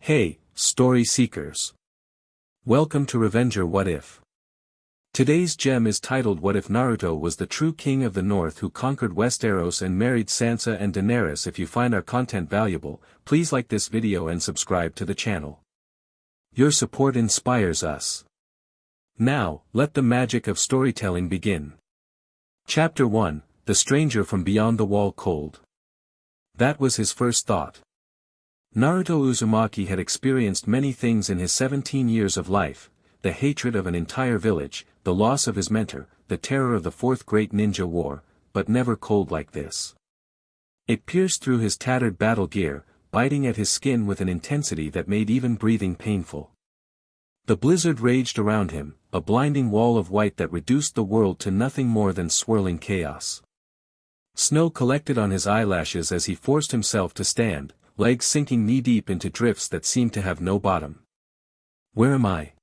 Hey, story seekers. Welcome to Revenger What If. Today's gem is titled What If Naruto Was the True King of the North Who Conquered West Aeros and Married Sansa and Daenerys. If you find our content valuable, please like this video and subscribe to the channel. Your support inspires us. Now, let the magic of storytelling begin. Chapter 1, The Stranger from Beyond the Wall Cold. That was his first thought. Naruto Uzumaki had experienced many things in his 17 years of life: the hatred of an entire village, the loss of his mentor, the terror of the Fourth Great Ninja War, but never cold like this. It pierced through his tattered battle gear, biting at his skin with an intensity that made even breathing painful. The blizzard raged around him, a blinding wall of white that reduced the world to nothing more than swirling chaos. Snow collected on his eyelashes as he forced himself to stand, legs sinking knee-deep into drifts that seemed to have no bottom. "Where am I?"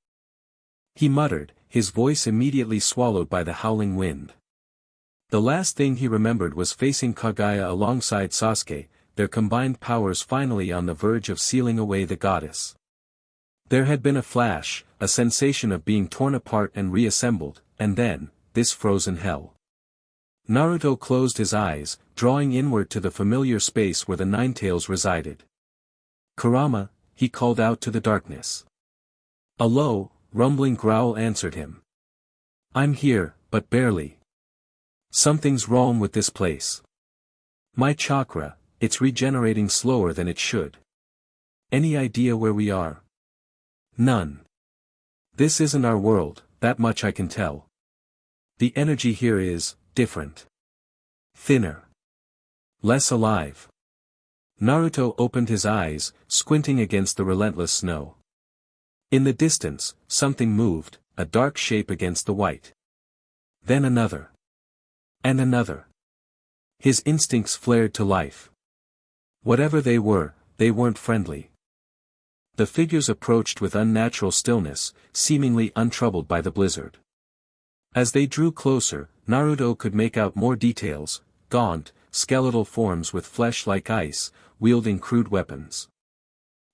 he muttered, his voice immediately swallowed by the howling wind. The last thing he remembered was facing Kaguya alongside Sasuke, their combined powers finally on the verge of sealing away the goddess. There had been a flash, a sensation of being torn apart and reassembled, and then, this frozen hell. Naruto closed his eyes, drawing inward to the familiar space where the Ninetales resided. "Kurama," he called out to the darkness. A low, rumbling growl answered him. "I'm here, but barely. Something's wrong with this place. My chakra, it's regenerating slower than it should. Any idea where we are?" "None. This isn't our world, that much I can tell. The energy here is different. Thinner. Less alive." Naruto opened his eyes, squinting against the relentless snow. In the distance, something moved, a dark shape against the white. Then another. And another. His instincts flared to life. Whatever they weren't friendly. The figures approached with unnatural stillness, seemingly untroubled by the blizzard. As they drew closer, Naruto could make out more details: gaunt, skeletal forms with flesh like ice, wielding crude weapons.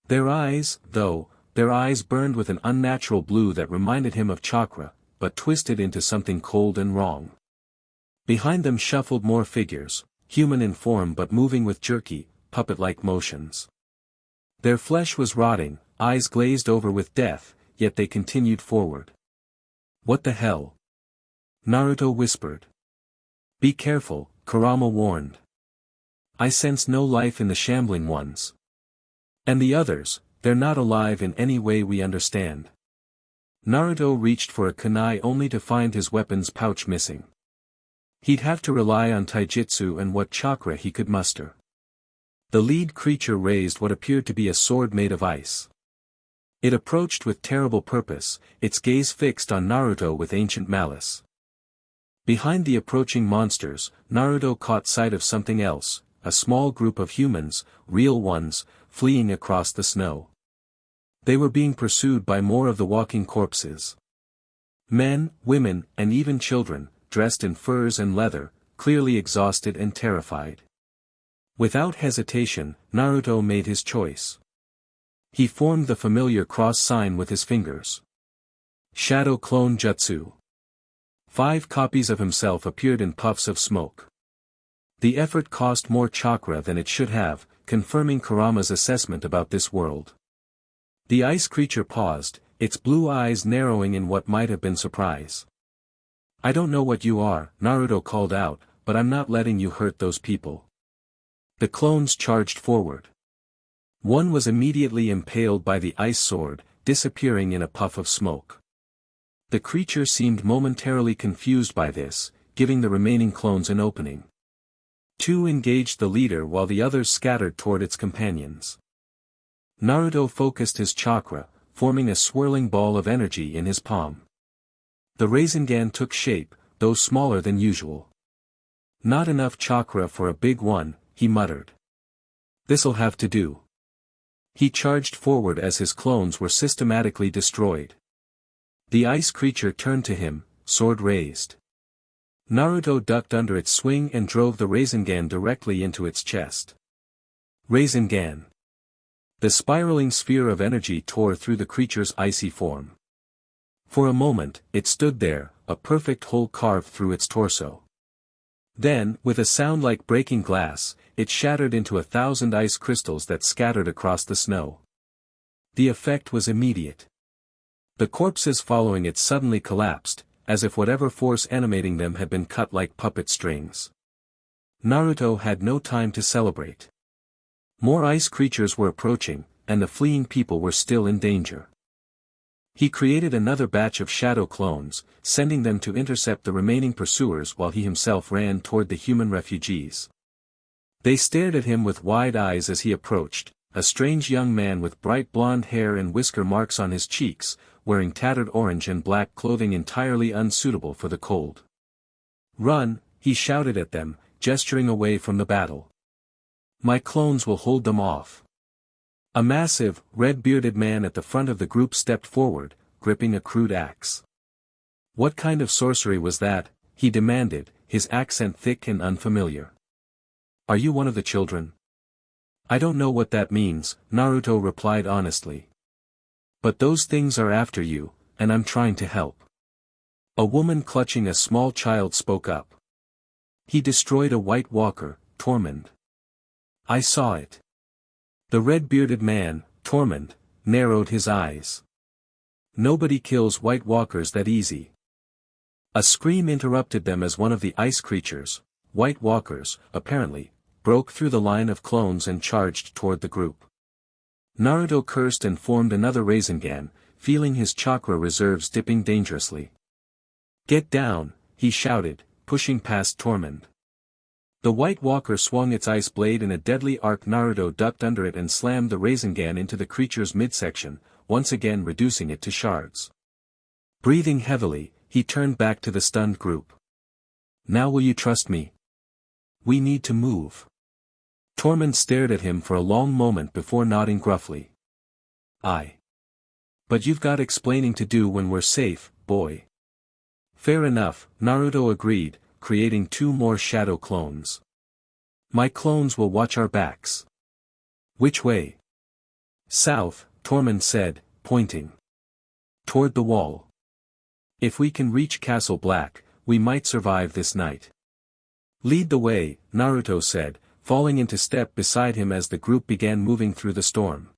Their eyes burned with an unnatural blue that reminded him of chakra, but twisted into something cold and wrong. Behind them shuffled more figures, human in form but moving with jerky, puppet-like motions. Their flesh was rotting, eyes glazed over with death, yet they continued forward. "What the hell?" Naruto whispered. "Be careful," Kurama warned. "I sense no life in the shambling ones. And the others, they're not alive in any way we understand." Naruto reached for a kunai only to find his weapons pouch missing. He'd have to rely on taijutsu and what chakra he could muster. The lead creature raised what appeared to be a sword made of ice. It approached with terrible purpose, its gaze fixed on Naruto with ancient malice. Behind the approaching monsters, Naruto caught sight of something else, a small group of humans, real ones, fleeing across the snow. They were being pursued by more of the walking corpses. Men, women, and even children, dressed in furs and leather, clearly exhausted and terrified. Without hesitation, Naruto made his choice. He formed the familiar cross sign with his fingers. Shadow Clone Jutsu. 5 copies of himself appeared in puffs of smoke. The effort cost more chakra than it should have, confirming Kurama's assessment about this world. The ice creature paused, its blue eyes narrowing in what might have been surprise. "I don't know what you are," Naruto called out, "but I'm not letting you hurt those people." The clones charged forward. One was immediately impaled by the ice sword, disappearing in a puff of smoke. The creature seemed momentarily confused by this, giving the remaining clones an opening. 2 engaged the leader while the others scattered toward its companions. Naruto focused his chakra, forming a swirling ball of energy in his palm. The Rasengan took shape, though smaller than usual. "Not enough chakra for a big one," he muttered. "This'll have to do." He charged forward as his clones were systematically destroyed. The ice creature turned to him, sword raised. Naruto ducked under its swing and drove the Rasengan directly into its chest. Rasengan. The spiraling sphere of energy tore through the creature's icy form. For a moment, it stood there, a perfect hole carved through its torso. Then, with a sound like breaking glass, it shattered into 1,000 ice crystals that scattered across the snow. The effect was immediate. The corpses following it suddenly collapsed, as if whatever force animating them had been cut like puppet strings. Naruto had no time to celebrate. More ice creatures were approaching, and the fleeing people were still in danger. He created another batch of shadow clones, sending them to intercept the remaining pursuers while he himself ran toward the human refugees. They stared at him with wide eyes as he approached, a strange young man with bright blonde hair and whisker marks on his cheeks, wearing tattered orange and black clothing entirely unsuitable for the cold. "Run," he shouted at them, gesturing away from the battle. "My clones will hold them off." A massive, red-bearded man at the front of the group stepped forward, gripping a crude axe. "What kind of sorcery was that?" he demanded, his accent thick and unfamiliar. "Are you one of the children?" "I don't know what that means," Naruto replied honestly. "But those things are after you, and I'm trying to help." A woman clutching a small child spoke up. "He destroyed a White Walker, Tormund. I saw it." The red-bearded man, Tormund, narrowed his eyes. "Nobody kills White Walkers that easy." A scream interrupted them as one of the ice creatures, White Walkers, apparently, broke through the line of clones and charged toward the group. Naruto cursed and formed another Rasengan, feeling his chakra reserves dipping dangerously. "Get down," he shouted, pushing past Tormund. The White Walker swung its ice blade in a deadly arc. Naruto ducked under it and slammed the Rasengan into the creature's midsection, once again reducing it to shards. Breathing heavily, he turned back to the stunned group. "Now will you trust me? We need to move." Tormund stared at him for a long moment before nodding gruffly. "Aye. But you've got explaining to do when we're safe, boy." "Fair enough," Naruto agreed, creating 2 more shadow clones. "My clones will watch our backs." "Which way?" "South," Tormund said, pointing. "Toward the wall. If we can reach Castle Black, we might survive this night." "Lead the way," Naruto said, falling into step beside him as the group began moving through the storm.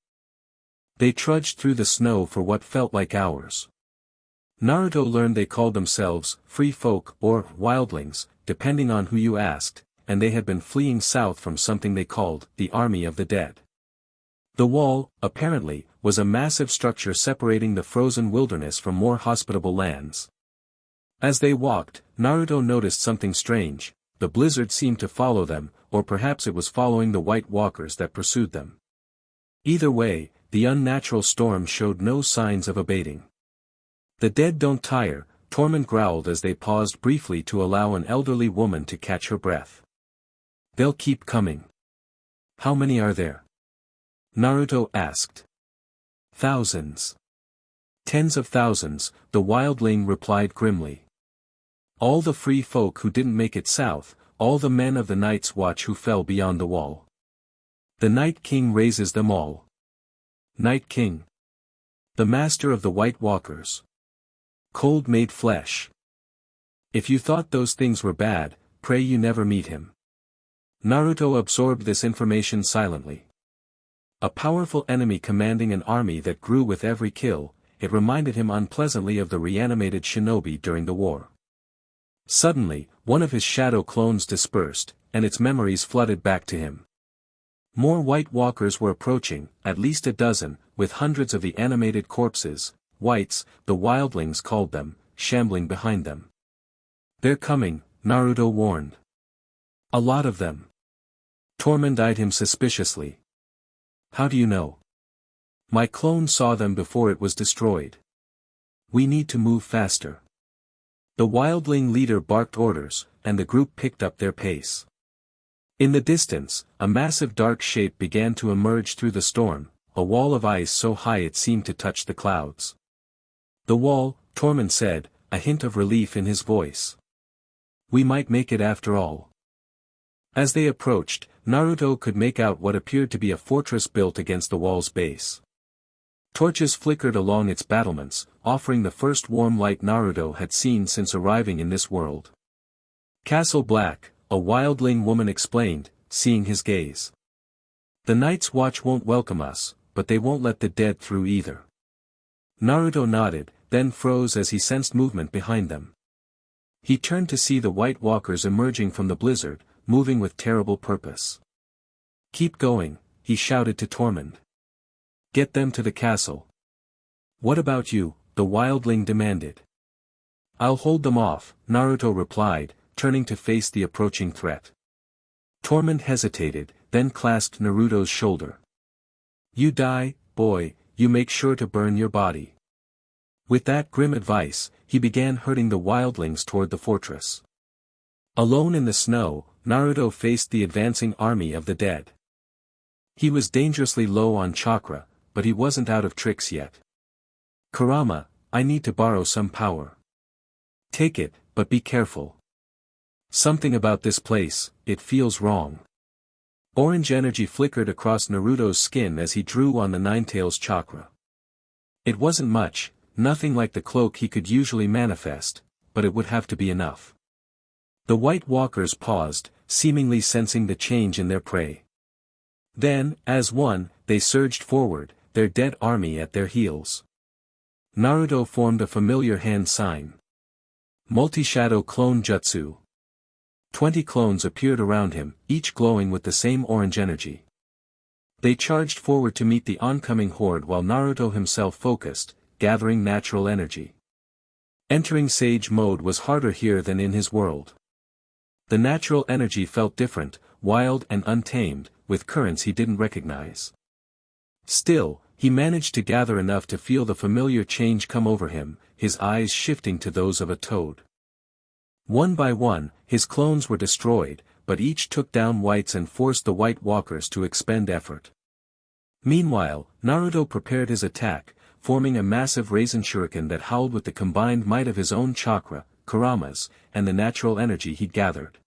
They trudged through the snow for what felt like hours. Naruto learned they called themselves free folk or wildlings, depending on who you asked, and they had been fleeing south from something they called the Army of the Dead. The wall, apparently, was a massive structure separating the frozen wilderness from more hospitable lands. As they walked, Naruto noticed something strange. The blizzard seemed to follow them, or perhaps it was following the White Walkers that pursued them. Either way, the unnatural storm showed no signs of abating. "The dead don't tire," Tormund growled as they paused briefly to allow an elderly woman to catch her breath. "They'll keep coming." "How many are there?" Naruto asked. "Thousands. Tens of thousands," the wildling replied grimly. "All the free folk who didn't make it south, all the men of the Night's Watch who fell beyond the wall. The Night King raises them all." "Night King? The master of the White Walkers? Cold-made flesh. If you thought those things were bad, pray you never meet him." Naruto absorbed this information silently. A powerful enemy commanding an army that grew with every kill, it reminded him unpleasantly of the reanimated shinobi during the war. Suddenly, one of his shadow clones dispersed, and its memories flooded back to him. More White Walkers were approaching, at least a dozen, with hundreds of the animated corpses, whites, the wildlings called them, shambling behind them. "They're coming," Naruto warned. "A lot of them." Tormund eyed him suspiciously. "How do you know?" "My clone saw them before it was destroyed." "We need to move faster." The wildling leader barked orders, and the group picked up their pace. In the distance, a massive dark shape began to emerge through the storm, a wall of ice so high it seemed to touch the clouds. "The wall," Tormund said, a hint of relief in his voice. "We might make it after all." As they approached, Naruto could make out what appeared to be a fortress built against the wall's base. Torches flickered along its battlements, offering the first warm light Naruto had seen since arriving in this world. "Castle Black," a wildling woman explained, seeing his gaze. "The Night's Watch won't welcome us, but they won't let the dead through either." Naruto nodded, then froze as he sensed movement behind them. He turned to see the White Walkers emerging from the blizzard, moving with terrible purpose. "Keep going," he shouted to Tormund. "Get them to the castle." "What about you?" the wildling demanded. "I'll hold them off," Naruto replied, turning to face the approaching threat. Tormund hesitated, then clasped Naruto's shoulder. "You die, boy, you make sure to burn your body." With that grim advice, he began herding the wildlings toward the fortress. Alone in the snow, Naruto faced the advancing army of the dead. He was dangerously low on chakra, but he wasn't out of tricks yet. "Kurama, I need to borrow some power." "Take it, but be careful. Something about this place, it feels wrong." Orange energy flickered across Naruto's skin as he drew on the Ninetales chakra. It wasn't much, nothing like the cloak he could usually manifest, but it would have to be enough. The White Walkers paused, seemingly sensing the change in their prey. Then, as one, they surged forward, their dead army at their heels. Naruto formed a familiar hand sign. Multi-shadow clone jutsu. 20 clones appeared around him, each glowing with the same orange energy. They charged forward to meet the oncoming horde while Naruto himself focused, gathering natural energy. Entering Sage mode was harder here than in his world. The natural energy felt different, wild and untamed, with currents he didn't recognize. Still, he managed to gather enough to feel the familiar change come over him, his eyes shifting to those of a toad. One by one, his clones were destroyed, but each took down whites and forced the White Walkers to expend effort. Meanwhile, Naruto prepared his attack, forming a massive Raisin Shuriken that howled with the combined might of his own chakra, Kurama's, and the natural energy he'd gathered.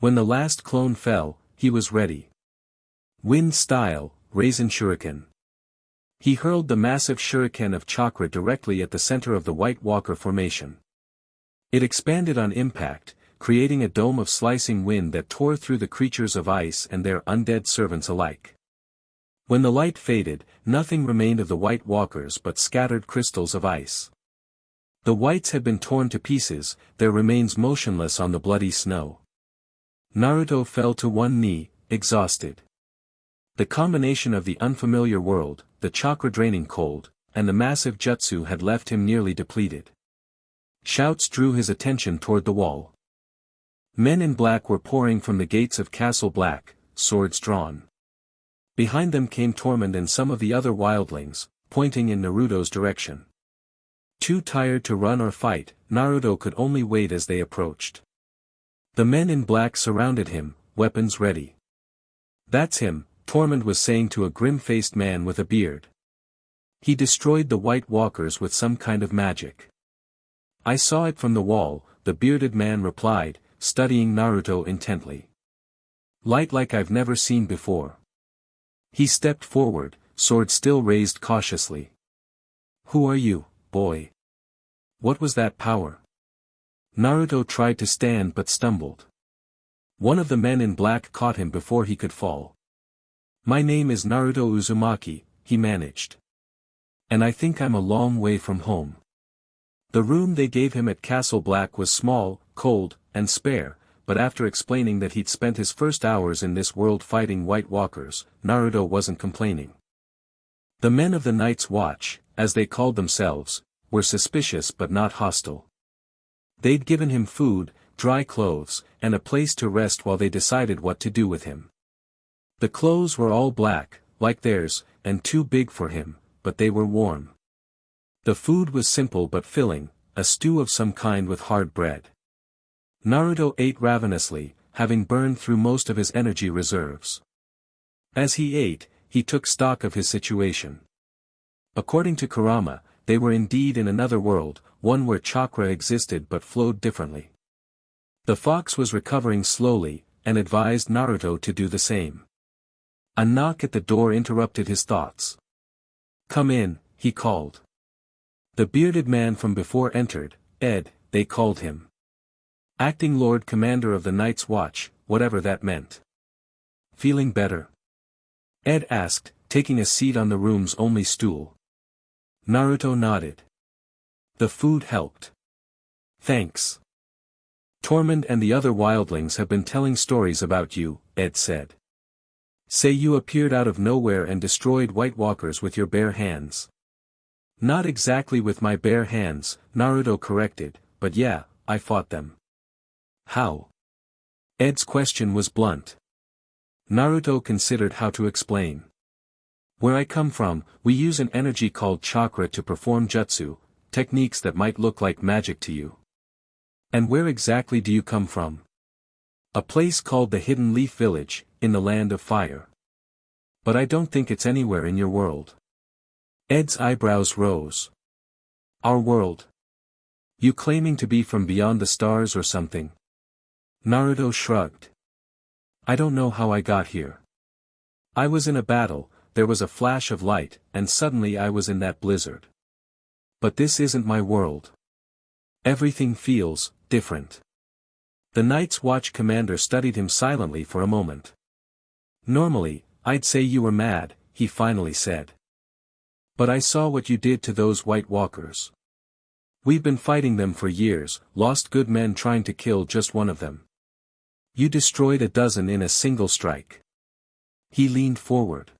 When the last clone fell, he was ready. Wind style, Raisin Shuriken. He hurled the massive shuriken of chakra directly at the center of the White Walker formation. It expanded on impact, creating a dome of slicing wind that tore through the creatures of ice and their undead servants alike. When the light faded, nothing remained of the White Walkers but scattered crystals of ice. The whites had been torn to pieces, their remains motionless on the bloody snow. Naruto fell to one knee, exhausted. The combination of the unfamiliar world, the chakra-draining cold, and the massive jutsu had left him nearly depleted. Shouts drew his attention toward the wall. Men in black were pouring from the gates of Castle Black, swords drawn. Behind them came Tormund and some of the other wildlings, pointing in Naruto's direction. Too tired to run or fight, Naruto could only wait as they approached. The men in black surrounded him, weapons ready. "That's him," Tormund was saying to a grim-faced man with a beard. "He destroyed the White Walkers with some kind of magic." "I saw it from the wall," the bearded man replied, studying Naruto intently. "Light like I've never seen before." He stepped forward, sword still raised cautiously. "Who are you, boy? What was that power?" Naruto tried to stand but stumbled. One of the men in black caught him before he could fall. "My name is Naruto Uzumaki," he managed. "And I think I'm a long way from home." The room they gave him at Castle Black was small, cold, and spare, but after explaining that he'd spent his first hours in this world fighting White Walkers, Naruto wasn't complaining. The men of the Night's Watch, as they called themselves, were suspicious but not hostile. They'd given him food, dry clothes, and a place to rest while they decided what to do with him. The clothes were all black, like theirs, and too big for him, but they were warm. The food was simple but filling, a stew of some kind with hard bread. Naruto ate ravenously, having burned through most of his energy reserves. As he ate, he took stock of his situation. According to Kurama, they were indeed in another world, one where chakra existed but flowed differently. The fox was recovering slowly, and advised Naruto to do the same. A knock at the door interrupted his thoughts. "Come in," he called. The bearded man from before entered. Ed, they called him. Acting Lord Commander of the Night's Watch, whatever that meant. "Feeling better?" Ed asked, taking a seat on the room's only stool. Naruto nodded. "The food helped. Thanks. Tormund and the other wildlings have been telling stories about you," Ed said. "Say you appeared out of nowhere and destroyed White Walkers with your bare hands." "Not exactly with my bare hands," Naruto corrected, "but yeah, I fought them." "How?" Ed's question was blunt. Naruto considered how to explain. "Where I come from, we use an energy called chakra to perform jutsu, techniques that might look like magic to you." "And where exactly do you come from?" "A place called the Hidden Leaf Village, in the Land of Fire." "But I don't think it's anywhere in your world." Ed's eyebrows rose. "Our world? You claiming to be from beyond the stars or something?" Naruto shrugged. "I don't know how I got here. I was in a battle, there was a flash of light, and suddenly I was in that blizzard. But this isn't my world. Everything feels different." The Night's Watch commander studied him silently for a moment. "Normally, I'd say you were mad," he finally said. "But I saw what you did to those White Walkers. We've been fighting them for years, lost good men trying to kill just one of them. You destroyed a dozen in a single strike." He leaned forward.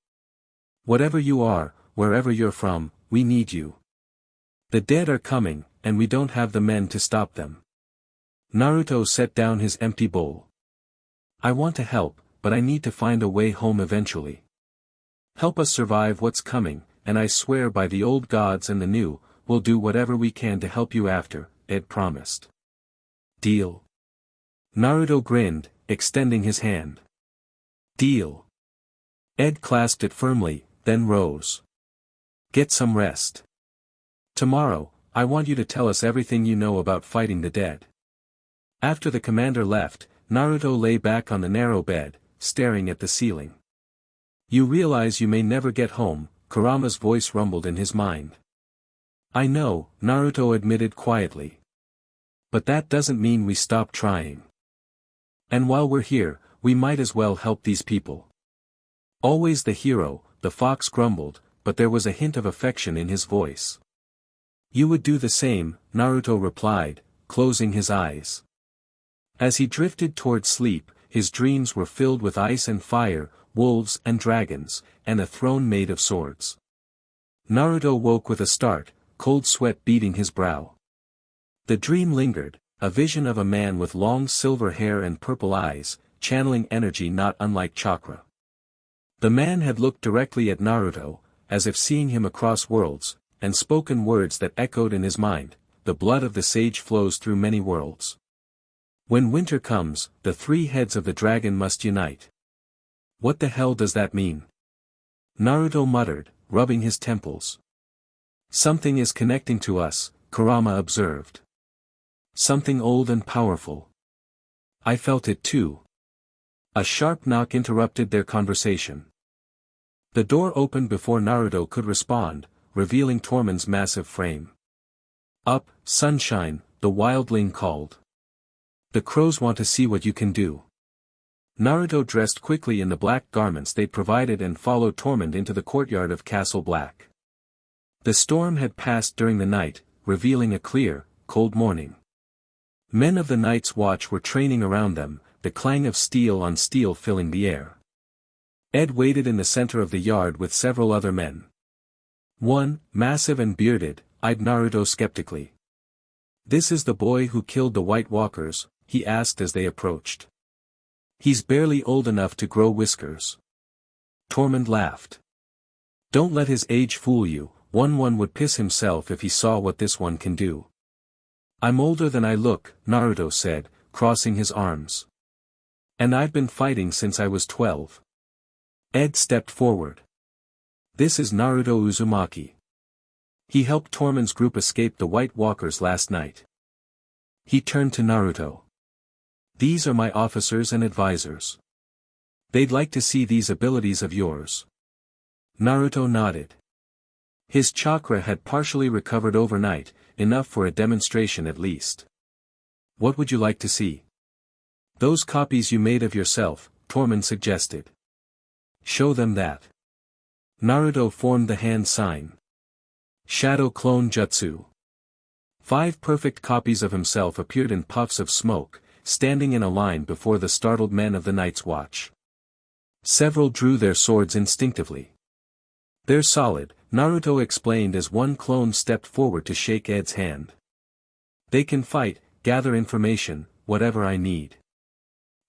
"Whatever you are, wherever you're from, we need you. The dead are coming, and we don't have the men to stop them." Naruto set down his empty bowl. "I want to help, but I need to find a way home eventually. Help us survive what's coming, and I swear by the old gods and the new, we'll do whatever we can to help you after," Ed promised. "Deal?" Naruto grinned, extending his hand. "Deal." Ed clasped it firmly, then rose. "Get some rest. Tomorrow, I want you to tell us everything you know about fighting the dead." After the commander left, Naruto lay back on the narrow bed, staring at the ceiling. "You realize you may never get home," Kurama's voice rumbled in his mind. "I know," Naruto admitted quietly. "But that doesn't mean we stop trying. And while we're here, we might as well help these people." "Always the hero," the fox grumbled, but there was a hint of affection in his voice. "You would do the same," Naruto replied, closing his eyes. As he drifted toward sleep, his dreams were filled with ice and fire, wolves and dragons, and a throne made of swords. Naruto woke with a start, cold sweat beading his brow. The dream lingered, a vision of a man with long silver hair and purple eyes, channeling energy not unlike chakra. The man had looked directly at Naruto, as if seeing him across worlds, and spoken words that echoed in his mind, "The blood of the sage flows through many worlds. When winter comes, the three heads of the dragon must unite." "What the hell does that mean?" Naruto muttered, rubbing his temples. "Something is connecting to us," Kurama observed. "Something old and powerful. I felt it too." A sharp knock interrupted their conversation. The door opened before Naruto could respond, revealing Tormund's massive frame. "Up, sunshine," the wildling called. "The crows want to see what you can do." Naruto dressed quickly in the black garments they provided and followed Tormund into the courtyard of Castle Black. The storm had passed during the night, revealing a clear, cold morning. Men of the Night's Watch were training around them, the clang of steel on steel filling the air. Ed waited in the center of the yard with several other men. One, massive and bearded, eyed Naruto skeptically. "This is the boy who killed the White Walkers?" he asked as they approached. "He's barely old enough to grow whiskers." Tormund laughed. "Don't let his age fool you, one would piss himself if he saw what this one can do." "I'm older than I look," Naruto said, crossing his arms. "And I've been fighting since I was 12. Ed stepped forward. "This is Naruto Uzumaki. He helped Tormund's group escape the White Walkers last night." He turned to Naruto. These are my officers and advisors. They'd like to see these abilities of yours. Naruto nodded. His chakra had partially recovered overnight, enough for a demonstration at least. What would you like to see? Those copies you made of yourself, Tormund suggested. Show them that. Naruto formed the hand sign. Shadow Clone Jutsu. 5 perfect copies of himself appeared in puffs of smoke, standing in a line before the startled men of the Night's Watch. Several drew their swords instinctively. They're solid, Naruto explained as one clone stepped forward to shake Ed's hand. They can fight, gather information, whatever I need.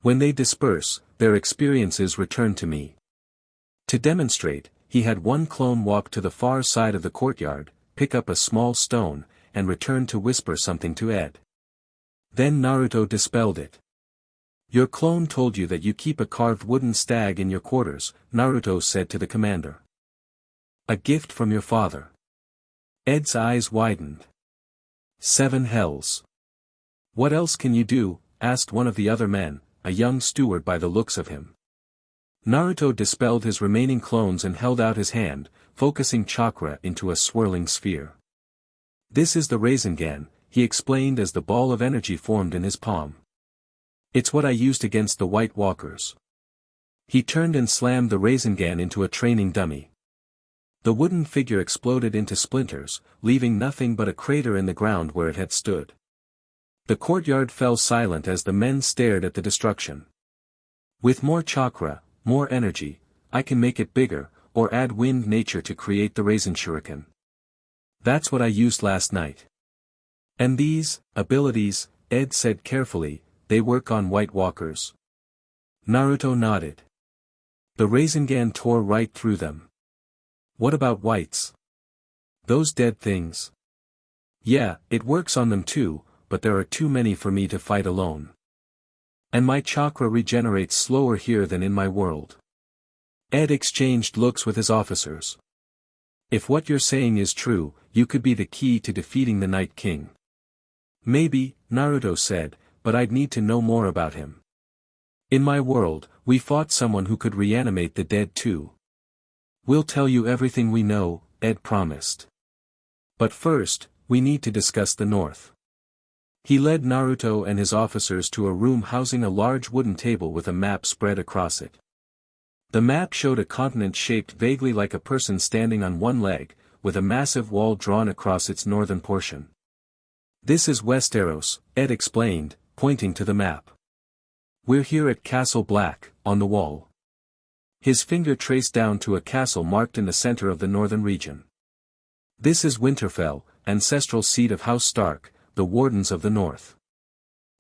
When they disperse, their experiences return to me. To demonstrate, he had one clone walk to the far side of the courtyard, pick up a small stone, and return to whisper something to Ed. Then Naruto dispelled it. Your clone told you that you keep a carved wooden stag in your quarters, Naruto said to the commander. A gift from your father. Ed's eyes widened. 7 hells. What else can you do? Asked one of the other men, a young steward by the looks of him. Naruto dispelled his remaining clones and held out his hand, focusing chakra into a swirling sphere. This is the Rasengan, he explained as the ball of energy formed in his palm. It's what I used against the White Walkers. He turned and slammed the Rasengan into a training dummy. The wooden figure exploded into splinters, leaving nothing but a crater in the ground where it had stood. The courtyard fell silent as the men stared at the destruction. With more chakra, more energy, I can make it bigger, or add wind nature to create the Rasen Shuriken. That's what I used last night. And these abilities, Ed said carefully, they work on White Walkers. Naruto nodded. The Rasengan tore right through them. What about whites? Those dead things? Yeah, it works on them too, but there are too many for me to fight alone. And my chakra regenerates slower here than in my world. Ed exchanged looks with his officers. If what you're saying is true, you could be the key to defeating the Night King. Maybe, Naruto said, but I'd need to know more about him. In my world, we fought someone who could reanimate the dead too. We'll tell you everything we know, Ed promised. But first, we need to discuss the North. He led Naruto and his officers to a room housing a large wooden table with a map spread across it. The map showed a continent shaped vaguely like a person standing on one leg, with a massive wall drawn across its northern portion. This is West Aeros, Ed explained, pointing to the map. We're here at Castle Black, on the wall. His finger traced down to a castle marked in the center of the northern region. This is Winterfell, ancestral seat of House Stark, the Wardens of the North.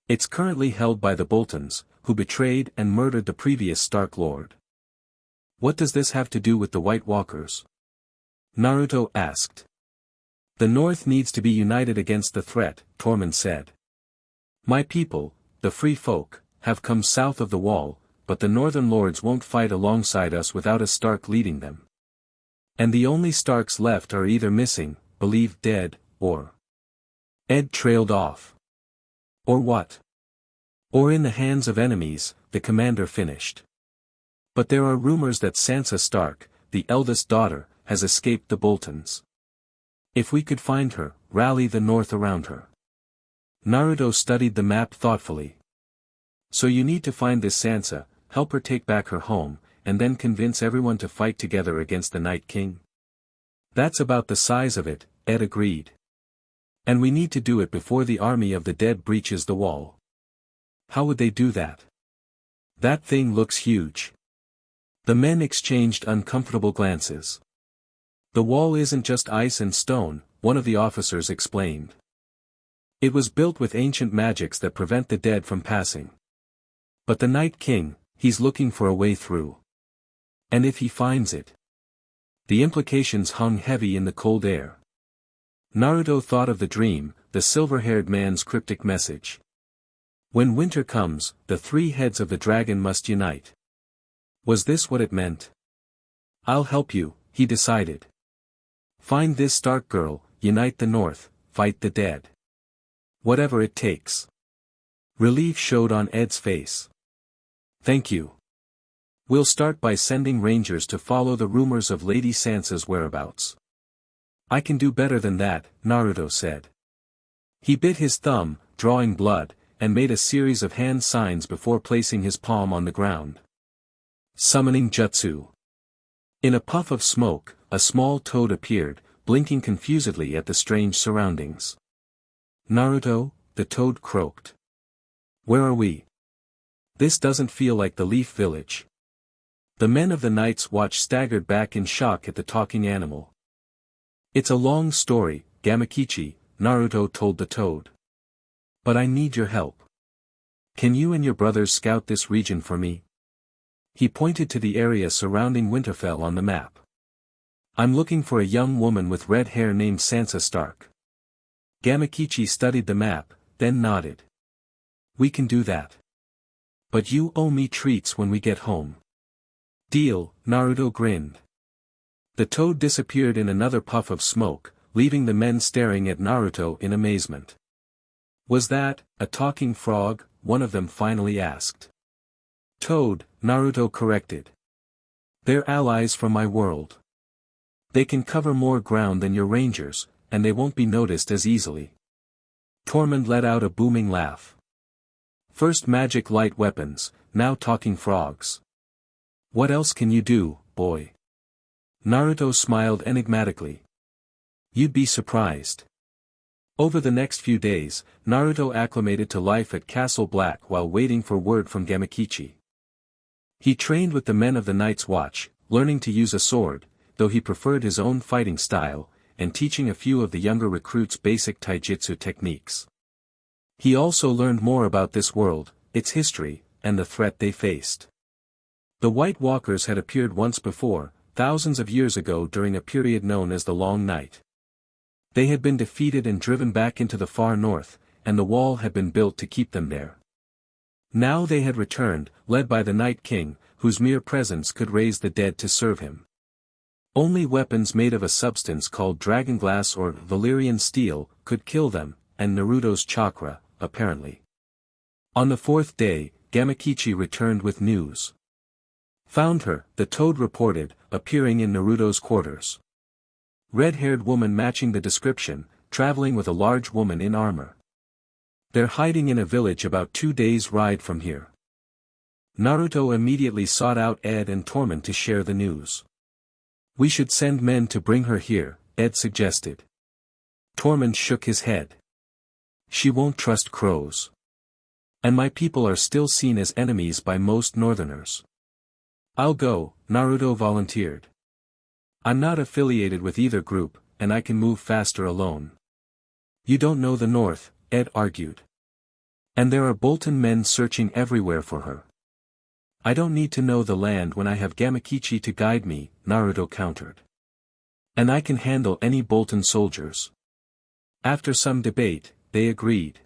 It's currently held by the Boltons, who betrayed and murdered the previous Stark Lord. What does this have to do with the White Walkers? Naruto asked. The North needs to be united against the threat, Tormund said. My people, the free folk, have come south of the wall, but the Northern Lords won't fight alongside us without a Stark leading them. And the only Starks left are either missing, believed dead, or... Ed trailed off. Or what? Or in the hands of enemies, the commander finished. But there are rumors that Sansa Stark, the eldest daughter, has escaped the Boltons. If we could find her, rally the North around her. Naruto studied the map thoughtfully. So you need to find this Sansa, help her take back her home, and then convince everyone to fight together against the Night King? That's about the size of it, Ed agreed. And we need to do it before the army of the dead breaches the wall. How would they do that? That thing looks huge. The men exchanged uncomfortable glances. The wall isn't just ice and stone, one of the officers explained. It was built with ancient magics that prevent the dead from passing. But the Night King, he's looking for a way through. And if he finds it? The implications hung heavy in the cold air. Naruto thought of the dream, the silver-haired man's cryptic message. When winter comes, the 3 heads of the dragon must unite. Was this what it meant? I'll help you, he decided. Find this Stark girl, unite the North, fight the dead. Whatever it takes. Relief showed on Ed's face. Thank you. We'll start by sending rangers to follow the rumors of Lady Sansa's whereabouts. I can do better than that, Naruto said. He bit his thumb, drawing blood, and made a series of hand signs before placing his palm on the ground. Summoning Jutsu. In a puff of smoke, a small toad appeared, blinking confusedly at the strange surroundings. Naruto, the toad croaked. Where are we? This doesn't feel like the Leaf Village. The men of the Night's Watch staggered back in shock at the talking animal. It's a long story, Gamakichi, Naruto told the toad. But I need your help. Can you and your brothers scout this region for me? He pointed to the area surrounding Winterfell on the map. I'm looking for a young woman with red hair named Sansa Stark. Gamakichi studied the map, then nodded. We can do that. But you owe me treats when we get home. Deal, Naruto grinned. The toad disappeared in another puff of smoke, leaving the men staring at Naruto in amazement. Was that a talking frog? One of them finally asked. Toad, Naruto corrected. They're allies from my world. They can cover more ground than your rangers, and they won't be noticed as easily. Tormund let out a booming laugh. First magic light weapons, now talking frogs. What else can you do, boy? Naruto smiled enigmatically. You'd be surprised. Over the next few days, Naruto acclimated to life at Castle Black while waiting for word from Gamakichi. He trained with the men of the Night's Watch, learning to use a sword, though he preferred his own fighting style, and teaching a few of the younger recruits basic taijutsu techniques. He also learned more about this world, its history, and the threat they faced. The White Walkers had appeared once before, thousands of years ago during a period known as the Long Night. They had been defeated and driven back into the far north, and the wall had been built to keep them there. Now they had returned, led by the Night King, whose mere presence could raise the dead to serve him. Only weapons made of a substance called dragonglass or Valyrian steel could kill them, and Naruto's chakra, apparently. On the fourth day, Gamakichi returned with news. Found her, the toad reported, appearing in Naruto's quarters. Red-haired woman matching the description, traveling with a large woman in armor. They're hiding in a village about 2 days' ride from here. Naruto immediately sought out Ed and Tormund to share the news. We should send men to bring her here, Ed suggested. Tormund shook his head. She won't trust crows. And my people are still seen as enemies by most northerners. I'll go, Naruto volunteered. I'm not affiliated with either group, and I can move faster alone. You don't know the north, Ed argued. And there are Bolton men searching everywhere for her. I don't need to know the land when I have Gamakichi to guide me, Naruto countered. And I can handle any Bolton soldiers. After some debate, they agreed.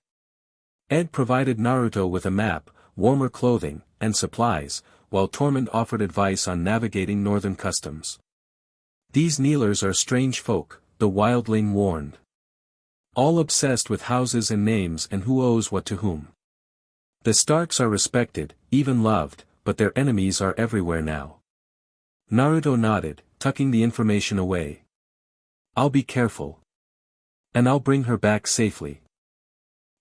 Ed provided Naruto with a map, warmer clothing, and supplies, while Tormund offered advice on navigating northern customs. These Kneelers are strange folk, the wildling warned. All obsessed with houses and names and who owes what to whom. The Starks are respected, even loved, but their enemies are everywhere now. Naruto nodded, tucking the information away. I'll be careful. And I'll bring her back safely.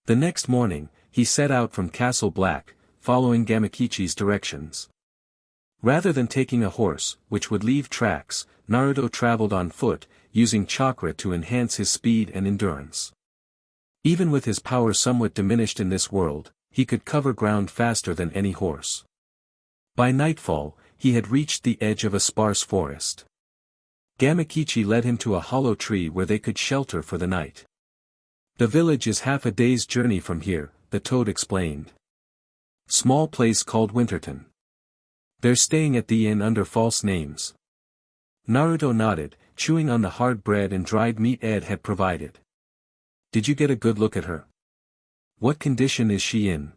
The next morning, he set out from Castle Black, following Gamakichi's directions. Rather than taking a horse, which would leave tracks, Naruto traveled on foot, using chakra to enhance his speed and endurance. Even with his power somewhat diminished in this world, he could cover ground faster than any horse. By nightfall, he had reached the edge of a sparse forest. Gamakichi led him to a hollow tree where they could shelter for the night. The village is half a day's journey from here, the toad explained. Small place called Winterton. They're staying at the inn under false names. Naruto nodded, chewing on the hard bread and dried meat Ed had provided. Did you get a good look at her? What condition is she in?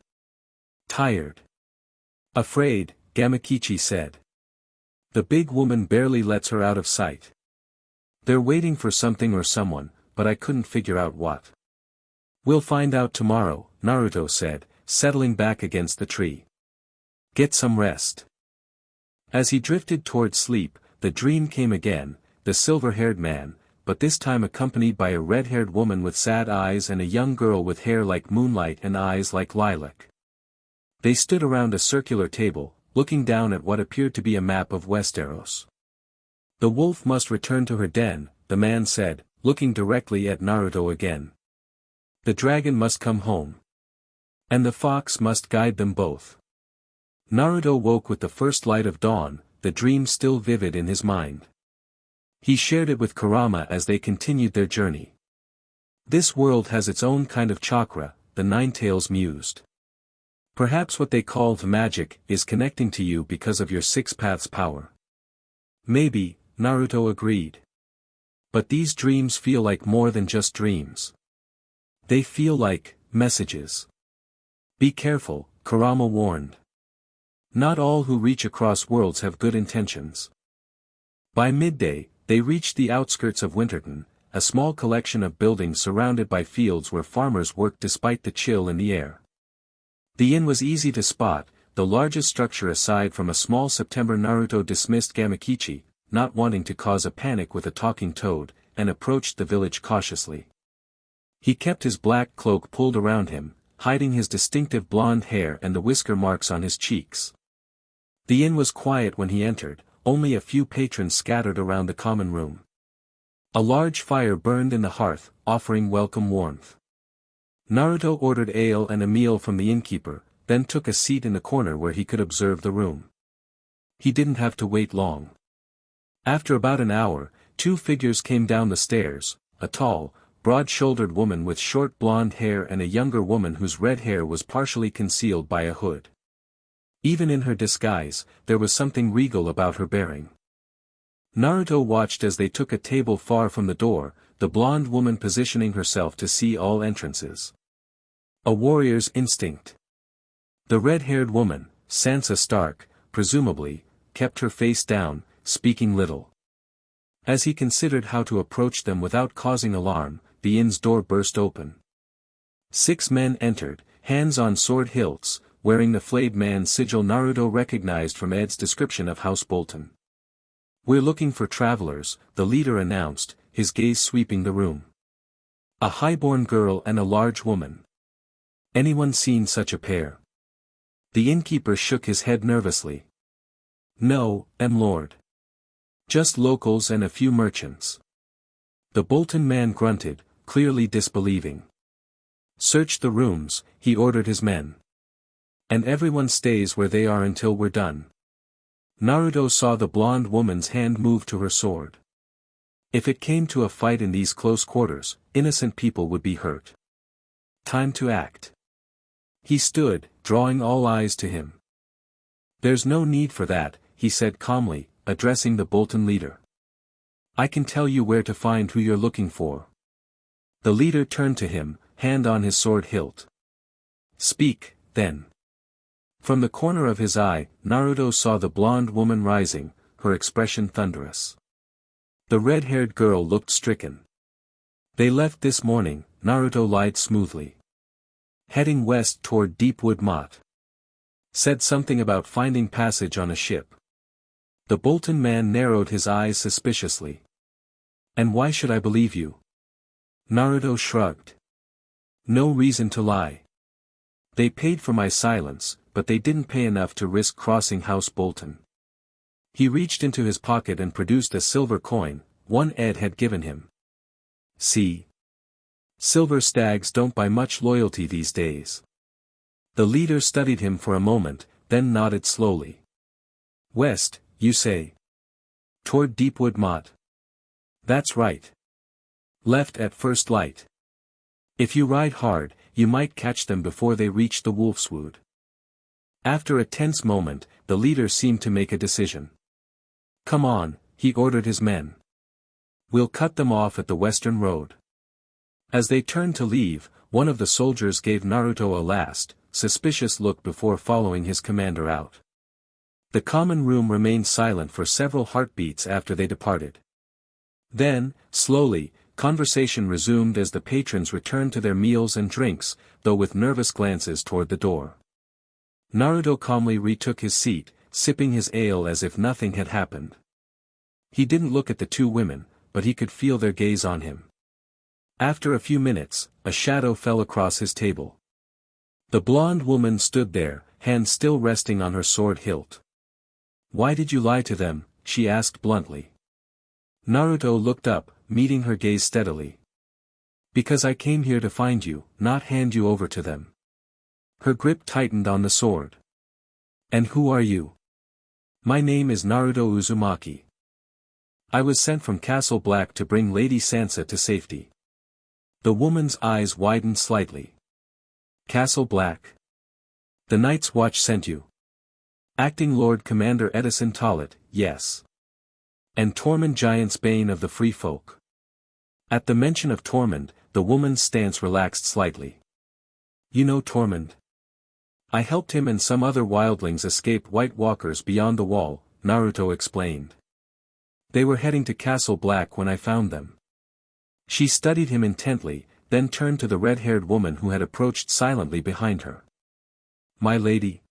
Tired. Afraid, Gamakichi said. The big woman barely lets her out of sight. They're waiting for something or someone, but I couldn't figure out what. We'll find out tomorrow, Naruto said, settling back against the tree. Get some rest. As he drifted towards sleep, the dream came again, the silver-haired man, but this time accompanied by a red-haired woman with sad eyes and a young girl with hair like moonlight and eyes like lilac. They stood around a circular table, looking down at what appeared to be a map of West Aeros. The wolf must return to her den, the man said, looking directly at Naruto again. The dragon must come home. And the fox must guide them both. Naruto woke with the first light of dawn, the dream still vivid in his mind. He shared it with Kurama as they continued their journey. This world has its own kind of chakra, the Nine-Tails mused. Perhaps what they call magic is connecting to you because of your six paths power. Maybe, Naruto agreed. But these dreams feel like more than just dreams. They feel like messages. Be careful, Kurama warned. Not all who reach across worlds have good intentions. By midday, they reached the outskirts of Winterton, a small collection of buildings surrounded by fields where farmers worked despite the chill in the air. The inn was easy to spot, the largest structure aside from a small September. Naruto dismissed Gamakichi, not wanting to cause a panic with a talking toad, and approached the village cautiously. He kept his black cloak pulled around him, hiding his distinctive blonde hair and the whisker marks on his cheeks. The inn was quiet when he entered, only a few patrons scattered around the common room. A large fire burned in the hearth, offering welcome warmth. Naruto ordered ale and a meal from the innkeeper, then took a seat in the corner where he could observe the room. He didn't have to wait long. After about an hour, two figures came down the stairs, a tall, broad-shouldered woman with short blonde hair and a younger woman whose red hair was partially concealed by a hood. Even in her disguise, there was something regal about her bearing. Naruto watched as they took a table far from the door, the blonde woman positioning herself to see all entrances. A warrior's instinct. The red-haired woman, Sansa Stark, presumably, kept her face down, speaking little. As he considered how to approach them without causing alarm, the inn's door burst open. 6 men entered, hands on sword hilts, wearing the flayed man sigil Naruto recognized from Ed's description of House Bolton. "We're looking for travelers," the leader announced, his gaze sweeping the room. "A highborn girl and a large woman. Anyone seen such a pair?" The innkeeper shook his head nervously. "No, lord. Just locals and a few merchants." The Bolton man grunted, clearly disbelieving. "Search the rooms," he ordered his men. "And everyone stays where they are until we're done." Naruto saw the blonde woman's hand move to her sword. If it came to a fight in these close quarters, innocent people would be hurt. Time to act. He stood, drawing all eyes to him. "There's no need for that," he said calmly, addressing the Bolton leader. "I can tell you where to find who you're looking for." The leader turned to him, hand on his sword hilt. "Speak, then." From the corner of his eye, Naruto saw the blonde woman rising, her expression thunderous. The red-haired girl looked stricken. "They left this morning," Naruto lied smoothly. "Heading west toward Deepwood Motte. Said something about finding passage on a ship." The Bolton man narrowed his eyes suspiciously. "And why should I believe you?" Naruto shrugged. "No reason to lie. They paid for my silence, but they didn't pay enough to risk crossing House Bolton." He reached into his pocket and produced a silver coin, one Ed had given him. "See? Silver stags don't buy much loyalty these days." The leader studied him for a moment, then nodded slowly. "West, you say? Toward Deepwood Motte?" "That's right. Left at first light. If you ride hard, you might catch them before they reach the Wolfswood." After a tense moment, the leader seemed to make a decision. "Come on," he ordered his men. "We'll cut them off at the western road." As they turned to leave, one of the soldiers gave Naruto a last, suspicious look before following his commander out. The common room remained silent for several heartbeats after they departed. Then, slowly, Conversation resumed as the patrons returned to their meals and drinks, though with nervous glances toward the door. Naruto calmly retook his seat, sipping his ale as if nothing had happened. He didn't look at the two women, but he could feel their gaze on him. After a few minutes, a shadow fell across his table. The blonde woman stood there, hand still resting on her sword hilt. "Why did you lie to them?" she asked bluntly. Naruto looked up, meeting her gaze steadily. "Because I came here to find you, not hand you over to them." Her grip tightened on the sword. "And who are you?" "My name is Naruto Uzumaki. I was sent from Castle Black to bring Lady Sansa to safety." The woman's eyes widened slightly. "Castle Black? The Night's Watch sent you?" "Acting Lord Commander Edison Tollett, yes. And Tormund Giant's bane of the free folk." At the mention of Tormund, the woman's stance relaxed slightly. "You know Tormund? I helped him and some other wildlings escape White Walkers beyond the wall," Naruto explained. "They were heading to Castle Black when I found them." She studied him intently, then turned to the red-haired woman who had approached silently behind her. "My lady?"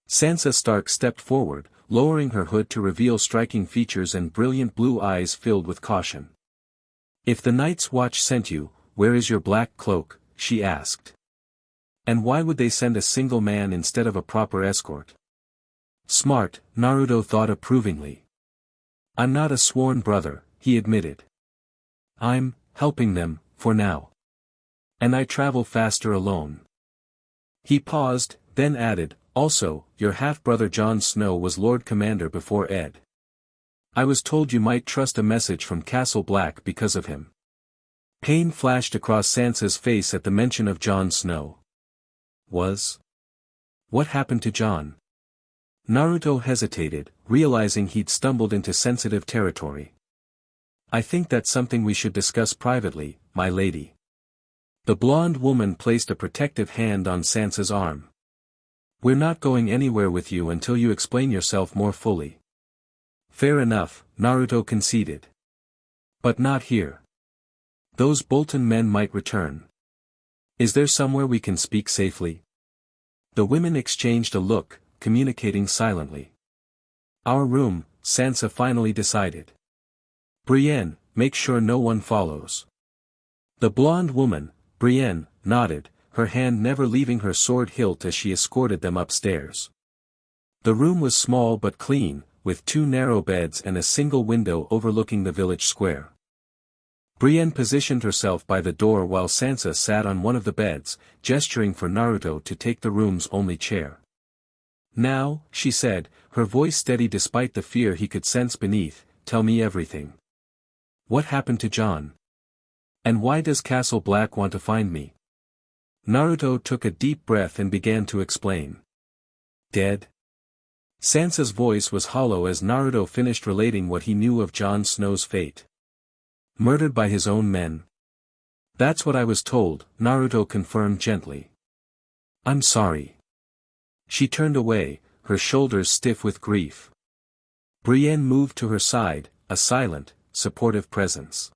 Sansa Stark stepped forward, lowering her hood to reveal striking features and brilliant blue eyes filled with caution. "If the Night's Watch sent you, where is your black cloak?" she asked. "And why would they send a single man instead of a proper escort?" "Smart," Naruto thought approvingly. "I'm not a sworn brother," he admitted. "I'm helping them, for now. And I travel faster alone." He paused, then added, "Also, your half-brother Jon Snow was Lord Commander before Ed. I was told you might trust a message from Castle Black because of him." Pain flashed across Sansa's face at the mention of Jon Snow. What happened to Jon? Naruto hesitated, realizing he'd stumbled into sensitive territory. "I think that's something we should discuss privately, my lady." The blonde woman placed a protective hand on Sansa's arm. "We're not going anywhere with you until you explain yourself more fully." "Fair enough," Naruto conceded. "But not here. Those Bolton men might return. Is there somewhere we can speak safely?" The women exchanged a look, communicating silently. "Our room," Sansa finally decided. "Brienne, make sure no one follows." The blonde woman, Brienne, nodded, her hand never leaving her sword hilt as she escorted them upstairs. The room was small but clean, with two narrow beds and a single window overlooking the village square. Brienne positioned herself by the door while Sansa sat on one of the beds, gesturing for Naruto to take the room's only chair. "Now," she said, her voice steady despite the fear he could sense beneath, "tell me everything. What happened to Jon? And why does Castle Black want to find me?" Naruto took a deep breath and began to explain. "Dead?" Sansa's voice was hollow as Naruto finished relating what he knew of Jon Snow's fate. "Murdered by his own men?" "That's what I was told," Naruto confirmed gently. "I'm sorry." She turned away, her shoulders stiff with grief. Brienne moved to her side, a silent, supportive presence.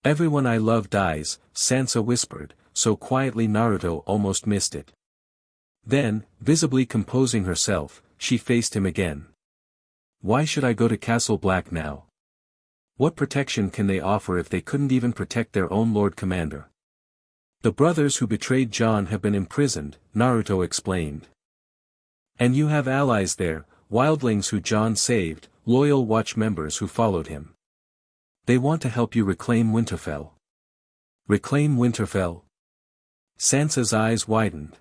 "Everyone I love dies," Sansa whispered, so quietly Naruto almost missed it. Then, visibly composing herself, she faced him again. "Why should I go to Castle Black now? What protection can they offer if they couldn't even protect their own Lord Commander?" "The brothers who betrayed Jon have been imprisoned," Naruto explained. "And you have allies there, wildlings who Jon saved, loyal watch members who followed him. They want to help you reclaim Winterfell." "Reclaim Winterfell?" Sansa's eyes widened.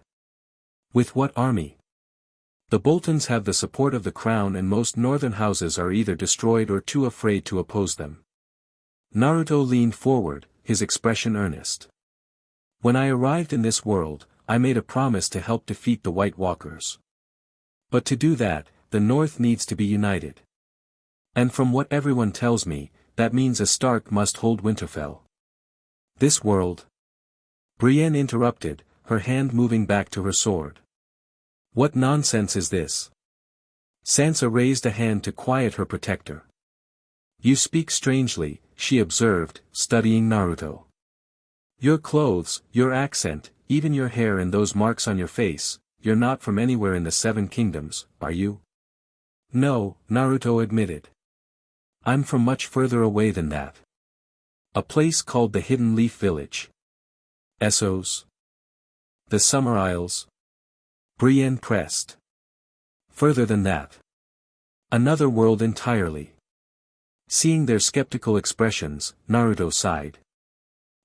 "With what army? The Boltons have the support of the crown and most northern houses are either destroyed or too afraid to oppose them." Naruto leaned forward, his expression earnest. "When I arrived in this world, I made a promise to help defeat the White Walkers. But to do that, the North needs to be united. And from what everyone tells me, that means a Stark must hold Winterfell." "This world?" Brienne interrupted, her hand moving back to her sword. "What nonsense is this?" Sansa raised a hand to quiet her protector. You speak strangely, she observed, studying Naruto. Your clothes, your accent, even your hair and those marks on your face, you're not from anywhere in the Seven Kingdoms, are you? No, Naruto admitted. I'm from much further away than that. A place called the Hidden Leaf Village. Essos? The Summer Isles? Brienne pressed. Further than that. Another world entirely. Seeing their skeptical expressions, Naruto sighed.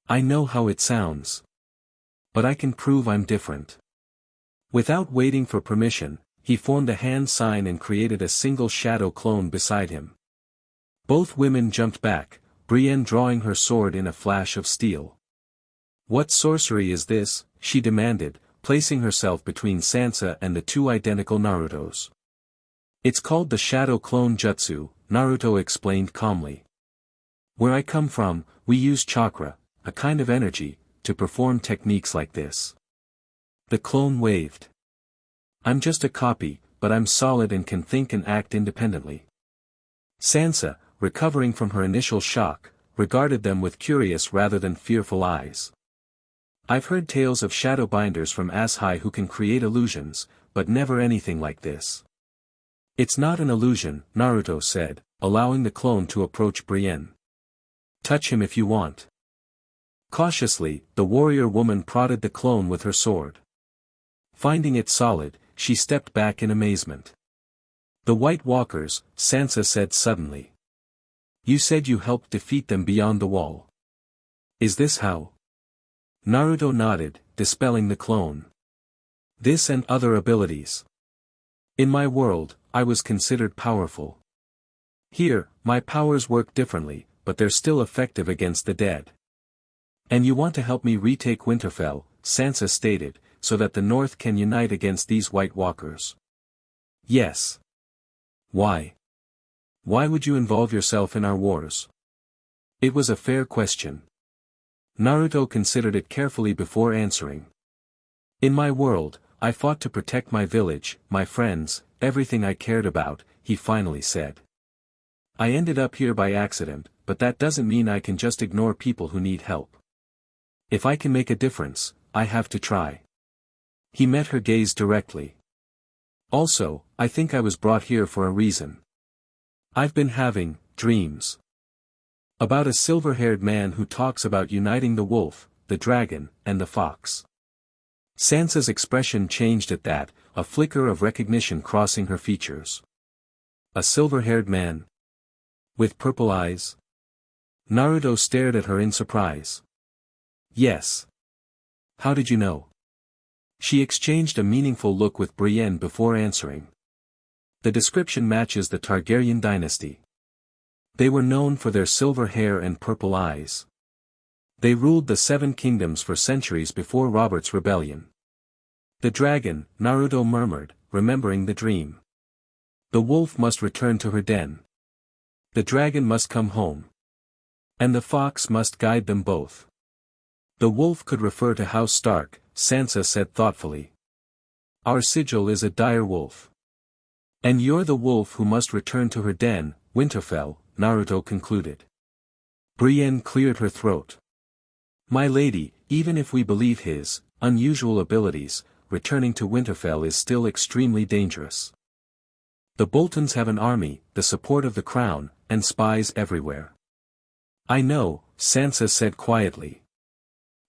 I know how it sounds. But I can prove I'm different. Without waiting for permission, he formed a hand sign and created a single shadow clone beside him. Both women jumped back, Brienne drawing her sword in a flash of steel. What sorcery is this? She demanded, placing herself between Sansa and the two identical Narutos. It's called the Shadow Clone Jutsu, Naruto explained calmly. Where I come from, we use chakra, a kind of energy, to perform techniques like this. The clone waved. I'm just a copy, but I'm solid and can think and act independently. Sansa, recovering from her initial shock, regarded them with curious rather than fearful eyes. I've heard tales of shadow binders from as high who can create illusions, but never anything like this. It's not an illusion, Naruto said, allowing the clone to approach Brienne. Touch him if you want. Cautiously, the warrior woman prodded the clone with her sword. Finding it solid, she stepped back in amazement. The White Walkers, Sansa said suddenly. You said you helped defeat them beyond the wall. Is this how? Naruto nodded, dispelling the clone. This and other abilities. In my world, I was considered powerful. Here, my powers work differently, but they're still effective against the dead. And you want to help me retake Winterfell, Sansa stated, so that the North can unite against these White Walkers. Yes. Why? Why would you involve yourself in our wars? It was a fair question. Naruto considered it carefully before answering. In my world, I fought to protect my village, my friends, everything I cared about, he finally said. I ended up here by accident, but that doesn't mean I can just ignore people who need help. If I can make a difference, I have to try. He met her gaze directly. Also, I think I was brought here for a reason. I've been having dreams. About a silver-haired man who talks about uniting the wolf, the dragon, and the fox. Sansa's expression changed at that, a flicker of recognition crossing her features. A silver-haired man? With purple eyes? Naruto stared at her in surprise. Yes. How did you know? She exchanged a meaningful look with Brienne before answering. The description matches the Targaryen dynasty. They were known for their silver hair and purple eyes. They ruled the Seven Kingdoms for centuries before Robert's rebellion. The dragon, Naruto murmured, remembering the dream. The wolf must return to her den. The dragon must come home. And the fox must guide them both. The wolf could refer to House Stark, Sansa said thoughtfully. Our sigil is a dire wolf. And you're the wolf who must return to her den, Winterfell, Naruto concluded. Brienne cleared her throat. My lady, even if we believe his unusual abilities, returning to Winterfell is still extremely dangerous. The Boltons have an army, the support of the crown, and spies everywhere. I know, Sansa said quietly.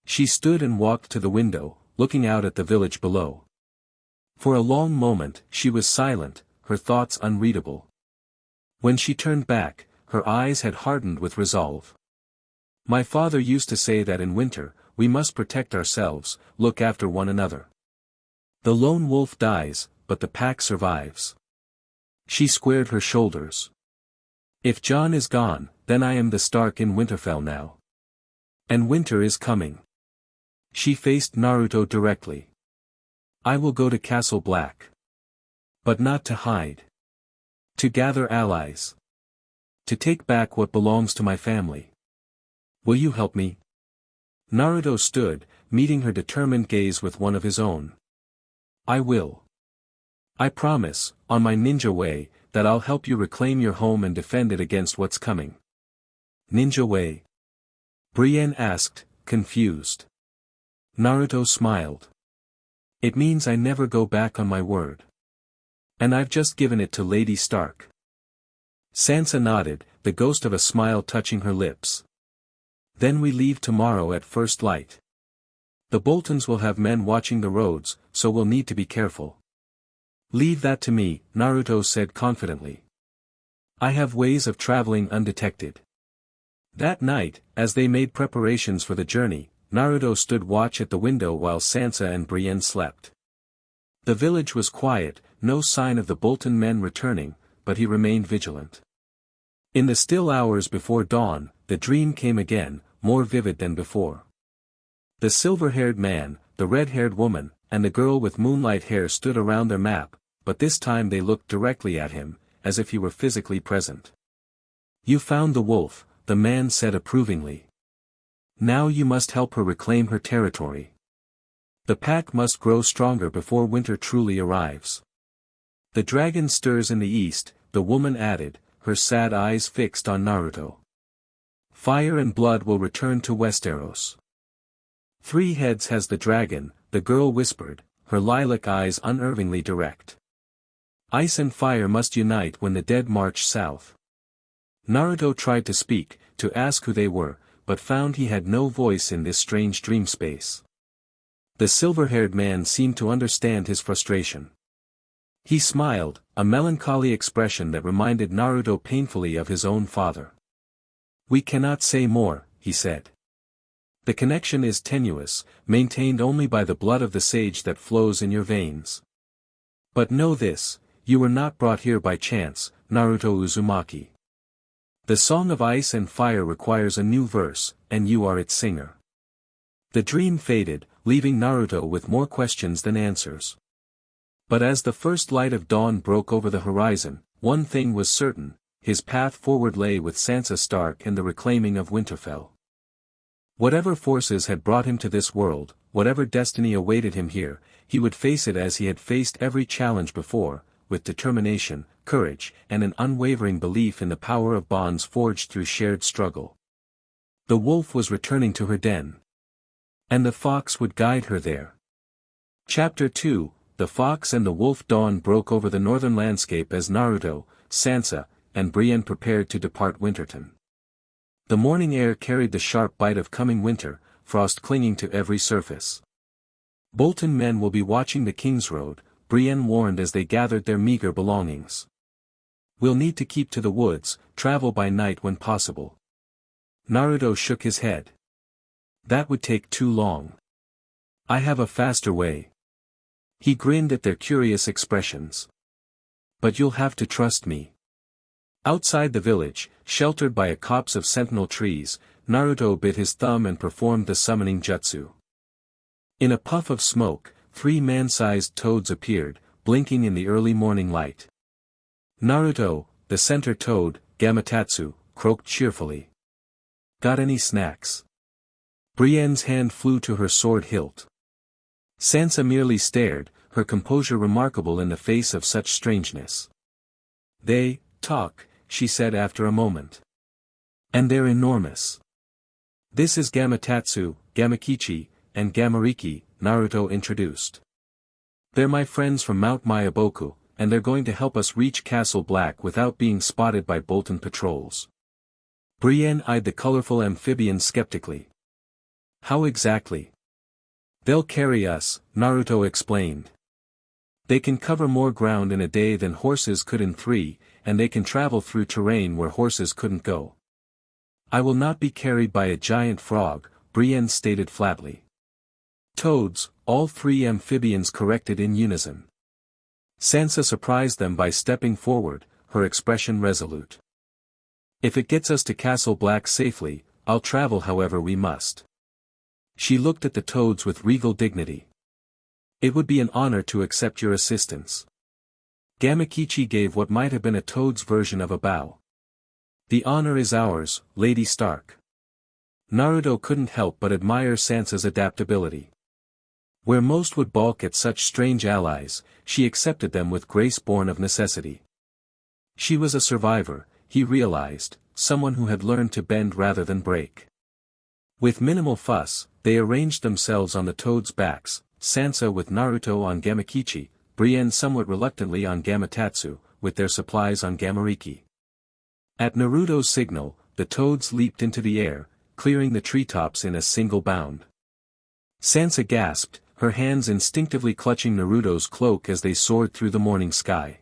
She stood and walked to the window, looking out at the village below. For a long moment, she was silent, her thoughts unreadable. When she turned back, her eyes had hardened with resolve. My father used to say that in winter, we must protect ourselves, look after one another. The lone wolf dies, but the pack survives. She squared her shoulders. If Jon is gone, then I am the Stark in Winterfell now. And winter is coming. She faced Naruto directly. I will go to Castle Black. But not to hide. To gather allies. To take back what belongs to my family. Will you help me? Naruto stood, meeting her determined gaze with one of his own. I will. I promise, on my ninja way, that I'll help you reclaim your home and defend it against what's coming. Ninja way? Brienne asked, confused. Naruto smiled. It means I never go back on my word. And I've just given it to Lady Stark. Sansa nodded, the ghost of a smile touching her lips. Then we leave tomorrow at first light. The Boltons will have men watching the roads, so we'll need to be careful. Leave that to me, Naruto said confidently. I have ways of traveling undetected. That night, as they made preparations for the journey, Naruto stood watch at the window while Sansa and Brienne slept. The village was quiet, no sign of the Bolton men returning, but he remained vigilant. In the still hours before dawn, the dream came again, more vivid than before. The silver-haired man, the red-haired woman, and the girl with moonlight hair stood around their map, but this time they looked directly at him, as if he were physically present. You found the wolf, the man said approvingly. Now you must help her reclaim her territory. The pack must grow stronger before winter truly arrives. The dragon stirs in the east, the woman added, her sad eyes fixed on Naruto. Fire and blood will return to West Aeros. 3 heads has the dragon, the girl whispered, her lilac eyes unervingly direct. Ice and fire must unite when the dead march south. Naruto tried to speak, to ask who they were, but found he had no voice in this strange dream space. The silver-haired man seemed to understand his frustration. He smiled, a melancholy expression that reminded Naruto painfully of his own father. We cannot say more, he said. The connection is tenuous, maintained only by the blood of the sage that flows in your veins. But know this, you were not brought here by chance, Naruto Uzumaki. The Song of Ice and Fire requires a new verse, and you are its singer. The dream faded, leaving Naruto with more questions than answers. But as the first light of dawn broke over the horizon, one thing was certain, his path forward lay with Sansa Stark and the reclaiming of Winterfell. Whatever forces had brought him to this world, whatever destiny awaited him here, he would face it as he had faced every challenge before, with determination, courage, and an unwavering belief in the power of bonds forged through shared struggle. The wolf was returning to her den. And the fox would guide her there. Chapter 2, The Fox and the Wolf. Dawn broke over the northern landscape as Naruto, Sansa, and Brienne prepared to depart Winterton. The morning air carried the sharp bite of coming winter, frost clinging to every surface. Bolton men will be watching the King's Road, Brienne warned as they gathered their meager belongings. We'll need to keep to the woods, travel by night when possible. Naruto shook his head. That would take too long. I have a faster way. He grinned at their curious expressions. But you'll have to trust me. Outside the village, sheltered by a copse of sentinel trees, Naruto bit his thumb and performed the summoning jutsu. In a puff of smoke, 3 man-sized toads appeared, blinking in the early morning light. Naruto, the center toad, Gamatsu, croaked cheerfully. Got any snacks? Brienne's hand flew to her sword hilt. Sansa merely stared, her composure remarkable in the face of such strangeness. They talk, she said after a moment. And they're enormous. This is Gamatsu, Gamakichi, and Gamariki, Naruto introduced. They're my friends from Mount Mayaboku, and they're going to help us reach Castle Black without being spotted by Bolton patrols. Brienne eyed the colorful amphibian skeptically. How exactly? They'll carry us, Naruto explained. They can cover more ground in a day than horses could in 3, and they can travel through terrain where horses couldn't go. I will not be carried by a giant frog, Brienne stated flatly. Toads, all 3 amphibians corrected in unison. Sansa surprised them by stepping forward, her expression resolute. If it gets us to Castle Black safely, I'll travel however we must. She looked at the toads with regal dignity. It would be an honor to accept your assistance. Gamakichi gave what might have been a toad's version of a bow. The honor is ours, Lady Stark. Naruto couldn't help but admire Sansa's adaptability. Where most would balk at such strange allies, she accepted them with grace born of necessity. She was a survivor, he realized, someone who had learned to bend rather than break. With minimal fuss, they arranged themselves on the toads' backs, Sansa with Naruto on Gamakichi, Brienne somewhat reluctantly on Gamatatsu, with their supplies on Gamariki. At Naruto's signal, the toads leaped into the air, clearing the treetops in a single bound. Sansa gasped, her hands instinctively clutching Naruto's cloak as they soared through the morning sky.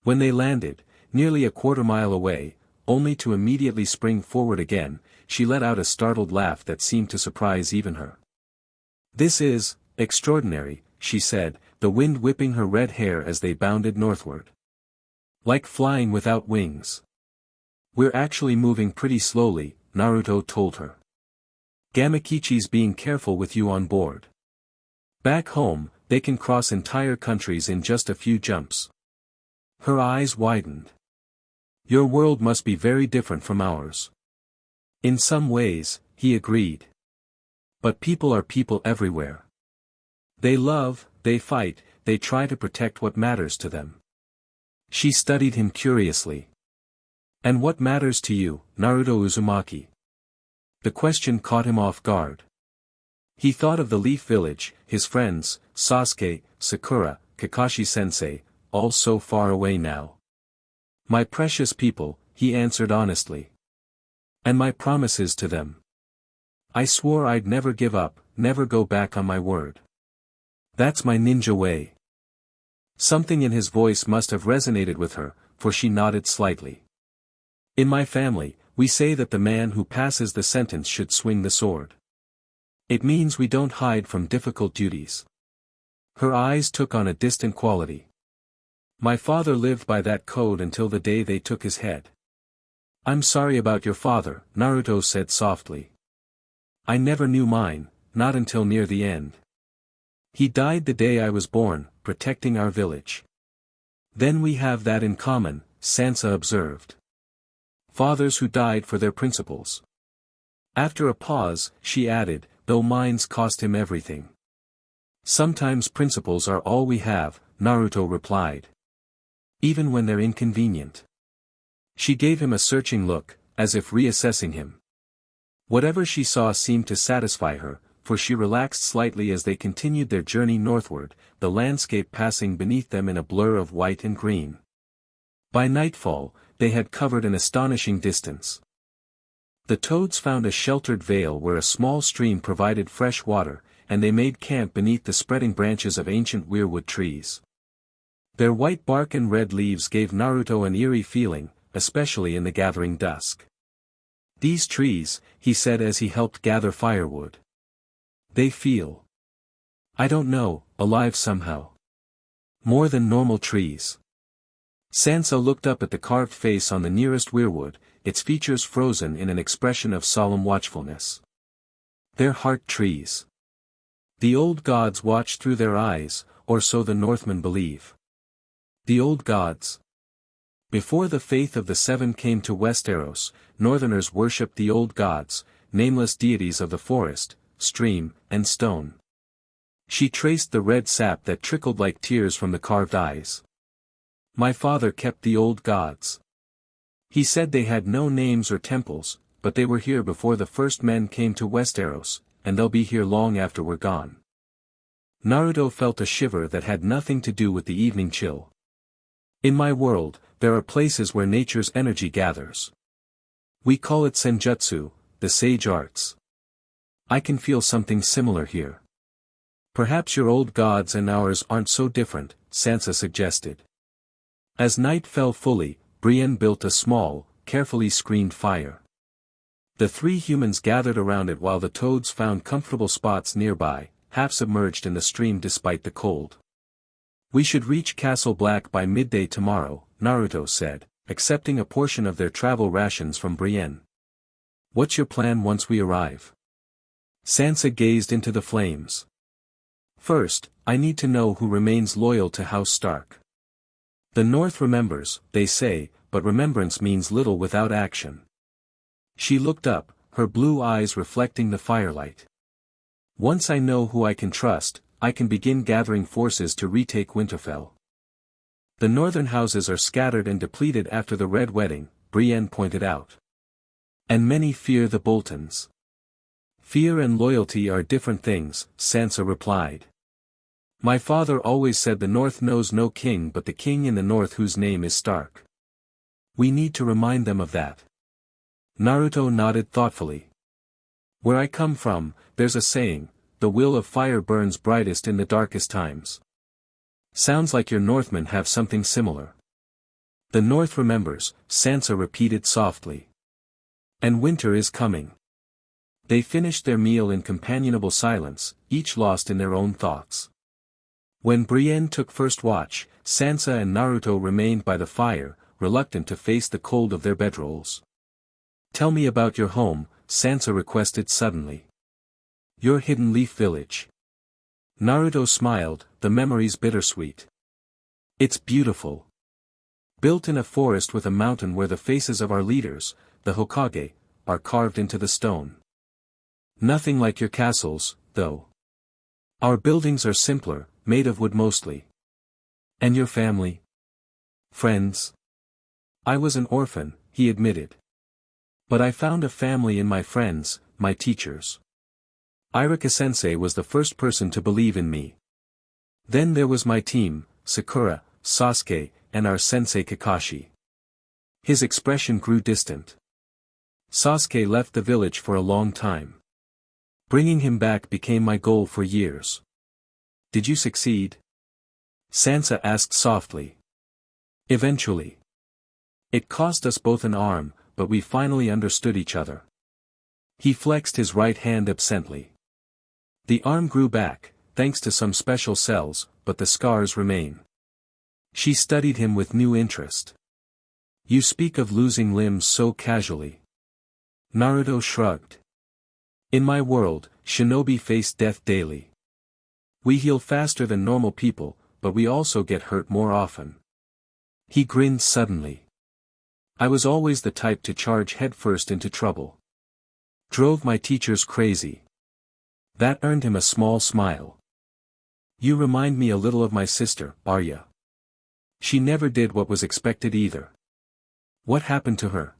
When they landed, nearly a quarter-mile away, only to immediately spring forward again, she let out a startled laugh that seemed to surprise even her. "This is extraordinary," she said, the wind whipping her red hair as they bounded northward. "Like flying without wings." "We're actually moving pretty slowly," Naruto told her. "Gamakichi's being careful with you on board. Back home, they can cross entire countries in just a few jumps." Her eyes widened. "Your world must be very different from ours." "In some ways," he agreed. "But people are people everywhere. They love, they fight, they try to protect what matters to them." She studied him curiously. "And what matters to you, Naruto Uzumaki?" The question caught him off guard. He thought of the Leaf Village, his friends, Sasuke, Sakura, Kakashi-sensei, all so far away now. "My precious people," he answered honestly. "And my promises to them. I swore I'd never give up, never go back on my word. That's my ninja way." Something in his voice must have resonated with her, for she nodded slightly. "In my family, we say that the man who passes the sentence should swing the sword. It means we don't hide from difficult duties." Her eyes took on a distant quality. "My father lived by that code until the day they took his head." "I'm sorry about your father," Naruto said softly. "I never knew mine, not until near the end. He died the day I was born, protecting our village." "Then we have that in common," Sansa observed. "Fathers who died for their principles." After a pause, she added, "Though mine's cost him everything." "Sometimes principles are all we have," Naruto replied. "Even when they're inconvenient." She gave him a searching look, as if reassessing him. Whatever she saw seemed to satisfy her, for she relaxed slightly as they continued their journey northward, the landscape passing beneath them in a blur of white and green. By nightfall, they had covered an astonishing distance. The toads found a sheltered vale where a small stream provided fresh water, and they made camp beneath the spreading branches of ancient weirwood trees. Their white bark and red leaves gave Naruto an eerie feeling, especially in the gathering dusk. "These trees," he said as he helped gather firewood. "They feel, I don't know, alive somehow. More than normal trees." Sansa looked up at the carved face on the nearest weirwood, its features frozen in an expression of solemn watchfulness. "They're heart trees. The old gods watch through their eyes, or so the Northmen believe." The old gods. Before the faith of the Seven came to West Aeros, Northerners worshipped the old gods, nameless deities of the forest, stream, and stone. She traced the red sap that trickled like tears from the carved eyes. "My father kept the old gods. He said they had no names or temples, but they were here before the first men came to West Aeros, and they'll be here long after we're gone." Naruto felt a shiver that had nothing to do with the evening chill. "In my world, there are places where nature's energy gathers. We call it senjutsu, the sage arts. I can feel something similar here." "Perhaps your old gods and ours aren't so different," Sansa suggested. As night fell fully, Brienne built a small, carefully screened fire. The three humans gathered around it while the toads found comfortable spots nearby, half submerged in the stream despite the cold. "We should reach Castle Black by midday tomorrow," Naruto said, accepting a portion of their travel rations from Brienne. "What's your plan once we arrive?" Sansa gazed into the flames. "First, I need to know who remains loyal to House Stark. The North remembers, they say, but remembrance means little without action." She looked up, her blue eyes reflecting the firelight. "Once I know who I can trust, I can begin gathering forces to retake Winterfell." The northern houses are scattered and depleted after the Red Wedding, Brienne pointed out. And many fear the Boltons. Fear and loyalty are different things, Sansa replied. My father always said the North knows no king but the king in the North whose name is Stark. We need to remind them of that. Naruto nodded thoughtfully. Where I come from, there's a saying, the will of fire burns brightest in the darkest times. Sounds like your Northmen have something similar. The North remembers, Sansa repeated softly. And winter is coming. They finished their meal in companionable silence, each lost in their own thoughts. When Brienne took first watch, Sansa and Naruto remained by the fire, reluctant to face the cold of their bedrolls. Tell me about your home, Sansa requested suddenly. Your Hidden Leaf Village. Naruto smiled, the memories bittersweet. It's beautiful. Built in a forest with a mountain where the faces of our leaders, the Hokage, are carved into the stone. Nothing like your castles, though. Our buildings are simpler, made of wood mostly. And your family? Friends? I was an orphan, he admitted. But I found a family in my friends, my teachers. Irika-sensei was the first person to believe in me. Then there was my team, Sakura, Sasuke, and our sensei Kakashi. His expression grew distant. Sasuke left the village for a long time. Bringing him back became my goal for years. Did you succeed? Sansa asked softly. Eventually. It cost us both an arm, but we finally understood each other. He flexed his right hand absently. The arm grew back, thanks to some special cells, but the scars remain. She studied him with new interest. You speak of losing limbs so casually. Naruto shrugged. In my world, shinobi face death daily. We heal faster than normal people, but we also get hurt more often. He grinned suddenly. I was always the type to charge headfirst into trouble. Drove my teachers crazy. That earned him a small smile. You remind me a little of my sister, Arya. She never did what was expected either. What happened to her?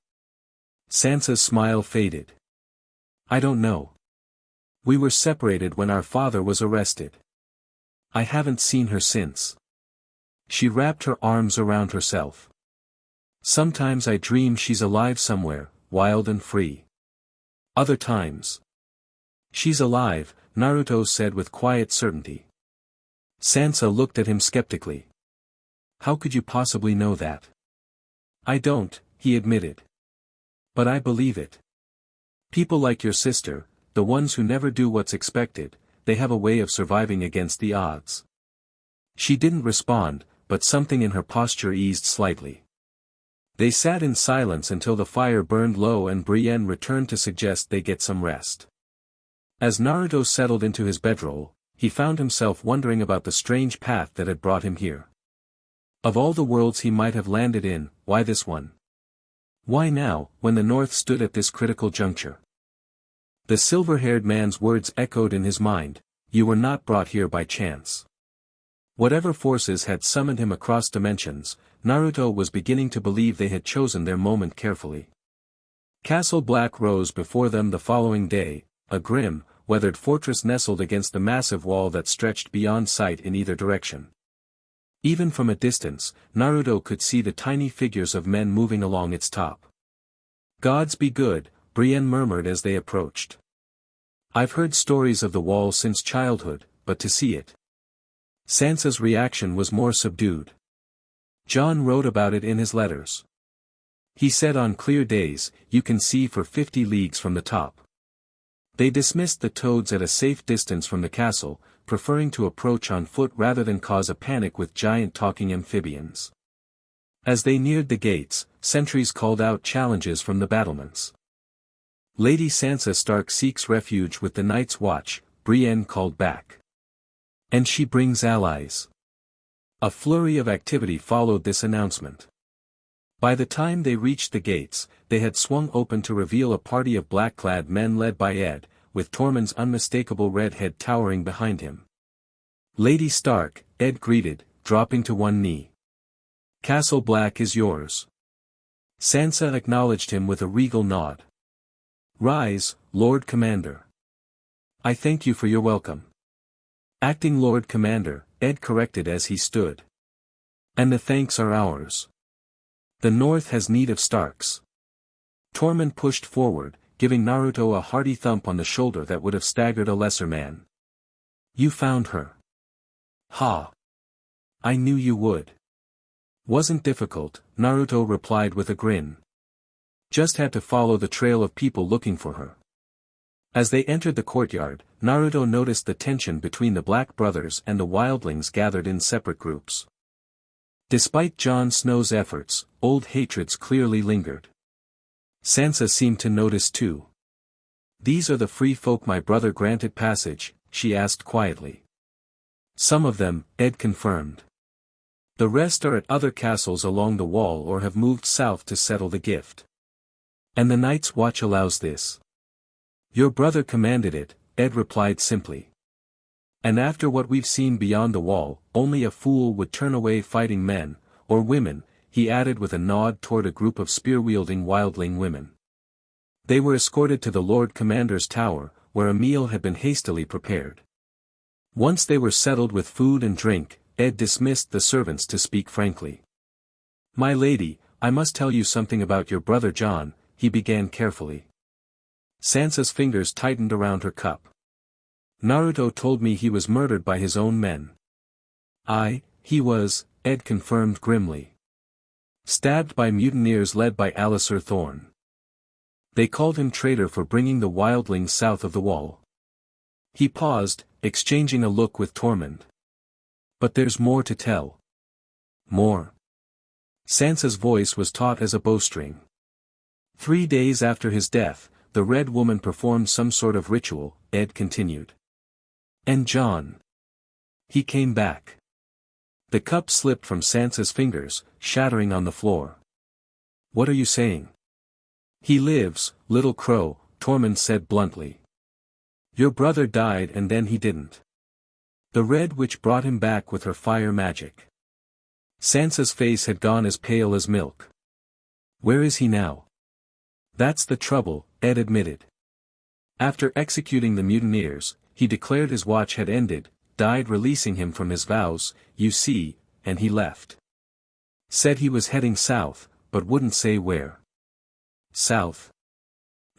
Sansa's smile faded. I don't know. We were separated when our father was arrested. I haven't seen her since. She wrapped her arms around herself. Sometimes I dream she's alive somewhere, wild and free. Other times. She's alive, Naruto said with quiet certainty. Sansa looked at him skeptically. How could you possibly know that? I don't, he admitted. But I believe it. People like your sister, the ones who never do what's expected, they have a way of surviving against the odds. She didn't respond, but something in her posture eased slightly. They sat in silence until the fire burned low and Brienne returned to suggest they get some rest. As Naruto settled into his bedroll, he found himself wondering about the strange path that had brought him here. Of all the worlds he might have landed in, why this one? Why now, when the North stood at this critical juncture? The silver-haired man's words echoed in his mind, you were not brought here by chance. Whatever forces had summoned him across dimensions, Naruto was beginning to believe they had chosen their moment carefully. Castle Black rose before them the following day, a grim, weathered fortress nestled against a massive wall that stretched beyond sight in either direction. Even from a distance, Naruto could see the tiny figures of men moving along its top. Gods be good, Brienne murmured as they approached. I've heard stories of the wall since childhood, but to see it. Sansa's reaction was more subdued. John wrote about it in his letters. He said on clear days, you can see for 50 leagues from the top. They dismissed the toads at a safe distance from the castle, preferring to approach on foot rather than cause a panic with giant talking amphibians. As they neared the gates, sentries called out challenges from the battlements. Lady Sansa Stark seeks refuge with the Night's Watch, Brienne called back. And she brings allies. A flurry of activity followed this announcement. By the time they reached the gates, they had swung open to reveal a party of black-clad men led by Ed, with Tormund's unmistakable red head towering behind him. Lady Stark, Ed greeted, dropping to one knee. Castle Black is yours. Sansa acknowledged him with a regal nod. Rise, Lord Commander. I thank you for your welcome. Acting Lord Commander, Ed corrected as he stood. And the thanks are ours. The North has need of Starks. Tormund pushed forward, giving Naruto a hearty thump on the shoulder that would have staggered a lesser man. You found her. Ha! I knew you would. Wasn't difficult, Naruto replied with a grin. Just had to follow the trail of people looking for her. As they entered the courtyard, Naruto noticed the tension between the Black brothers and the wildlings gathered in separate groups. Despite Jon Snow's efforts, old hatreds clearly lingered. Sansa seemed to notice too. These are the free folk my brother granted passage, she asked quietly. Some of them, Ed confirmed. The rest are at other castles along the wall or have moved south to settle the gift. And the Night's Watch allows this. Your brother commanded it, Ed replied simply. And after what we've seen beyond the wall, only a fool would turn away fighting men, or women, he added with a nod toward a group of spear-wielding wildling women. They were escorted to the Lord Commander's tower, where a meal had been hastily prepared. Once they were settled with food and drink, Ed dismissed the servants to speak frankly. My lady, I must tell you something about your brother Jon, he began carefully. Sansa's fingers tightened around her cup. Naruto told me he was murdered by his own men. He was, Ed confirmed grimly. Stabbed by mutineers led by Alliser Thorne. They called him traitor for bringing the wildlings south of the wall. He paused, exchanging a look with Tormund. But there's more to tell. More. Sansa's voice was taut as a bowstring. 3 days after his death, the Red Woman performed some sort of ritual, Ed continued. And Jon. He came back. The cup slipped from Sansa's fingers, shattering on the floor. What are you saying? He lives, little crow, Tormund said bluntly. Your brother died and then he didn't. The Red Witch brought him back with her fire magic. Sansa's face had gone as pale as milk. Where is he now? That's the trouble, Ed admitted. After executing the mutineers, he declared his watch had ended, died releasing him from his vows, you see, and he left. Said he was heading south, but wouldn't say where. South?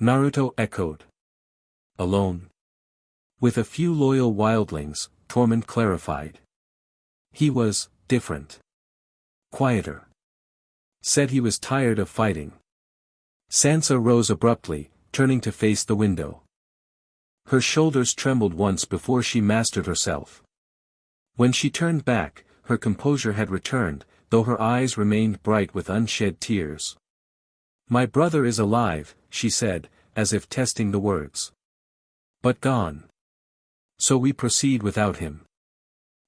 Naruto echoed. Alone. With a few loyal wildlings, Tormund clarified. He was different. Quieter. Said he was tired of fighting. Sansa rose abruptly, turning to face the window. Her shoulders trembled once before she mastered herself. When she turned back, her composure had returned, though her eyes remained bright with unshed tears. My brother is alive, she said, as if testing the words. But gone. So we proceed without him.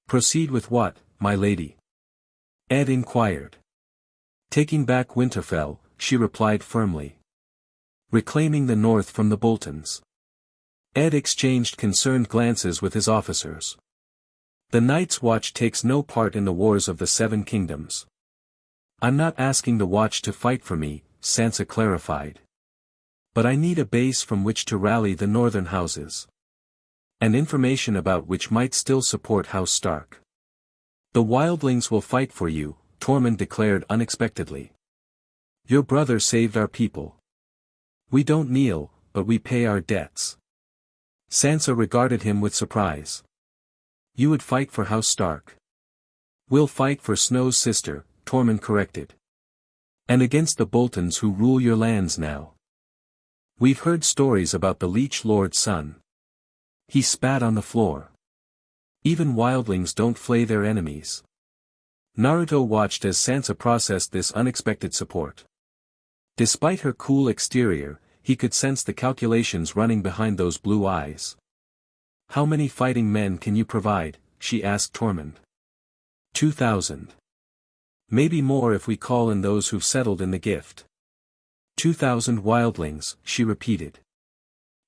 Proceed with what, my lady? Ed inquired. Taking back Winterfell, she replied firmly. Reclaiming the north from the Boltons. Ed exchanged concerned glances with his officers. The Night's Watch takes no part in the wars of the Seven Kingdoms. I'm not asking the Watch to fight for me, Sansa clarified. But I need a base from which to rally the northern houses. And information about which might still support House Stark. The wildlings will fight for you, Tormund declared unexpectedly. Your brother saved our people. We don't kneel, but we pay our debts. Sansa regarded him with surprise. You would fight for House Stark. We'll fight for Snow's sister, Tormund corrected. And against the Boltons who rule your lands now. We've heard stories about the Leech Lord's son. He spat on the floor. Even wildlings don't flay their enemies. Naruto watched as Sansa processed this unexpected support. Despite her cool exterior, he could sense the calculations running behind those blue eyes. How many fighting men can you provide? She asked Tormund. 2,000. Maybe more if we call in those who've settled in the gift. 2,000 wildlings, she repeated.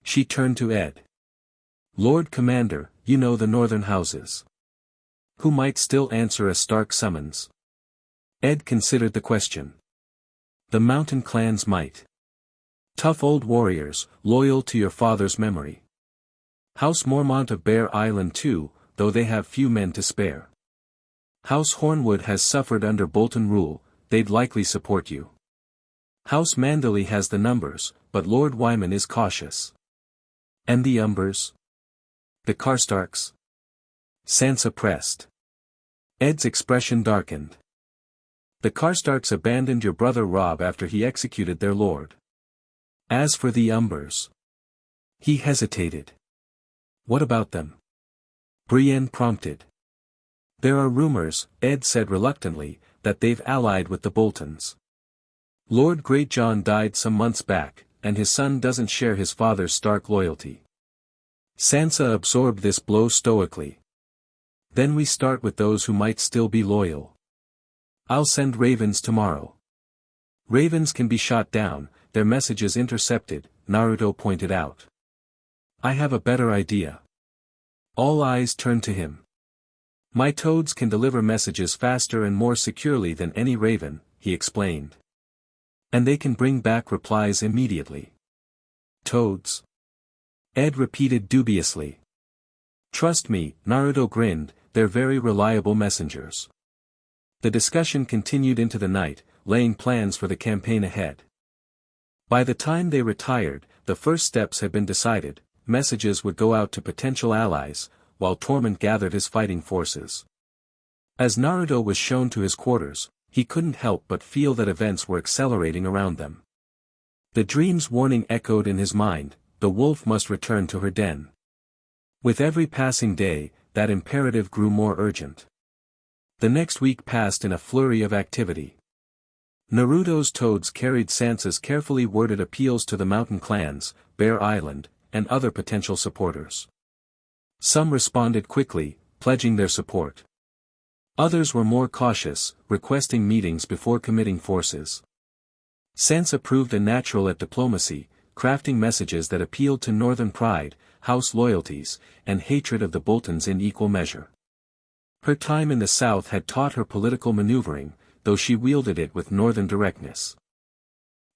She turned to Ed. Lord Commander, you know the northern houses. Who might still answer a Stark summons. Ed considered the question. The mountain clans might. Tough old warriors, loyal to your father's memory. House Mormont of Bear Island too, though they have few men to spare. House Hornwood has suffered under Bolton rule, they'd likely support you. House Manderley has the numbers, but Lord Wyman is cautious. And the Umbers? The Karstarks? Sansa pressed. Ed's expression darkened. The Karstarks abandoned your brother Robb after he executed their lord. As for the Umbers. He hesitated. What about them? Brienne prompted. There are rumors, Ed said reluctantly, that they've allied with the Boltons. Lord Greatjon died some months back, and his son doesn't share his father's Stark loyalty. Sansa absorbed this blow stoically. Then we start with those who might still be loyal. I'll send ravens tomorrow. Ravens can be shot down, their messages intercepted, Naruto pointed out. I have a better idea. All eyes turned to him. My toads can deliver messages faster and more securely than any raven, he explained. And they can bring back replies immediately. Toads? Ed repeated dubiously. Trust me, Naruto grinned, they're very reliable messengers. The discussion continued into the night, laying plans for the campaign ahead. By the time they retired, the first steps had been decided, messages would go out to potential allies, while Tormund gathered his fighting forces. As Naruto was shown to his quarters, he couldn't help but feel that events were accelerating around them. The dream's warning echoed in his mind, the wolf must return to her den. With every passing day, that imperative grew more urgent. The next week passed in a flurry of activity. Naruto's toads carried Sansa's carefully worded appeals to the mountain clans, Bear Island, and other potential supporters. Some responded quickly, pledging their support. Others were more cautious, requesting meetings before committing forces. Sansa proved a natural at diplomacy, crafting messages that appealed to northern pride, house loyalties, and hatred of the Boltons in equal measure. Her time in the south had taught her political maneuvering, though she wielded it with northern directness.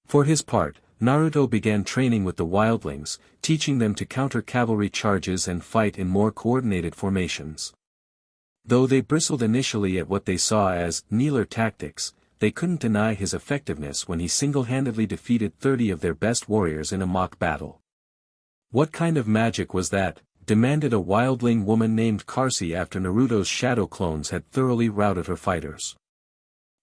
For his part, Naruto began training with the wildlings, teaching them to counter cavalry charges and fight in more coordinated formations. Though they bristled initially at what they saw as kneeler tactics, they couldn't deny his effectiveness when he single-handedly defeated 30 of their best warriors in a mock battle. What kind of magic was that? Demanded a wildling woman named Karsi after Naruto's shadow clones had thoroughly routed her fighters.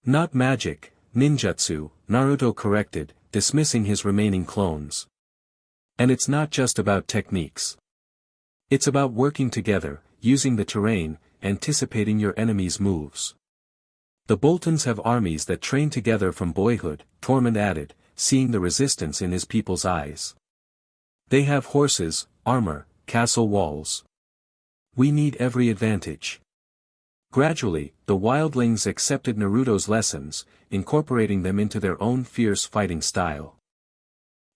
Not magic, ninjutsu, Naruto corrected, dismissing his remaining clones. And it's not just about techniques. It's about working together, using the terrain, anticipating your enemy's moves. The Boltons have armies that train together from boyhood, Tormund added, seeing the resistance in his people's eyes. They have horses, armor, castle walls. We need every advantage. Gradually, the wildlings accepted Naruto's lessons, incorporating them into their own fierce fighting style.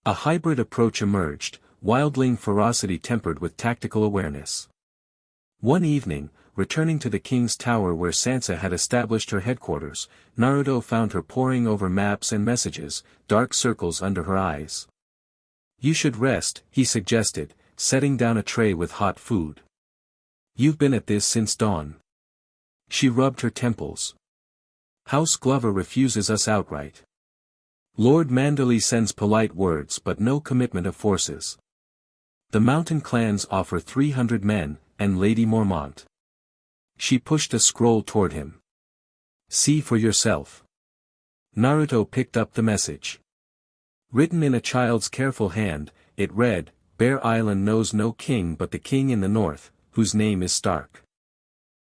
A hybrid approach emerged, wildling ferocity tempered with tactical awareness. One evening, returning to the king's tower where Sansa had established her headquarters, Naruto found her poring over maps and messages, dark circles under her eyes. You should rest, he suggested, setting down a tray with hot food. You've been at this since dawn. She rubbed her temples. House Glover refuses us outright. Lord Manderley sends polite words but no commitment of forces. The mountain clans offer 300 men, and Lady Mormont. She pushed a scroll toward him. See for yourself. Naruto picked up the message. Written in a child's careful hand, it read, Bear Island knows no king but the king in the north, whose name is Stark.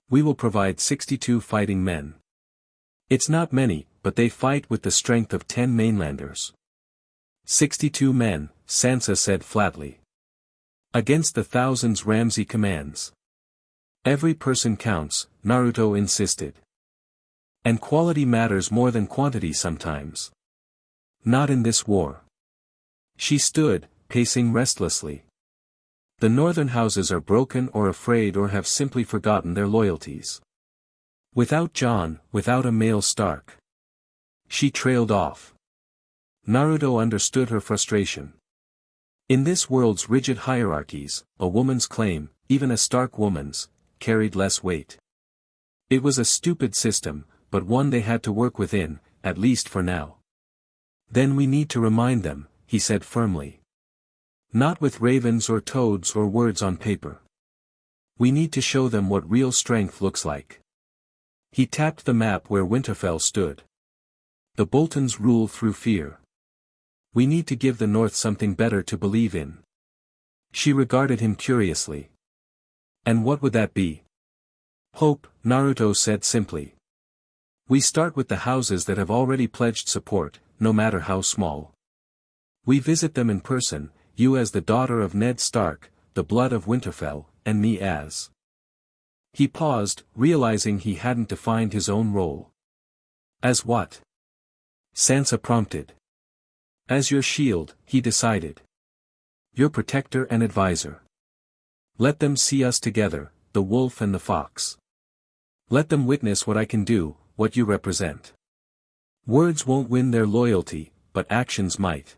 We will provide 62 fighting men. It's not many, but they fight with the strength of 10 mainlanders. 62 men, Sansa said flatly. Against the thousands Ramsay commands. Every person counts, Naruto insisted. And quality matters more than quantity sometimes. Not in this war. She stood, pacing restlessly. The northern houses are broken or afraid or have simply forgotten their loyalties. Without Jon, without a male Stark. She trailed off. Naruto understood her frustration. In this world's rigid hierarchies, a woman's claim, even a Stark woman's, carried less weight. It was a stupid system, but one they had to work within, at least for now. Then we need to remind them, he said firmly. Not with ravens or toads or words on paper. We need to show them what real strength looks like. He tapped the map where Winterfell stood. The Boltons rule through fear. We need to give the North something better to believe in. She regarded him curiously. And what would that be? Hope, Naruto said simply. We start with the houses that have already pledged support, no matter how small. We visit them in person, you as the daughter of Ned Stark, the blood of Winterfell, and me as. He paused, realizing he hadn't defined his own role. As what? Sansa prompted. As your shield, he decided. Your protector and advisor. Let them see us together, the wolf and the fox. Let them witness what I can do, what you represent. Words won't win their loyalty, but actions might.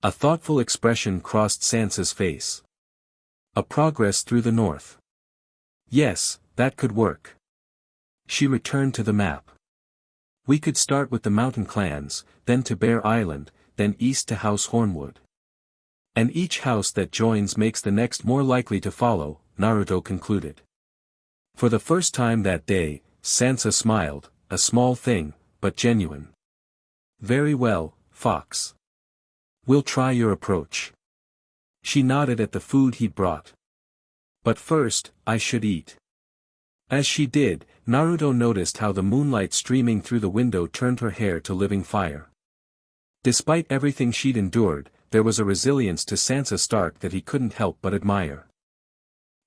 A thoughtful expression crossed Sansa's face. A progress through the North. Yes, that could work. She returned to the map. We could start with the mountain clans, then to Bear Island, then east to House Hornwood. And each house that joins makes the next more likely to follow, Naruto concluded. For the first time that day, Sansa smiled, a small thing, but genuine. Very well, Fox. We'll try your approach. She nodded at the food he'd brought. But first, I should eat. As she did, Naruto noticed how the moonlight streaming through the window turned her hair to living fire. Despite everything she'd endured, there was a resilience to Sansa Stark that he couldn't help but admire.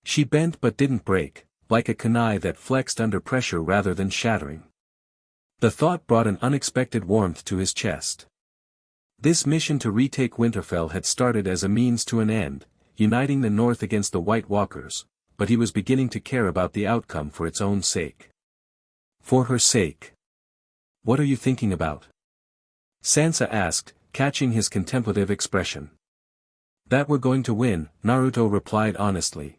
She bent but didn't break, like a kunai that flexed under pressure rather than shattering. The thought brought an unexpected warmth to his chest. This mission to retake Winterfell had started as a means to an end, uniting the North against the White Walkers, but he was beginning to care about the outcome for its own sake. For her sake. What are you thinking about? Sansa asked, catching his contemplative expression. That we're going to win, Naruto replied honestly.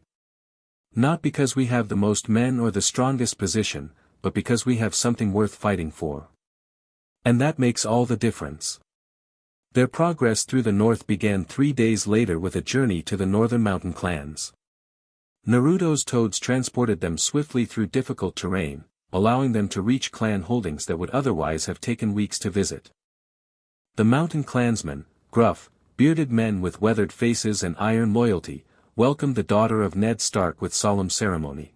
Not because we have the most men or the strongest position, but because we have something worth fighting for. And that makes all the difference. Their progress through the North began 3 days later with a journey to the northern mountain clans. Naruto's toads transported them swiftly through difficult terrain, allowing them to reach clan holdings that would otherwise have taken weeks to visit. The mountain clansmen, gruff, bearded men with weathered faces and iron loyalty, welcomed the daughter of Ned Stark with solemn ceremony.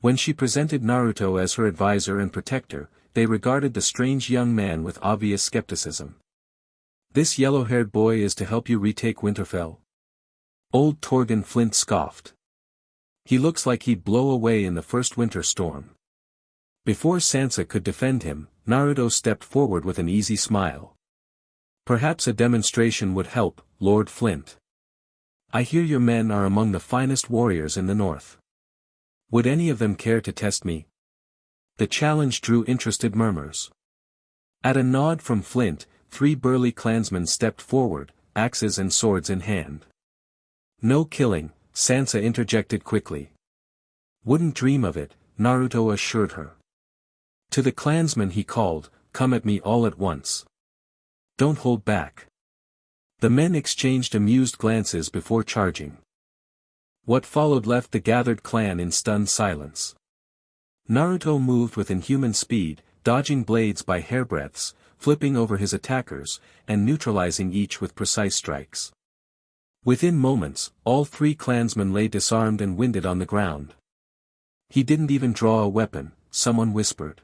When she presented Naruto as her advisor and protector, they regarded the strange young man with obvious skepticism. This yellow-haired boy is to help you retake Winterfell? Old Torgon Flint scoffed. He looks like he'd blow away in the first winter storm. Before Sansa could defend him, Naruto stepped forward with an easy smile. Perhaps a demonstration would help, Lord Flint. I hear your men are among the finest warriors in the North. Would any of them care to test me? The challenge drew interested murmurs. At a nod from Flint, 3 burly clansmen stepped forward, axes and swords in hand. No killing, Sansa interjected quickly. Wouldn't dream of it, Naruto assured her. To the clansmen he called, come at me all at once. Don't hold back. The men exchanged amused glances before charging. What followed left the gathered clan in stunned silence. Naruto moved with inhuman speed, dodging blades by hairbreadths, flipping over his attackers, and neutralizing each with precise strikes. Within moments, all 3 clansmen lay disarmed and winded on the ground. He didn't even draw a weapon, someone whispered.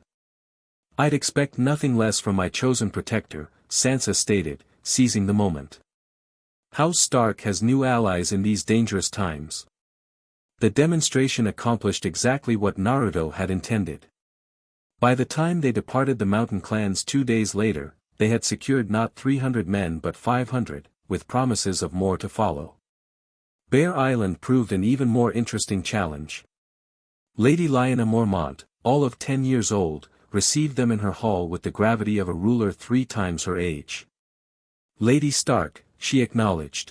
I'd expect nothing less from my chosen protector, Sansa stated, seizing the moment. House Stark has new allies in these dangerous times. The demonstration accomplished exactly what Naruto had intended. By the time they departed the mountain clans 2 days later, they had secured not 300 men but 500, with promises of more to follow. Bear Island proved an even more interesting challenge. Lady Lyanna Mormont, all of 10 years old, received them in her hall with the gravity of a ruler 3 times her age. "Lady Stark," she acknowledged.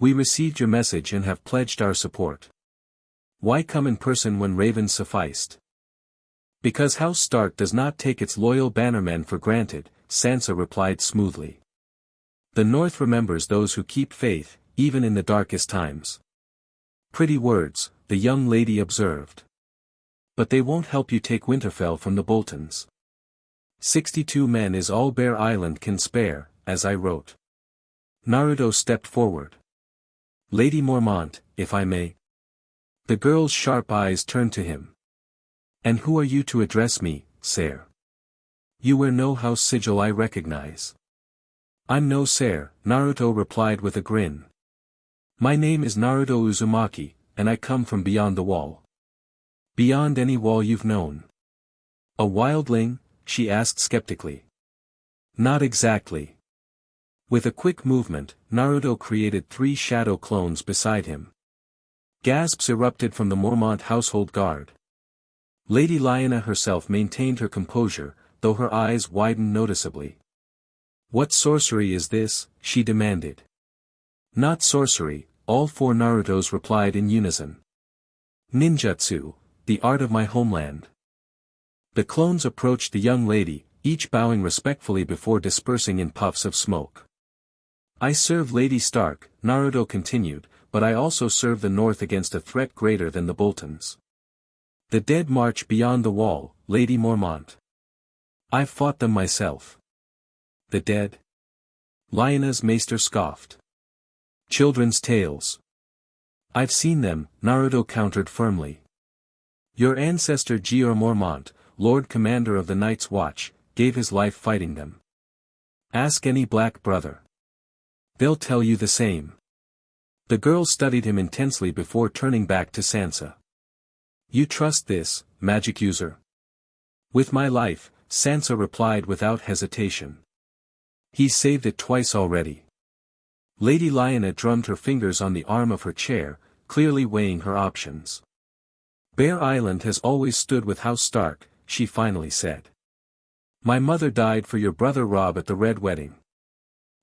"We received your message and have pledged our support. Why come in person when ravens sufficed?" "Because House Stark does not take its loyal bannermen for granted," Sansa replied smoothly. "The North remembers those who keep faith, even in the darkest times." "Pretty words," the young lady observed. "But they won't help you take Winterfell from the Boltons. 62 men is all Bear Island can spare, as I wrote." Naruto stepped forward. "Lady Mormont, if I may." The girl's sharp eyes turned to him. "And who are you to address me, sire? You wear no house sigil I recognize." "I'm no sire," Naruto replied with a grin. "My name is Naruto Uzumaki, and I come from beyond the wall." "Beyond any wall you've known?" "A wildling?" she asked skeptically. "Not exactly." With a quick movement, Naruto created 3 shadow clones beside him. Gasps erupted from the Mormont household guard. Lady Lyanna herself maintained her composure, though her eyes widened noticeably. "What sorcery is this?" she demanded. "Not sorcery," all 4 Narutos replied in unison. "Ninjutsu, the art of my homeland." The clones approached the young lady, each bowing respectfully before dispersing in puffs of smoke. "I serve Lady Stark," Naruto continued, "but I also serve the North against a threat greater than the Boltons. The dead march beyond the wall, Lady Mormont. I've fought them myself." "The dead?" Lyanna's maester scoffed. "Children's tales." "I've seen them," Naruto countered firmly. "Your ancestor Jeor Mormont, Lord Commander of the Night's Watch, gave his life fighting them. Ask any black brother. They'll tell you the same." The girl studied him intensely before turning back to Sansa. "You trust this, magic user?" "With my life," Sansa replied without hesitation. "He's saved it twice already." Lady Lyanna drummed her fingers on the arm of her chair, clearly weighing her options. "Bear Island has always stood with House Stark," she finally said. "My mother died for your brother Robb at the Red Wedding.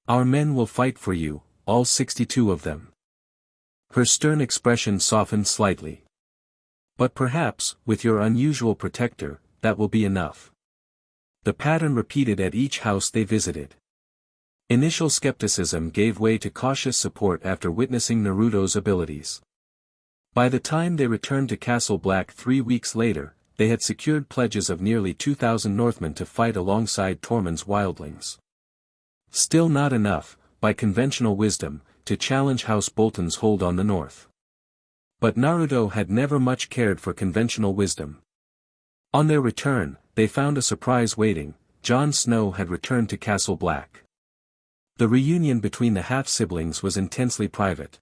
Our men will fight for you, all 62 of them." Her stern expression softened slightly. "But perhaps, with your unusual protector, that will be enough." The pattern repeated at each house they visited. Initial skepticism gave way to cautious support after witnessing Naruto's abilities. By the time they returned to Castle Black 3 weeks later, they had secured pledges of nearly 2,000 Northmen to fight alongside Tormund's wildlings. Still not enough, by conventional wisdom, to challenge House Bolton's hold on the north. But Naruto had never much cared for conventional wisdom. On their return, they found a surprise waiting. Jon Snow had returned to Castle Black. The reunion between the half-siblings was intensely private.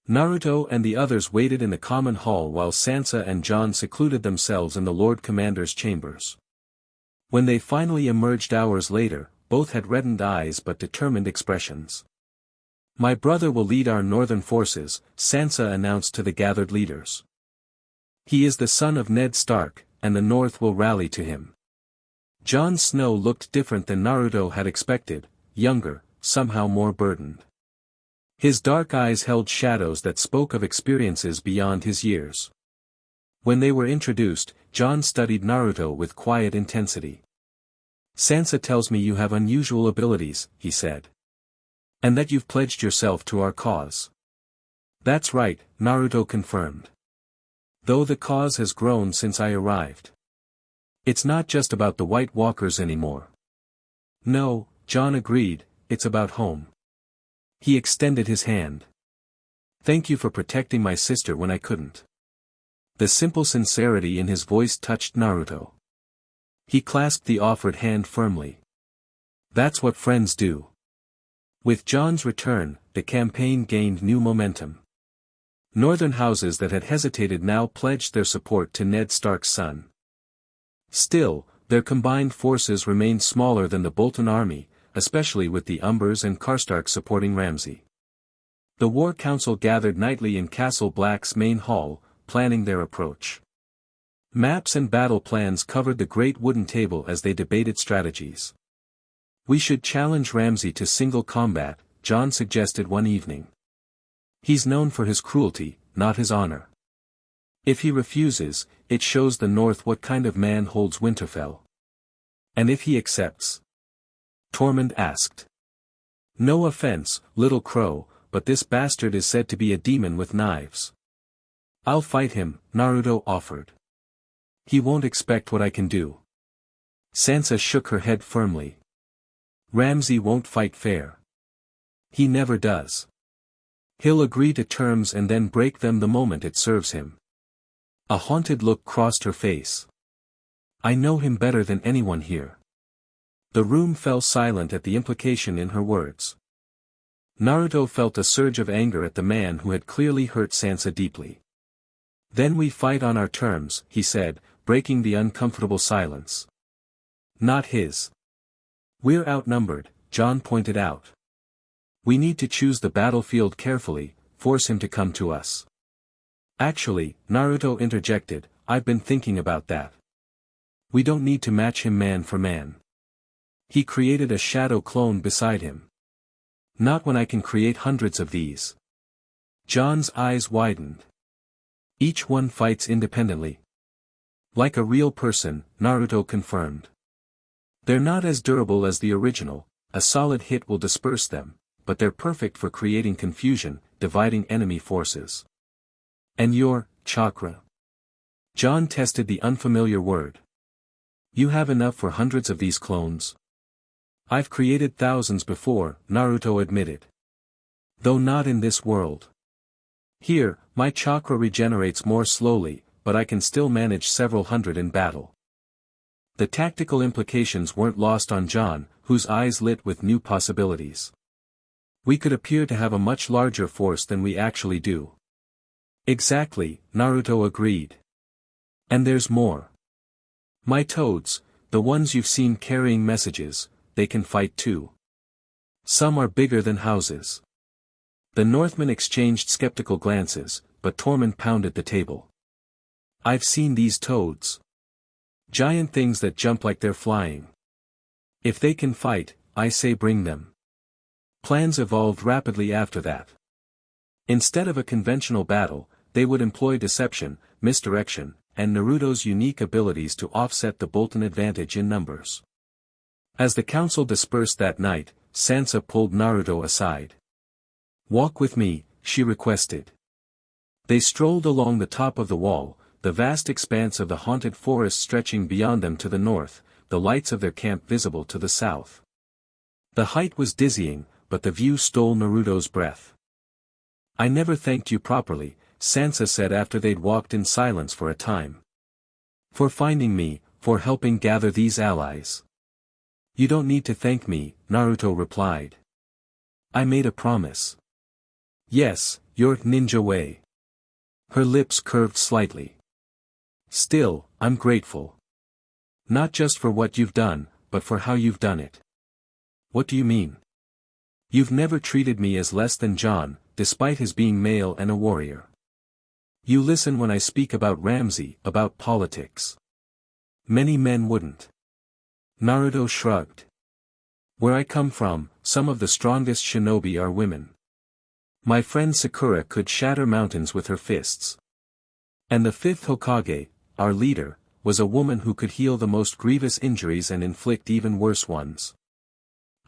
Naruto and the others waited in the common hall while Sansa and Jon secluded themselves in the Lord Commander's chambers. When they finally emerged hours later, both had reddened eyes but determined expressions. "My brother will lead our northern forces," Sansa announced to the gathered leaders. "He is the son of Ned Stark, and the North will rally to him." Jon Snow looked different than Naruto had expected, younger, somehow more burdened. His dark eyes held shadows that spoke of experiences beyond his years. When they were introduced, Jon studied Naruto with quiet intensity. "Sansa tells me you have unusual abilities," he said. "And that you've pledged yourself to our cause." "That's right," Naruto confirmed. "Though the cause has grown since I arrived. It's not just about the White Walkers anymore." "No," Jon agreed, "it's about home." He extended his hand. "Thank you for protecting my sister when I couldn't." The simple sincerity in his voice touched Naruto. He clasped the offered hand firmly. "That's what friends do." With Jon's return, the campaign gained new momentum. Northern houses that had hesitated now pledged their support to Ned Stark's son. Still, their combined forces remained smaller than the Bolton army, especially with the Umbers and Karstark supporting Ramsay. The War Council gathered nightly in Castle Black's main hall, planning their approach. Maps and battle plans covered the great wooden table as they debated strategies. We should challenge Ramsay to single combat, Jon suggested one evening. He's known for his cruelty, not his honor. If he refuses, it shows the North what kind of man holds Winterfell. And if he accepts? Tormund asked. No offense, Little Crow, but this bastard is said to be a demon with knives. I'll fight him, Naruto offered. He won't expect what I can do. Sansa shook her head firmly. Ramsay won't fight fair. He never does. He'll agree to terms and then break them the moment it serves him. A haunted look crossed her face. I know him better than anyone here. The room fell silent at the implication in her words. Naruto felt a surge of anger at the man who had clearly hurt Sansa deeply. Then we fight on our terms, he said, breaking the uncomfortable silence. Not his. We're outnumbered, Jon pointed out. We need to choose the battlefield carefully, force him to come to us. Actually, Naruto interjected, I've been thinking about that. We don't need to match him man for man. He created a shadow clone beside him. Not when I can create hundreds of these. Jon's eyes widened. Each one fights independently. Like a real person, Naruto confirmed. They're not as durable as the original, a solid hit will disperse them, but they're perfect for creating confusion, dividing enemy forces. And your chakra? Jon tested the unfamiliar word. You have enough for hundreds of these clones? I've created thousands before, Naruto admitted. Though not in this world. Here, my chakra regenerates more slowly, but I can still manage several hundred in battle. The tactical implications weren't lost on Jon, whose eyes lit with new possibilities. We could appear to have a much larger force than we actually do. Exactly, Naruto agreed. And there's more. My toads, the ones you've seen carrying messages, they can fight too. Some are bigger than houses. The Northmen exchanged skeptical glances, but Tormund pounded the table. I've seen these toads. Giant things that jump like they're flying. If they can fight, I say bring them. Plans evolved rapidly after that. Instead of a conventional battle, they would employ deception, misdirection, and Naruto's unique abilities to offset the Bolton advantage in numbers. As the council dispersed that night, Sansa pulled Naruto aside. Walk with me, she requested. They strolled along the top of the wall, the vast expanse of the haunted forest stretching beyond them to the north, the lights of their camp visible to the south. The height was dizzying, but the view stole Naruto's breath. I never thanked you properly, Sansa said after they'd walked in silence for a time. For finding me, for helping gather these allies. You don't need to thank me, Naruto replied. I made a promise. Yes, your ninja way. Her lips curved slightly. Still, I'm grateful. Not just for what you've done, but for how you've done it. What do you mean? You've never treated me as less than Jon, despite his being male and a warrior. You listen when I speak about Ramsay, about politics. Many men wouldn't. Naruto shrugged. Where I come from, some of the strongest shinobi are women. My friend Sakura could shatter mountains with her fists. And the fifth Hokage, our leader, was a woman who could heal the most grievous injuries and inflict even worse ones.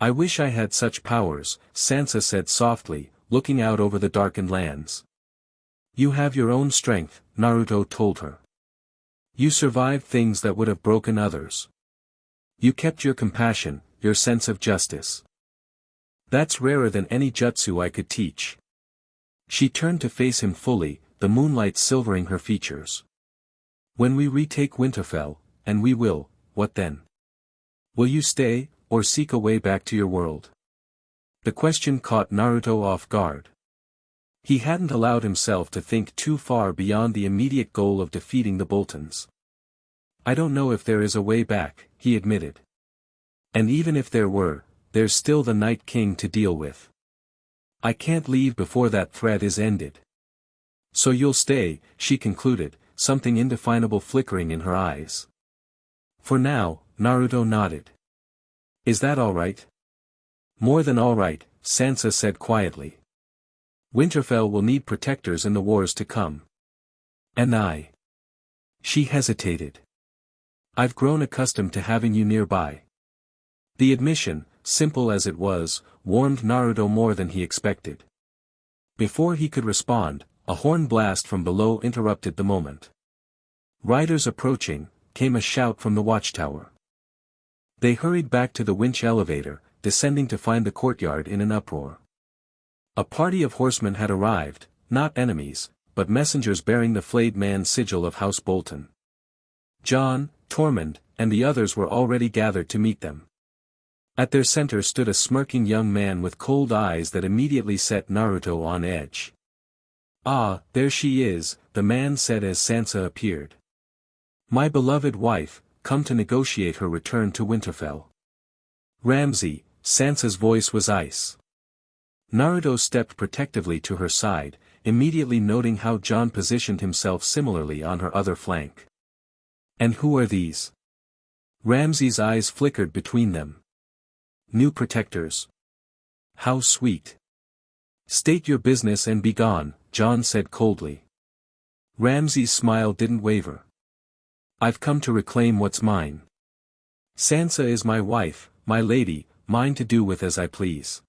I wish I had such powers, Sansa said softly, looking out over the darkened lands. You have your own strength, Naruto told her. You survived things that would have broken others. You kept your compassion, your sense of justice. That's rarer than any jutsu I could teach. She turned to face him fully, the moonlight silvering her features. When we retake Winterfell, and we will, what then? Will you stay, or seek a way back to your world? The question caught Naruto off guard. He hadn't allowed himself to think too far beyond the immediate goal of defeating the Boltons. I don't know if there is a way back, he admitted. And even if there were, there's still the Night King to deal with. I can't leave before that threat is ended. So you'll stay, she concluded, something indefinable flickering in her eyes. For now, Naruto nodded. Is that all right? More than all right, Sansa said quietly. Winterfell will need protectors in the wars to come. And I. She hesitated. I've grown accustomed to having you nearby. The admission, simple as it was, warmed Naruto more than he expected. Before he could respond, a horn blast from below interrupted the moment. Riders approaching, came a shout from the watchtower. They hurried back to the winch elevator, descending to find the courtyard in an uproar. A party of horsemen had arrived, not enemies, but messengers bearing the flayed man's sigil of House Bolton. Jon, Tormund, and the others were already gathered to meet them. At their center stood a smirking young man with cold eyes that immediately set Naruto on edge. Ah, there she is, the man said as Sansa appeared. My beloved wife, come to negotiate her return to Winterfell. Ramsay, Sansa's voice was ice. Naruto stepped protectively to her side, immediately noting how Jon positioned himself similarly on her other flank. And who are these? Ramsay's eyes flickered between them. New protectors. How sweet. State your business and be gone, Jon said coldly. Ramsay's smile didn't waver. I've come to reclaim what's mine. Sansa is my wife, my lady, mine to do with as I please.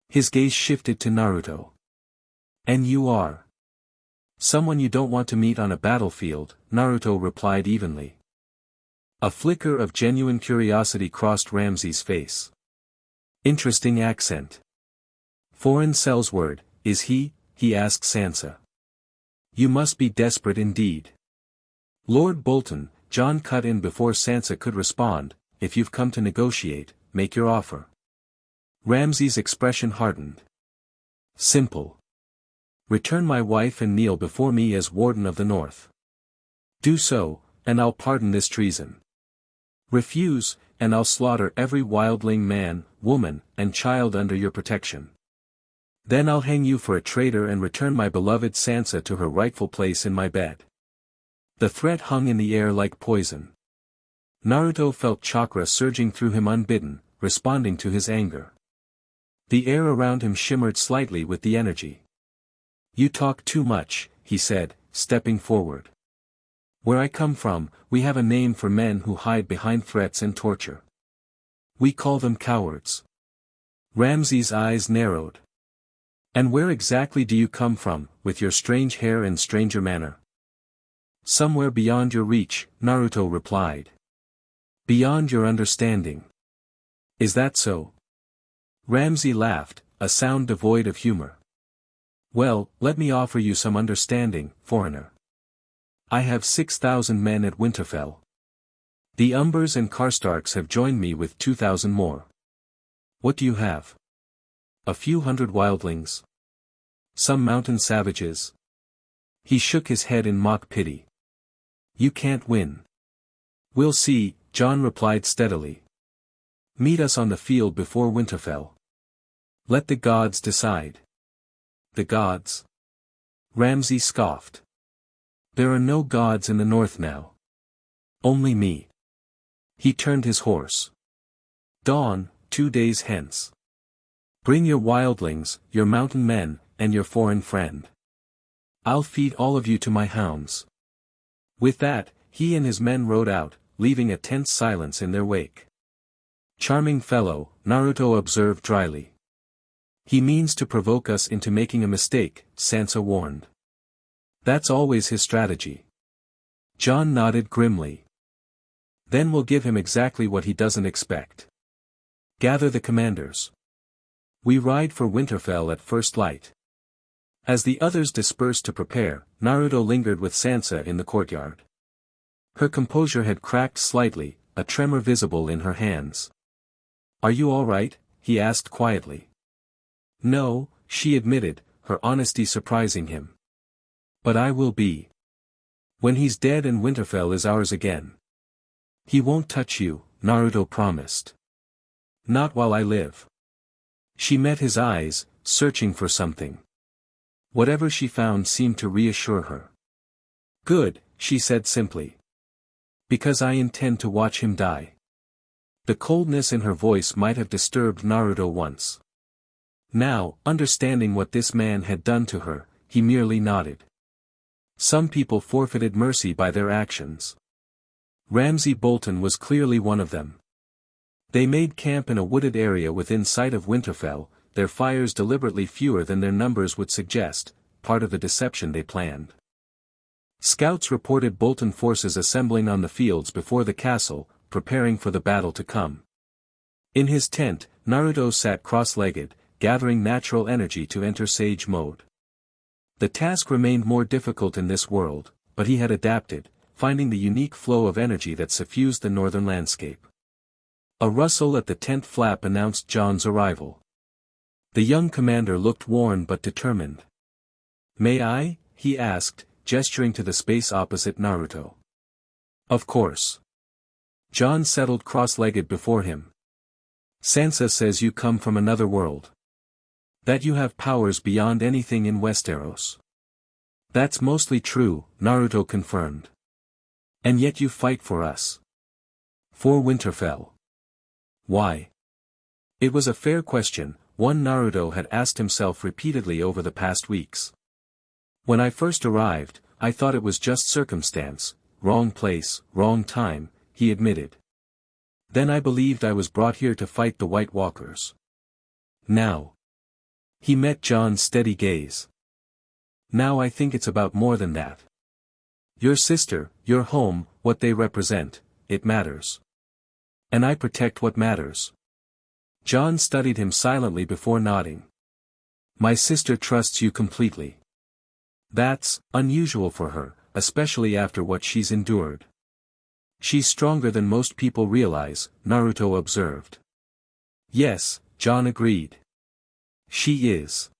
His gaze shifted to Naruto. And you are? Someone you don't want to meet on a battlefield, Naruto replied evenly. A flicker of genuine curiosity crossed Ramsay's face. Interesting accent. Foreign sellsword, is he asked Sansa. You must be desperate indeed. Lord Bolton, Jon cut in before Sansa could respond, if you've come to negotiate, make your offer. Ramsay's expression hardened. Simple. Return my wife and kneel before me as Warden of the North. Do so, and I'll pardon this treason. Refuse, and I'll slaughter every wildling man, woman, and child under your protection. Then I'll hang you for a traitor and return my beloved Sansa to her rightful place in my bed. The threat hung in the air like poison. Naruto felt chakra surging through him unbidden, responding to his anger. The air around him shimmered slightly with the energy. You talk too much, he said, stepping forward. Where I come from, we have a name for men who hide behind threats and torture. We call them cowards. Ramsay's eyes narrowed. And where exactly do you come from, with your strange hair and stranger manner? Somewhere beyond your reach, Naruto replied. Beyond your understanding. Is that so? Ramsay laughed, a sound devoid of humor. Well, let me offer you some understanding, foreigner. I have 6,000 men at Winterfell. The Umbers and Karstarks have joined me with 2,000 more. What do you have? A few hundred wildlings. Some mountain savages. He shook his head in mock pity. You can't win. We'll see, Jon replied steadily. Meet us on the field before Winterfell. Let the gods decide. The gods? Ramsay scoffed. There are no gods in the north now. Only me. He turned his horse. Dawn, 2 days hence. Bring your wildlings, your mountain men, and your foreign friend. I'll feed all of you to my hounds. With that, he and his men rode out, leaving a tense silence in their wake. Charming fellow, Naruto observed dryly. He means to provoke us into making a mistake, Sansa warned. That's always his strategy. Jon nodded grimly. Then we'll give him exactly what he doesn't expect. Gather the commanders. We ride for Winterfell at first light. As the others dispersed to prepare, Naruto lingered with Sansa in the courtyard. Her composure had cracked slightly, a tremor visible in her hands. Are you all right? He asked quietly. No, she admitted, her honesty surprising him. But I will be. When he's dead and Winterfell is ours again. He won't touch you, Naruto promised. Not while I live. She met his eyes, searching for something. Whatever she found seemed to reassure her. Good, she said simply. Because I intend to watch him die. The coldness in her voice might have disturbed Naruto once. Now, understanding what this man had done to her, he merely nodded. Some people forfeited mercy by their actions. Ramsay Bolton was clearly one of them. They made camp in a wooded area within sight of Winterfell, their fires deliberately fewer than their numbers would suggest, part of the deception they planned. Scouts reported Bolton forces assembling on the fields before the castle, preparing for the battle to come. In his tent, Naruto sat cross-legged, gathering natural energy to enter Sage mode. The task remained more difficult in this world, but he had adapted, finding the unique flow of energy that suffused the northern landscape. A rustle at the tent flap announced Jon's arrival. The young commander looked worn but determined. "May I?" he asked, gesturing to the space opposite Naruto. "Of course." Jon settled cross-legged before him. "Sansa says you come from another world. That you have powers beyond anything in West Aeros." "That's mostly true," Naruto confirmed. "And yet you fight for us." "For Winterfell." "Why?" It was a fair question, one Naruto had asked himself repeatedly over the past weeks. "When I first arrived, I thought it was just circumstance, wrong place, wrong time," he admitted. "Then I believed I was brought here to fight the White Walkers. Now." He met Jon's steady gaze. "Now I think it's about more than that. Your sister, your home, what they represent, it matters. And I protect what matters." Jon studied him silently before nodding. "My sister trusts you completely. That's unusual for her, especially after what she's endured." "She's stronger than most people realize," Naruto observed. "Yes," Jon agreed. "She is."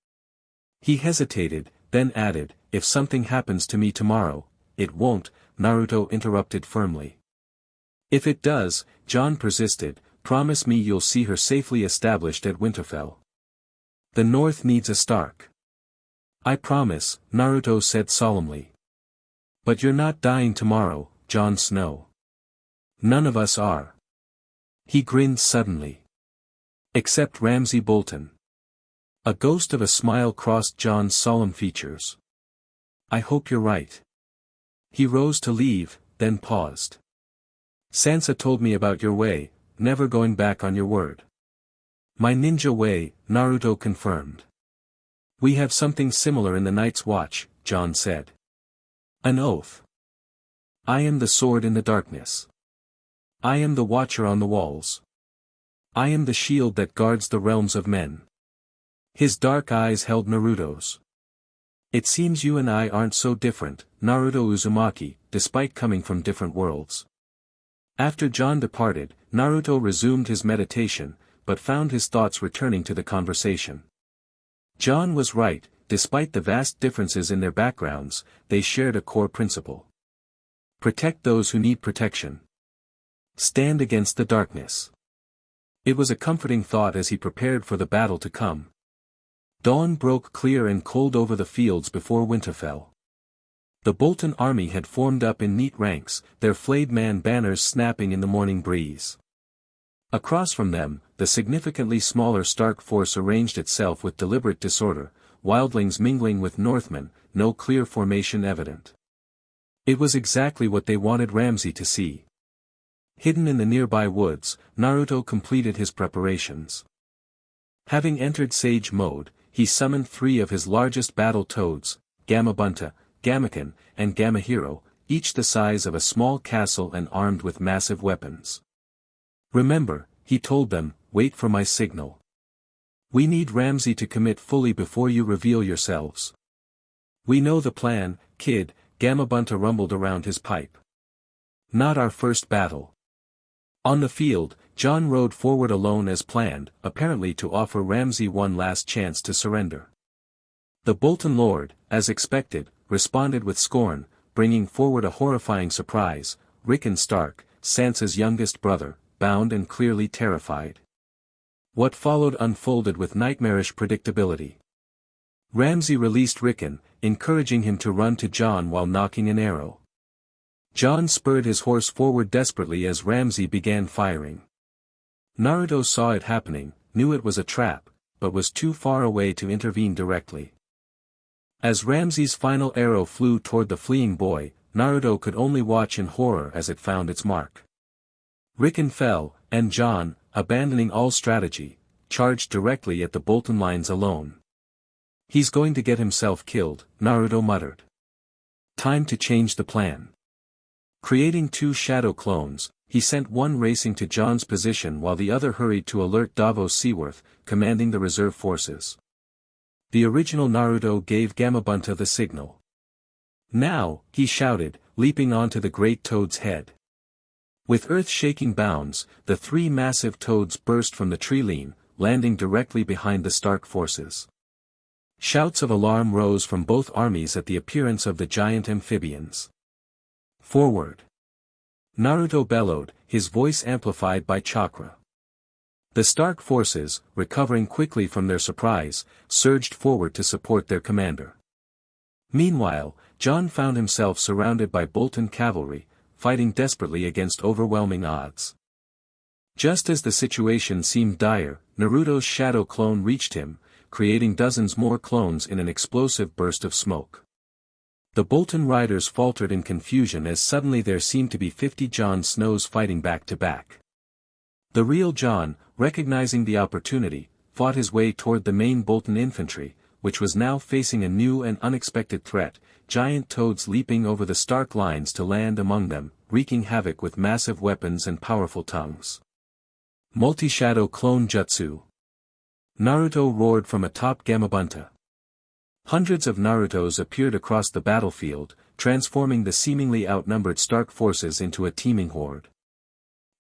He hesitated, then added, "If something happens to me tomorrow." "It won't," Naruto interrupted firmly. "If it does," Jon persisted, "promise me you'll see her safely established at Winterfell. The North needs a Stark." "I promise," Naruto said solemnly. "But you're not dying tomorrow, Jon Snow." "None of us are." He grinned suddenly. "Except Ramsay Bolton." A ghost of a smile crossed Jon's solemn features. "I hope you're right." He rose to leave, then paused. "Sansa told me about your way, never going back on your word." "My ninja way," Naruto confirmed. "We have something similar in the Night's Watch," Jon said. "An oath." "I am the sword in the darkness. I am the watcher on the walls. I am the shield that guards the realms of men." His dark eyes held Naruto's. "It seems you and I aren't so different, Naruto Uzumaki, despite coming from different worlds." After Jon departed, Naruto resumed his meditation, but found his thoughts returning to the conversation. Jon was right, despite the vast differences in their backgrounds, they shared a core principle. Protect those who need protection. Stand against the darkness. It was a comforting thought as he prepared for the battle to come. Dawn broke clear and cold over the fields before Winterfell. The Bolton army had formed up in neat ranks, their flayed man banners snapping in the morning breeze. Across from them, the significantly smaller Stark force arranged itself with deliberate disorder, wildlings mingling with Northmen, no clear formation evident. It was exactly what they wanted Ramsay to see. Hidden in the nearby woods, Naruto completed his preparations. Having entered Sage mode, he summoned 3 of his largest battle toads, Gamabunta, Gamaken, and Gamahiro, each the size of a small castle and armed with massive weapons. "Remember," he told them, "wait for my signal. We need Ramsay to commit fully before you reveal yourselves." "We know the plan, kid," Gamabunta rumbled around his pipe. "Not our first battle." On the field, Jon rode forward alone as planned, apparently to offer Ramsay one last chance to surrender. The Bolton Lord, as expected, responded with scorn, bringing forward a horrifying surprise: Rickon Stark, Sansa's youngest brother, bound and clearly terrified. What followed unfolded with nightmarish predictability. Ramsay released Rickon, encouraging him to run to Jon while nocking an arrow. Jon spurred his horse forward desperately as Ramsay began firing. Naruto saw it happening, knew it was a trap, but was too far away to intervene directly. As Ramsay's final arrow flew toward the fleeing boy, Naruto could only watch in horror as it found its mark. Rickon fell, and Jon, abandoning all strategy, charged directly at the Bolton lines alone. "He's going to get himself killed," Naruto muttered. "Time to change the plan." Creating two shadow clones, he sent one racing to Jon's position while the other hurried to alert Davos Seaworth, commanding the reserve forces. The original Naruto gave Gamabunta the signal. "Now," he shouted, leaping onto the great toad's head. With earth-shaking bounds, the three massive toads burst from the tree-line, landing directly behind the Stark forces. Shouts of alarm rose from both armies at the appearance of the giant amphibians. "Forward!" Naruto bellowed, his voice amplified by chakra. The Stark forces, recovering quickly from their surprise, surged forward to support their commander. Meanwhile, Jon found himself surrounded by Bolton cavalry, fighting desperately against overwhelming odds. Just as the situation seemed dire, Naruto's shadow clone reached him, creating dozens more clones in an explosive burst of smoke. The Bolton riders faltered in confusion as suddenly there seemed to be 50 Jon Snows fighting back to back. The real Jon, recognizing the opportunity, fought his way toward the main Bolton infantry, which was now facing a new and unexpected threat, giant toads leaping over the Stark lines to land among them, wreaking havoc with massive weapons and powerful tongues. Multi-shadow clone jutsu. Naruto roared from atop Gamabunta. Hundreds of Narutos appeared across the battlefield, transforming the seemingly outnumbered Stark forces into a teeming horde.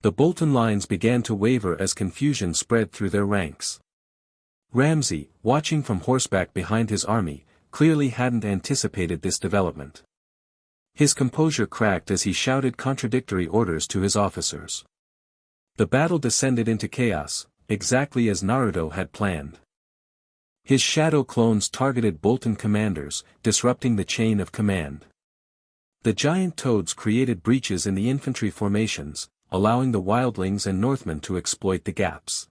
The Bolton lines began to waver as confusion spread through their ranks. Ramsay, watching from horseback behind his army, clearly hadn't anticipated this development. His composure cracked as he shouted contradictory orders to his officers. The battle descended into chaos, exactly as Naruto had planned. His shadow clones targeted Bolton commanders, disrupting the chain of command. The giant toads created breaches in the infantry formations, allowing the wildlings and Northmen to exploit the gaps.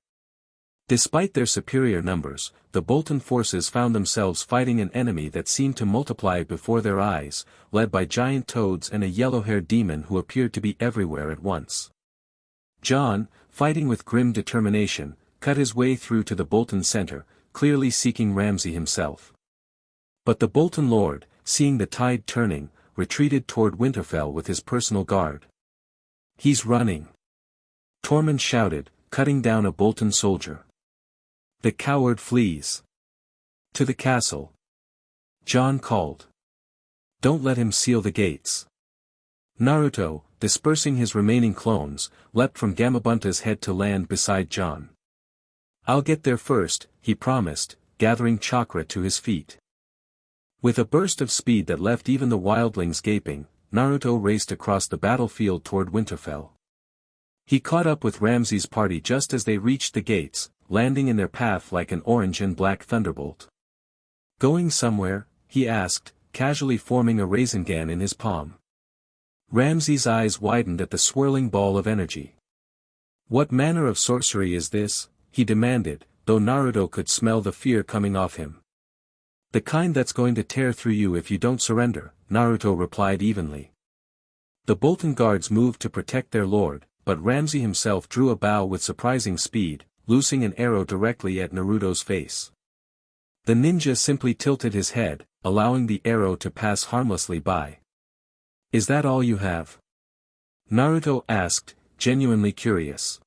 Despite their superior numbers, the Bolton forces found themselves fighting an enemy that seemed to multiply before their eyes, led by giant toads and a yellow-haired demon who appeared to be everywhere at once. Jon, fighting with grim determination, cut his way through to the Bolton center, clearly seeking Ramsay himself. But the Bolton lord, seeing the tide turning, retreated toward Winterfell with his personal guard. "He's running!" Tormund shouted, cutting down a Bolton soldier. "The coward flees! To the castle!" Jon called. "Don't let him seal the gates!" Naruto, dispersing his remaining clones, leapt from Gamabunta's head to land beside Jon. "I'll get there first," he promised, gathering chakra to his feet. With a burst of speed that left even the wildlings gaping, Naruto raced across the battlefield toward Winterfell. He caught up with Ramsay's party just as they reached the gates, landing in their path like an orange and black thunderbolt. "Going somewhere?" he asked, casually forming a Rasengan in his palm. Ramsay's eyes widened at the swirling ball of energy. "What manner of sorcery is this?" he demanded, though Naruto could smell the fear coming off him. "The kind that's going to tear through you if you don't surrender," Naruto replied evenly. The Bolton guards moved to protect their lord, but Ramsay himself drew a bow with surprising speed, loosing an arrow directly at Naruto's face. The ninja simply tilted his head, allowing the arrow to pass harmlessly by. "Is that all you have?" Naruto asked, genuinely curious.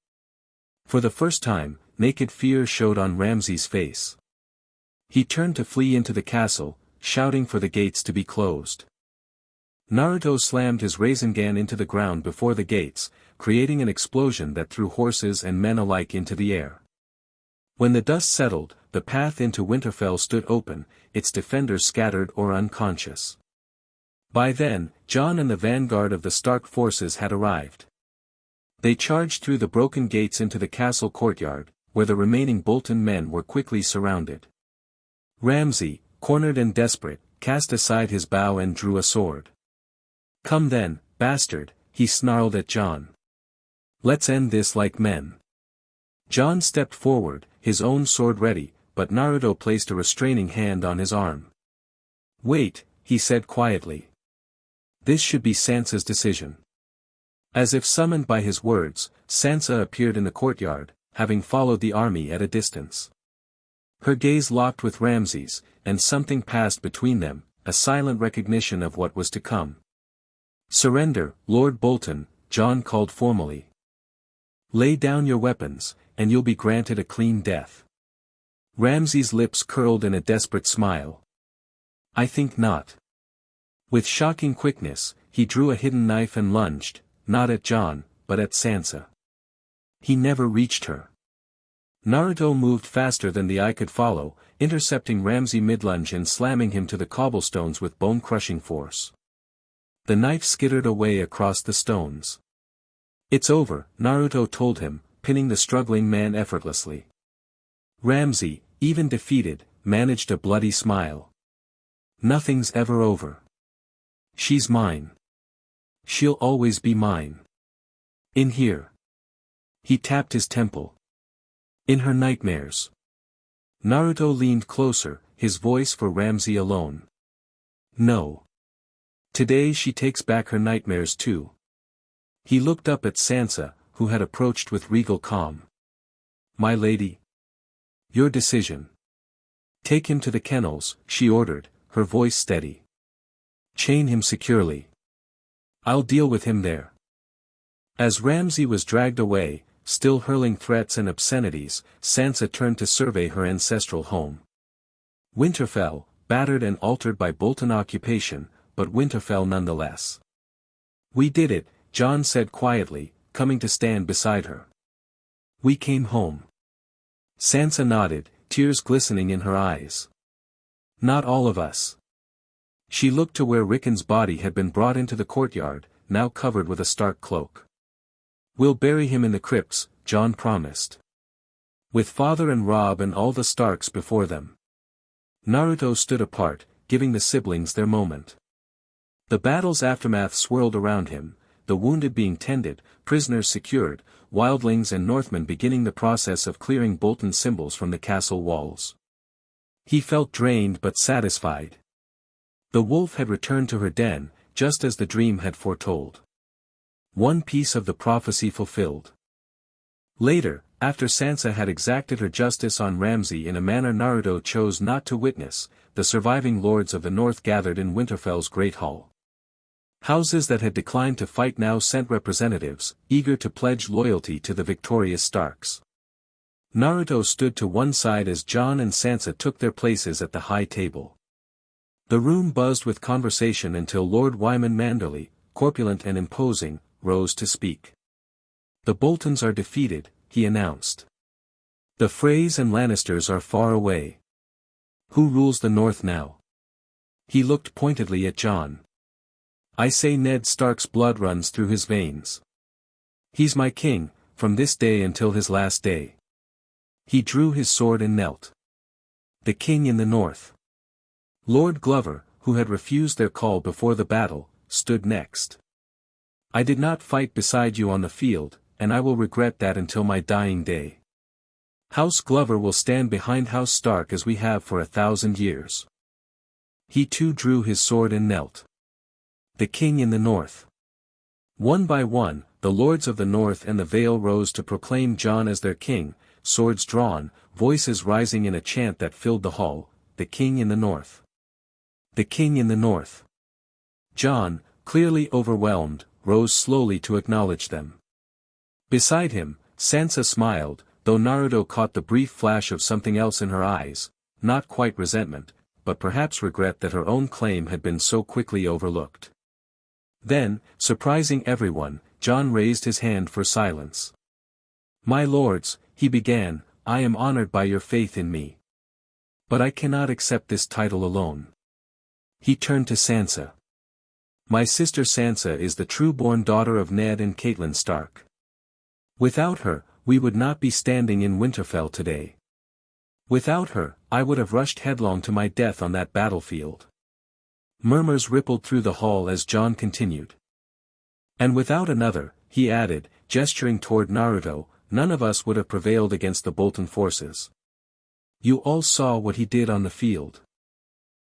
For the first time, naked fear showed on Ramsay's face. He turned to flee into the castle, shouting for the gates to be closed. Naruto slammed his Rasengan into the ground before the gates, creating an explosion that threw horses and men alike into the air. When the dust settled, the path into Winterfell stood open, its defenders scattered or unconscious. By then, Jon and the vanguard of the Stark forces had arrived. They charged through the broken gates into the castle courtyard, where the remaining Bolton men were quickly surrounded. Ramsay, cornered and desperate, cast aside his bow and drew a sword. "Come then, bastard," he snarled at Jon. "Let's end this like men." Jon stepped forward, his own sword ready, but Naruto placed a restraining hand on his arm. "Wait," he said quietly. "This should be Sansa's decision." As if summoned by his words, Sansa appeared in the courtyard, having followed the army at a distance. Her gaze locked with Ramsay's, and something passed between them, a silent recognition of what was to come. "Surrender, Lord Bolton," Jon called formally. "Lay down your weapons, and you'll be granted a clean death." Ramsay's lips curled in a desperate smile. "I think not." With shocking quickness, he drew a hidden knife and lunged, not at Jon, but at Sansa. He never reached her. Naruto moved faster than the eye could follow, intercepting Ramsay mid-lunge and slamming him to the cobblestones with bone-crushing force. The knife skittered away across the stones. "It's over," Naruto told him, pinning the struggling man effortlessly. Ramsay, even defeated, managed a bloody smile. "Nothing's ever over. She's mine. She'll always be mine. In here." He tapped his temple. "In her nightmares." Naruto leaned closer, his voice for Ramsay alone. "No. Today she takes back her nightmares too." He looked up at Sansa, who had approached with regal calm. "My lady. Your decision." "Take him to the kennels," she ordered, her voice steady. "Chain him securely. I'll deal with him there." As Ramsay was dragged away, still hurling threats and obscenities, Sansa turned to survey her ancestral home. Winterfell, battered and altered by Bolton occupation, but Winterfell nonetheless. "We did it," Jon said quietly, coming to stand beside her. "We came home." Sansa nodded, tears glistening in her eyes. "Not all of us." She looked to where Rickon's body had been brought into the courtyard, now covered with a Stark cloak. "We'll bury him in the crypts," Jon promised. "With father and Robb and all the Starks before them." Naruto stood apart, giving the siblings their moment. The battle's aftermath swirled around him, the wounded being tended, prisoners secured, wildlings and Northmen beginning the process of clearing Bolton symbols from the castle walls. He felt drained but satisfied. The wolf had returned to her den, just as the dream had foretold. One piece of the prophecy fulfilled. Later, after Sansa had exacted her justice on Ramsay in a manner Naruto chose not to witness, the surviving lords of the North gathered in Winterfell's great hall. Houses that had declined to fight now sent representatives, eager to pledge loyalty to the victorious Starks. Naruto stood to one side as Jon and Sansa took their places at the high table. The room buzzed with conversation until Lord Wyman Manderley, corpulent and imposing, rose to speak. "The Boltons are defeated," he announced. "The Freys and Lannisters are far away. Who rules the North now?" He looked pointedly at Jon. "I say Ned Stark's blood runs through his veins. He's my king, from this day until his last day." He drew his sword and knelt. "The king in the North." Lord Glover, who had refused their call before the battle, stood next. "I did not fight beside you on the field, and I will regret that until my dying day. House Glover will stand behind House Stark as we have for 1,000 years." He too drew his sword and knelt. "The king in the North." One by one, the lords of the North and the Vale rose to proclaim Jon as their king, swords drawn, voices rising in a chant that filled the hall, "The king in the North. The king in the North." Jon, clearly overwhelmed, rose slowly to acknowledge them. Beside him, Sansa smiled, though Naruto caught the brief flash of something else in her eyes, not quite resentment, but perhaps regret that her own claim had been so quickly overlooked. Then, surprising everyone, Jon raised his hand for silence. "My lords," he began, "I am honored by your faith in me. But I cannot accept this title alone." He turned to Sansa. "My sister Sansa is the true-born daughter of Ned and Catelyn Stark. Without her, we would not be standing in Winterfell today. Without her, I would have rushed headlong to my death on that battlefield. Murmurs rippled through the hall as Jon continued. And without another, he added, gesturing toward Naruto, none of us would have prevailed against the Bolton forces. You all saw what he did on the field.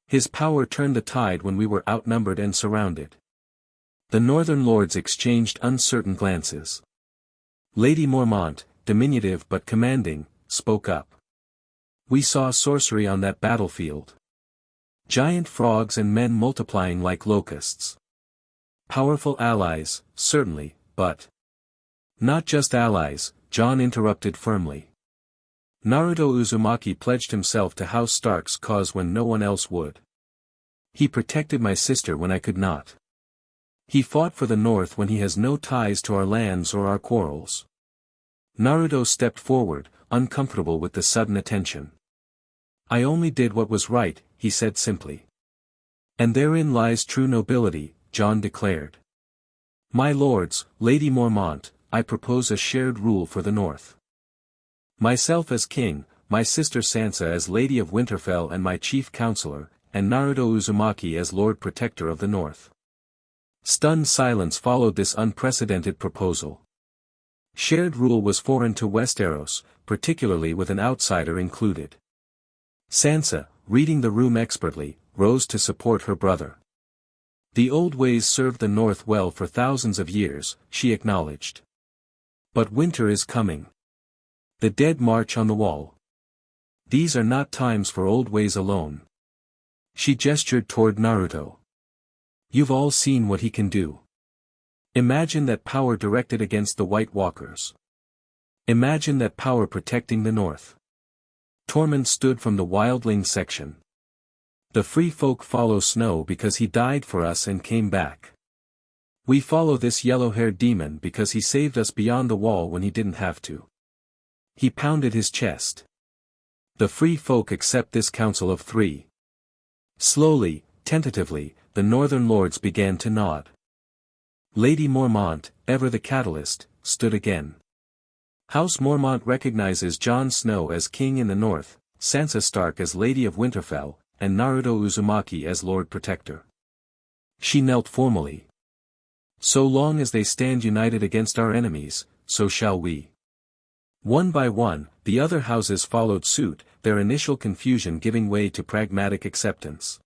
His power turned the tide when we were outnumbered and surrounded. The northern lords exchanged uncertain glances. Lady Mormont, diminutive but commanding, spoke up. We saw sorcery on that battlefield. Giant frogs and men multiplying like locusts. Powerful allies, certainly, but... Not just allies, Jon interrupted firmly. Naruto Uzumaki pledged himself to House Stark's cause when no one else would. He protected my sister when I could not. He fought for the North when he has no ties to our lands or our quarrels. Naruto stepped forward, uncomfortable with the sudden attention. I only did what was right, he said simply. And therein lies true nobility, Jon declared. My lords, Lady Mormont, I propose a shared rule for the North. Myself as king, my sister Sansa as Lady of Winterfell and my chief counselor, and Naruto Uzumaki as Lord Protector of the North. Stunned silence followed this unprecedented proposal. Shared rule was foreign to West Aeros, particularly with an outsider included. Sansa, reading the room expertly, rose to support her brother. The old ways served the North well for thousands of years, she acknowledged. But winter is coming. The dead march on the wall. These are not times for old ways alone. She gestured toward Naruto. You've all seen what he can do. Imagine that power directed against the White Walkers. Imagine that power protecting the North. Tormund stood from the wildling section. The free folk follow Snow because he died for us and came back. We follow this yellow-haired demon because he saved us beyond the wall when he didn't have to. He pounded his chest. The free folk accept this council of three. Slowly, tentatively, the northern lords began to nod. Lady Mormont, ever the catalyst, stood again. House Mormont recognizes Jon Snow as king in the north, Sansa Stark as Lady of Winterfell, and Naruto Uzumaki as Lord Protector. She knelt formally. So long as they stand united against our enemies, so shall we. One by one, the other houses followed suit, their initial confusion giving way to pragmatic acceptance.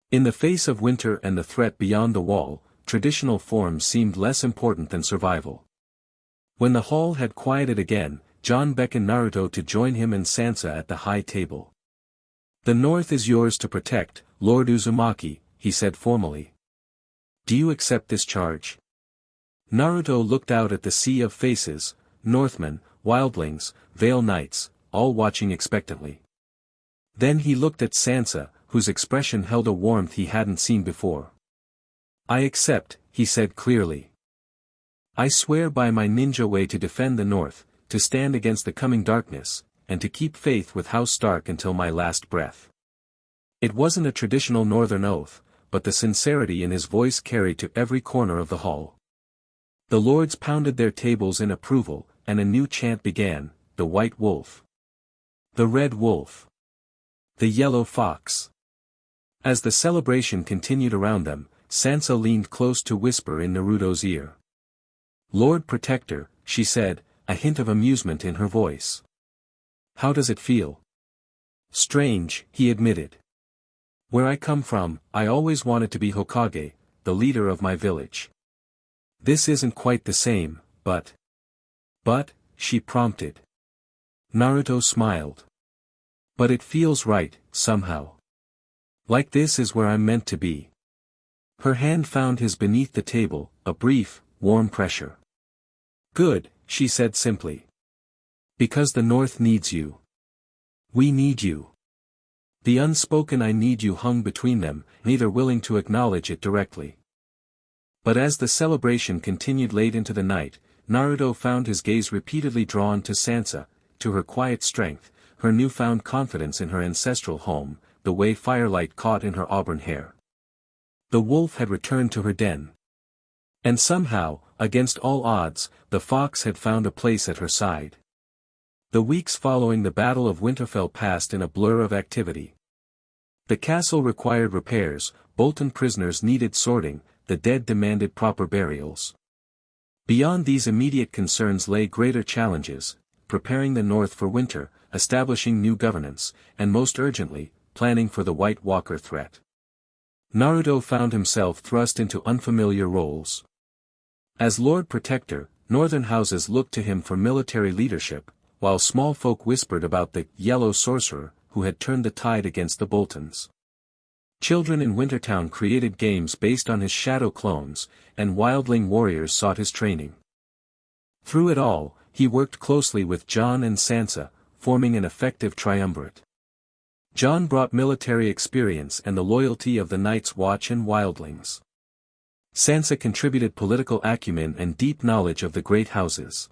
In the face of winter and the threat beyond the wall, traditional forms seemed less important than survival. When the hall had quieted again, Jon beckoned Naruto to join him and Sansa at the high table. The North is yours to protect, Lord Uzumaki, he said formally. Do you accept this charge? Naruto looked out at the sea of faces, Northmen, wildlings, Vale Knights, all watching expectantly. Then he looked at Sansa, whose expression held a warmth he hadn't seen before. I accept, he said clearly. I swear by my ninja way to defend the North, to stand against the coming darkness, and to keep faith with House Stark until my last breath. It wasn't a traditional northern oath, but the sincerity in his voice carried to every corner of the hall. The lords pounded their tables in approval, and a new chant began, the White Wolf. The Red Wolf. The Yellow Fox. As the celebration continued around them, Sansa leaned close to whisper in Naruto's ear. Lord Protector, she said, a hint of amusement in her voice. How does it feel? Strange, he admitted. Where I come from, I always wanted to be Hokage, the leader of my village. This isn't quite the same, but... But, she prompted. Naruto smiled. But it feels right, somehow. Like this is where I'm meant to be. Her hand found his beneath the table, a brief, warm pressure. Good, she said simply. Because the North needs you. We need you. The unspoken I need you hung between them, neither willing to acknowledge it directly. But as the celebration continued late into the night, Naruto found his gaze repeatedly drawn to Sansa, to her quiet strength, her newfound confidence in her ancestral home, the way firelight caught in her auburn hair. The wolf had returned to her den. And somehow, against all odds, the fox had found a place at her side. The weeks following the Battle of Winterfell passed in a blur of activity. The castle required repairs, Bolton prisoners needed sorting, the dead demanded proper burials. Beyond these immediate concerns lay greater challenges, preparing the North for winter, establishing new governance, and most urgently, planning for the White Walker threat. Naruto found himself thrust into unfamiliar roles. As Lord Protector, northern houses looked to him for military leadership, while small folk whispered about the Yellow Sorcerer, who had turned the tide against the Boltons. Children in Wintertown created games based on his shadow clones, and wildling warriors sought his training. Through it all, he worked closely with Jon and Sansa, forming an effective triumvirate. Jon brought military experience and the loyalty of the Night's Watch and wildlings. Sansa contributed political acumen and deep knowledge of the great houses.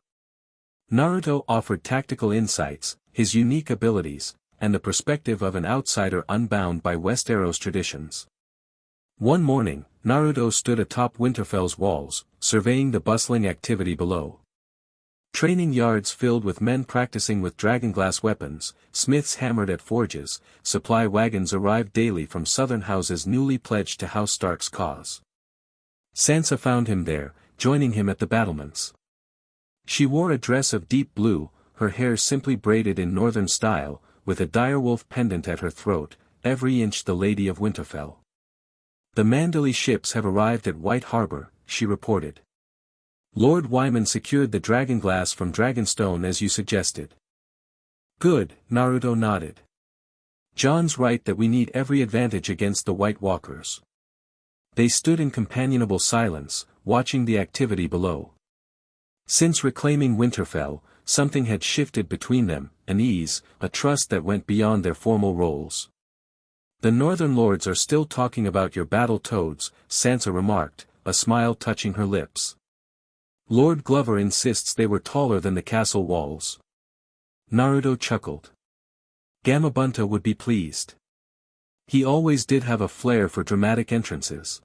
Naruto offered tactical insights, his unique abilities, and the perspective of an outsider unbound by West Aeros traditions. One morning, Naruto stood atop Winterfell's walls, surveying the bustling activity below. Training yards filled with men practicing with dragonglass weapons, smiths hammered at forges, supply wagons arrived daily from southern houses newly pledged to House Stark's cause. Sansa found him there, joining him at the battlements. She wore a dress of deep blue, her hair simply braided in northern style, with a direwolf pendant at her throat, every inch the Lady of Winterfell. "The Mandalay ships have arrived at White Harbor," she reported. "Lord Wyman secured the dragonglass from Dragonstone as you suggested." "Good," Naruto nodded. "Jon's right that we need every advantage against the White Walkers." They stood in companionable silence, watching the activity below. Since reclaiming Winterfell, something had shifted between them, an ease, a trust that went beyond their formal roles. "The Northern Lords are still talking about your battle-toads," Sansa remarked, a smile touching her lips. "Lord Glover insists they were taller than the castle walls." Naruto chuckled. Gamabunta would be pleased. He always did have a flair for dramatic entrances.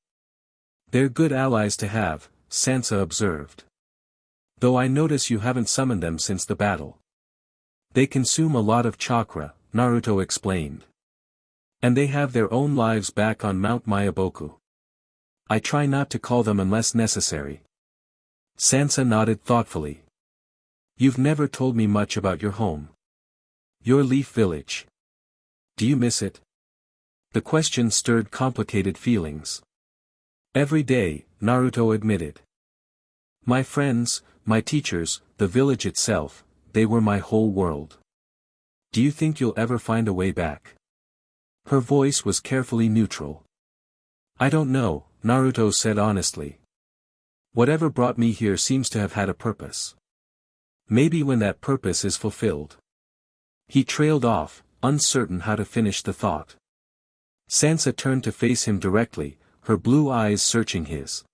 "They're good allies to have," Sansa observed. "Though I notice you haven't summoned them since the battle." "They consume a lot of chakra," Naruto explained. "And they have their own lives back on Mount Mayaboku. I try not to call them unless necessary." Sansa nodded thoughtfully. "You've never told me much about your home. Your Leaf Village. Do you miss it?" The question stirred complicated feelings. "Every day," Naruto admitted. "My friends, my teachers, the village itself, they were my whole world. Do you think you'll ever find a way back?" Her voice was carefully neutral. "I don't know," Naruto said honestly. "Whatever brought me here seems to have had a purpose. Maybe when that purpose is fulfilled." He trailed off, uncertain how to finish the thought. Sansa turned to face him directly, her blue eyes searching his.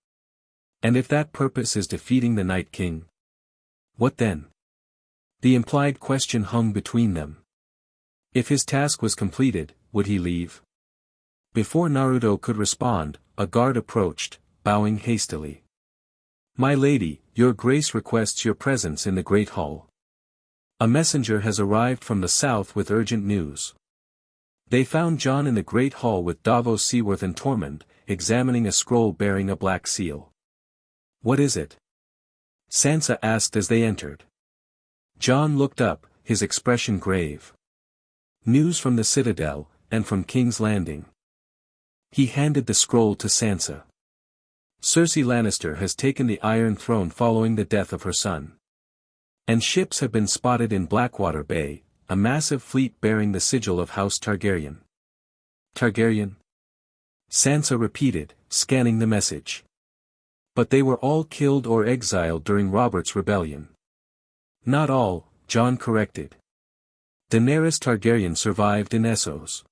"And if that purpose is defeating the Night King? What then?" The implied question hung between them. If his task was completed, would he leave? Before Naruto could respond, a guard approached, bowing hastily. "My lady, your grace requests your presence in the Great Hall. A messenger has arrived from the south with urgent news." They found Jon in the Great Hall with Davos Seaworth and Tormund, examining a scroll bearing a black seal. "What is it?" Sansa asked as they entered. Jon looked up, his expression grave. "News from the Citadel, and from King's Landing." He handed the scroll to Sansa. "Cersei Lannister has taken the Iron Throne following the death of her son. And ships have been spotted in Blackwater Bay, a massive fleet bearing the sigil of House Targaryen." "Targaryen?" Sansa repeated, scanning the message. "But they were all killed or exiled during Robert's rebellion." "Not all," Jon corrected. "Daenerys Targaryen survived in Essos.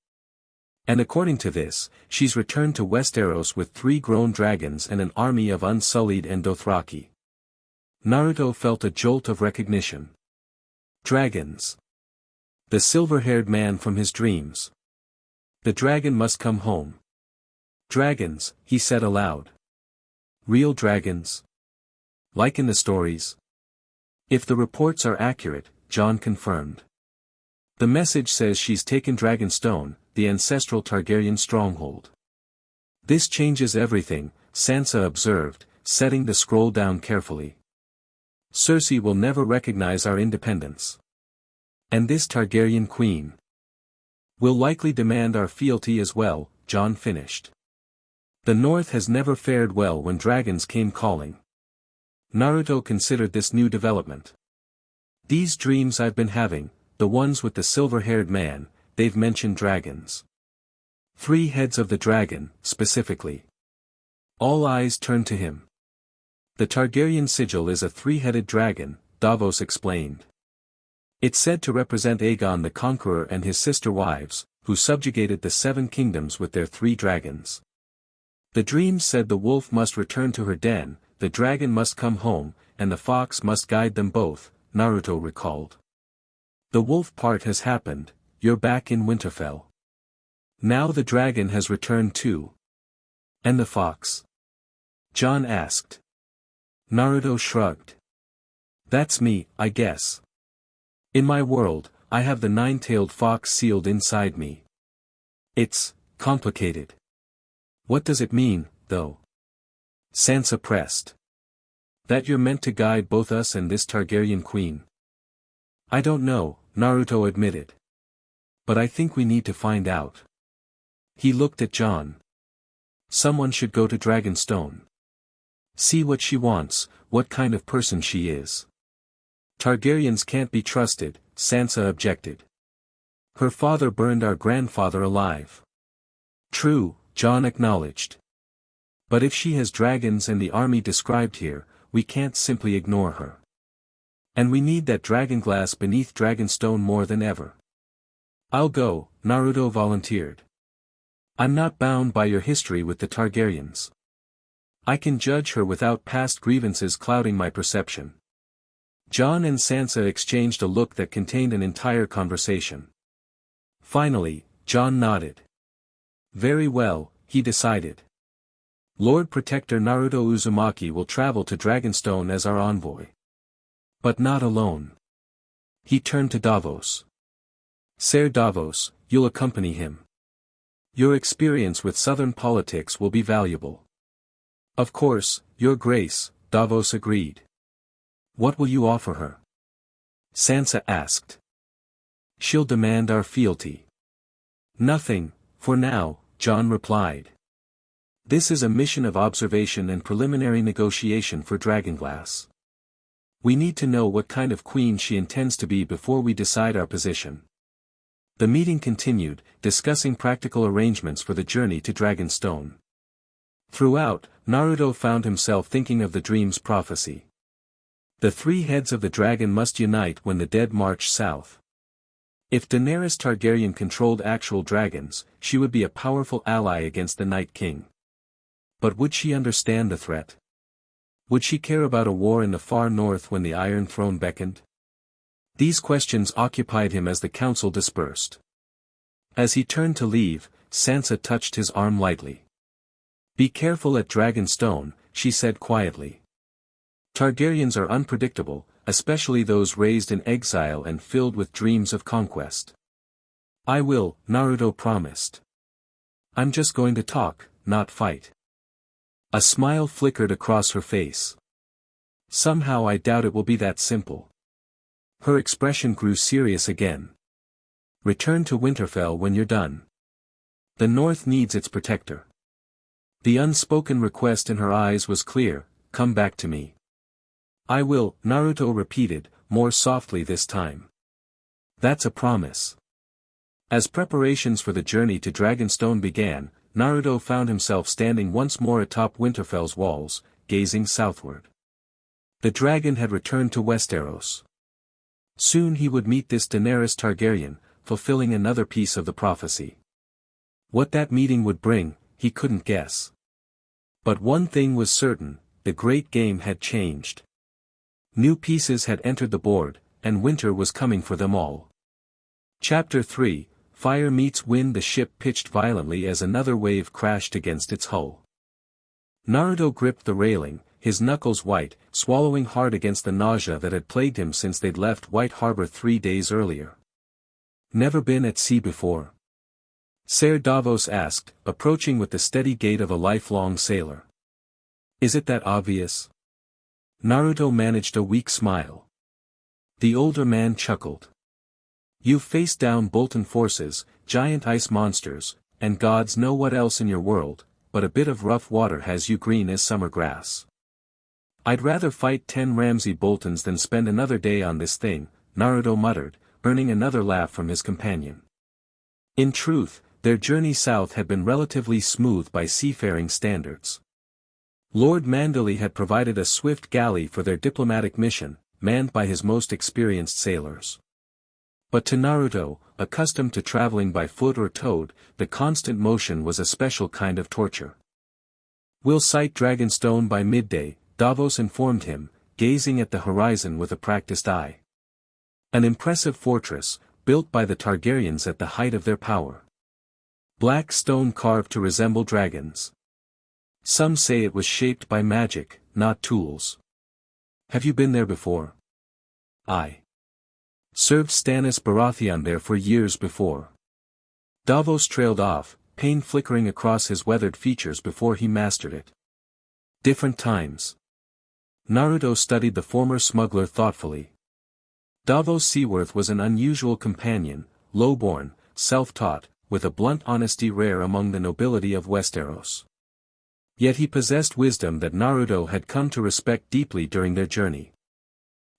And according to this, she's returned to West Aeros with 3 grown dragons and an army of unsullied and Dothraki." Naruto felt a jolt of recognition. Dragons. The silver-haired man from his dreams. The dragon must come home. "Dragons," he said aloud. "Real dragons? Like in the stories?" "If the reports are accurate," Jon confirmed. "The message says she's taken Dragonstone, the ancestral Targaryen stronghold." This changes everything, Sansa observed, setting the scroll down carefully. Cersei will never recognize our independence. And this Targaryen queen will likely demand our fealty as well, Jon finished. The North has never fared well when dragons came calling. Naruto considered this new development. These dreams I've been having, the ones with the silver-haired man, they've mentioned dragons. 3 heads of the dragon, specifically. All eyes turned to him. The Targaryen sigil is a 3-headed dragon, Davos explained. It's said to represent Aegon the Conqueror and his sister wives, who subjugated the 7 kingdoms with their 3 dragons. The dreams said the wolf must return to her den, the dragon must come home, and the fox must guide them both, Naruto recalled. The wolf part has happened, you're back in Winterfell. Now the dragon has returned too. And the fox? Jon asked. Naruto shrugged. That's me, I guess. In my world, I have the 9-tailed fox sealed inside me. It's complicated. What does it mean, though? Sansa pressed. That you're meant to guide both us and this Targaryen queen? I don't know, Naruto admitted. But I think we need to find out. He looked at Jon. Someone should go to Dragonstone. See what she wants, what kind of person she is. Targaryens can't be trusted, Sansa objected. Her father burned our grandfather alive. True, Jon acknowledged. But if she has dragons and the army described here, we can't simply ignore her. And we need that dragonglass beneath Dragonstone more than ever. I'll go, Naruto volunteered. I'm not bound by your history with the Targaryens. I can judge her without past grievances clouding my perception. Jon and Sansa exchanged a look that contained an entire conversation. Finally, Jon nodded. Very well, he decided. Lord Protector Naruto Uzumaki will travel to Dragonstone as our envoy. But not alone. He turned to Davos. Ser Davos, you'll accompany him. Your experience with southern politics will be valuable. Of course, Your Grace, Davos agreed. What will you offer her? Sansa asked. She'll demand our fealty. Nothing, for now, Jon replied. This is a mission of observation and preliminary negotiation for Dragonglass. We need to know what kind of queen she intends to be before we decide our position. The meeting continued, discussing practical arrangements for the journey to Dragonstone. Throughout, Naruto found himself thinking of the dream's prophecy. The 3 heads of the dragon must unite when the dead march south. If Daenerys Targaryen controlled actual dragons, she would be a powerful ally against the Night King. But would she understand the threat? Would she care about a war in the far north when the Iron Throne beckoned? These questions occupied him as the council dispersed. As he turned to leave, Sansa touched his arm lightly. Be careful at Dragonstone, she said quietly. Targaryens are unpredictable, especially those raised in exile and filled with dreams of conquest. I will, Naruto promised. I'm just going to talk, not fight. A smile flickered across her face. Somehow I doubt it will be that simple. Her expression grew serious again. Return to Winterfell when you're done. The North needs its protector. The unspoken request in her eyes was clear, come back to me. I will, Naruto repeated, more softly this time. That's a promise. As preparations for the journey to Dragonstone began, Naruto found himself standing once more atop Winterfell's walls, gazing southward. The dragon had returned to West Aeros. Soon he would meet this Daenerys Targaryen, fulfilling another piece of the prophecy. What that meeting would bring, he couldn't guess. But one thing was certain, the great game had changed. New pieces had entered the board, and winter was coming for them all. Chapter 3, Fire Meets Wind. The ship pitched violently as another wave crashed against its hull. Naruto gripped the railing, his knuckles white, swallowing hard against the nausea that had plagued him since they'd left White Harbor 3 days earlier. Never been at sea before. Ser Davos asked, approaching with the steady gait of a lifelong sailor. Is it that obvious? Naruto managed a weak smile. The older man chuckled. You've faced down Bolton forces, giant ice monsters, and gods know what else in your world, but a bit of rough water has you green as summer grass. I'd rather fight 10 Ramsay Boltons than spend another day on this thing, Naruto muttered, earning another laugh from his companion. In truth, their journey south had been relatively smooth by seafaring standards. Lord Mandalay had provided a swift galley for their diplomatic mission, manned by his most experienced sailors. But to Naruto, accustomed to traveling by foot or towed, the constant motion was a special kind of torture. We'll sight Dragonstone by midday, Davos informed him, gazing at the horizon with a practiced eye. An impressive fortress, built by the Targaryens at the height of their power. Black stone carved to resemble dragons. Some say it was shaped by magic, not tools. Have you been there before? I served Stannis Baratheon there for years before. Davos trailed off, pain flickering across his weathered features before he mastered it. Different times. Naruto studied the former smuggler thoughtfully. Davos Seaworth was an unusual companion, low-born, self-taught, with a blunt honesty rare among the nobility of West Aeros. Yet he possessed wisdom that Naruto had come to respect deeply during their journey.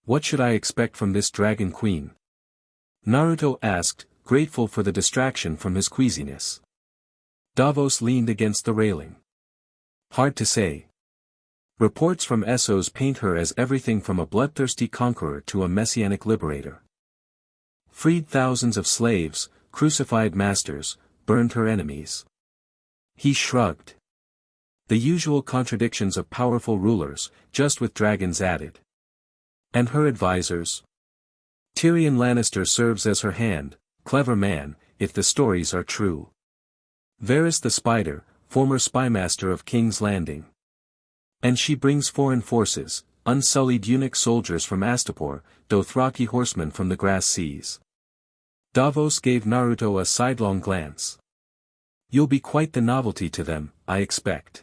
What should I expect from this dragon queen? Naruto asked, grateful for the distraction from his queasiness. Davos leaned against the railing. Hard to say. Reports from Essos paint her as everything from a bloodthirsty conqueror to a messianic liberator. Freed thousands of slaves, crucified masters, burned her enemies. He shrugged. The usual contradictions of powerful rulers, just with dragons added. And her advisors? Tyrion Lannister serves as her hand, clever man, if the stories are true. Varys the Spider, former spymaster of King's Landing. And she brings foreign forces, unsullied eunuch soldiers from Astapor, Dothraki horsemen from the grass seas. Davos gave Naruto a sidelong glance. You'll be quite the novelty to them, I expect.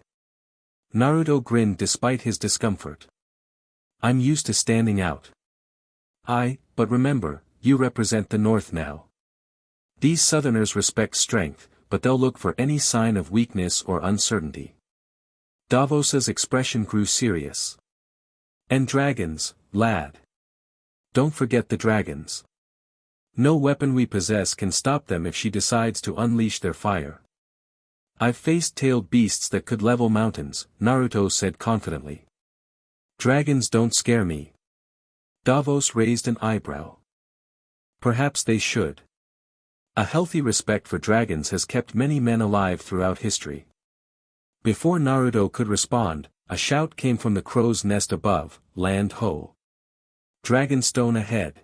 Naruto grinned despite his discomfort. I'm used to standing out. But remember, you represent the North now. These Southerners respect strength, but they'll look for any sign of weakness or uncertainty. Davos's expression grew serious. And dragons, lad. Don't forget the dragons. No weapon we possess can stop them if she decides to unleash their fire. I've faced tailed beasts that could level mountains, Naruto said confidently. Dragons don't scare me. Davos raised an eyebrow. Perhaps they should. A healthy respect for dragons has kept many men alive throughout history. Before Naruto could respond, a shout came from the crow's nest above, land ho. Dragonstone ahead.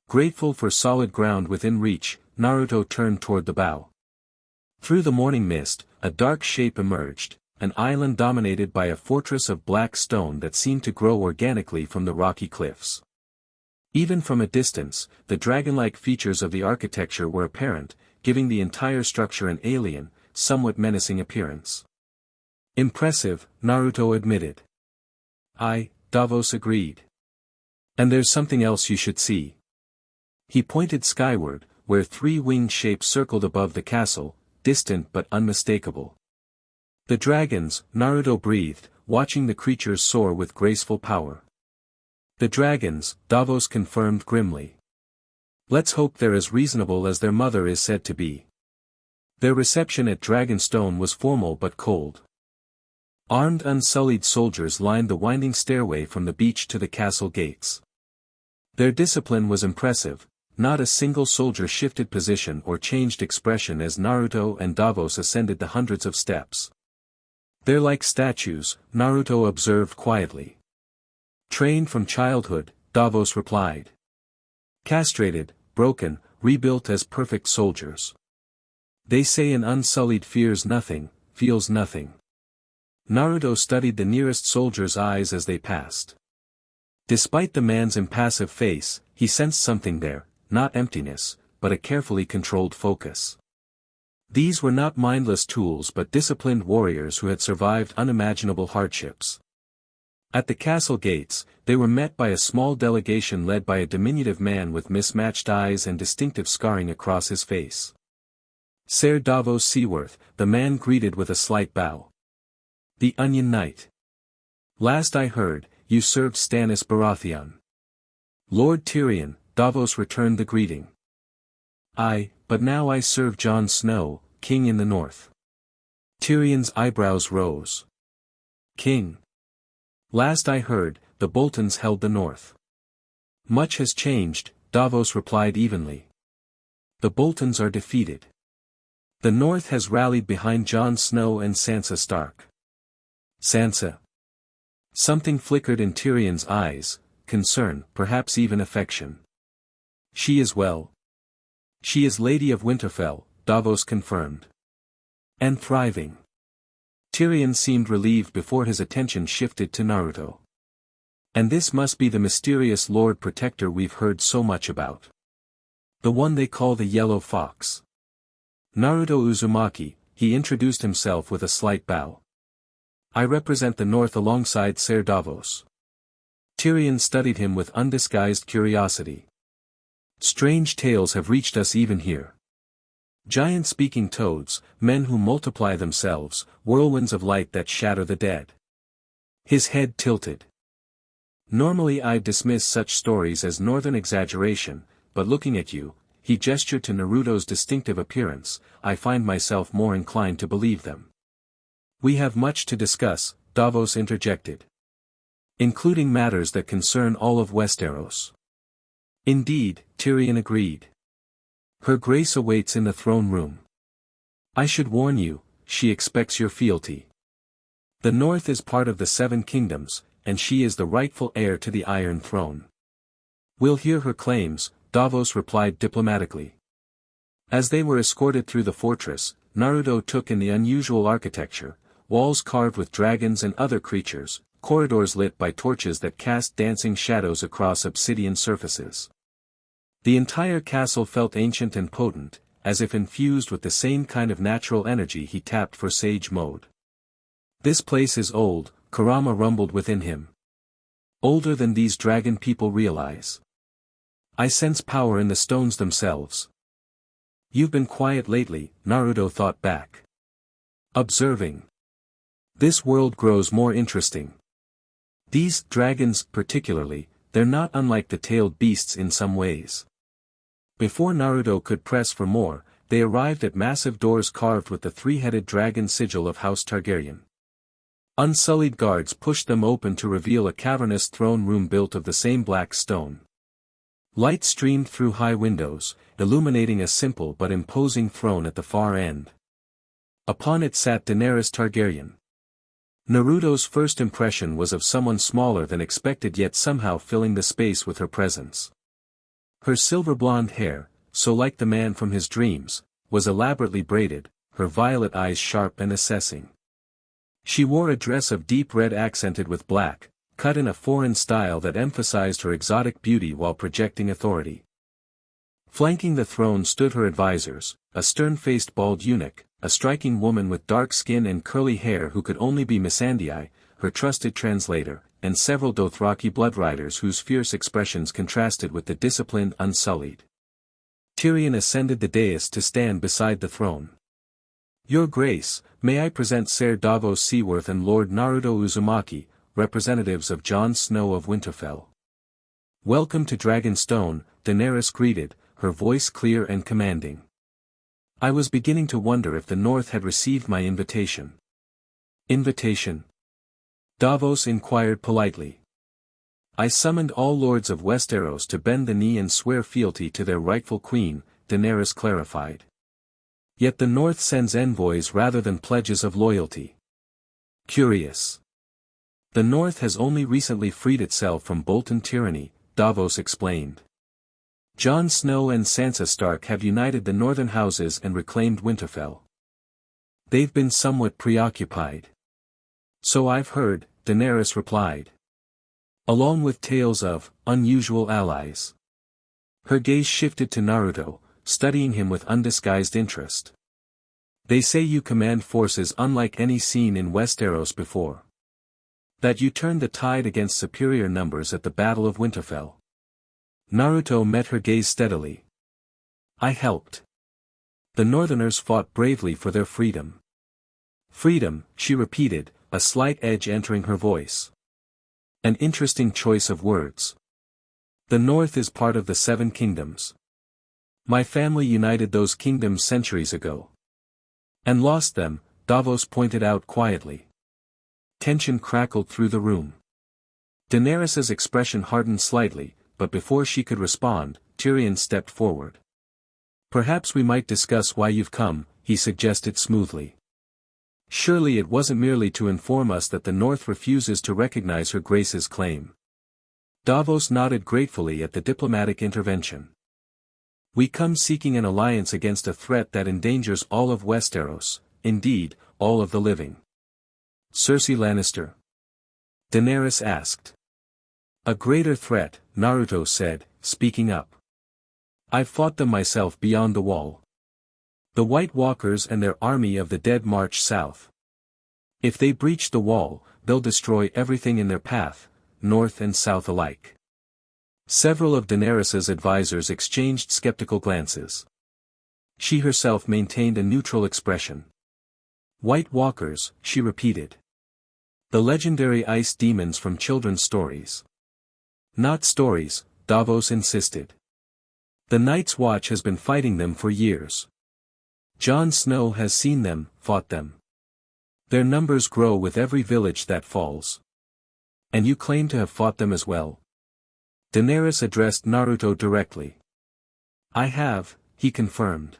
Grateful for solid ground within reach, Naruto turned toward the bow. Through the morning mist, a dark shape emerged, an island dominated by a fortress of black stone that seemed to grow organically from the rocky cliffs. Even from a distance, the dragon-like features of the architecture were apparent, giving the entire structure an alien, somewhat menacing appearance. Impressive, Naruto admitted. Davos agreed. And there's something else you should see. He pointed skyward, where 3 winged shapes circled above the castle, distant but unmistakable. The dragons, Naruto breathed, watching the creatures soar with graceful power. The dragons, Davos confirmed grimly. Let's hope they're as reasonable as their mother is said to be. Their reception at Dragonstone was formal but cold. Armed unsullied soldiers lined the winding stairway from the beach to the castle gates. Their discipline was impressive, not a single soldier shifted position or changed expression as Naruto and Davos ascended the hundreds of steps. They're like statues, Naruto observed quietly. Trained from childhood, Davos replied. Castrated, broken, rebuilt as perfect soldiers. They say an unsullied fears nothing, feels nothing. Naruto studied the nearest soldier's eyes as they passed. Despite the man's impassive face, he sensed something there, not emptiness, but a carefully controlled focus. These were not mindless tools but disciplined warriors who had survived unimaginable hardships. At the castle gates, they were met by a small delegation led by a diminutive man with mismatched eyes and distinctive scarring across his face. Ser Davos Seaworth, the man greeted with a slight bow. The Onion Knight. Last I heard, you served Stannis Baratheon. Lord Tyrion, Davos returned the greeting. Aye, but now I serve Jon Snow, King in the North. Tyrion's eyebrows rose. King. Last I heard, the Boltons held the North. Much has changed, Davos replied evenly. The Boltons are defeated. The North has rallied behind Jon Snow and Sansa Stark. Sansa. Something flickered in Tyrion's eyes, concern, perhaps even affection. She is well. She is Lady of Winterfell, Davos confirmed. And thriving. Tyrion seemed relieved before his attention shifted to Naruto. And this must be the mysterious Lord Protector we've heard so much about. The one they call the Yellow Fox. Naruto Uzumaki, he introduced himself with a slight bow. I represent the North alongside Ser Davos. Tyrion studied him with undisguised curiosity. Strange tales have reached us even here. Giant speaking toads, men who multiply themselves, whirlwinds of light that shatter the dead. His head tilted. Normally I'd dismiss such stories as northern exaggeration, but looking at you, he gestured to Naruto's distinctive appearance, I find myself more inclined to believe them. We have much to discuss, Davos interjected. Including matters that concern all of West Aeros. Indeed, Tyrion agreed. Her Grace awaits in the throne room. I should warn you, she expects your fealty. The North is part of the Seven Kingdoms, and she is the rightful heir to the Iron Throne. We'll hear her claims, Davos replied diplomatically. As they were escorted through the fortress, Naruto took in the unusual architecture, walls carved with dragons and other creatures, corridors lit by torches that cast dancing shadows across obsidian surfaces. The entire castle felt ancient and potent, as if infused with the same kind of natural energy he tapped for Sage Mode. This place is old, Kurama rumbled within him. Older than these dragon people realize. I sense power in the stones themselves. You've been quiet lately, Naruto thought back. Observing. This world grows more interesting. These dragons, particularly, they're not unlike the tailed beasts in some ways. Before Naruto could press for more, they arrived at massive doors carved with the three-headed dragon sigil of House Targaryen. Unsullied guards pushed them open to reveal a cavernous throne room built of the same black stone. Light streamed through high windows, illuminating a simple but imposing throne at the far end. Upon it sat Daenerys Targaryen. Naruto's first impression was of someone smaller than expected yet somehow filling the space with her presence. Her silver-blonde hair, so like the man from his dreams, was elaborately braided, her violet eyes sharp and assessing. She wore a dress of deep red accented with black, cut in a foreign style that emphasized her exotic beauty while projecting authority. Flanking the throne stood her advisors, a stern-faced bald eunuch, a striking woman with dark skin and curly hair who could only be Missandei, her trusted translator, and several Dothraki bloodriders whose fierce expressions contrasted with the disciplined Unsullied. Tyrion ascended the dais to stand beside the throne. Your Grace, may I present Ser Davos Seaworth and Lord Naruto Uzumaki, representatives of Jon Snow of Winterfell. Welcome to Dragonstone, Daenerys greeted, her voice clear and commanding. I was beginning to wonder if the North had received my invitation. Invitation? Davos inquired politely. I summoned all lords of West Aeros to bend the knee and swear fealty to their rightful queen, Daenerys clarified. Yet the North sends envoys rather than pledges of loyalty. Curious. The North has only recently freed itself from Bolton tyranny, Davos explained. Jon Snow and Sansa Stark have united the northern houses and reclaimed Winterfell. They've been somewhat preoccupied. So I've heard, Daenerys replied. Along with tales of unusual allies. Her gaze shifted to Naruto, studying him with undisguised interest. They say you command forces unlike any seen in West Aeros before. That you turned the tide against superior numbers at the Battle of Winterfell. Naruto met her gaze steadily. I helped. The Northerners fought bravely for their freedom. Freedom, she repeated, a slight edge entering her voice. An interesting choice of words. The North is part of the Seven Kingdoms. My family united those kingdoms centuries ago. And lost them, Davos pointed out quietly. Tension crackled through the room. Daenerys's expression hardened slightly, but before she could respond, Tyrion stepped forward. Perhaps we might discuss why you've come, he suggested smoothly. Surely it wasn't merely to inform us that the North refuses to recognize her Grace's claim. Davos nodded gratefully at the diplomatic intervention. We come seeking an alliance against a threat that endangers all of West Aeros, indeed, all of the living. Cersei Lannister? Daenerys asked. A greater threat, Naruto said, speaking up. I've fought them myself beyond the wall. The White Walkers and their army of the dead march south. If they breach the wall, they'll destroy everything in their path, north and south alike. Several of Daenerys's advisors exchanged skeptical glances. She herself maintained a neutral expression. White Walkers, she repeated. The legendary ice demons from children's stories. Not stories, Davos insisted. The Night's Watch has been fighting them for years. Jon Snow has seen them, fought them. Their numbers grow with every village that falls. And you claim to have fought them as well. Daenerys addressed Naruto directly. I have, he confirmed.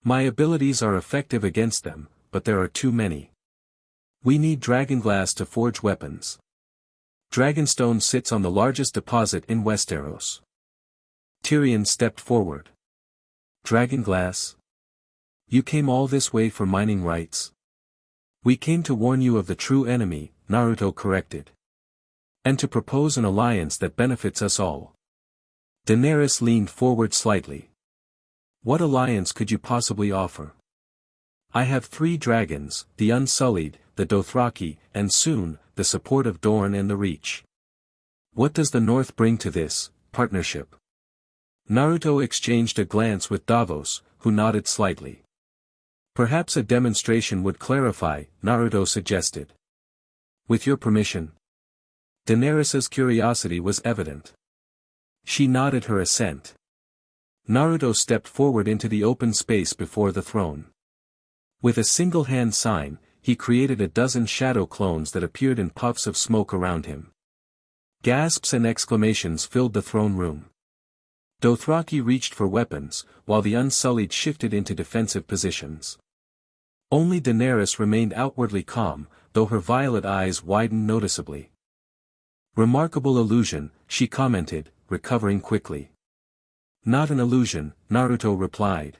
My abilities are effective against them, but there are too many. We need dragonglass to forge weapons. Dragonstone sits on the largest deposit in West Aeros. Tyrion stepped forward. Dragonglass? You came all this way for mining rights? We came to warn you of the true enemy, Naruto corrected. And to propose an alliance that benefits us all. Daenerys leaned forward slightly. What alliance could you possibly offer? I have 3 dragons, the Unsullied, the Dothraki, and soon, the support of Dorne and the Reach. What does the North bring to this partnership? Naruto exchanged a glance with Davos, who nodded slightly. Perhaps a demonstration would clarify, Naruto suggested. With your permission. Daenerys's curiosity was evident. She nodded her assent. Naruto stepped forward into the open space before the throne. With a single hand sign, he created a dozen shadow clones that appeared in puffs of smoke around him. Gasps and exclamations filled the throne room. Dothraki reached for weapons, while the Unsullied shifted into defensive positions. Only Daenerys remained outwardly calm, though her violet eyes widened noticeably. Remarkable illusion, she commented, recovering quickly. Not an illusion, Naruto replied.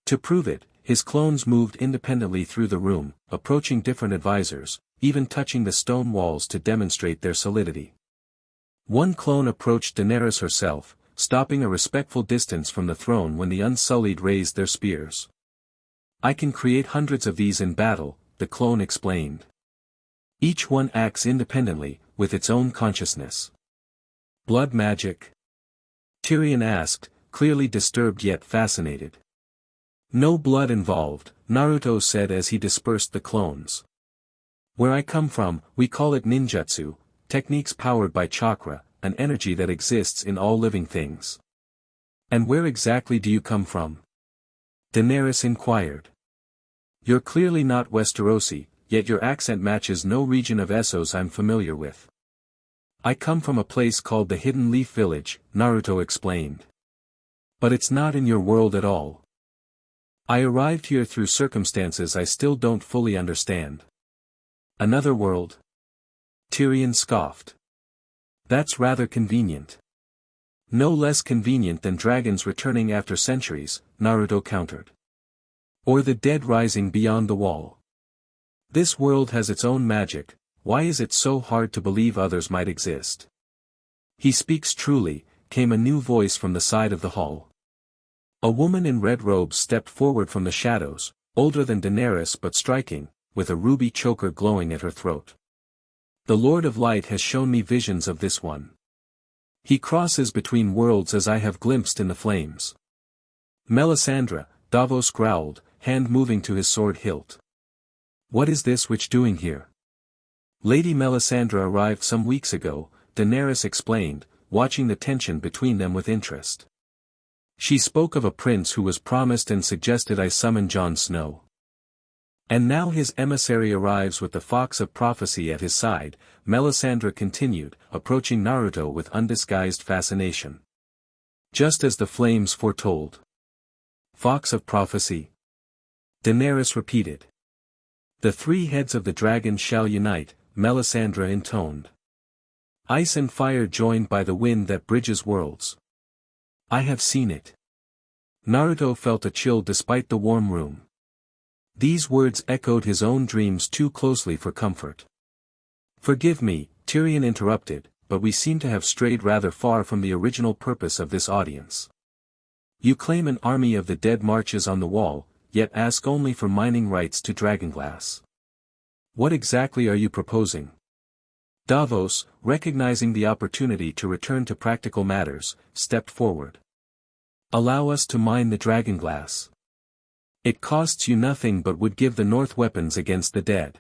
To prove it, his clones moved independently through the room, approaching different advisors, even touching the stone walls to demonstrate their solidity. One clone approached Daenerys herself, stopping a respectful distance from the throne when the Unsullied raised their spears. I can create hundreds of these in battle, the clone explained. Each one acts independently, with its own consciousness. Blood magic? Tyrion asked, clearly disturbed yet fascinated. No blood involved, Naruto said as he dispersed the clones. Where I come from, we call it ninjutsu, techniques powered by chakra, an energy that exists in all living things. And where exactly do you come from? Daenerys inquired. You're clearly not Westerosi, yet your accent matches no region of Essos I'm familiar with. I come from a place called the Hidden Leaf Village, Naruto explained. But it's not in your world at all. I arrived here through circumstances I still don't fully understand. Another world? Tyrion scoffed. That's rather convenient. No less convenient than dragons returning after centuries, Naruto countered. Or the dead rising beyond the wall. This world has its own magic, why is it so hard to believe others might exist? He speaks truly, came a new voice from the side of the hall. A woman in red robes stepped forward from the shadows, older than Daenerys but striking, with a ruby choker glowing at her throat. The Lord of Light has shown me visions of this one. He crosses between worlds as I have glimpsed in the flames. Melisandre, Davos growled, hand moving to his sword hilt. What is this witch doing here? Lady Melisandre arrived some weeks ago, Daenerys explained, watching the tension between them with interest. She spoke of a prince who was promised and suggested I summon Jon Snow. And now his emissary arrives with the Fox of Prophecy at his side, Melisandre continued, approaching Naruto with undisguised fascination. Just as the flames foretold. Fox of Prophecy. Daenerys repeated. The three heads of the dragon shall unite, Melisandre intoned. Ice and fire joined by the wind that bridges worlds. I have seen it. Naruto felt a chill despite the warm room. These words echoed his own dreams too closely for comfort. Forgive me, Tyrion interrupted, but we seem to have strayed rather far from the original purpose of this audience. You claim an army of the dead marches on the wall, yet ask only for mining rights to Dragonglass. What exactly are you proposing? Davos, recognizing the opportunity to return to practical matters, stepped forward. Allow us to mine the Dragonglass. It costs you nothing but would give the North weapons against the dead.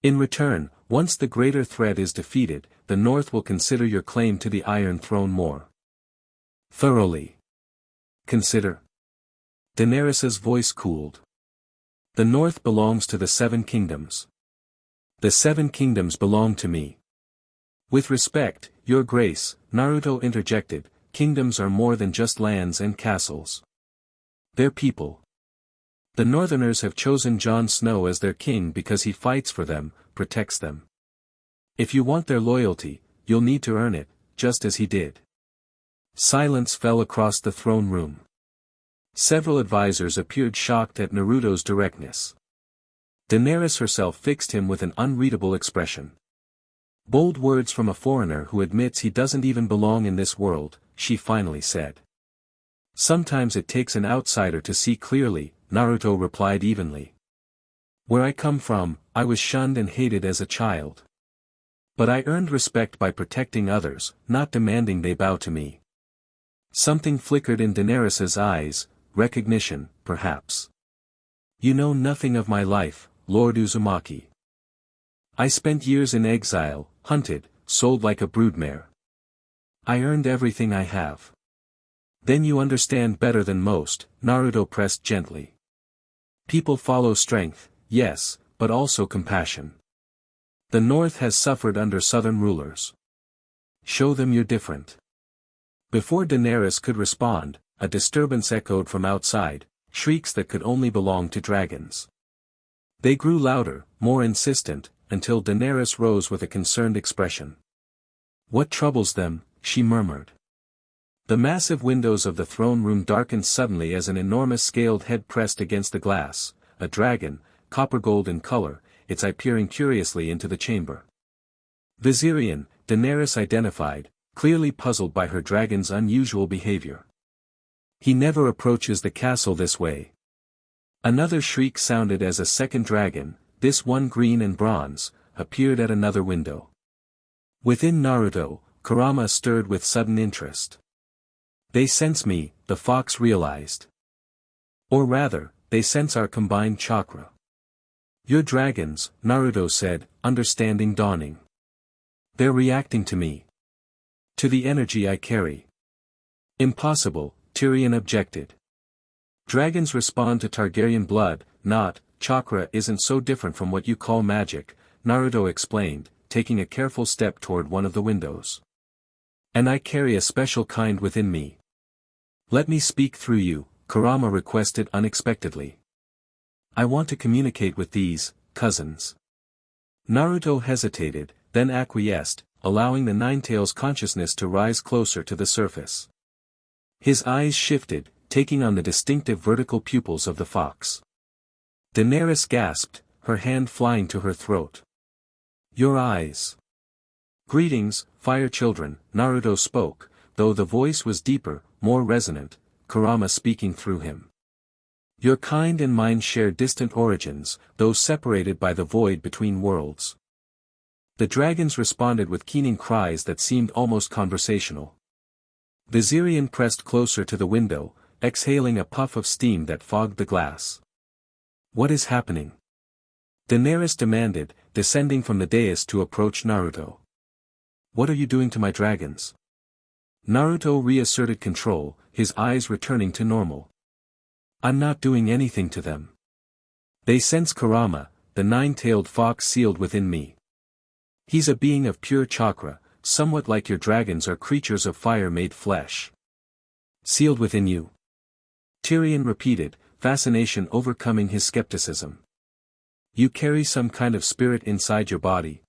In return, once the greater threat is defeated, the North will consider your claim to the Iron Throne more thoroughly. Consider. Daenerys's voice cooled. The North belongs to the Seven Kingdoms. The Seven Kingdoms belong to me. With respect, Your Grace, Naruto interjected, kingdoms are more than just lands and castles. They're people. The Northerners have chosen Jon Snow as their king because he fights for them, protects them. If you want their loyalty, you'll need to earn it, just as he did. Silence fell across the throne room. Several advisors appeared shocked at Naruto's directness. Daenerys herself fixed him with an unreadable expression. Bold words from a foreigner who admits he doesn't even belong in this world, she finally said. Sometimes it takes an outsider to see clearly, Naruto replied evenly. Where I come from, I was shunned and hated as a child. But I earned respect by protecting others, not demanding they bow to me. Something flickered in Daenerys's eyes, recognition, perhaps. You know nothing of my life, Lord Uzumaki. I spent years in exile, hunted, sold like a broodmare. I earned everything I have. Then you understand better than most, Naruto pressed gently. People follow strength, yes, but also compassion. The North has suffered under southern rulers. Show them you're different. Before Daenerys could respond, a disturbance echoed from outside, shrieks that could only belong to dragons. They grew louder, more insistent, until Daenerys rose with a concerned expression. What troubles them? She murmured. The massive windows of the throne room darkened suddenly as an enormous scaled head pressed against the glass, a dragon, copper-gold in color, its eye peering curiously into the chamber. Viserion, Daenerys identified, clearly puzzled by her dragon's unusual behavior. He never approaches the castle this way. Another shriek sounded as a second dragon, this one green and bronze, appeared at another window. Within Naruto, Kurama stirred with sudden interest. They sense me, the fox realized. Or rather, they sense our combined chakra. You're dragons, Naruto said, understanding dawning. They're reacting to me. To the energy I carry. Impossible, Tyrion objected. Dragons respond to Targaryen blood, not, chakra isn't so different from what you call magic, Naruto explained, taking a careful step toward one of the windows. And I carry a special kind within me. Let me speak through you, Kurama requested unexpectedly. I want to communicate with these, cousins. Naruto hesitated, then acquiesced, allowing the Ninetales' consciousness to rise closer to the surface. His eyes shifted, taking on the distinctive vertical pupils of the fox. Daenerys gasped, her hand flying to her throat. Your eyes. Greetings, fire children, Naruto spoke, though the voice was deeper, more resonant, Kurama speaking through him. Your kind and mine share distant origins, though separated by the void between worlds. The dragons responded with keening cries that seemed almost conversational. Viserion pressed closer to the window, exhaling a puff of steam that fogged the glass. What is happening? Daenerys demanded, descending from the dais to approach Naruto. What are you doing to my dragons? Naruto reasserted control, his eyes returning to normal. I'm not doing anything to them. They sense Kurama, the nine-tailed fox sealed within me. He's a being of pure chakra, somewhat like your dragons are creatures of fire made flesh. Sealed within you? Tyrion repeated, fascination overcoming his skepticism. You carry some kind of spirit inside your body.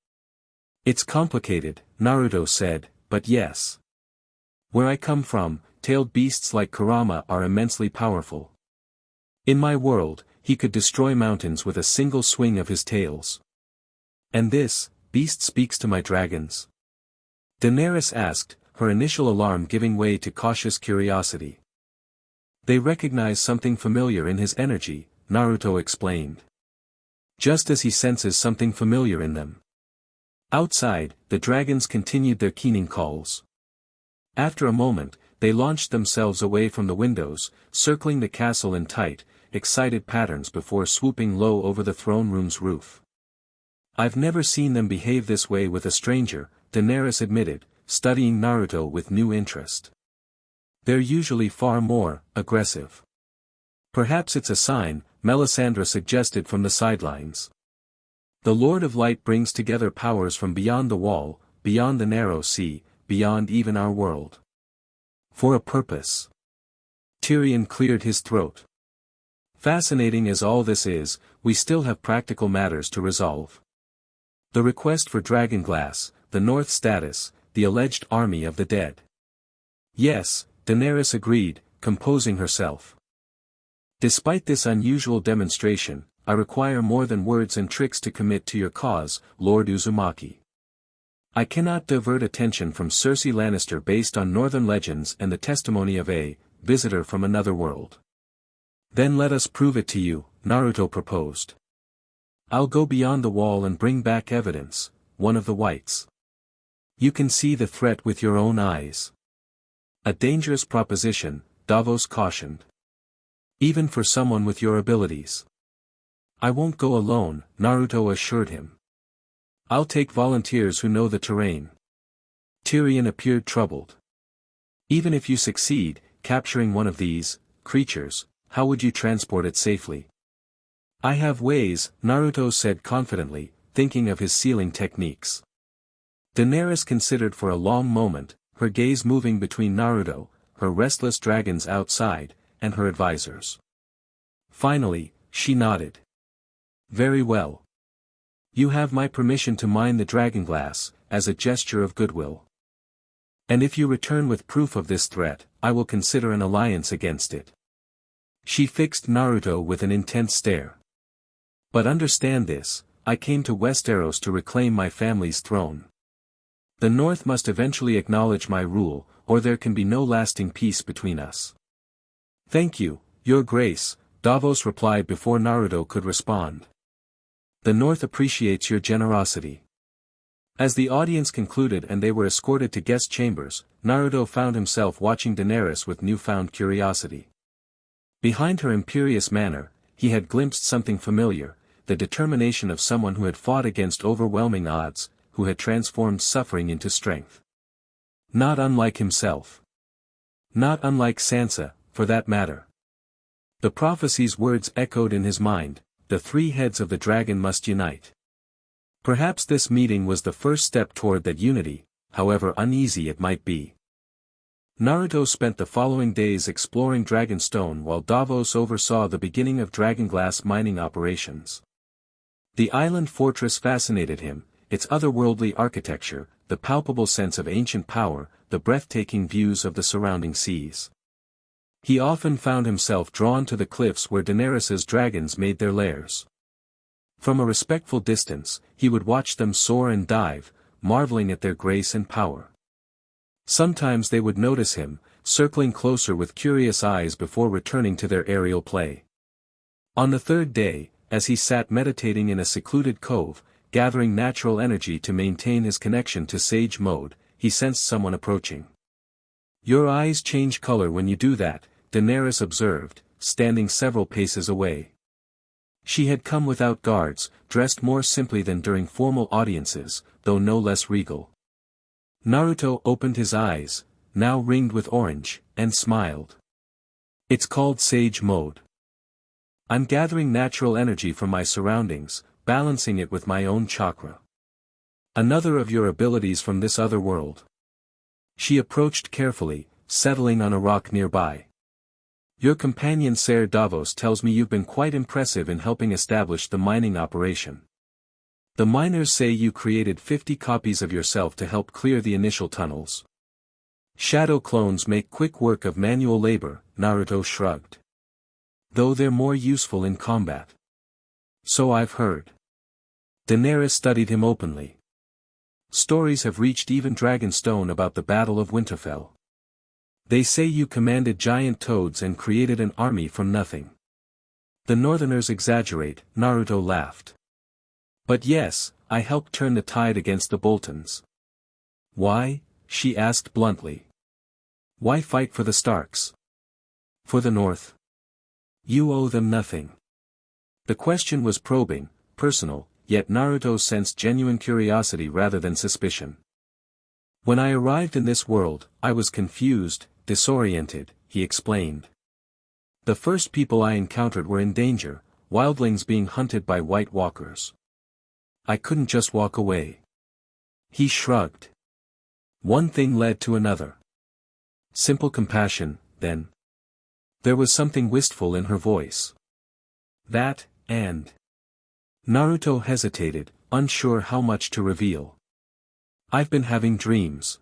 It's complicated, Naruto said, but yes. Where I come from, tailed beasts like Kurama are immensely powerful. In my world, he could destroy mountains with a single swing of his tails. And this beast speaks to my dragons? Daenerys asked, her initial alarm giving way to cautious curiosity. They recognize something familiar in his energy, Naruto explained. Just as he senses something familiar in them. Outside, the dragons continued their keening calls. After a moment, they launched themselves away from the windows, circling the castle in tight, excited patterns before swooping low over the throne room's roof. I've never seen them behave this way with a stranger, Daenerys admitted, studying Naruto with new interest. They're usually far more aggressive. Perhaps it's a sign, Melisandre suggested from the sidelines. The Lord of Light brings together powers from beyond the wall, beyond the narrow sea, beyond even our world. For a purpose. Tyrion cleared his throat. Fascinating as all this is, we still have practical matters to resolve. The request for Dragonglass, the North status, the alleged army of the dead. Yes, Daenerys agreed, composing herself. Despite this unusual demonstration, I require more than words and tricks to commit to your cause, Lord Uzumaki. I cannot divert attention from Cersei Lannister based on northern legends and the testimony of a visitor from another world. Then let us prove it to you, Naruto proposed. I'll go beyond the wall and bring back evidence, one of the whites. You can see the threat with your own eyes. A dangerous proposition, Davos cautioned. Even for someone with your abilities. I won't go alone, Naruto assured him. I'll take volunteers who know the terrain. Tyrion appeared troubled. Even if you succeed, capturing one of these creatures, how would you transport it safely? I have ways, Naruto said confidently, thinking of his sealing techniques. Daenerys considered for a long moment, her gaze moving between Naruto, her restless dragons outside, and her advisors. Finally, she nodded. Very well. You have my permission to mine the Dragonglass, as a gesture of goodwill. And if you return with proof of this threat, I will consider an alliance against it. She fixed Naruto with an intense stare. But understand this, I came to West Aeros to reclaim my family's throne. The North must eventually acknowledge my rule, or there can be no lasting peace between us. Thank you, Your Grace, Davos replied before Naruto could respond. The North appreciates your generosity. As the audience concluded and they were escorted to guest chambers, Naruto found himself watching Daenerys with newfound curiosity. Behind her imperious manner, he had glimpsed something familiar, the determination of someone who had fought against overwhelming odds, who had transformed suffering into strength. Not unlike himself. Not unlike Sansa, for that matter. The prophecy's words echoed in his mind, the three heads of the dragon must unite. Perhaps this meeting was the first step toward that unity, however uneasy it might be. Naruto spent the following days exploring Dragonstone while Davos oversaw the beginning of Dragonglass mining operations. The island fortress fascinated him, its otherworldly architecture, the palpable sense of ancient power, the breathtaking views of the surrounding seas. He often found himself drawn to the cliffs where Daenerys's dragons made their lairs. From a respectful distance, he would watch them soar and dive, marveling at their grace and power. Sometimes they would notice him, circling closer with curious eyes before returning to their aerial play. On the third day, as he sat meditating in a secluded cove, gathering natural energy to maintain his connection to sage mode, he sensed someone approaching. "Your eyes change color when you do that," Daenerys observed, standing several paces away. She had come without guards, dressed more simply than during formal audiences, though no less regal. Naruto opened his eyes, now ringed with orange, and smiled. "It's called sage mode. I'm gathering natural energy from my surroundings, balancing it with my own chakra. Another of your abilities from this other world." She approached carefully, settling on a rock nearby. "Your companion Ser Davos tells me you've been quite impressive in helping establish the mining operation. The miners say you created 50 copies of yourself to help clear the initial tunnels. Shadow clones make quick work of manual labor," Naruto shrugged. "Though they're more useful in combat." "So I've heard." Daenerys studied him openly. "Stories have reached even Dragonstone about the Battle of Winterfell. They say you commanded giant toads and created an army from nothing." "The Northerners exaggerate," Naruto laughed. "But yes, I helped turn the tide against the Boltons." "Why?" she asked bluntly. "Why fight for the Starks? For the North? You owe them nothing." The question was probing, personal, yet Naruto sensed genuine curiosity rather than suspicion. "When I arrived in this world, I was confused, disoriented," he explained. "The first people I encountered were in danger, wildlings being hunted by White Walkers. I couldn't just walk away." He shrugged. One thing led to another. Simple compassion, then. There was something wistful in her voice. "That, and..." Naruto hesitated, unsure how much to reveal. "I've been having dreams.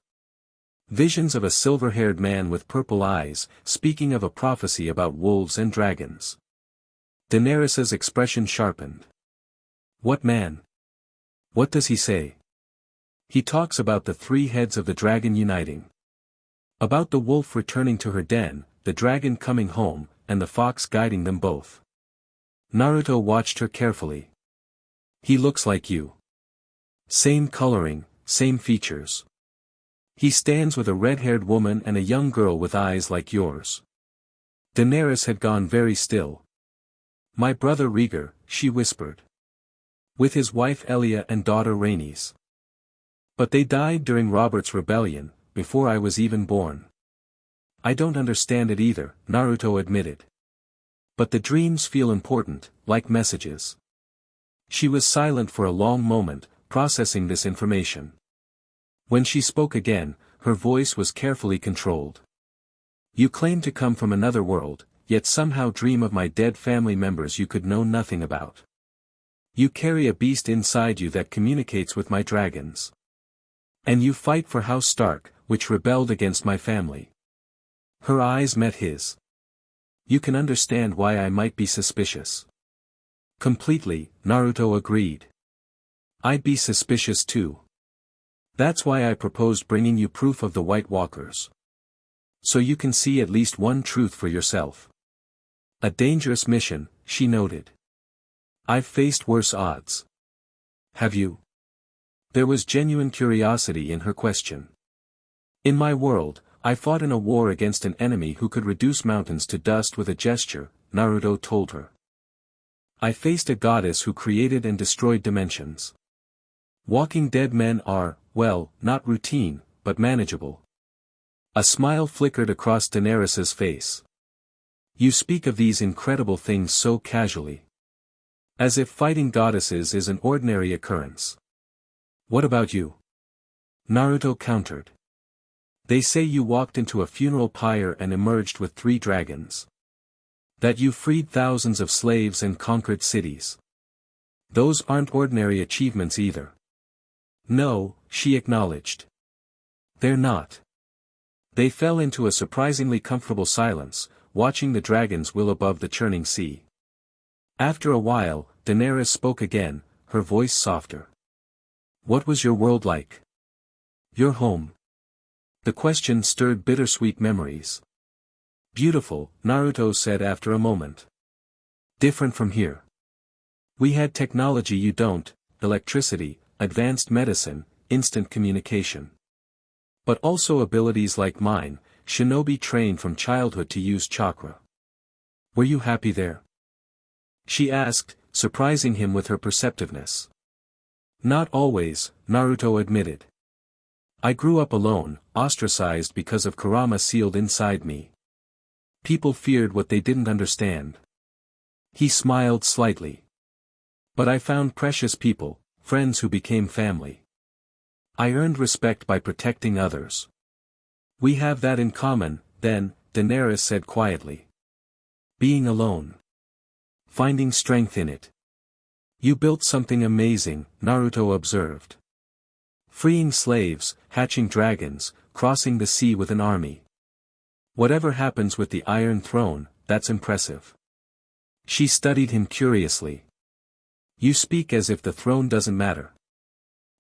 Visions of a silver-haired man with purple eyes, speaking of a prophecy about wolves and dragons." Daenerys's expression sharpened. "What man? What does he say?" "He talks about the 3 heads of the dragon uniting. About the wolf returning to her den, the dragon coming home, and the fox guiding them both." Naruto watched her carefully. "He looks like you. Same coloring, same features. He stands with a red-haired woman and a young girl with eyes like yours." Daenerys had gone very still. "My brother Rhaegar," she whispered. "With his wife Elia and daughter Rhaenys. But they died during Robert's rebellion, before I was even born." "I don't understand it either," Naruto admitted. "But the dreams feel important, like messages." She was silent for a long moment, processing this information. When she spoke again, her voice was carefully controlled. "You claim to come from another world, yet somehow dream of my dead family members you could know nothing about. You carry a beast inside you that communicates with my dragons. And you fight for House Stark, which rebelled against my family." Her eyes met his. "You can understand why I might be suspicious." "Completely," Naruto agreed. "I'd be suspicious too. That's why I proposed bringing you proof of the White Walkers. So you can see at least one truth for yourself." "A dangerous mission," she noted. "I've faced worse odds." "Have you?" There was genuine curiosity in her question. "In my world, I fought in a war against an enemy who could reduce mountains to dust with a gesture," Naruto told her. "I faced a goddess who created and destroyed dimensions. Walking dead men are, well, not routine, but manageable." A smile flickered across Daenerys's face. "You speak of these incredible things so casually. As if fighting goddesses is an ordinary occurrence." "What about you?" Naruto countered. "They say you walked into a funeral pyre and emerged with 3 dragons. That you freed thousands of slaves and conquered cities. Those aren't ordinary achievements either." "No," she acknowledged. "They're not." They fell into a surprisingly comfortable silence, watching the dragons wheel above the churning sea. After a while, Daenerys spoke again, her voice softer. "What was your world like? Your home?" The question stirred bittersweet memories. "Beautiful," Naruto said after a moment. Different from here. We had technology you don't, electricity, advanced medicine, instant communication. But also abilities like mine, shinobi trained from childhood to use chakra. Were you happy there? She asked, surprising him with her perceptiveness. Not always, Naruto admitted. I grew up alone, ostracized because of Kurama sealed inside me. People feared what they didn't understand. He smiled slightly. But I found precious people, friends who became family. I earned respect by protecting others. We have that in common, then, Daenerys said quietly. Being alone. Finding strength in it. You built something amazing, Naruto observed. Freeing slaves, hatching dragons, crossing the sea with an army. Whatever happens with the Iron Throne, that's impressive. She studied him curiously. You speak as if the throne doesn't matter.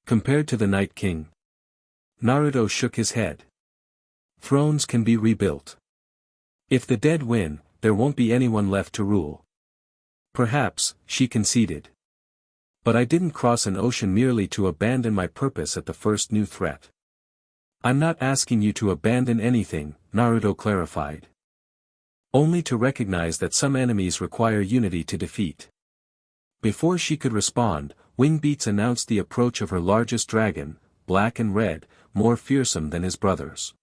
Compared to the Night King. Naruto shook his head. Thrones can be rebuilt. If the dead win, there won't be anyone left to rule. Perhaps, she conceded. But I didn't cross an ocean merely to abandon my purpose at the first new threat. I'm not asking you to abandon anything, Naruto clarified. Only to recognize that some enemies require unity to defeat. Before she could respond, Wingbeats announced the approach of her largest dragon, black and red, more fearsome than his brothers.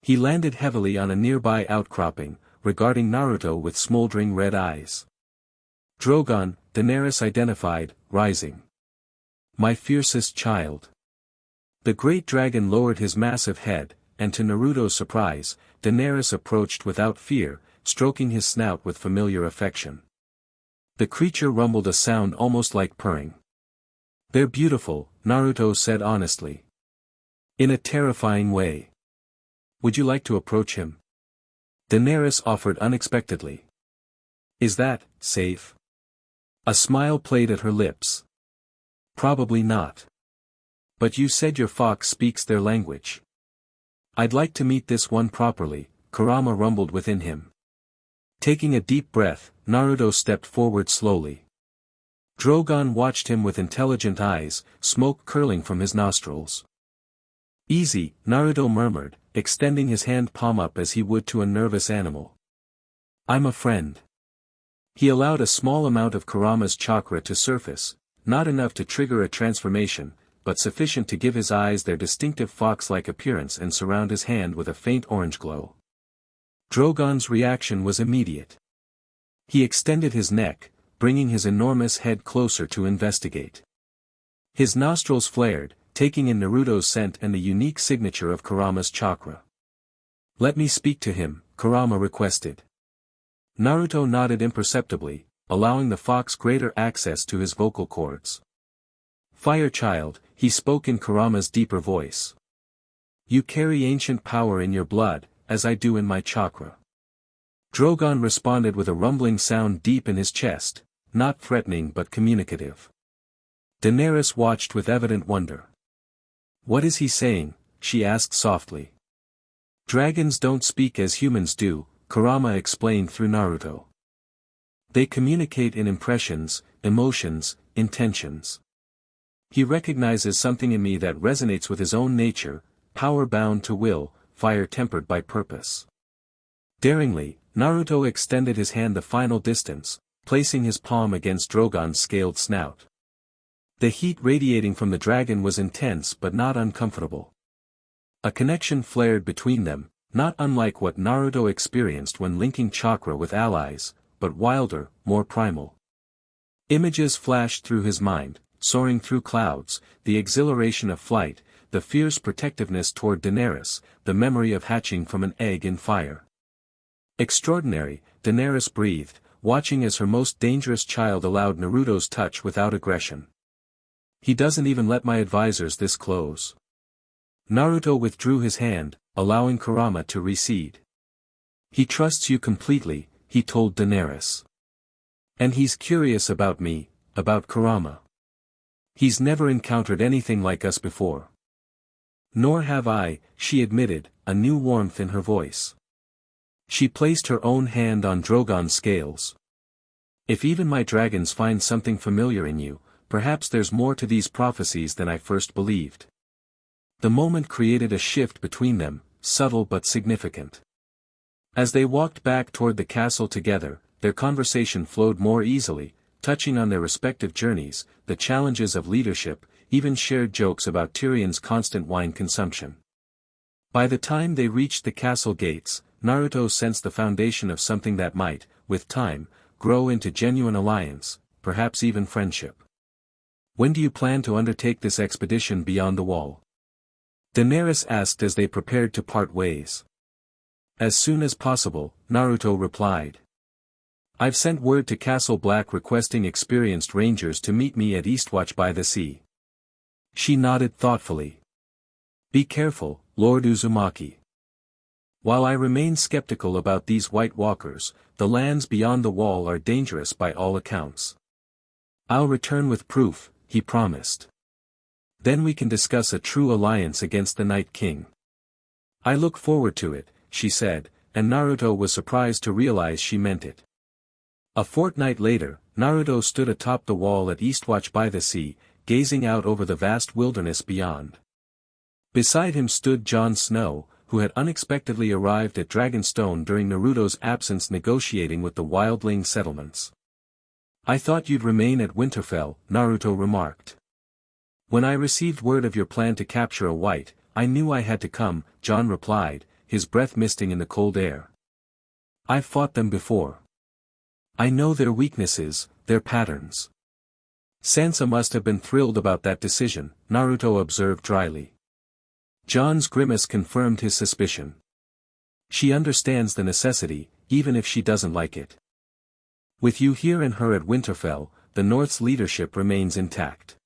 He landed heavily on a nearby outcropping, regarding Naruto with smoldering red eyes. Drogon, Daenerys identified, rising. My fiercest child. The great dragon lowered his massive head, and to Naruto's surprise, Daenerys approached without fear, stroking his snout with familiar affection. The creature rumbled a sound almost like purring. They're beautiful, Naruto said honestly. In a terrifying way. Would you like to approach him? Daenerys offered unexpectedly. Is that safe? A smile played at her lips. Probably not. But you said your fox speaks their language. I'd like to meet this one properly, Kurama rumbled within him. Taking a deep breath, Naruto stepped forward slowly. Drogon watched him with intelligent eyes, smoke curling from his nostrils. Easy, Naruto murmured, extending his hand palm up as he would to a nervous animal. I'm a friend. He allowed a small amount of Kurama's chakra to surface, not enough to trigger a transformation, but sufficient to give his eyes their distinctive fox-like appearance and surround his hand with a faint orange glow. Drogon's reaction was immediate. He extended his neck, bringing his enormous head closer to investigate. His nostrils flared, taking in Naruto's scent and the unique signature of Kurama's chakra. Let me speak to him, Kurama requested. Naruto nodded imperceptibly, allowing the fox greater access to his vocal cords. Fire child, he spoke in Kurama's deeper voice. You carry ancient power in your blood, as I do in my chakra. Drogon responded with a rumbling sound deep in his chest, not threatening but communicative. Daenerys watched with evident wonder. What is he saying? She asked softly. Dragons don't speak as humans do, Kurama explained through Naruto. They communicate in impressions, emotions, intentions. He recognizes something in me that resonates with his own nature, power bound to will, fire tempered by purpose. Daringly, Naruto extended his hand the final distance, placing his palm against Drogon's scaled snout. The heat radiating from the dragon was intense but not uncomfortable. A connection flared between them, not unlike what Naruto experienced when linking chakra with allies, but wilder, more primal. Images flashed through his mind, soaring through clouds, the exhilaration of flight, the fierce protectiveness toward Daenerys, the memory of hatching from an egg in fire. Extraordinary, Daenerys breathed, watching as her most dangerous child allowed Naruto's touch without aggression. He doesn't even let my advisors this close. Naruto withdrew his hand, allowing Kurama to recede. He trusts you completely, he told Daenerys. And he's curious about me, about Kurama. He's never encountered anything like us before. Nor have I, she admitted, a new warmth in her voice. She placed her own hand on Drogon's scales. If even my dragons find something familiar in you, perhaps there's more to these prophecies than I first believed. The moment created a shift between them, subtle but significant. As they walked back toward the castle together, their conversation flowed more easily, touching on their respective journeys, the challenges of leadership, even shared jokes about Tyrion's constant wine consumption. By the time they reached the castle gates, Naruto sensed the foundation of something that might, with time, grow into genuine alliance, perhaps even friendship. When do you plan to undertake this expedition beyond the wall? Daenerys asked as they prepared to part ways. As soon as possible, Naruto replied. I've sent word to Castle Black requesting experienced rangers to meet me at Eastwatch by the Sea. She nodded thoughtfully. Be careful, Lord Uzumaki. While I remain skeptical about these White Walkers, the lands beyond the wall are dangerous by all accounts. I'll return with proof, he promised. Then we can discuss a true alliance against the Night King. I look forward to it, she said, and Naruto was surprised to realize she meant it. A fortnight later, Naruto stood atop the wall at Eastwatch by the Sea, gazing out over the vast wilderness beyond. Beside him stood Jon Snow, who had unexpectedly arrived at Dragonstone during Naruto's absence negotiating with the wildling settlements. I thought you'd remain at Winterfell, Naruto remarked. When I received word of your plan to capture a white, I knew I had to come, Jon replied, his breath misting in the cold air. I've fought them before. I know their weaknesses, their patterns. Sansa must have been thrilled about that decision, Naruto observed dryly. Jon's grimace confirmed his suspicion. She understands the necessity, even if she doesn't like it. With you here and her at Winterfell, the North's leadership remains intact.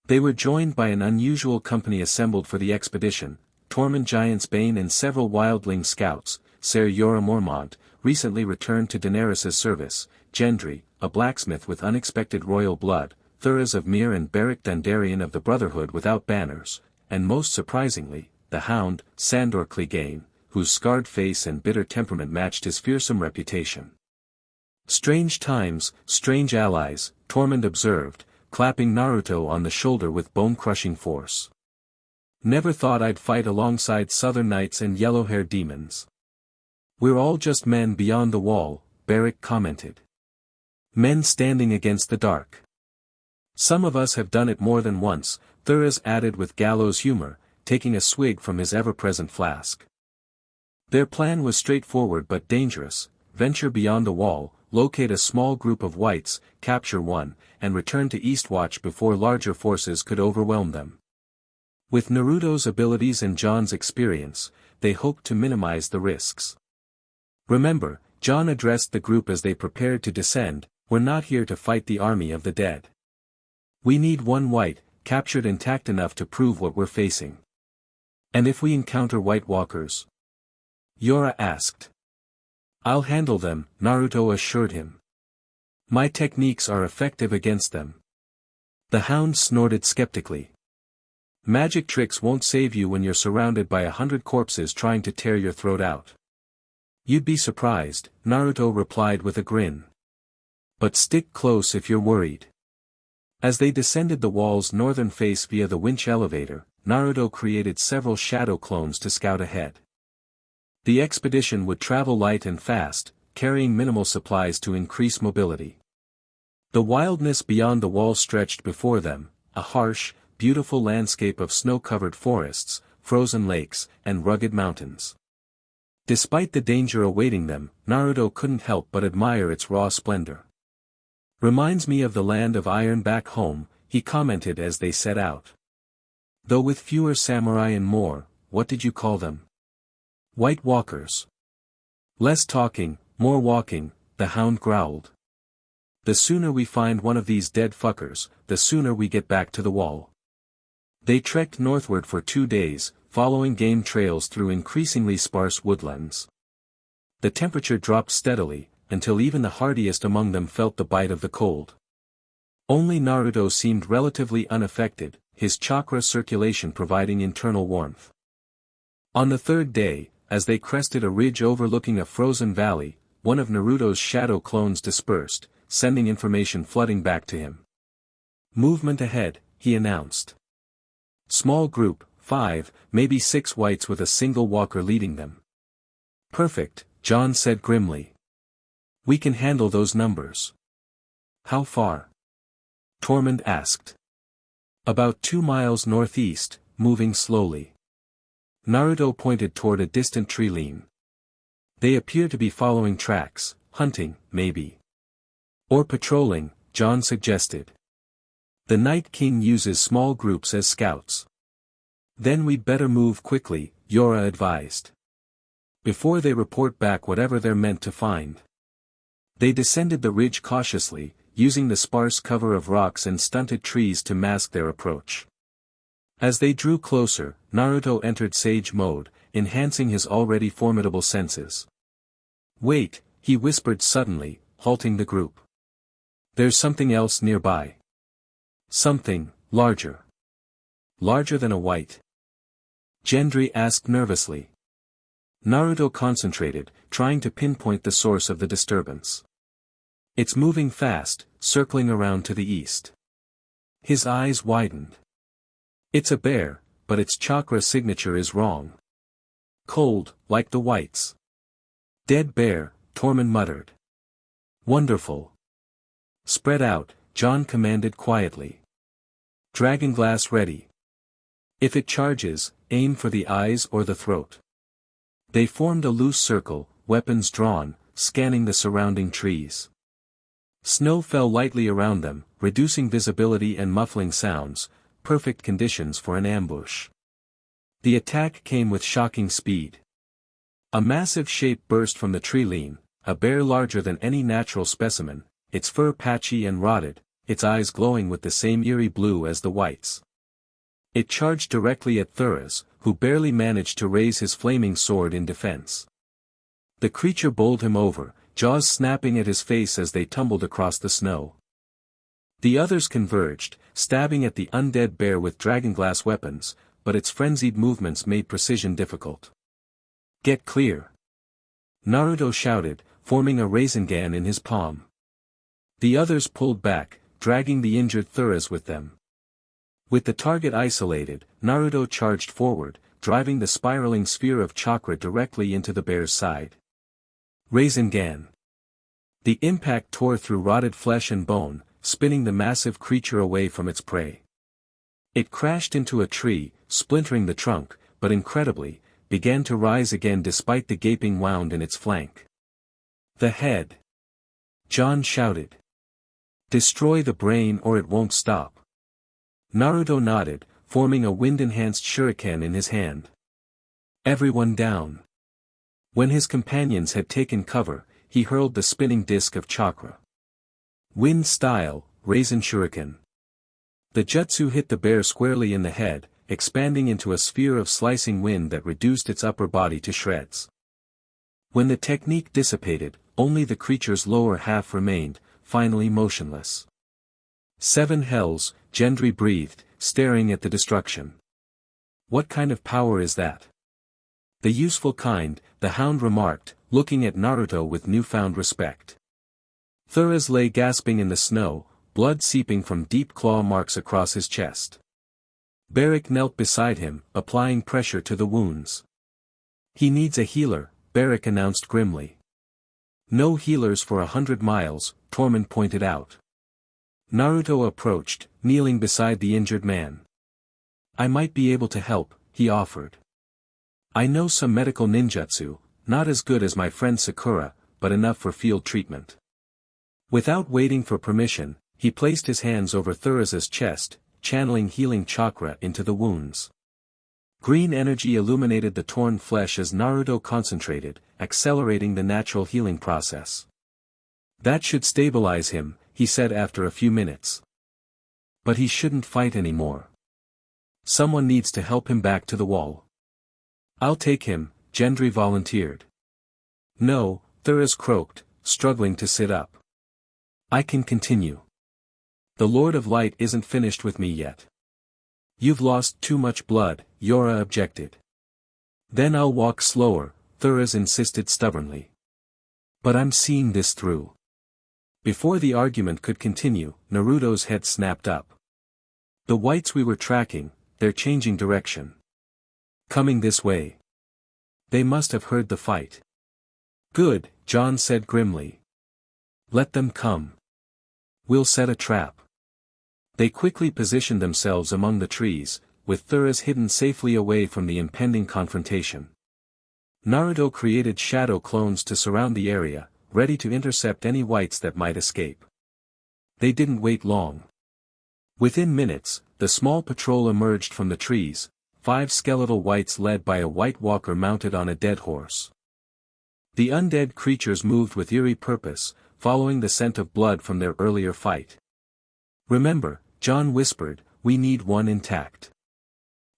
They were joined by an unusual company assembled for the expedition, Tormund Giantsbane and several wildling scouts, Ser Jorah Mormont, recently returned to Daenerys' service, Gendry, a blacksmith with unexpected royal blood, Thuras of Myr and Beric Dondarrion of the Brotherhood without banners, and most surprisingly, the Hound, Sandor Clegane, whose scarred face and bitter temperament matched his fearsome reputation. Strange times, strange allies, Tormund observed, clapping Naruto on the shoulder with bone-crushing force. Never thought I'd fight alongside Southern Knights and yellow-haired demons. We're all just men beyond the wall, Beric commented. Men standing against the dark. Some of us have done it more than once, Thuras added with gallows humor, taking a swig from his ever-present flask. Their plan was straightforward but dangerous: venture beyond the wall, locate a small group of whites, capture one, and return to Eastwatch before larger forces could overwhelm them. With Naruto's abilities and Jon's experience, they hoped to minimize the risks. Remember, Jon addressed the group as they prepared to descend, we're not here to fight the army of the dead. We need one white, captured intact enough to prove what we're facing. And if we encounter White Walkers? Jorah asked. I'll handle them, Naruto assured him. My techniques are effective against them. The Hound snorted skeptically. Magic tricks won't save you when you're surrounded by 100 corpses trying to tear your throat out. You'd be surprised, Naruto replied with a grin. But stick close if you're worried. As they descended the wall's northern face via the winch elevator, Naruto created several shadow clones to scout ahead. The expedition would travel light and fast, carrying minimal supplies to increase mobility. The wildness beyond the wall stretched before them, a harsh, beautiful landscape of snow-covered forests, frozen lakes, and rugged mountains. Despite the danger awaiting them, Naruto couldn't help but admire its raw splendor. Reminds me of the land of iron back home, he commented as they set out. Though with fewer samurai and more, what did you call them? White Walkers. Less talking, more walking, the Hound growled. The sooner we find one of these dead fuckers, the sooner we get back to the wall. They trekked northward for 2 days, following game trails through increasingly sparse woodlands. The temperature dropped steadily, until even the hardiest among them felt the bite of the cold. Only Naruto seemed relatively unaffected, his chakra circulation providing internal warmth. On the 3rd day, as they crested a ridge overlooking a frozen valley, one of Naruto's shadow clones dispersed, sending information flooding back to him. Movement ahead, he announced. Small group, 5, maybe 6 whites with a single walker leading them. Perfect, Jon said grimly. We can handle those numbers. How far? Tormund asked. About 2 miles northeast, moving slowly. Naruto pointed toward a distant tree line. They appear to be following tracks, hunting, maybe. Or patrolling, Jon suggested. The Night King uses small groups as scouts. Then we'd better move quickly, Yora advised. Before they report back whatever they're meant to find. They descended the ridge cautiously, using the sparse cover of rocks and stunted trees to mask their approach. As they drew closer, Naruto entered sage mode, enhancing his already formidable senses. Wait, he whispered suddenly, halting the group. There's something else nearby. Something, larger. Larger than a white? Gendry asked nervously. Naruto concentrated, trying to pinpoint the source of the disturbance. It's moving fast, circling around to the east. His eyes widened. It's a bear, but its chakra signature is wrong. Cold, like the whites. Dead bear, Tormund muttered. Wonderful. Spread out, Jon commanded quietly. Dragonglass ready. If it charges, aim for the eyes or the throat. They formed a loose circle, weapons drawn, scanning the surrounding trees. Snow fell lightly around them, reducing visibility and muffling sounds, perfect conditions for an ambush. The attack came with shocking speed. A massive shape burst from the tree line, a bear larger than any natural specimen, its fur patchy and rotted, its eyes glowing with the same eerie blue as the whites. It charged directly at Thuras, who barely managed to raise his flaming sword in defense. The creature bowled him over, jaws snapping at his face as they tumbled across the snow. The others converged, stabbing at the undead bear with dragonglass weapons, but its frenzied movements made precision difficult. Get clear! Naruto shouted, forming a Rasengan in his palm. The others pulled back, dragging the injured Thuras with them. With the target isolated, Naruto charged forward, driving the spiraling sphere of chakra directly into the bear's side. Rasengan. The impact tore through rotted flesh and bone, spinning the massive creature away from its prey. It crashed into a tree, splintering the trunk, but incredibly, began to rise again despite the gaping wound in its flank. The head. Jon shouted. Destroy the brain or it won't stop. Naruto nodded, forming a wind-enhanced shuriken in his hand. Everyone down. When his companions had taken cover, he hurled the spinning disk of chakra. Wind style, Rasen Shuriken. The jutsu hit the bear squarely in the head, expanding into a sphere of slicing wind that reduced its upper body to shreds. When the technique dissipated, only the creature's lower half remained, finally motionless. 7 hells, Gendry breathed, staring at the destruction. What kind of power is that? The useful kind, the hound remarked, looking at Naruto with newfound respect. Thuras lay gasping in the snow, blood seeping from deep claw marks across his chest. Beric knelt beside him, applying pressure to the wounds. He needs a healer, Beric announced grimly. No healers for 100 miles, Tormund pointed out. Naruto approached, kneeling beside the injured man. I might be able to help, he offered. I know some medical ninjutsu, not as good as my friend Sakura, but enough for field treatment. Without waiting for permission, he placed his hands over Thuras's chest, channeling healing chakra into the wounds. Green energy illuminated the torn flesh as Naruto concentrated, accelerating the natural healing process. That should stabilize him, he said after a few minutes. But he shouldn't fight anymore. Someone needs to help him back to the wall. I'll take him, Gendry volunteered. No, Thuras croaked, struggling to sit up. I can continue. The Lord of Light isn't finished with me yet. You've lost too much blood, Yora objected. Then I'll walk slower, Thuras insisted stubbornly. But I'm seeing this through. Before the argument could continue, Naruto's head snapped up. The whites we were tracking, they're changing direction. Coming this way. They must have heard the fight. Good, John said grimly. Let them come. We'll set a trap. They quickly positioned themselves among the trees, with Thuras hidden safely away from the impending confrontation. Naruto created shadow clones to surround the area, ready to intercept any whites that might escape. They didn't wait long. Within minutes, the small patrol emerged from the trees, 5 skeletal whites led by a white walker mounted on a dead horse. The undead creatures moved with eerie purpose, following the scent of blood from their earlier fight. Remember, John whispered, we need one intact.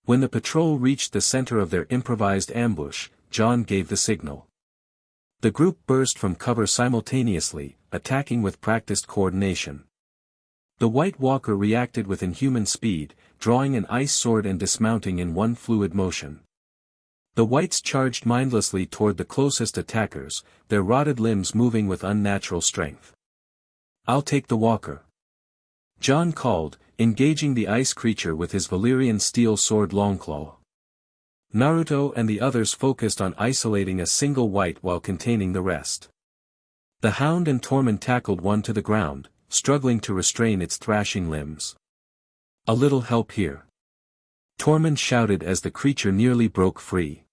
When the patrol reached the center of their improvised ambush, John gave the signal. The group burst from cover simultaneously, attacking with practiced coordination. The White Walker reacted with inhuman speed, drawing an ice sword and dismounting in one fluid motion. The whites charged mindlessly toward the closest attackers, their rotted limbs moving with unnatural strength. I'll take the walker. John called, engaging the ice creature with his Valyrian steel sword Longclaw. Naruto and the others focused on isolating a single white while containing the rest. The Hound and Tormund tackled one to the ground, struggling to restrain its thrashing limbs. A little help here. Tormund shouted as the creature nearly broke free.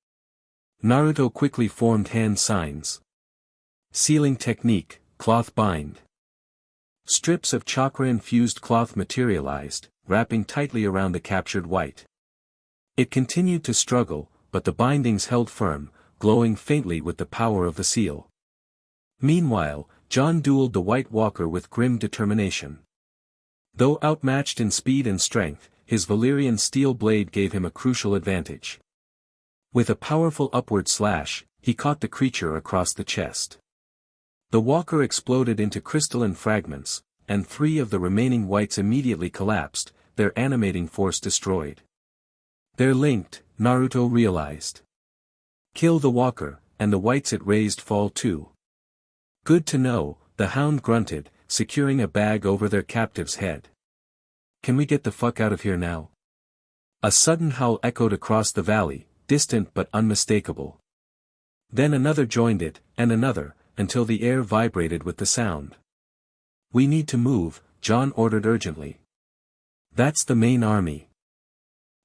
Naruto quickly formed hand signs. Sealing technique, cloth bind. Strips of chakra-infused cloth materialized, wrapping tightly around the captured white. It continued to struggle, but the bindings held firm, glowing faintly with the power of the seal. Meanwhile, John dueled the White Walker with grim determination. Though outmatched in speed and strength, his Valyrian steel blade gave him a crucial advantage. With a powerful upward slash, he caught the creature across the chest. The walker exploded into crystalline fragments, and 3 of the remaining whites immediately collapsed, their animating force destroyed. They're linked, Naruto realized. Kill the walker, and the whites it raised fall too. Good to know, the Hound grunted, securing a bag over their captive's head. Can we get the fuck out of here now? A sudden howl echoed across the valley, distant but unmistakable. Then another joined it, and another, until the air vibrated with the sound. We need to move, John ordered urgently. That's the main army.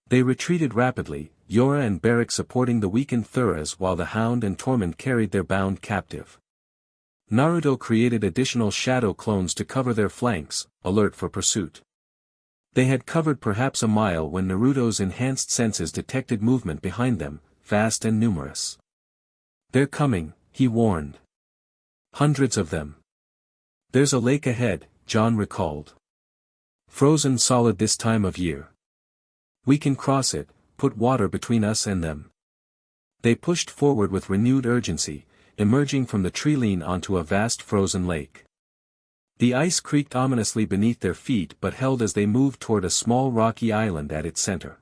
They retreated rapidly, Yora and Beric supporting the weakened Thuras while the Hound and Tormund carried their bound captive. Naruto created additional shadow clones to cover their flanks, alert for pursuit. They had covered perhaps a mile when Naruto's enhanced senses detected movement behind them, fast and numerous. They're coming, he warned. Hundreds of them. There's a lake ahead, John recalled. Frozen solid this time of year. We can cross it, put water between us and them. They pushed forward with renewed urgency, emerging from the tree-line onto a vast frozen lake. The ice creaked ominously beneath their feet but held as they moved toward a small rocky island at its center.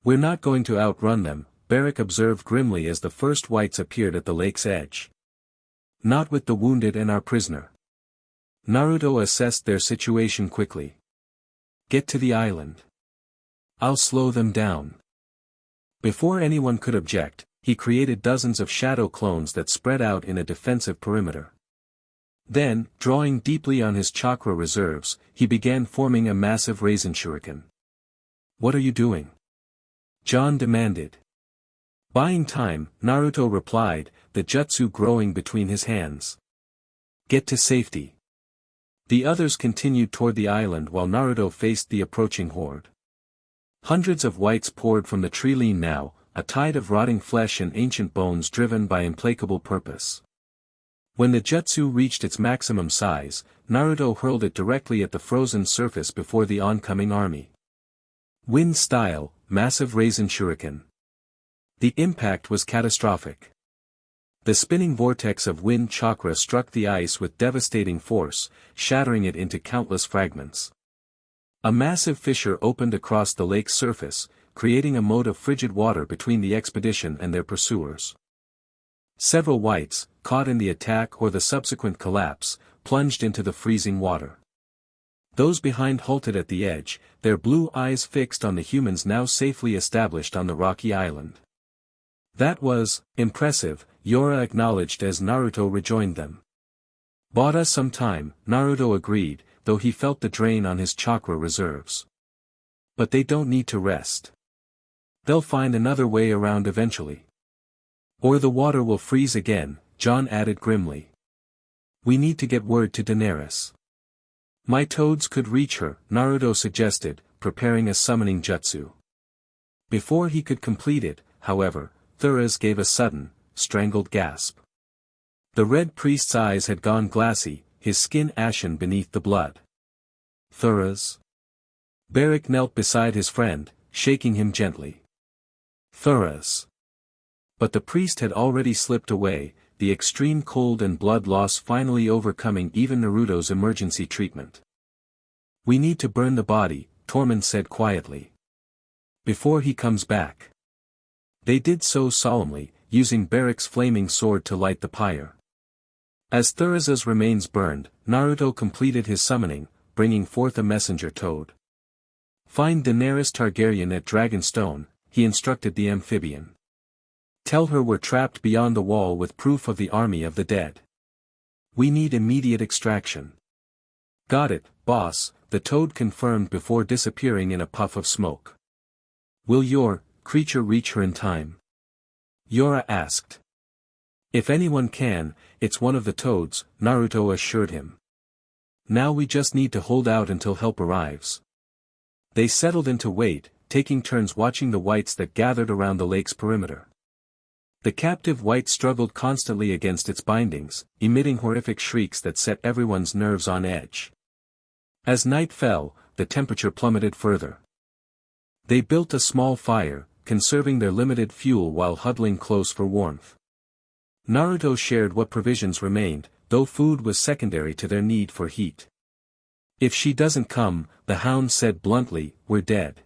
We're not going to outrun them, Beric observed grimly as the first whites appeared at the lake's edge. Not with the wounded and our prisoner. Naruto assessed their situation quickly. Get to the island. I'll slow them down. Before anyone could object, he created dozens of shadow clones that spread out in a defensive perimeter. Then, drawing deeply on his chakra reserves, he began forming a massive raisin shuriken. What are you doing? John demanded. Buying time, Naruto replied, the jutsu growing between his hands. Get to safety. The others continued toward the island while Naruto faced the approaching horde. Hundreds of whites poured from the tree-line now, a tide of rotting flesh and ancient bones driven by implacable purpose. When the jutsu reached its maximum size, Naruto hurled it directly at the frozen surface before the oncoming army. Wind style, massive raisin shuriken. The impact was catastrophic. The spinning vortex of wind chakra struck the ice with devastating force, shattering it into countless fragments. A massive fissure opened across the lake's surface, creating a moat of frigid water between the expedition and their pursuers. Several whites, caught in the attack or the subsequent collapse, plunged into the freezing water. Those behind halted at the edge, their blue eyes fixed on the humans now safely established on the rocky island. "That was impressive," Yora acknowledged as Naruto rejoined them. "Bought us some time," Naruto agreed, though he felt the drain on his chakra reserves. "But they don't need to rest. They'll find another way around eventually. Or the water will freeze again," John added grimly. "We need to get word to Daenerys." "My toads could reach her," Naruto suggested, preparing a summoning jutsu. Before he could complete it, however, Thuras gave a sudden, strangled gasp. The red priest's eyes had gone glassy, his skin ashen beneath the blood. "Thuras?" Beric knelt beside his friend, shaking him gently. "Thuras." But the priest had already slipped away, the extreme cold and blood loss finally overcoming even Naruto's emergency treatment. "We need to burn the body," Tormund said quietly. "Before he comes back." They did so solemnly, using Beric's flaming sword to light the pyre. As Thurza's remains burned, Naruto completed his summoning, bringing forth a messenger toad. "Find Daenerys Targaryen at Dragonstone," he instructed the amphibian. "Tell her we're trapped beyond the wall with proof of the army of the dead. We need immediate extraction." "Got it, boss," the toad confirmed before disappearing in a puff of smoke. "Will your creature reach her in time?" Yora asked. "If anyone can, it's one of the toads," Naruto assured him. "Now we just need to hold out until help arrives." They settled into wait, taking turns watching the whites that gathered around the lake's perimeter. The captive white struggled constantly against its bindings, emitting horrific shrieks that set everyone's nerves on edge. As night fell, the temperature plummeted further. They built a small fire, conserving their limited fuel while huddling close for warmth. Naruto shared what provisions remained, though food was secondary to their need for heat. "If she doesn't come," the hound said bluntly, "we're dead."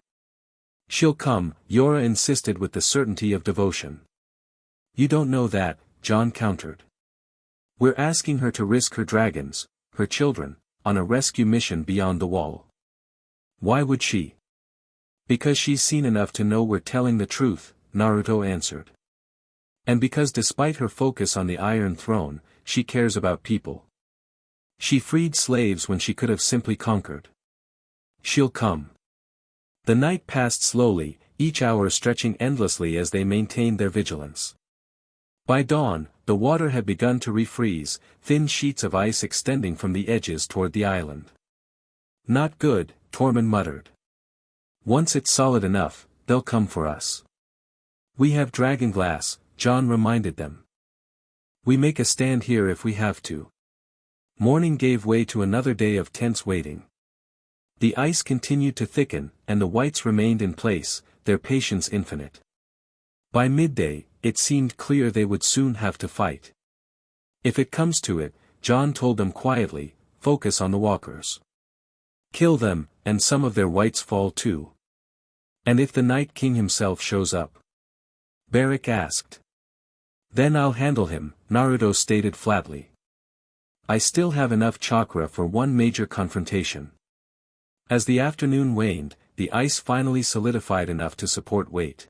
"She'll come," Yora insisted with the certainty of devotion. "You don't know that," John countered. "We're asking her to risk her dragons, her children, on a rescue mission beyond the wall." "Why would she?" "Because she's seen enough to know we're telling the truth," Naruto answered. "And because despite her focus on the Iron Throne, she cares about people. She freed slaves when she could have simply conquered. She'll come." The night passed slowly, each hour stretching endlessly as they maintained their vigilance. By dawn, the water had begun to refreeze, thin sheets of ice extending from the edges toward the island. "Not good," Tormund muttered. "Once it's solid enough, they'll come for us." "We have dragonglass," John reminded them. "We make a stand here if we have to." Morning gave way to another day of tense waiting. The ice continued to thicken, and the whites remained in place, their patience infinite. By midday, it seemed clear they would soon have to fight. "If it comes to it," John told them quietly, "focus on the walkers. Kill them, and some of their whites fall too." "And if the Night King himself shows up?" Beric asked. "Then I'll handle him," Naruto stated flatly. "I still have enough chakra for one major confrontation." As the afternoon waned, the ice finally solidified enough to support weight.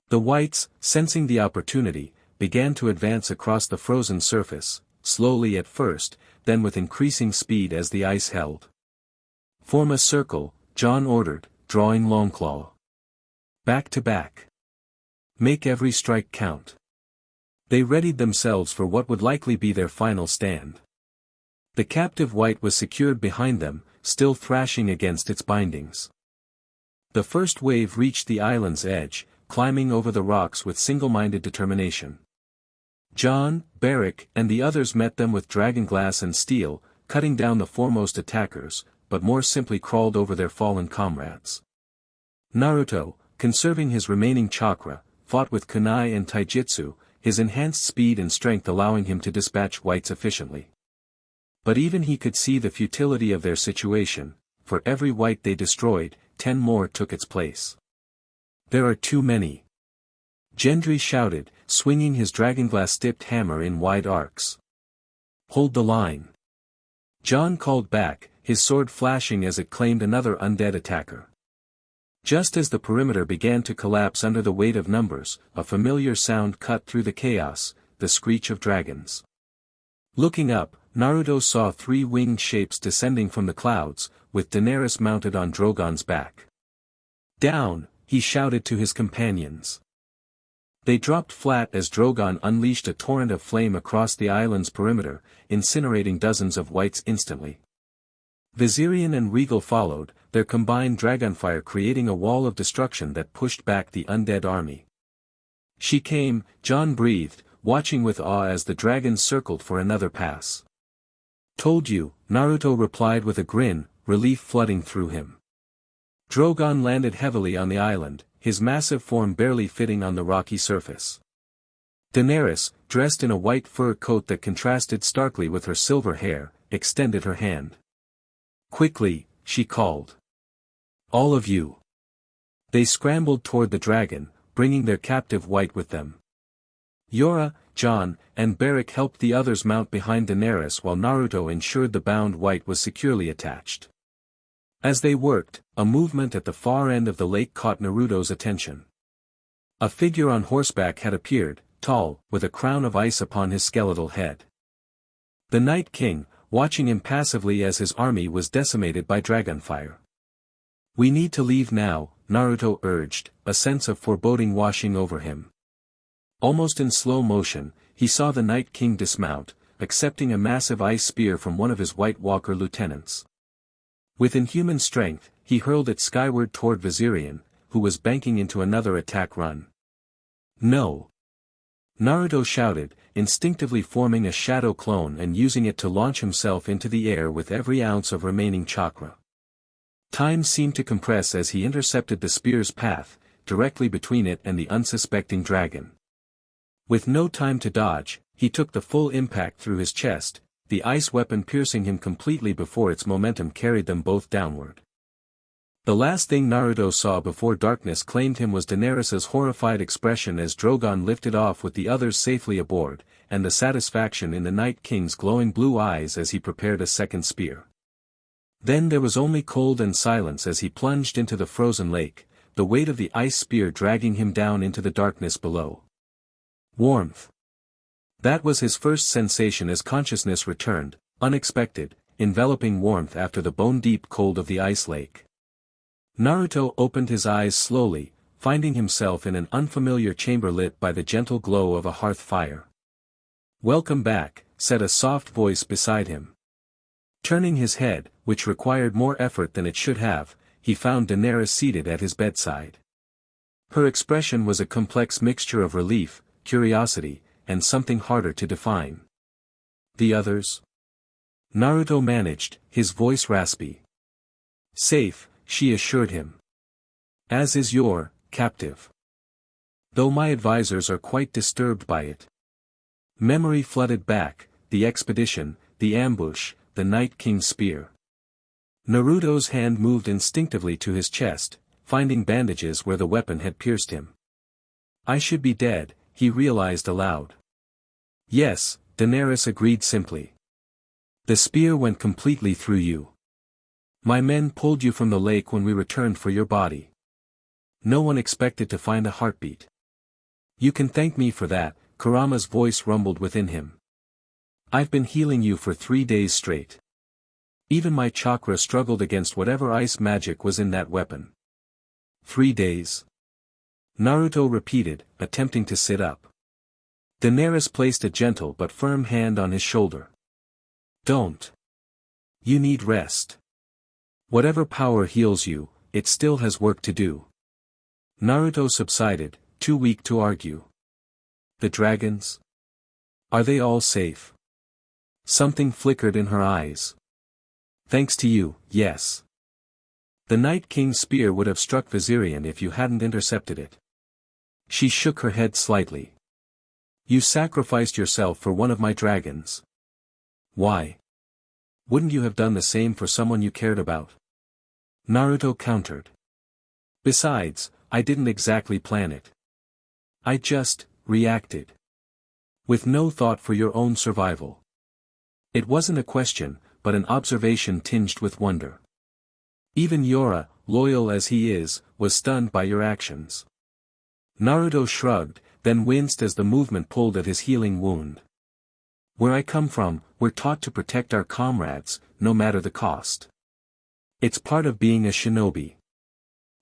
The whites, sensing the opportunity, began to advance across the frozen surface, slowly at first, then with increasing speed as the ice held. "Form a circle," John ordered, drawing Longclaw. "Back to back. Make every strike count." They readied themselves for what would likely be their final stand. The captive white was secured behind them, still thrashing against its bindings. The first wave reached the island's edge, climbing over the rocks with single-minded determination. John, Beric, and the others met them with dragonglass and steel, cutting down the foremost attackers, but more simply crawled over their fallen comrades. Naruto, conserving his remaining chakra, fought with kunai and taijutsu, his enhanced speed and strength allowing him to dispatch whites efficiently. But even he could see the futility of their situation. For every white they destroyed, 10 more took its place. "There are too many," Gendry shouted, swinging his dragonglass-tipped hammer in wide arcs. "Hold the line. Jon called back, his sword flashing as it claimed another undead attacker. Just as the perimeter began to collapse under the weight of numbers, a familiar sound cut through the chaos, the screech of dragons. Looking up, Naruto saw 3 winged shapes descending from the clouds, with Daenerys mounted on Drogon's back. "Down!" he shouted to his companions. They dropped flat as Drogon unleashed a torrent of flame across the island's perimeter, incinerating dozens of wights instantly. Viserion and Rhaegal followed, their combined dragonfire creating a wall of destruction that pushed back the undead army. "She came," Jon breathed, watching with awe as the dragons circled for another pass. "Told you," Naruto replied with a grin, relief flooding through him. Drogon landed heavily on the island, his massive form barely fitting on the rocky surface. Daenerys, dressed in a white fur coat that contrasted starkly with her silver hair, extended her hand. "Quickly," she called. "All of you." They scrambled toward the dragon, bringing their captive wight with them. Yora, Jon, and Beric helped the others mount behind Daenerys while Naruto ensured the bound wight was securely attached. As they worked, a movement at the far end of the lake caught Naruto's attention. A figure on horseback had appeared, tall, with a crown of ice upon his skeletal head. The Night King, watching impassively as his army was decimated by dragonfire. "We need to leave now," Naruto urged, a sense of foreboding washing over him. Almost in slow motion, he saw the Night King dismount, accepting a massive ice spear from one of his White Walker lieutenants. With inhuman strength, he hurled it skyward toward Viserion, who was banking into another attack run. "No!" Naruto shouted, instinctively forming a shadow clone and using it to launch himself into the air with every ounce of remaining chakra. Time seemed to compress as he intercepted the spear's path, directly between it and the unsuspecting dragon. With no time to dodge, he took the full impact through his chest, the ice weapon piercing him completely before its momentum carried them both downward. The last thing Naruto saw before darkness claimed him was Daenerys' horrified expression as Drogon lifted off with the others safely aboard, and the satisfaction in the Night King's glowing blue eyes as he prepared a second spear. Then there was only cold and silence as he plunged into the frozen lake, the weight of the ice spear dragging him down into the darkness below. Warmth. That was his first sensation as consciousness returned, unexpected, enveloping warmth after the bone-deep cold of the ice lake. Naruto opened his eyes slowly, finding himself in an unfamiliar chamber lit by the gentle glow of a hearth fire. "Welcome back," said a soft voice beside him. Turning his head, which required more effort than it should have, he found Daenerys seated at his bedside. Her expression was a complex mixture of relief, curiosity, and something harder to define. "The others?" Naruto managed, his voice raspy. "Safe," she assured him. "As is your captive. Though my advisors are quite disturbed by it." Memory flooded back, the expedition, the ambush, the Night King's spear. Naruto's hand moved instinctively to his chest, finding bandages where the weapon had pierced him. "I should be dead," he realized aloud. "Yes," Daenerys agreed simply. "The spear went completely through you. My men pulled you from the lake when we returned for your body. No one expected to find a heartbeat. You can thank me for that," Kurama's voice rumbled within him. "I've been healing you for 3 days straight. Even my chakra struggled against whatever ice magic was in that weapon." 3 days. Naruto repeated, attempting to sit up. Daenerys placed a gentle but firm hand on his shoulder. "Don't. You need rest. Whatever power heals you, it still has work to do." Naruto subsided, too weak to argue. "The dragons? Are they all safe?" Something flickered in her eyes. "Thanks to you, yes. The Night King's spear would have struck Viserion if you hadn't intercepted it." She shook her head slightly. "You sacrificed yourself for one of my dragons. Why? Wouldn't you have done the same for someone you cared about?" Naruto countered. "Besides, I didn't exactly plan it. I just reacted. With no thought for your own survival. It wasn't a question, but an observation tinged with wonder. Even Yora, loyal as he is, was stunned by your actions. Naruto shrugged, then winced as the movement pulled at his healing wound. Where I come from, we're taught to protect our comrades, no matter the cost. It's part of being a shinobi.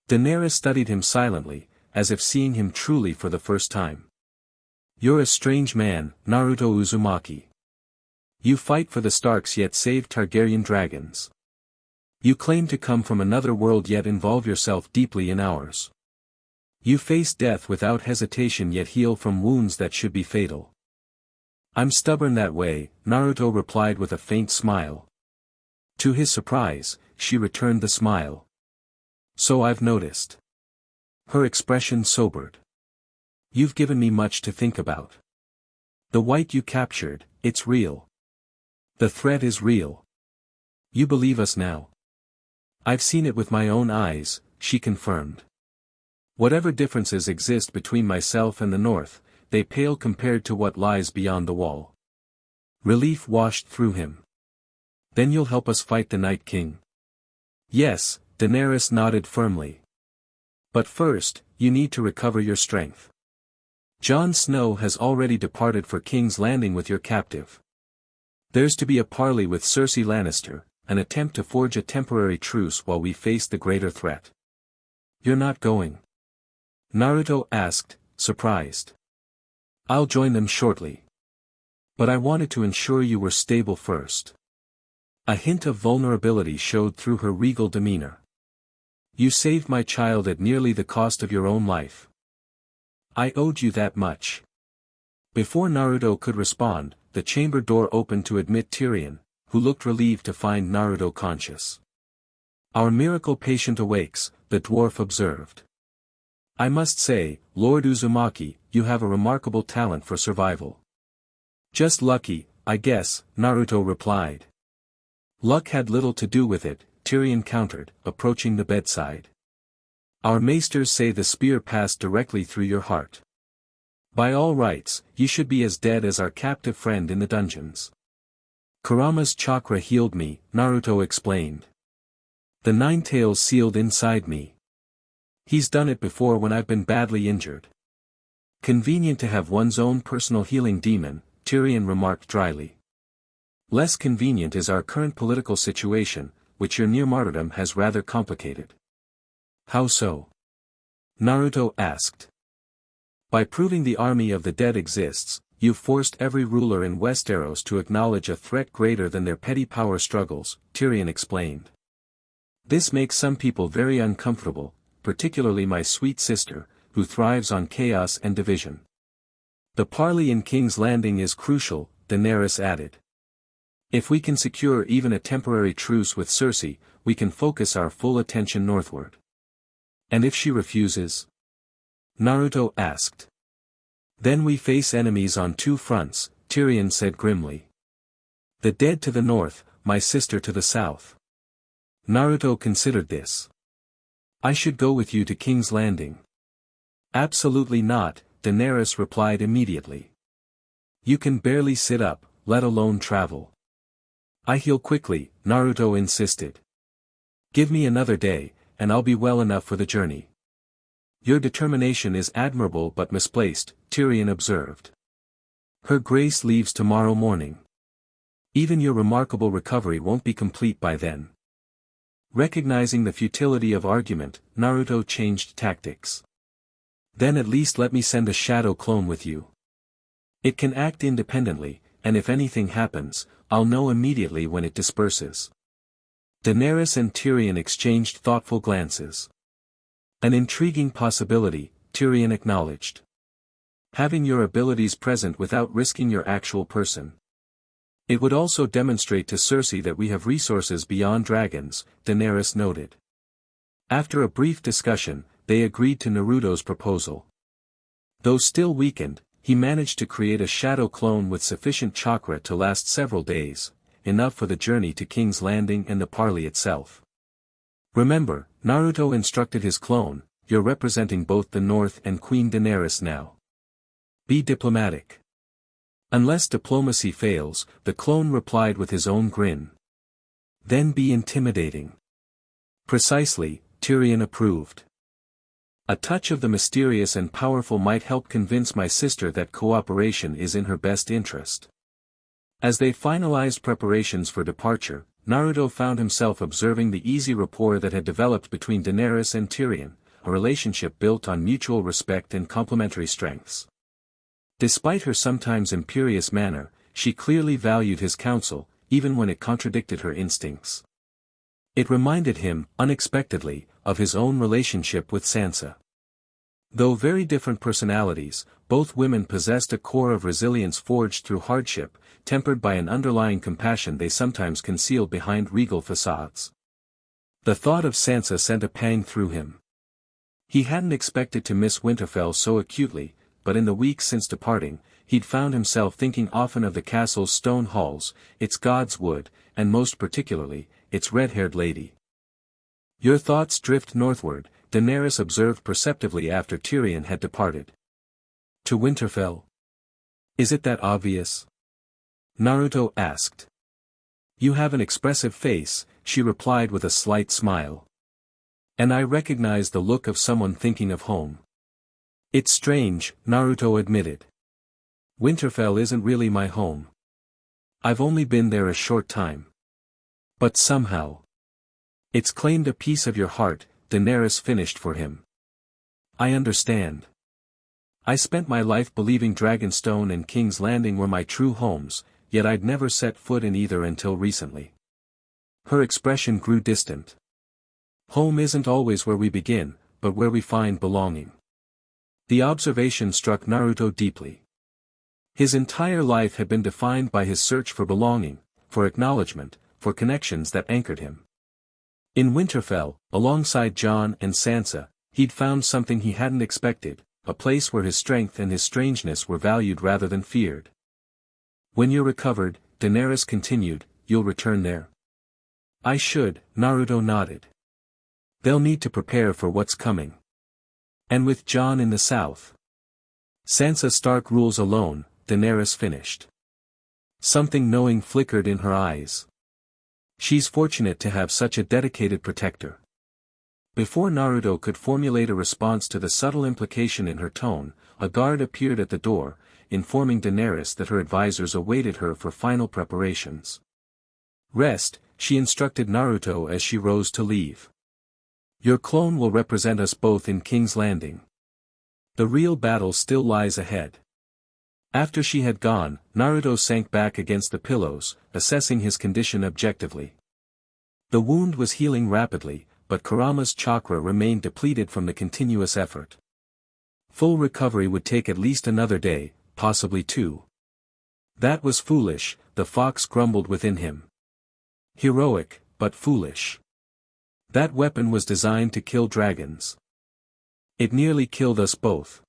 Daenerys studied him silently, as if seeing him truly for the first time. You're a strange man, Naruto Uzumaki. You fight for the Starks yet save Targaryen dragons. You claim to come from another world yet involve yourself deeply in ours. You face death without hesitation yet heal from wounds that should be fatal. I'm stubborn that way, Naruto replied with a faint smile. To his surprise, she returned the smile. So I've noticed. Her expression sobered. You've given me much to think about. The white you captured, it's real. The threat is real. You believe us now. I've seen it with my own eyes, she confirmed. Whatever differences exist between myself and the North, they pale compared to what lies beyond the wall. Relief washed through him. Then you'll help us fight the Night King? Yes, Daenerys nodded firmly. But first, you need to recover your strength. Jon Snow has already departed for King's Landing with your captive. There's to be a parley with Cersei Lannister, an attempt to forge a temporary truce while we face the greater threat. You're not going? Naruto asked, surprised. I'll join them shortly. But I wanted to ensure you were stable first. A hint of vulnerability showed through her regal demeanor. You saved my child at nearly the cost of your own life. I owed you that much. Before Naruto could respond, the chamber door opened to admit Tyrion, who looked relieved to find Naruto conscious. Our miracle patient awakes, the dwarf observed. I must say, Lord Uzumaki, you have a remarkable talent for survival. Just lucky, I guess, Naruto replied. Luck had little to do with it, Tyrion countered, approaching the bedside. Our maesters say the spear passed directly through your heart. By all rights, you should be as dead as our captive friend in the dungeons. Kurama's chakra healed me, Naruto explained. The nine tails sealed inside me. He's done it before when I've been badly injured. Convenient to have one's own personal healing demon, Tyrion remarked dryly. Less convenient is our current political situation, which your near martyrdom has rather complicated. How so? Naruto asked. By proving the army of the dead exists, you've forced every ruler in West Aeros to acknowledge a threat greater than their petty power struggles, Tyrion explained. This makes some people very uncomfortable, particularly my sweet sister, who thrives on chaos and division. The parley in King's Landing is crucial, Daenerys added. If we can secure even a temporary truce with Cersei, we can focus our full attention northward. And if she refuses? Naruto asked. Then we face enemies on two fronts, Tyrion said grimly. The dead to the north, my sister to the south. Naruto considered this. I should go with you to King's Landing. Absolutely not, Daenerys replied immediately. You can barely sit up, let alone travel. I heal quickly, Naruto insisted. Give me another day, and I'll be well enough for the journey. Your determination is admirable but misplaced, Tyrion observed. Her Grace leaves tomorrow morning. Even your remarkable recovery won't be complete by then. Recognizing the futility of argument, Naruto changed tactics. Then at least let me send a shadow clone with you. It can act independently, and if anything happens, I'll know immediately when it disperses. Daenerys and Tyrion exchanged thoughtful glances. An intriguing possibility, Tyrion acknowledged. Having your abilities present without risking your actual person. It would also demonstrate to Cersei that we have resources beyond dragons, Daenerys noted. After a brief discussion, they agreed to Naruto's proposal. Though still weakened, he managed to create a shadow clone with sufficient chakra to last several days, enough for the journey to King's Landing and the parley itself. Remember, Naruto instructed his clone, you're representing both the North and Queen Daenerys now. Be diplomatic. Unless diplomacy fails, the clone replied with his own grin. Then be intimidating. Precisely, Tyrion approved. A touch of the mysterious and powerful might help convince my sister that cooperation is in her best interest. As they finalized preparations for departure, Naruto found himself observing the easy rapport that had developed between Daenerys and Tyrion, a relationship built on mutual respect and complementary strengths. Despite her sometimes imperious manner, she clearly valued his counsel, even when it contradicted her instincts. It reminded him, unexpectedly, of his own relationship with Sansa. Though very different personalities, both women possessed a core of resilience forged through hardship, tempered by an underlying compassion they sometimes concealed behind regal facades. The thought of Sansa sent a pang through him. He hadn't expected to miss Winterfell so acutely, but in the weeks since departing, he'd found himself thinking often of the castle's stone halls, its gods' wood, and most particularly, its red-haired lady. Your thoughts drift northward, Daenerys observed perceptively after Tyrion had departed. To Winterfell? Is it that obvious? Naruto asked. You have an expressive face, she replied with a slight smile. And I recognize the look of someone thinking of home. It's strange, Naruto admitted. Winterfell isn't really my home. I've only been there a short time. But somehow, it's claimed a piece of your heart, Daenerys finished for him. I understand. I spent my life believing Dragonstone and King's Landing were my true homes, yet I'd never set foot in either until recently. Her expression grew distant. Home isn't always where we begin, but where we find belonging. The observation struck Naruto deeply. His entire life had been defined by his search for belonging, for acknowledgement, for connections that anchored him. In Winterfell, alongside Jon and Sansa, he'd found something he hadn't expected, a place where his strength and his strangeness were valued rather than feared. When you're recovered, Daenerys continued, you'll return there. I should, Naruto nodded. They'll need to prepare for what's coming. And with Jon in the south. Sansa Stark rules alone, Daenerys finished. Something knowing flickered in her eyes. She's fortunate to have such a dedicated protector. Before Naruto could formulate a response to the subtle implication in her tone, a guard appeared at the door, informing Daenerys that her advisors awaited her for final preparations. Rest, she instructed Naruto as she rose to leave. Your clone will represent us both in King's Landing. The real battle still lies ahead. After she had gone, Naruto sank back against the pillows, assessing his condition objectively. The wound was healing rapidly, but Kurama's chakra remained depleted from the continuous effort. Full recovery would take at least another day, possibly two. That was foolish, the fox grumbled within him. Heroic, but foolish. That weapon was designed to kill dragons. It nearly killed us both.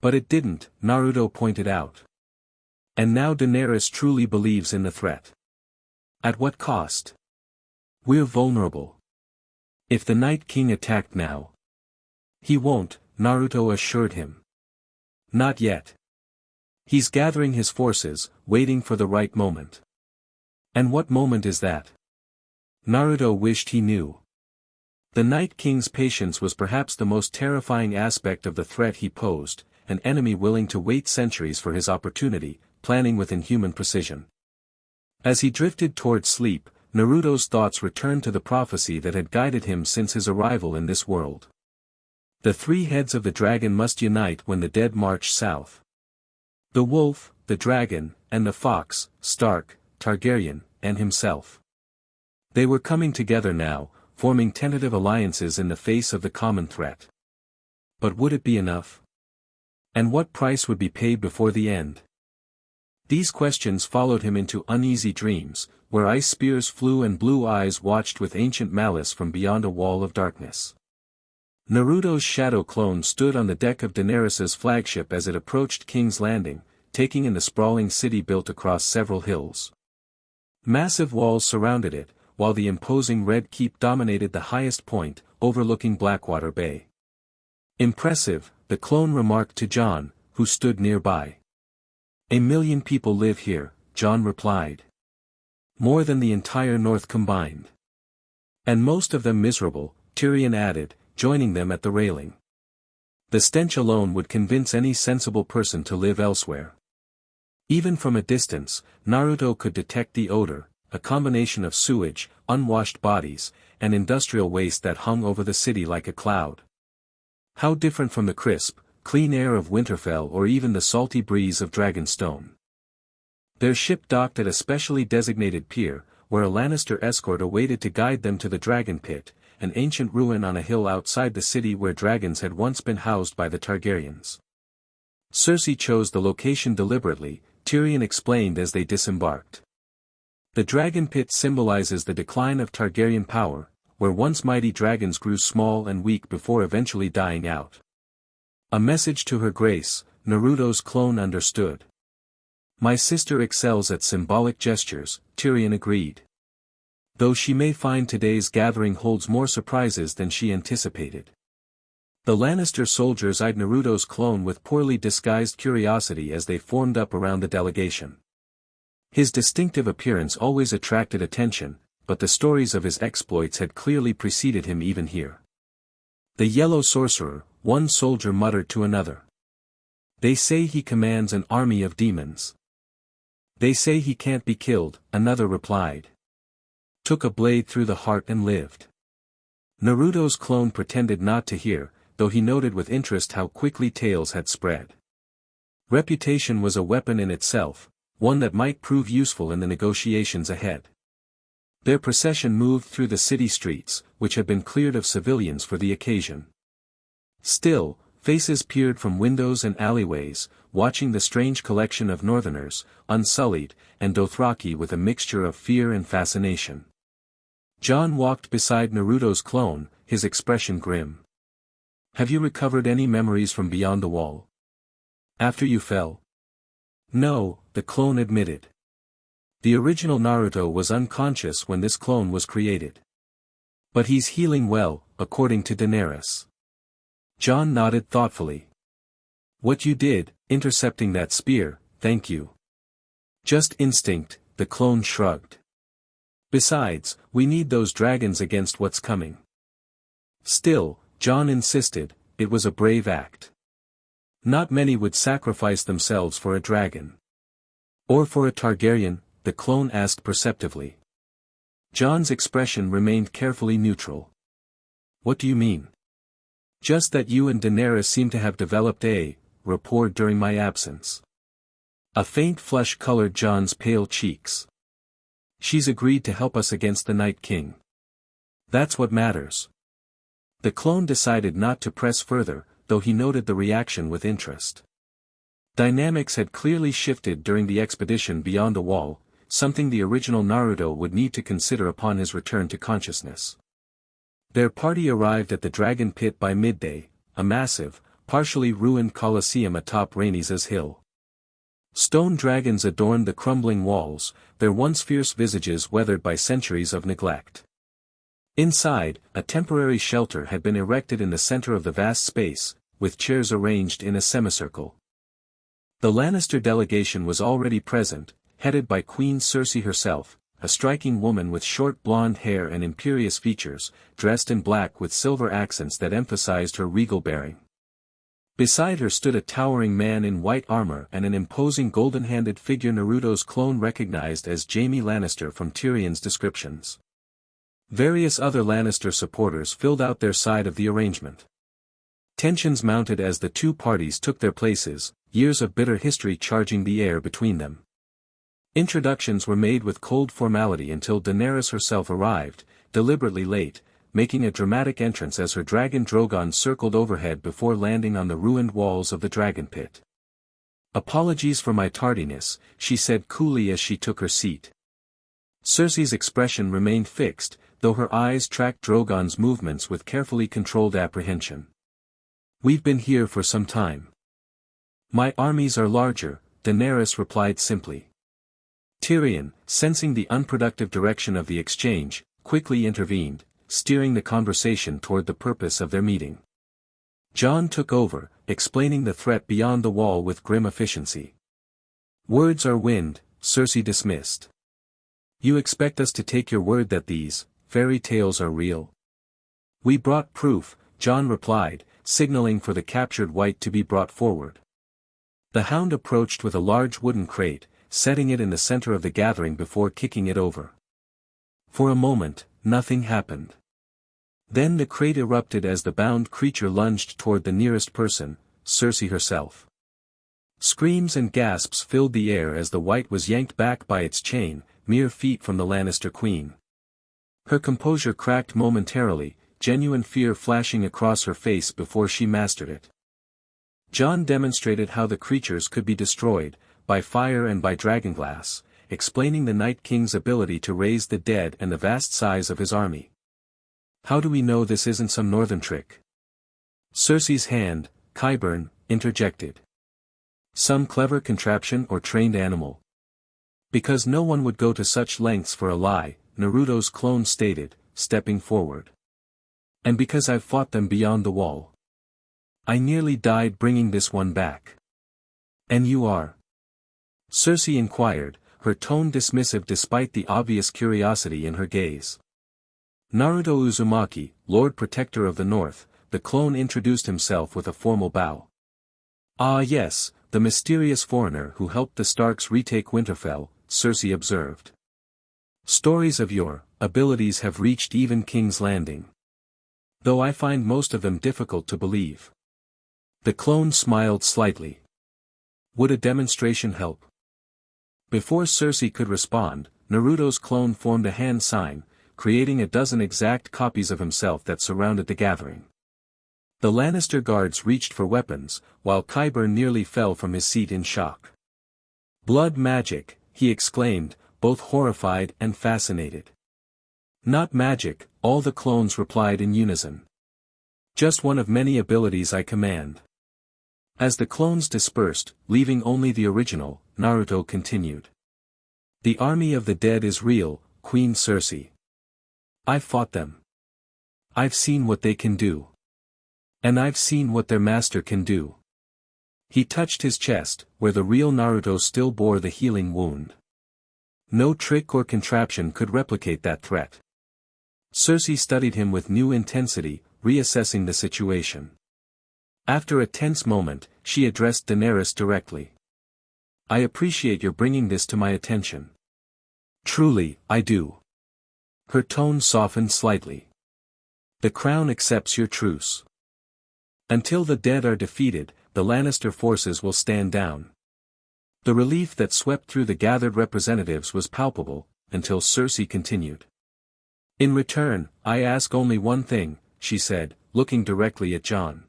But it didn't, Naruto pointed out. And now Daenerys truly believes in the threat. At what cost? We're vulnerable. If the Night King attacked now. He won't, Naruto assured him. Not yet. He's gathering his forces, waiting for the right moment. And what moment is that? Naruto wished he knew. The Night King's patience was perhaps the most terrifying aspect of the threat he posed, an enemy willing to wait centuries for his opportunity, planning with inhuman precision. As he drifted toward sleep, Naruto's thoughts returned to the prophecy that had guided him since his arrival in this world. The three heads of the dragon must unite when the dead march south. The wolf, the dragon, and the fox, Stark, Targaryen, and himself. They were coming together now, forming tentative alliances in the face of the common threat. But would it be enough? And what price would be paid before the end? These questions followed him into uneasy dreams, where ice spears flew and blue eyes watched with ancient malice from beyond a wall of darkness. Naruto's shadow clone stood on the deck of Daenerys's flagship as it approached King's Landing, taking in the sprawling city built across several hills. Massive walls surrounded it, while the imposing Red Keep dominated the highest point, overlooking Blackwater Bay. Impressive, the clone remarked to Jon, who stood nearby. 1 million people live here, Jon replied. More than the entire north combined. And most of them miserable, Tyrion added, joining them at the railing. The stench alone would convince any sensible person to live elsewhere. Even from a distance, Naruto could detect the odor, a combination of sewage, unwashed bodies, and industrial waste that hung over the city like a cloud. How different from the crisp, clean air of Winterfell or even the salty breeze of Dragonstone. Their ship docked at a specially designated pier, where a Lannister escort awaited to guide them to the Dragon Pit, an ancient ruin on a hill outside the city where dragons had once been housed by the Targaryens. Cersei chose the location deliberately, Tyrion explained as they disembarked. The Dragon Pit symbolizes the decline of Targaryen power, where once mighty dragons grew small and weak before eventually dying out. A message to Her Grace, Naruto's clone understood. My sister excels at symbolic gestures, Tyrion agreed. Though she may find today's gathering holds more surprises than she anticipated. The Lannister soldiers eyed Naruto's clone with poorly disguised curiosity as they formed up around the delegation. His distinctive appearance always attracted attention, but the stories of his exploits had clearly preceded him even here. The Yellow Sorcerer, one soldier muttered to another. They say he commands an army of demons. They say he can't be killed, another replied. Took a blade through the heart and lived. Naruto's clone pretended not to hear, though he noted with interest how quickly tales had spread. Reputation was a weapon in itself, one that might prove useful in the negotiations ahead. Their procession moved through the city streets, which had been cleared of civilians for the occasion. Still, faces peered from windows and alleyways, watching the strange collection of northerners, unsullied, and Dothraki with a mixture of fear and fascination. Jon walked beside Naruto's clone, his expression grim. Have you recovered any memories from beyond the wall? After you fell? No, the clone admitted. The original Naruto was unconscious when this clone was created. But he's healing well, according to Daenerys. Jon nodded thoughtfully. What you did, intercepting that spear, thank you. Just instinct, the clone shrugged. Besides, we need those dragons against what's coming. Still, Jon insisted, it was a brave act. Not many would sacrifice themselves for a dragon. Or for a Targaryen, the clone asked perceptively. Jon's expression remained carefully neutral. What do you mean? Just that you and Daenerys seem to have developed a rapport during my absence. A faint flush colored Jon's pale cheeks. She's agreed to help us against the Night King. That's what matters. The clone decided not to press further, though he noted the reaction with interest. Dynamics had clearly shifted during the expedition beyond the wall, something the original Naruto would need to consider upon his return to consciousness. Their party arrived at the Dragon Pit by midday, a massive, partially ruined coliseum atop Rhaenys' hill. Stone dragons adorned the crumbling walls, their once fierce visages weathered by centuries of neglect. Inside, a temporary shelter had been erected in the center of the vast space, with chairs arranged in a semicircle. The Lannister delegation was already present, headed by Queen Cersei herself, a striking woman with short blonde hair and imperious features, dressed in black with silver accents that emphasized her regal bearing. Beside her stood a towering man in white armor and an imposing golden-handed figure Naruto's clone recognized as Jaime Lannister from Tyrion's descriptions. Various other Lannister supporters filled out their side of the arrangement. Tensions mounted as the two parties took their places, years of bitter history charging the air between them. Introductions were made with cold formality until Daenerys herself arrived, deliberately late, making a dramatic entrance as her dragon Drogon circled overhead before landing on the ruined walls of the Dragon Pit. Apologies for my tardiness, she said coolly as she took her seat. Cersei's expression remained fixed, though her eyes tracked Drogon's movements with carefully controlled apprehension. We've been here for some time. My armies are larger, Daenerys replied simply. Tyrion, sensing the unproductive direction of the exchange, quickly intervened, steering the conversation toward the purpose of their meeting. Jon took over, explaining the threat beyond the wall with grim efficiency. Words are wind, Cersei dismissed. You expect us to take your word that these fairy tales are real? We brought proof, Jon replied, signaling for the captured white to be brought forward. The hound approached with a large wooden crate, setting it in the center of the gathering before kicking it over. For a moment, nothing happened. Then the crate erupted as the bound creature lunged toward the nearest person, Cersei herself. Screams and gasps filled the air as the white was yanked back by its chain, mere feet from the Lannister queen. Her composure cracked momentarily, genuine fear flashing across her face before she mastered it. Jon demonstrated how the creatures could be destroyed, by fire and by dragonglass, explaining the Night King's ability to raise the dead and the vast size of his army. How do we know this isn't some northern trick? Cersei's hand, Qyburn, interjected. Some clever contraption or trained animal. Because no one would go to such lengths for a lie, Naruto's clone stated, stepping forward. And because I've fought them beyond the wall. I nearly died bringing this one back. And you are? Cersei inquired, her tone dismissive despite the obvious curiosity in her gaze. Naruto Uzumaki, Lord Protector of the North, the clone introduced himself with a formal bow. Ah yes, the mysterious foreigner who helped the Starks retake Winterfell, Cersei observed. Stories of your abilities have reached even King's Landing. Though I find most of them difficult to believe. The clone smiled slightly. Would a demonstration help? Before Cersei could respond, Naruto's clone formed a hand sign, creating a dozen exact copies of himself that surrounded the gathering. The Lannister guards reached for weapons, while Qyburn nearly fell from his seat in shock. Blood magic, he exclaimed, both horrified and fascinated. Not magic, all the clones replied in unison. Just one of many abilities I command. As the clones dispersed, leaving only the original, Naruto continued. The army of the dead is real, Queen Cersei. I've fought them. I've seen what they can do. And I've seen what their master can do. He touched his chest, where the real Naruto still bore the healing wound. No trick or contraption could replicate that threat. Cersei studied him with new intensity, reassessing the situation. After a tense moment, she addressed Daenerys directly. I appreciate your bringing this to my attention. Truly, I do. Her tone softened slightly. The crown accepts your truce. Until the dead are defeated, the Lannister forces will stand down. The relief that swept through the gathered representatives was palpable, until Cersei continued. In return, I ask only one thing, she said, looking directly at Jon.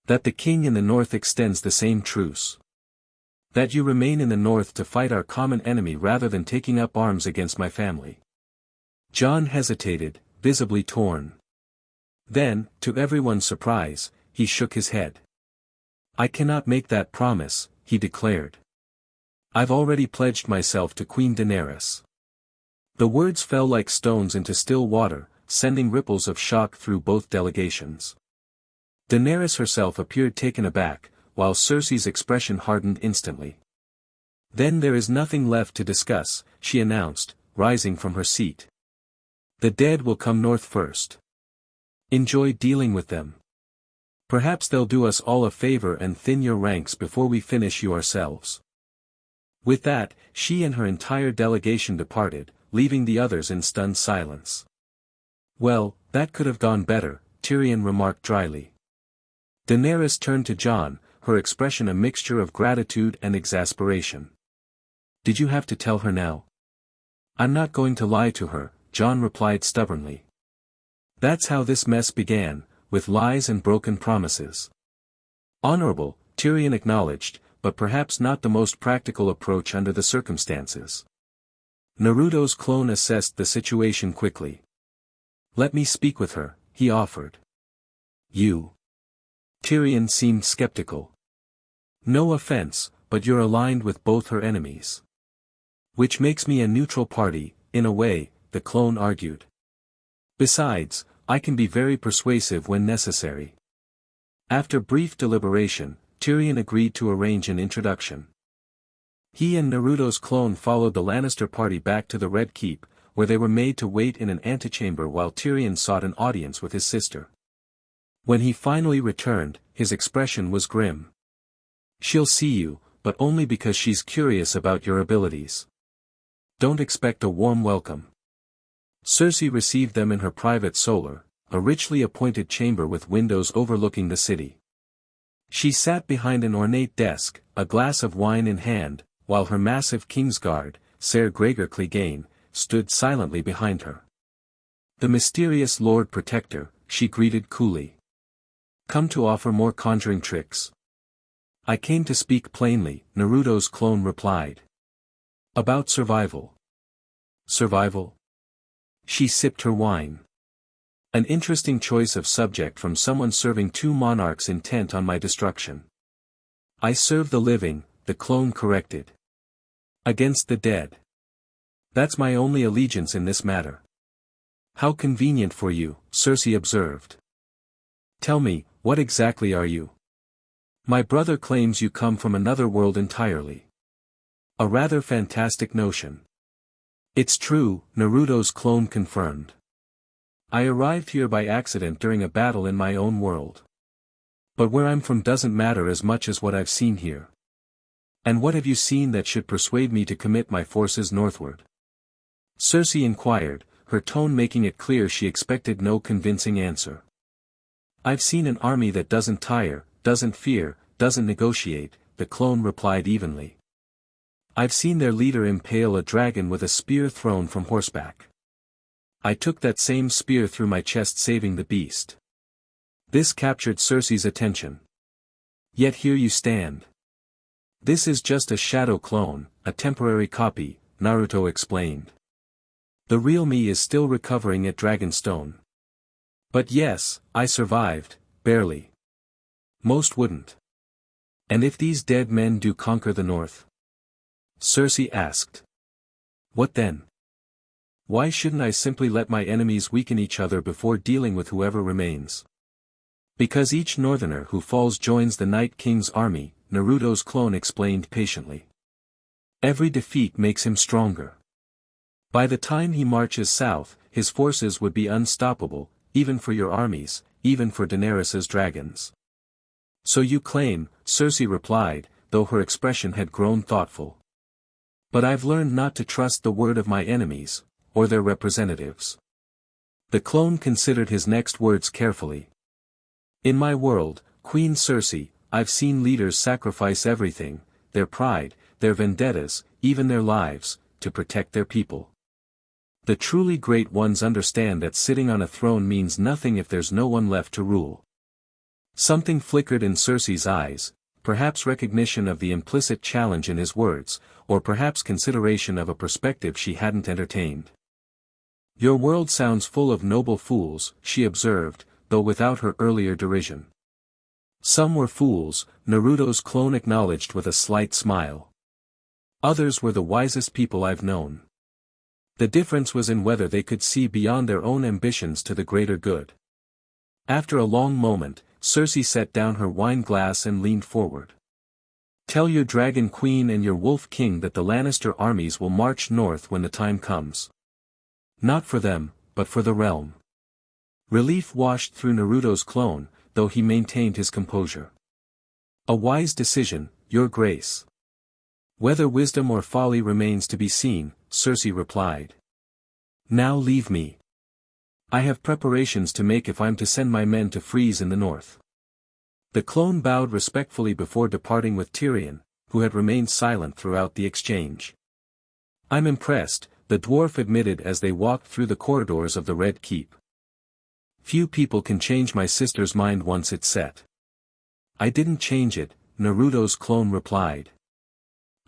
That the king in the north extends the same truce. That you remain in the north to fight our common enemy rather than taking up arms against my family. Jon hesitated, visibly torn. Then, to everyone's surprise, he shook his head. I cannot make that promise, he declared. I've already pledged myself to Queen Daenerys. The words fell like stones into still water, sending ripples of shock through both delegations. Daenerys herself appeared taken aback, while Cersei's expression hardened instantly. Then there is nothing left to discuss, she announced, rising from her seat. The dead will come north first. Enjoy dealing with them. Perhaps they'll do us all a favor and thin your ranks before we finish you ourselves. With that, she and her entire delegation departed, leaving the others in stunned silence. Well, that could have gone better, Tyrion remarked dryly. Daenerys turned to Jon, her expression a mixture of gratitude and exasperation. Did you have to tell her now? I'm not going to lie to her, Jon replied stubbornly. That's how this mess began, with lies and broken promises. Honorable, Tyrion acknowledged, but perhaps not the most practical approach under the circumstances. Naruto's clone assessed the situation quickly. Let me speak with her, he offered. You. Tyrion seemed skeptical. No offense, but you're aligned with both her enemies. Which makes me a neutral party, in a way, the clone argued. Besides, I can be very persuasive when necessary. After brief deliberation, Tyrion agreed to arrange an introduction. He and Naruto's clone followed the Lannister party back to the Red Keep, where they were made to wait in an antechamber while Tyrion sought an audience with his sister. When he finally returned, his expression was grim. "She'll see you, but only because she's curious about your abilities. Don't expect a warm welcome." Cersei received them in her private solar, a richly appointed chamber with windows overlooking the city. She sat behind an ornate desk, a glass of wine in hand, while her massive Kingsguard, Ser Gregor Clegane, stood silently behind her. "The mysterious Lord Protector," she greeted coolly. "Come to offer more conjuring tricks?" "I came to speak plainly," Naruto's clone replied. "About survival." "Survival?" She sipped her wine. "An interesting choice of subject from someone serving two monarchs intent on my destruction." "I serve the living," the clone corrected. "Against the dead. That's my only allegiance in this matter." "How convenient for you," Cersei observed. "Tell me, what exactly are you?" "My brother claims you come from another world entirely. A rather fantastic notion." "It's true," Naruto's clone confirmed. "I arrived here by accident during a battle in my own world. But where I'm from doesn't matter as much as what I've seen here." "And what have you seen that should persuade me to commit my forces northward?" Cersei inquired, her tone making it clear she expected no convincing answer. "I've seen an army that doesn't tire, doesn't fear, doesn't negotiate," the clone replied evenly. "I've seen their leader impale a dragon with a spear thrown from horseback. I took that same spear through my chest saving the beast." This captured Cersei's attention. "Yet here you stand." "This is just a shadow clone, a temporary copy," Naruto explained. "The real me is still recovering at Dragonstone. But yes, I survived, barely. Most wouldn't." "And if these dead men do conquer the north?" Cersei asked. "What then? Why shouldn't I simply let my enemies weaken each other before dealing with whoever remains?" "Because each northerner who falls joins the Night King's army," Naruto's clone explained patiently. "Every defeat makes him stronger. By the time he marches south, his forces would be unstoppable, even for your armies, even for Daenerys's dragons." "So you claim," Cersei replied, though her expression had grown thoughtful. "But I've learned not to trust the word of my enemies, or their representatives." The clone considered his next words carefully. "In my world, Queen Cersei, I've seen leaders sacrifice everything, their pride, their vendettas, even their lives, to protect their people. The truly great ones understand that sitting on a throne means nothing if there's no one left to rule." Something flickered in Cersei's eyes, perhaps recognition of the implicit challenge in his words, or perhaps consideration of a perspective she hadn't entertained. "Your world sounds full of noble fools," she observed, though without her earlier derision. "Some were fools," Naruto's clone acknowledged with a slight smile. "Others were the wisest people I've known. The difference was in whether they could see beyond their own ambitions to the greater good." After a long moment, Cersei set down her wine glass and leaned forward. "Tell your Dragon Queen and your Wolf King that the Lannister armies will march north when the time comes. Not for them, but for the realm." Relief washed through Naruto's clone, though he maintained his composure. "A wise decision, Your Grace." "Whether wisdom or folly remains to be seen," Cersei replied. "Now leave me. I have preparations to make if I'm to send my men to freeze in the north." The clone bowed respectfully before departing with Tyrion, who had remained silent throughout the exchange. "I'm impressed," the dwarf admitted as they walked through the corridors of the Red Keep. "Few people can change my sister's mind once it's set." "I didn't change it," Naruto's clone replied.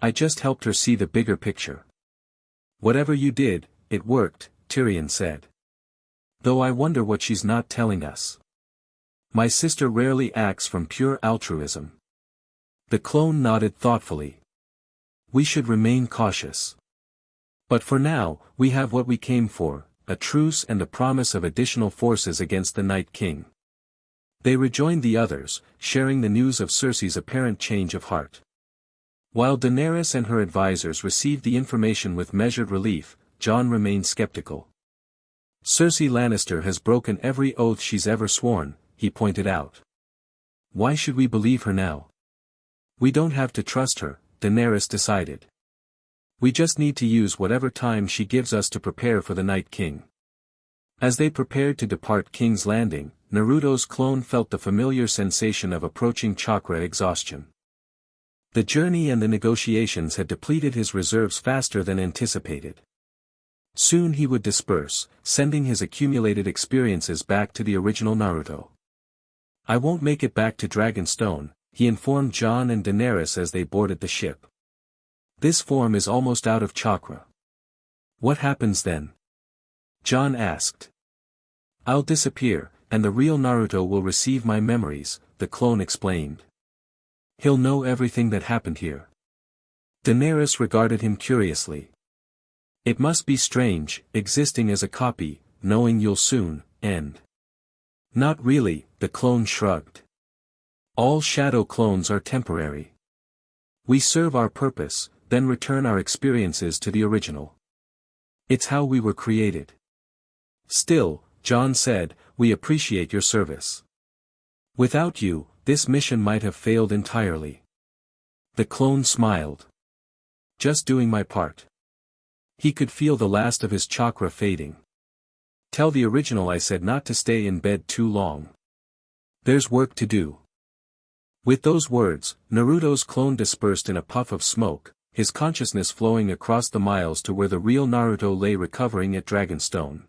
"I just helped her see the bigger picture." "Whatever you did, it worked," Tyrion said. "Though I wonder what she's not telling us. My sister rarely acts from pure altruism." The clone nodded thoughtfully. "We should remain cautious. But for now, we have what we came for, a truce and the promise of additional forces against the Night King." They rejoined the others, sharing the news of Cersei's apparent change of heart. While Daenerys and her advisors received the information with measured relief, Jon remained skeptical. Cersei Lannister has broken every oath she's ever sworn, he pointed out. Why should we believe her now? We don't have to trust her, Daenerys decided. We just need to use whatever time she gives us to prepare for the Night King. As they prepared to depart King's Landing, Naruto's clone felt the familiar sensation of approaching chakra exhaustion. The journey and the negotiations had depleted his reserves faster than anticipated. Soon he would disperse, sending his accumulated experiences back to the original Naruto. I won't make it back to Dragonstone, he informed Jon and Daenerys as they boarded the ship. This form is almost out of chakra. What happens then? Jon asked. I'll disappear, and the real Naruto will receive my memories, the clone explained. He'll know everything that happened here. Daenerys regarded him curiously. It must be strange, existing as a copy, knowing you'll soon end. Not really, the clone shrugged. All shadow clones are temporary. We serve our purpose, then return our experiences to the original. It's how we were created. Still, Jon said, we appreciate your service. Without you, this mission might have failed entirely. The clone smiled. Just doing my part. He could feel the last of his chakra fading. Tell the original I said not to stay in bed too long. There's work to do. With those words, Naruto's clone dispersed in a puff of smoke, his consciousness flowing across the miles to where the real Naruto lay recovering at Dragonstone.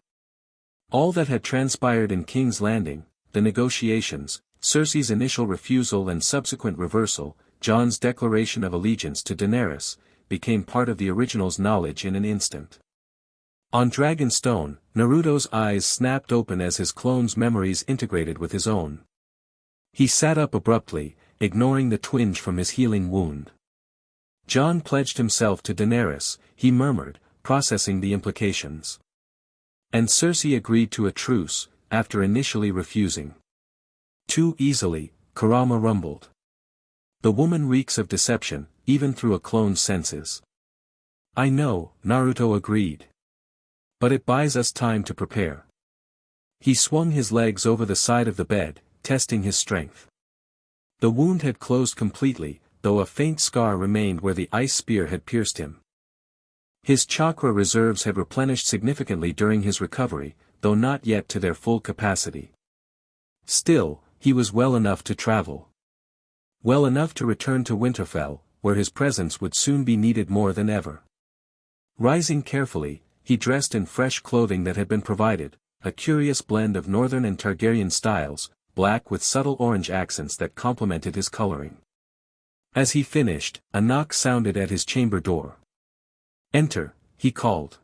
All that had transpired in King's Landing, the negotiations, Cersei's initial refusal and subsequent reversal, Jon's declaration of allegiance to Daenerys, became part of the original's knowledge in an instant. On Dragonstone, Naruto's eyes snapped open as his clone's memories integrated with his own. He sat up abruptly, ignoring the twinge from his healing wound. Jon pledged himself to Daenerys, he murmured, processing the implications. And Cersei agreed to a truce, after initially refusing. Too easily, Kurama rumbled. The woman reeks of deception, even through a clone's senses. I know, Naruto agreed. But it buys us time to prepare. He swung his legs over the side of the bed, testing his strength. The wound had closed completely, though a faint scar remained where the ice spear had pierced him. His chakra reserves had replenished significantly during his recovery, though not yet to their full capacity. Still, he was well enough to travel. Well enough to return to Winterfell, where his presence would soon be needed more than ever. Rising carefully, he dressed in fresh clothing that had been provided, a curious blend of Northern and Targaryen styles, black with subtle orange accents that complemented his coloring. As he finished, a knock sounded at his chamber door. Enter, he called.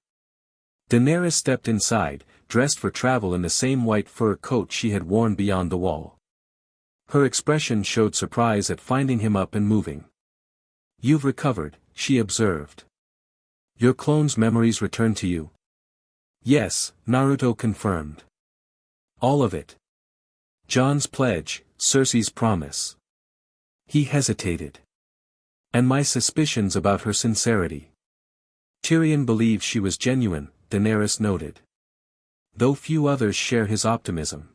Daenerys stepped inside, dressed for travel in the same white fur coat she had worn beyond the wall. Her expression showed surprise at finding him up and moving. You've recovered, she observed. Your clone's memories returned to you? Yes, Naruto confirmed. All of it. Jon's pledge, Cersei's promise. He hesitated. And my suspicions about her sincerity. Tyrion believes she was genuine, Daenerys noted. Though few others share his optimism.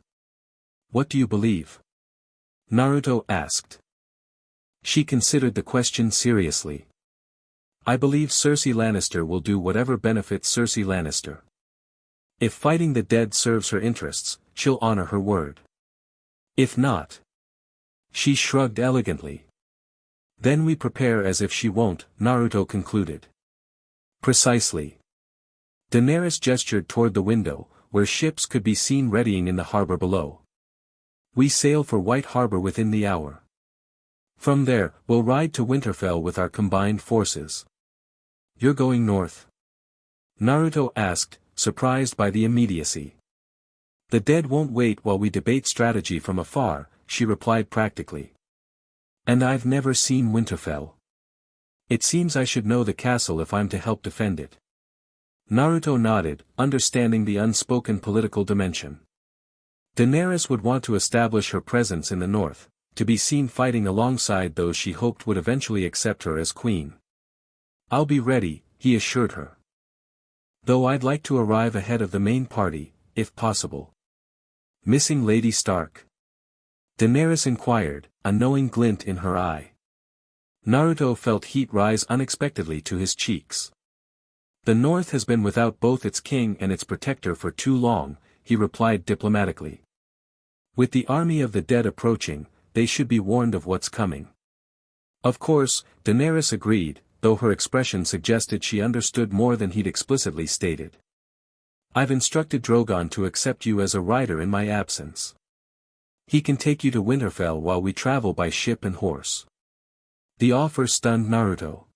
What do you believe? Naruto asked. She considered the question seriously. I believe Cersei Lannister will do whatever benefits Cersei Lannister. If fighting the dead serves her interests, she'll honor her word. If not. She shrugged elegantly. Then we prepare as if she won't, Naruto concluded. Precisely. Daenerys gestured toward the window, where ships could be seen readying in the harbor below. We sail for White Harbor within the hour. From there, we'll ride to Winterfell with our combined forces. You're going north? Naruto asked, surprised by the immediacy. The dead won't wait while we debate strategy from afar, she replied practically. And I've never seen Winterfell. It seems I should know the castle if I'm to help defend it. Naruto nodded, understanding the unspoken political dimension. Daenerys would want to establish her presence in the north, to be seen fighting alongside those she hoped would eventually accept her as queen. "I'll be ready," he assured her. "Though I'd like to arrive ahead of the main party, if possible." "Missing Lady Stark?" Daenerys inquired, a knowing glint in her eye. Naruto felt heat rise unexpectedly to his cheeks. "The North has been without both its king and its protector for too long," he replied diplomatically. "With the army of the dead approaching, they should be warned of what's coming." Of course, Daenerys agreed, though her expression suggested she understood more than he'd explicitly stated. "I've instructed Drogon to accept you as a rider in my absence. He can take you to Winterfell while we travel by ship and horse." The offer stunned Naruto.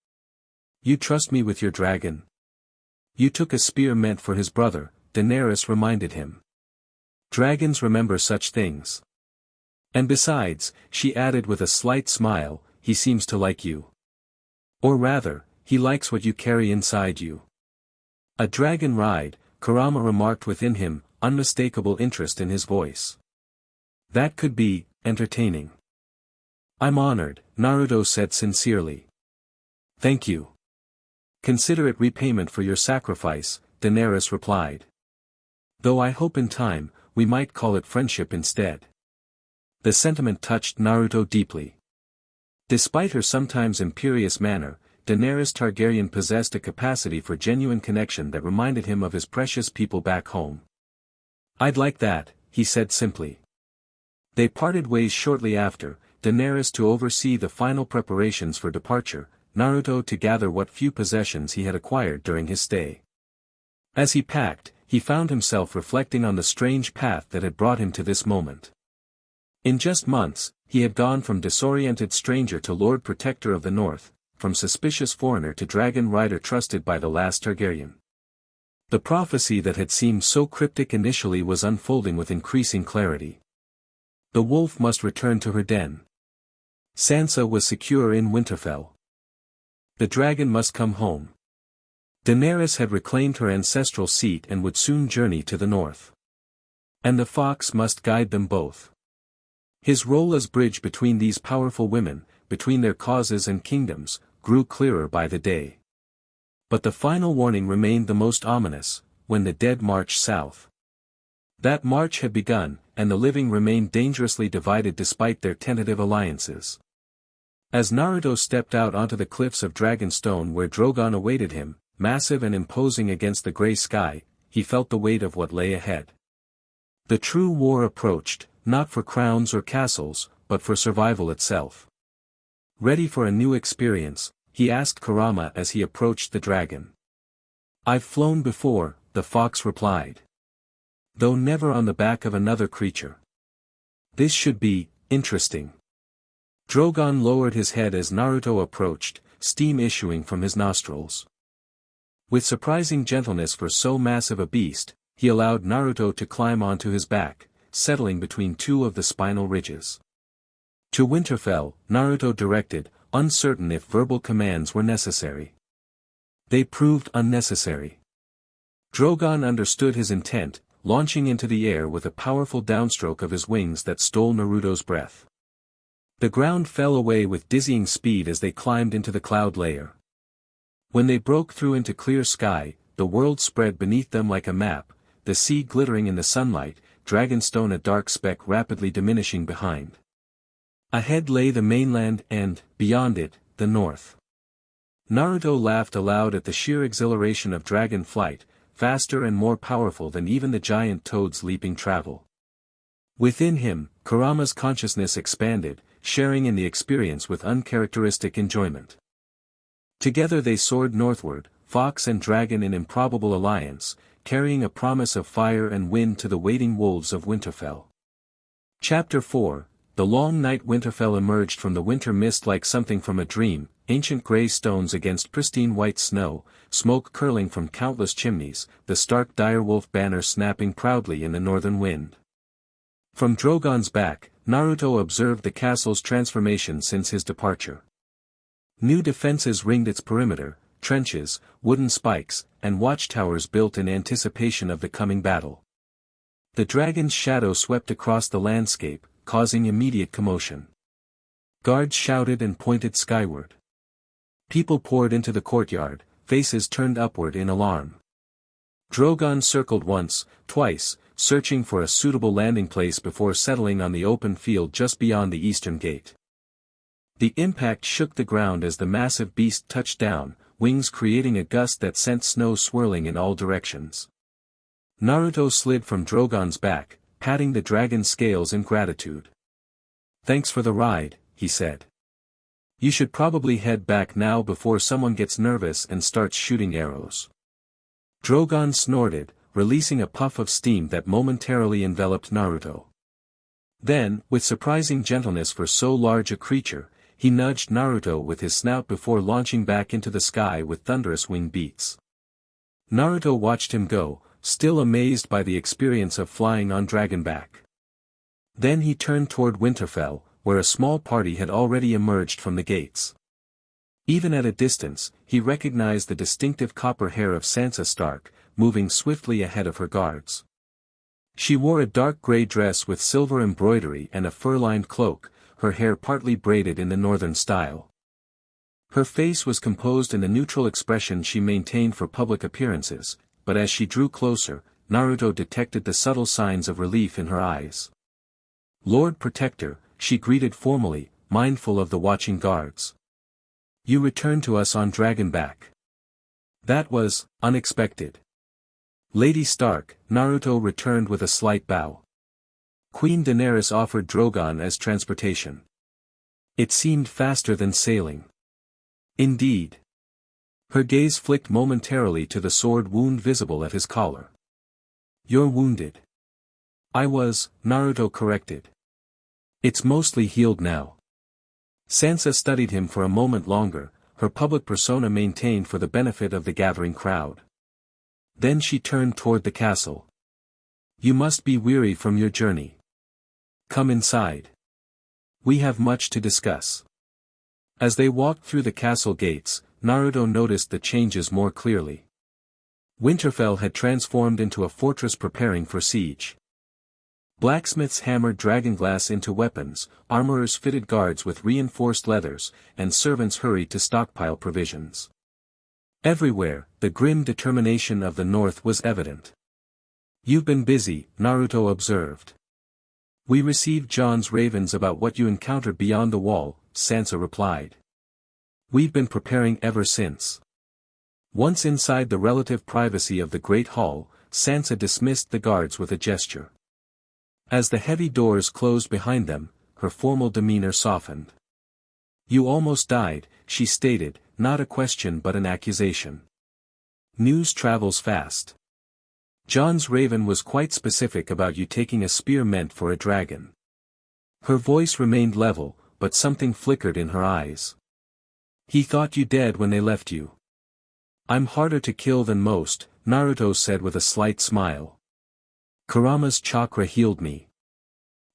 "You trust me with your dragon?" "You took a spear meant for his brother," Daenerys reminded him. "Dragons remember such things. And besides," she added with a slight smile, "he seems to like you. Or rather, he likes what you carry inside you." "A dragon ride," Kurama remarked within him, unmistakable interest in his voice. "That could be entertaining." "I'm honored," Naruto said sincerely. "Thank you. Consider it repayment for your sacrifice," Daenerys replied. "Though I hope in time, we might call it friendship instead." The sentiment touched Naruto deeply. Despite her sometimes imperious manner, Daenerys Targaryen possessed a capacity for genuine connection that reminded him of his precious people back home. "I'd like that," he said simply. They parted ways shortly after, Daenerys to oversee the final preparations for departure, Naruto to gather what few possessions he had acquired during his stay. As he packed, he found himself reflecting on the strange path that had brought him to this moment. In just months, he had gone from disoriented stranger to Lord Protector of the North, from suspicious foreigner to dragon rider trusted by the last Targaryen. The prophecy that had seemed so cryptic initially was unfolding with increasing clarity. The wolf must return to her den. Sansa was secure in Winterfell. The dragon must come home. Daenerys had reclaimed her ancestral seat and would soon journey to the north. And the fox must guide them both. His role as bridge between these powerful women, between their causes and kingdoms, grew clearer by the day. But the final warning remained the most ominous, when the dead marched south. That march had begun, and the living remained dangerously divided despite their tentative alliances. As Naruto stepped out onto the cliffs of Dragonstone where Drogon awaited him, massive and imposing against the grey sky, he felt the weight of what lay ahead. The true war approached, not for crowns or castles, but for survival itself. Ready for a new experience, he asked Kurama as he approached the dragon. "I've flown before," the fox replied. "Though never on the back of another creature. This should be interesting." Drogon lowered his head as Naruto approached, steam issuing from his nostrils. With surprising gentleness for so massive a beast, he allowed Naruto to climb onto his back, settling between two of the spinal ridges. "To Winterfell," Naruto directed, uncertain if verbal commands were necessary. They proved unnecessary. Drogon understood his intent, launching into the air with a powerful downstroke of his wings that stole Naruto's breath. The ground fell away with dizzying speed as they climbed into the cloud layer. When they broke through into clear sky, the world spread beneath them like a map, the sea glittering in the sunlight, Dragonstone a dark speck rapidly diminishing behind. Ahead lay the mainland and, beyond it, the north. Naruto laughed aloud at the sheer exhilaration of dragon flight, faster and more powerful than even the giant toad's leaping travel. Within him, Kurama's consciousness expanded, sharing in the experience with uncharacteristic enjoyment. Together they soared northward, fox and dragon in improbable alliance, carrying a promise of fire and wind to the waiting wolves of Winterfell. Chapter 4. The long night. Winterfell emerged from the winter mist like something from a dream, ancient grey stones against pristine white snow, smoke curling from countless chimneys, the stark direwolf banner snapping proudly in the northern wind. From Drogon's back, Naruto observed the castle's transformation since his departure. New defenses ringed its perimeter, trenches, wooden spikes, and watchtowers built in anticipation of the coming battle. The dragon's shadow swept across the landscape, causing immediate commotion. Guards shouted and pointed skyward. People poured into the courtyard, faces turned upward in alarm. Drogon circled once, twice, searching for a suitable landing place before settling on the open field just beyond the eastern gate. The impact shook the ground as the massive beast touched down, wings creating a gust that sent snow swirling in all directions. Naruto slid from Drogon's back, patting the dragon's scales in gratitude. "Thanks for the ride," he said. "You should probably head back now before someone gets nervous and starts shooting arrows." Drogon snorted, releasing a puff of steam that momentarily enveloped Naruto. Then, with surprising gentleness for so large a creature, he nudged Naruto with his snout before launching back into the sky with thunderous wing beats. Naruto watched him go, still amazed by the experience of flying on dragonback. Then he turned toward Winterfell, where a small party had already emerged from the gates. Even at a distance, he recognized the distinctive copper hair of Sansa Stark, moving swiftly ahead of her guards. She wore a dark gray dress with silver embroidery and a fur-lined cloak, her hair partly braided in the northern style. Her face was composed in the neutral expression she maintained for public appearances, but as she drew closer, Naruto detected the subtle signs of relief in her eyes. "Lord Protector," she greeted formally, mindful of the watching guards. "You returned to us on dragonback. That was unexpected." "Lady Stark," Naruto returned with a slight bow. "Queen Daenerys offered Drogon as transportation. It seemed faster than sailing." "Indeed." Her gaze flicked momentarily to the sword wound visible at his collar. "You're wounded." "I was," Naruto corrected. "It's mostly healed now." Sansa studied him for a moment longer, her public persona maintained for the benefit of the gathering crowd. Then she turned toward the castle. "You must be weary from your journey. Come inside. We have much to discuss." As they walked through the castle gates, Naruto noticed the changes more clearly. Winterfell had transformed into a fortress preparing for siege. Blacksmiths hammered dragonglass into weapons, armorers fitted guards with reinforced leathers, and servants hurried to stockpile provisions. Everywhere, the grim determination of the North was evident. "You've been busy," Naruto observed. "We received John's ravens about what you encountered beyond the wall," Sansa replied. "We've been preparing ever since." Once inside the relative privacy of the Great Hall, Sansa dismissed the guards with a gesture. As the heavy doors closed behind them, her formal demeanor softened. "You almost died," she stated, not a question but an accusation. "News travels fast. John's raven was quite specific about you taking a spear meant for a dragon." Her voice remained level, but something flickered in her eyes. "He thought you dead when they left you." "I'm harder to kill than most," Naruto said with a slight smile. "Kurama's chakra healed me."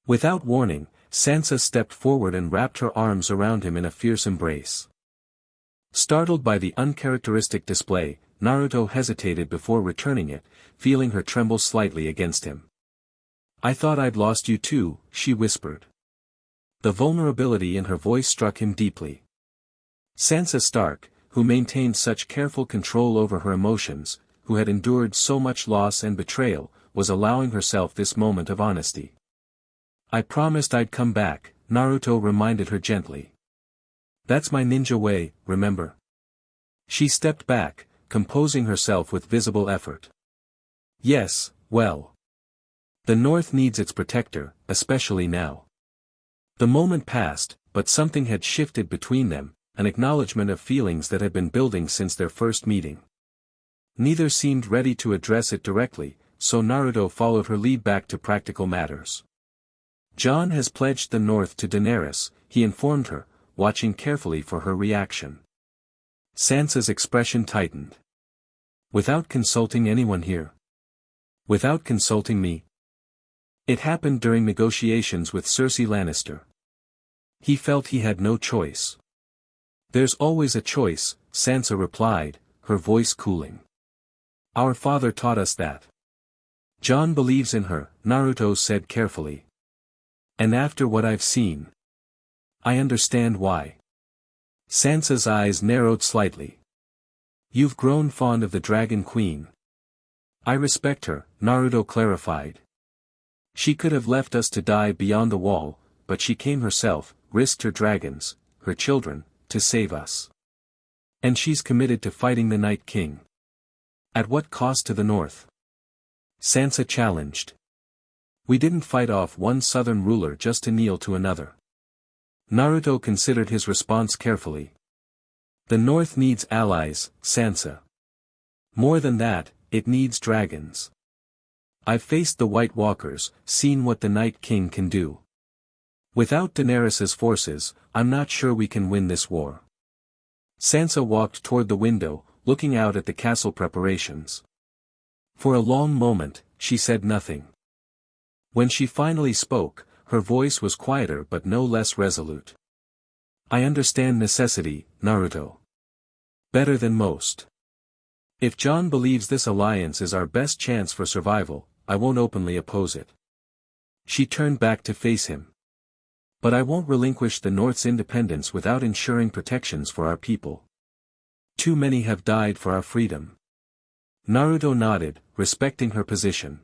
Without warning, Sansa stepped forward and wrapped her arms around him in a fierce embrace. Startled by the uncharacteristic display, Naruto hesitated before returning it, feeling her tremble slightly against him. "I thought I'd lost you too," she whispered. The vulnerability in her voice struck him deeply. Sansa Stark, who maintained such careful control over her emotions, who had endured so much loss and betrayal, was allowing herself this moment of honesty. "I promised I'd come back," Naruto reminded her gently. "That's my ninja way, remember?" She stepped back, composing herself with visible effort. "Yes, well. The North needs its protector, especially now." The moment passed, but something had shifted between them, an acknowledgement of feelings that had been building since their first meeting. Neither seemed ready to address it directly, so Naruto followed her lead back to practical matters. "John has pledged the North to Daenerys," he informed her, watching carefully for her reaction. Sansa's expression tightened. "Without consulting anyone here?" "Without consulting me. It happened during negotiations with Cersei Lannister. He felt he had no choice." "There's always a choice," Sansa replied, her voice cooling. "Our father taught us that." "John believes in her," Naruto said carefully. "And after what I've seen, I understand why. Sansa's eyes narrowed slightly. You've grown fond of the Dragon Queen. I respect her, Naruto clarified. She could have left us to die beyond the wall, but she came herself, risked her dragons, her children, to save us. And she's committed to fighting the Night King. At what cost to the north? Sansa challenged. We didn't fight off one southern ruler just to kneel to another. Naruto considered his response carefully. The north needs allies, Sansa. More than that, it needs dragons. I've faced the White Walkers, seen what the Night King can do. Without Daenerys's forces, I'm not sure we can win this war. Sansa walked toward the window, looking out at the castle preparations. For a long moment, she said nothing. When she finally spoke, her voice was quieter but no less resolute. I understand necessity, Naruto. Better than most. If Jon believes this alliance is our best chance for survival, I won't openly oppose it. She turned back to face him. But I won't relinquish the North's independence without ensuring protections for our people. Too many have died for our freedom. Naruto nodded, respecting her position.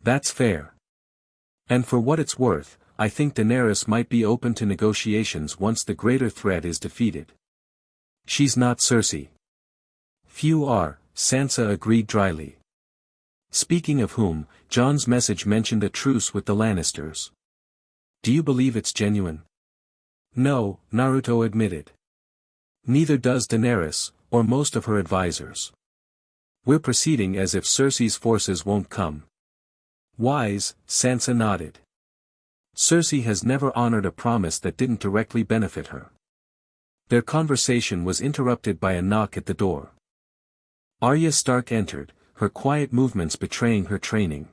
That's fair. And for what it's worth, I think Daenerys might be open to negotiations once the greater threat is defeated. She's not Cersei. Few are, Sansa agreed dryly. Speaking of whom, Jon's message mentioned a truce with the Lannisters. Do you believe it's genuine? No, Naruto admitted. Neither does Daenerys, or most of her advisors. We're proceeding as if Cersei's forces won't come. Wise, Sansa nodded. Cersei has never honored a promise that didn't directly benefit her. Their conversation was interrupted by a knock at the door. Arya Stark entered, her quiet movements betraying her training.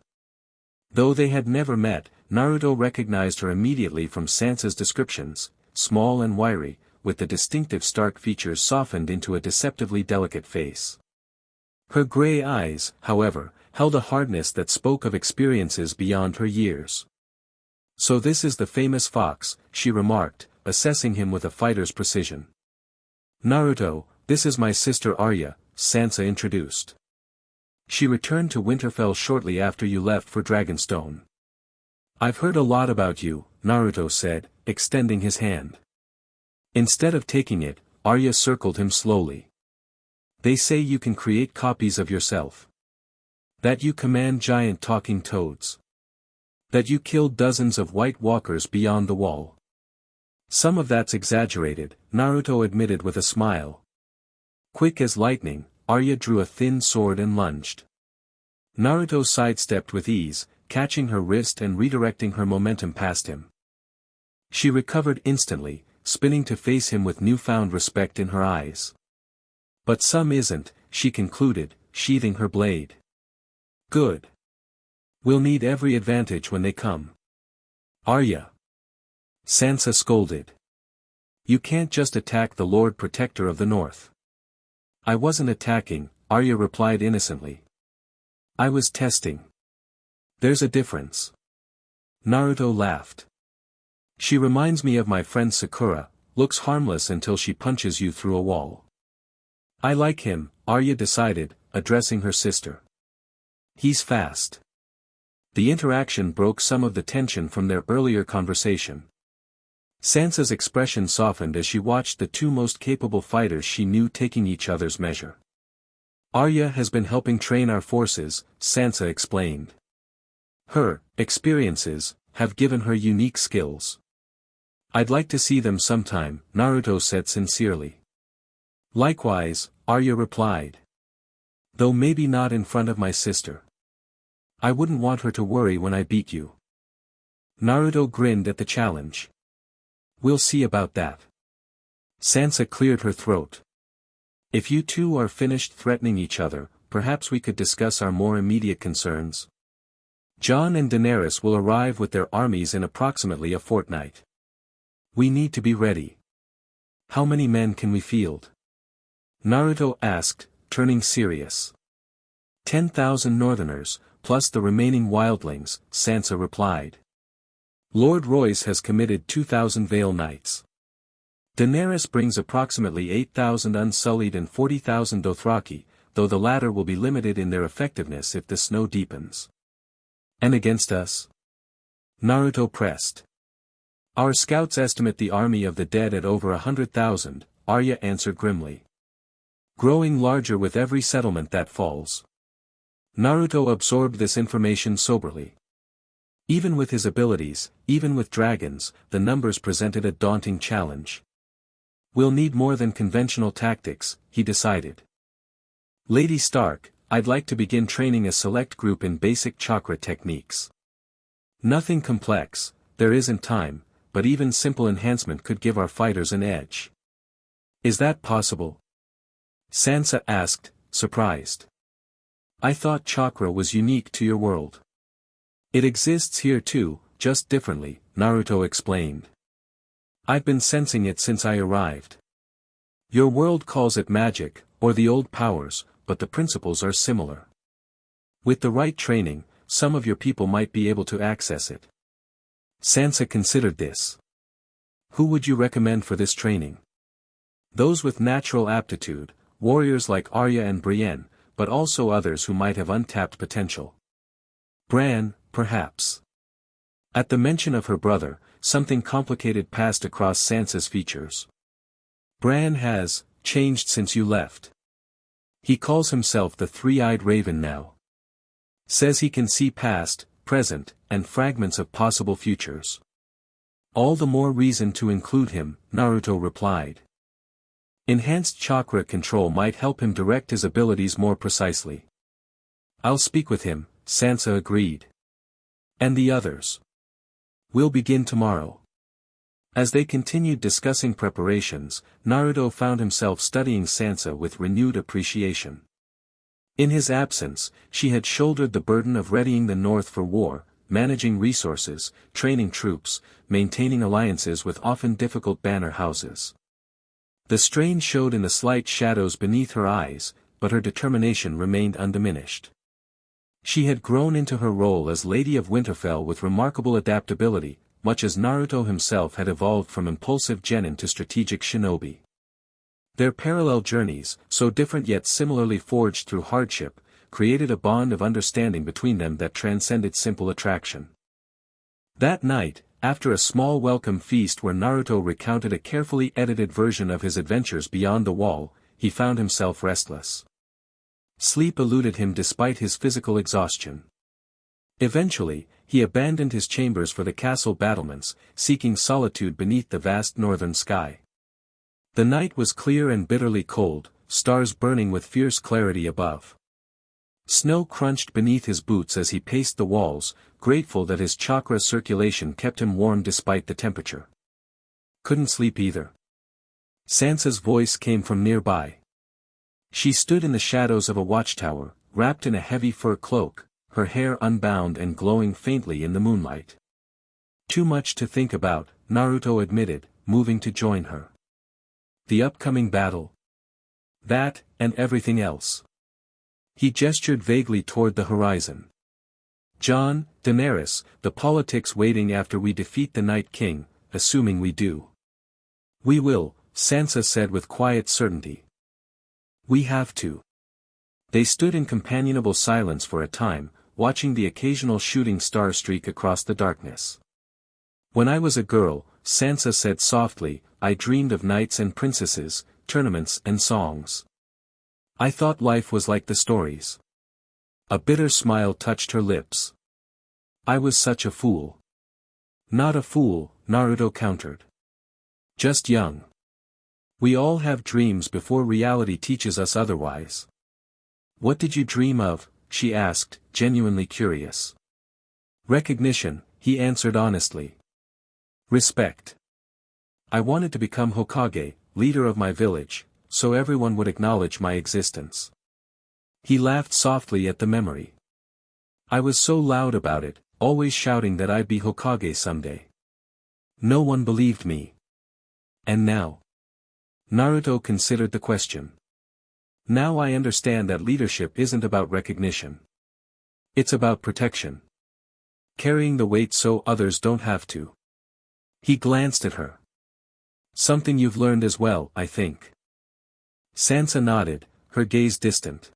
Though they had never met, Naruto recognized her immediately from Sansa's descriptions, small and wiry, with the distinctive Stark features softened into a deceptively delicate face. Her gray eyes, however, held a hardness that spoke of experiences beyond her years. So this is the famous fox, she remarked, assessing him with a fighter's precision. Naruto, this is my sister Arya, Sansa introduced. She returned to Winterfell shortly after you left for Dragonstone. I've heard a lot about you, Naruto said, extending his hand. Instead of taking it, Arya circled him slowly. They say you can create copies of yourself. That you command giant talking toads. That you killed dozens of White Walkers beyond the wall. Some of that's exaggerated, Naruto admitted with a smile. Quick as lightning, Arya drew a thin sword and lunged. Naruto sidestepped with ease, catching her wrist and redirecting her momentum past him. She recovered instantly, spinning to face him with newfound respect in her eyes. But some isn't, she concluded, sheathing her blade. Good. We'll need every advantage when they come. Arya. Sansa scolded. You can't just attack the Lord Protector of the North. I wasn't attacking, Arya replied innocently. I was testing. There's a difference. Naruto laughed. She reminds me of my friend Sakura, looks harmless until she punches you through a wall. I like him, Arya decided, addressing her sister. He's fast. The interaction broke some of the tension from their earlier conversation. Sansa's expression softened as she watched the two most capable fighters she knew taking each other's measure. Arya has been helping train our forces, Sansa explained. Her experiences have given her unique skills. I'd like to see them sometime, Naruto said sincerely. Likewise, Arya replied. Though maybe not in front of my sister. I wouldn't want her to worry when I beat you. Naruto grinned at the challenge. We'll see about that. Sansa cleared her throat. If you two are finished threatening each other, perhaps we could discuss our more immediate concerns. Jon and Daenerys will arrive with their armies in approximately a fortnight. We need to be ready. How many men can we field? Naruto asked, turning serious. 10,000 Northerners, plus the remaining wildlings, Sansa replied. Lord Royce has committed 2,000 Vale Knights. Daenerys brings approximately 8,000 Unsullied and 40,000 Dothraki, though the latter will be limited in their effectiveness if the snow deepens. And against us? Naruto pressed. Our scouts estimate the army of the dead at over 100,000, Arya answered grimly. Growing larger with every settlement that falls. Naruto absorbed this information soberly. Even with his abilities, even with dragons, the numbers presented a daunting challenge. We'll need more than conventional tactics, he decided. Lady Stark, I'd like to begin training a select group in basic chakra techniques. Nothing complex, there isn't time, but even simple enhancement could give our fighters an edge. Is that possible? Sansa asked, surprised. I thought chakra was unique to your world. It exists here too, just differently, Naruto explained. I've been sensing it since I arrived. Your world calls it magic, or the old powers, but the principles are similar. With the right training, some of your people might be able to access it. Sansa considered this. Who would you recommend for this training? Those with natural aptitude, warriors like Arya and Brienne, but also others who might have untapped potential. Bran, perhaps. At the mention of her brother, something complicated passed across Sansa's features. Bran has changed since you left. He calls himself the Three-Eyed Raven now. Says he can see past, present, and fragments of possible futures. All the more reason to include him, Naruto replied. Enhanced chakra control might help him direct his abilities more precisely. I'll speak with him, Sansa agreed. And the others? We'll begin tomorrow. As they continued discussing preparations, Naruto found himself studying Sansa with renewed appreciation. In his absence, she had shouldered the burden of readying the North for war, managing resources, training troops, maintaining alliances with often difficult banner houses. The strain showed in the slight shadows beneath her eyes, but her determination remained undiminished. She had grown into her role as Lady of Winterfell with remarkable adaptability, much as Naruto himself had evolved from impulsive genin to strategic shinobi. Their parallel journeys, so different yet similarly forged through hardship, created a bond of understanding between them that transcended simple attraction. That night, after a small welcome feast where Naruto recounted a carefully edited version of his adventures beyond the wall, he found himself restless. Sleep eluded him despite his physical exhaustion. Eventually, he abandoned his chambers for the castle battlements, seeking solitude beneath the vast northern sky. The night was clear and bitterly cold, stars burning with fierce clarity above. Snow crunched beneath his boots as he paced the walls, grateful that his chakra circulation kept him warm despite the temperature. Couldn't sleep either. Sansa's voice came from nearby. She stood in the shadows of a watchtower, wrapped in a heavy fur cloak, her hair unbound and glowing faintly in the moonlight. Too much to think about, Naruto admitted, moving to join her. The upcoming battle. That, and everything else. He gestured vaguely toward the horizon. Jon, Daenerys, the politics waiting after we defeat the Night King, assuming we do. We will, Sansa said with quiet certainty. We have to. They stood in companionable silence for a time, watching the occasional shooting star streak across the darkness. When I was a girl, Sansa said softly, I dreamed of knights and princesses, tournaments and songs. I thought life was like the stories. A bitter smile touched her lips. I was such a fool. Not a fool, Naruto countered. Just young. We all have dreams before reality teaches us otherwise. What did you dream of? She asked, genuinely curious. Recognition, he answered honestly. Respect. I wanted to become Hokage, leader of my village, so everyone would acknowledge my existence. He laughed softly at the memory. I was so loud about it, always shouting that I'd be Hokage someday. No one believed me. And now? Naruto considered the question. Now I understand that leadership isn't about recognition. It's about protection. carrying the weight so others don't have to. He glanced at her. Something you've learned as well, I think. Sansa nodded, her gaze distant.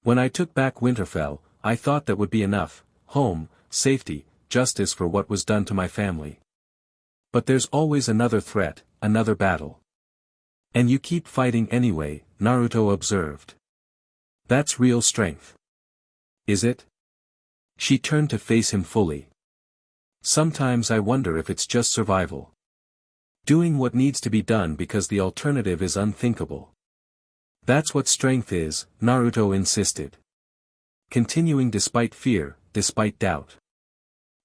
When I took back Winterfell, I thought that would be enough: home, safety, justice for what was done to my family. But there's always another threat, another battle. And you keep fighting anyway, Naruto observed. That's real strength. Is it? She turned to face him fully. Sometimes I wonder if it's just survival. Doing what needs to be done because the alternative is unthinkable. That's what strength is, Naruto insisted. Continuing despite fear, despite doubt.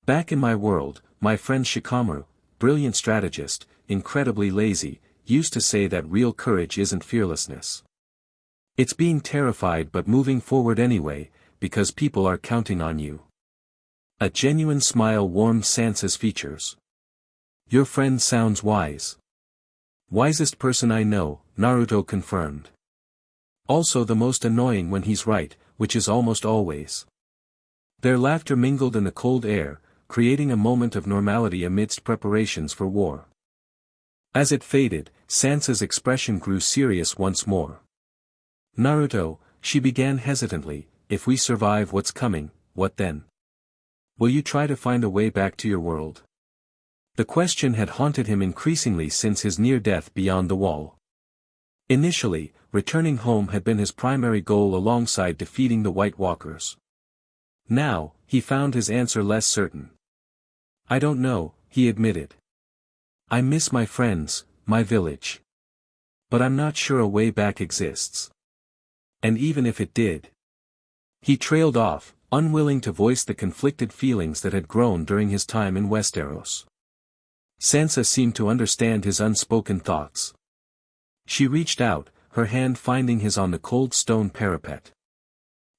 Back in my world, my friend Shikamaru, brilliant strategist, incredibly lazy, used to say that real courage isn't fearlessness. It's being terrified but moving forward anyway, because people are counting on you. A genuine smile warmed Sansa's features. Your friend sounds wise. Wisest person I know, Naruto confirmed. Also the most annoying when he's right, which is almost always. Their laughter mingled in the cold air, creating a moment of normality amidst preparations for war. As it faded, Sansa's expression grew serious once more. Naruto, she began hesitantly, if we survive what's coming, what then? Will you try to find a way back to your world? The question had haunted him increasingly since his near death beyond the wall. Initially, returning home had been his primary goal alongside defeating the White Walkers. Now, he found his answer less certain. I don't know, he admitted. I miss my friends, my village. But I'm not sure a way back exists. And even if it did. He trailed off, unwilling to voice the conflicted feelings that had grown during his time in West Aeros. Sansa seemed to understand his unspoken thoughts. She reached out, her hand finding his on the cold stone parapet.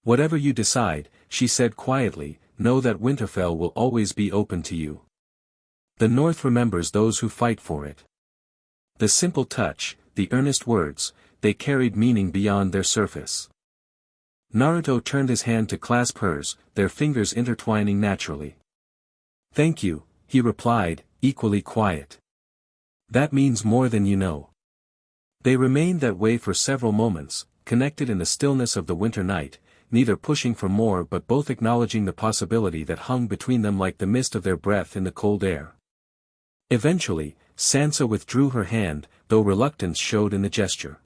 Whatever you decide, she said quietly, know that Winterfell will always be open to you. The North remembers those who fight for it. The simple touch, the earnest words, they carried meaning beyond their surface. Naruto turned his hand to clasp hers, their fingers intertwining naturally. Thank you, he replied, equally quiet. That means more than you know. They remained that way for several moments, connected in the stillness of the winter night, neither pushing for more but both acknowledging the possibility that hung between them like the mist of their breath in the cold air. Eventually, Sansa withdrew her hand, though reluctance showed in the gesture.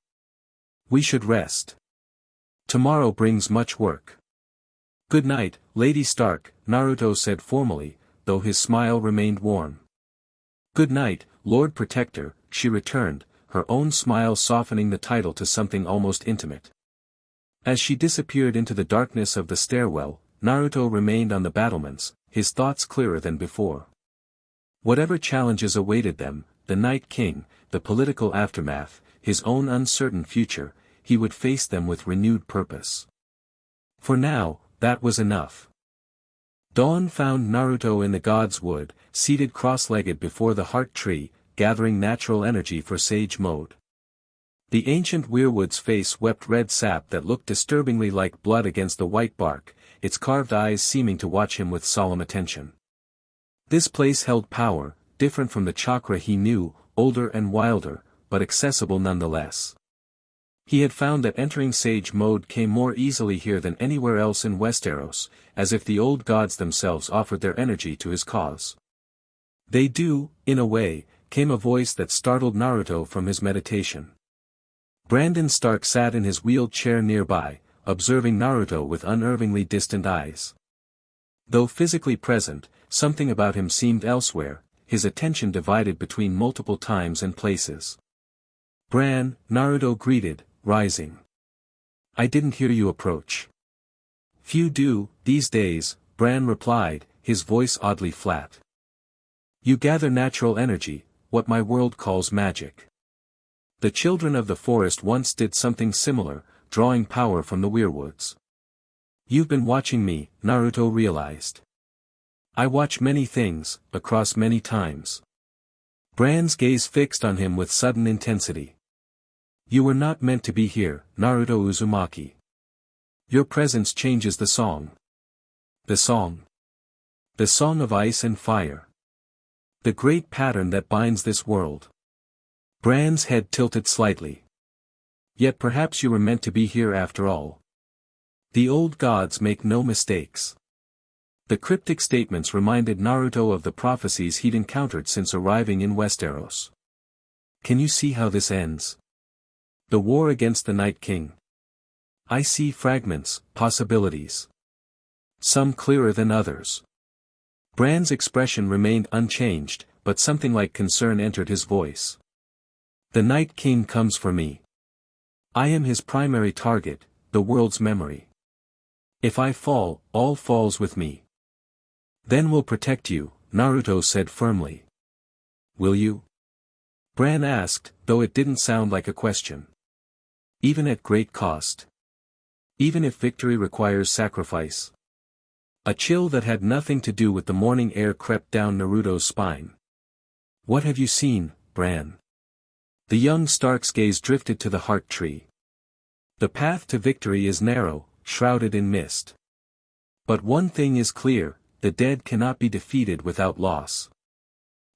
We should rest. Tomorrow brings much work. Good night, Lady Stark, Naruto said formally, though his smile remained warm. Good night, Lord Protector, she returned, her own smile softening the title to something almost intimate. As she disappeared into the darkness of the stairwell, Naruto remained on the battlements, his thoughts clearer than before. Whatever challenges awaited them, the Night King, the political aftermath, his own uncertain future, he would face them with renewed purpose. For now, that was enough. Dawn found Naruto in the God's Wood, seated cross-legged before the heart tree, gathering natural energy for sage mode. The ancient weirwood's face wept red sap that looked disturbingly like blood against the white bark, its carved eyes seeming to watch him with solemn attention. This place held power, different from the chakra he knew, older and wilder, but accessible nonetheless. He had found that entering sage mode came more easily here than anywhere else in West Aeros, as if the old gods themselves offered their energy to his cause. They do, in a way, came a voice that startled Naruto from his meditation. Brandon Stark sat in his wheeled chair nearby, observing Naruto with unervingly distant eyes. Though physically present, something about him seemed elsewhere, his attention divided between multiple times and places. Bran, Naruto greeted, rising. I didn't hear you approach. Few do, these days, Bran replied, his voice oddly flat. You gather natural energy, what my world calls magic. The children of the forest once did something similar, drawing power from the weirwoods. You've been watching me, Naruto realized. I watch many things, across many times. Bran's gaze fixed on him with sudden intensity. You were not meant to be here, Naruto Uzumaki. Your presence changes the song. The song. The Song of Ice and Fire. The great pattern that binds this world. Bran's head tilted slightly. Yet perhaps you were meant to be here after all. The old gods make no mistakes. The cryptic statements reminded Naruto of the prophecies he'd encountered since arriving in West Aeros. Can you see how this ends? The war against the Night King. I see fragments, possibilities. Some clearer than others. Bran's expression remained unchanged, but something like concern entered his voice. The Night King comes for me. I am his primary target, the world's memory. If I fall, all falls with me. Then we'll protect you, Naruto said firmly. Will you? Bran asked, though it didn't sound like a question. Even at great cost. Even if victory requires sacrifice. A chill that had nothing to do with the morning air crept down Naruto's spine. What have you seen, Bran? The young Stark's gaze drifted to the heart tree. The path to victory is narrow, shrouded in mist. But one thing is clear, the dead cannot be defeated without loss.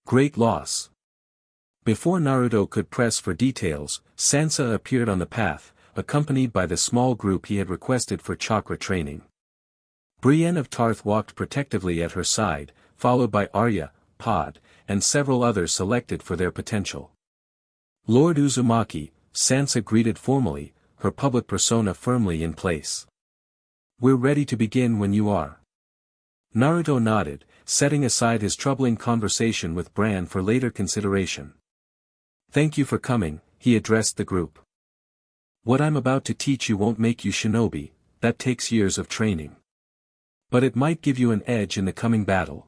Great loss. Before Naruto could press for details, Sansa appeared on the path, accompanied by the small group he had requested for chakra training. Brienne of Tarth walked protectively at her side, followed by Arya, Pod, and several others selected for their potential. Lord Uzumaki, Sansa greeted formally, her public persona firmly in place. We're ready to begin when you are. Naruto nodded, setting aside his troubling conversation with Bran for later consideration. Thank you for coming, he addressed the group. What I'm about to teach you won't make you shinobi, that takes years of training. But it might give you an edge in the coming battle.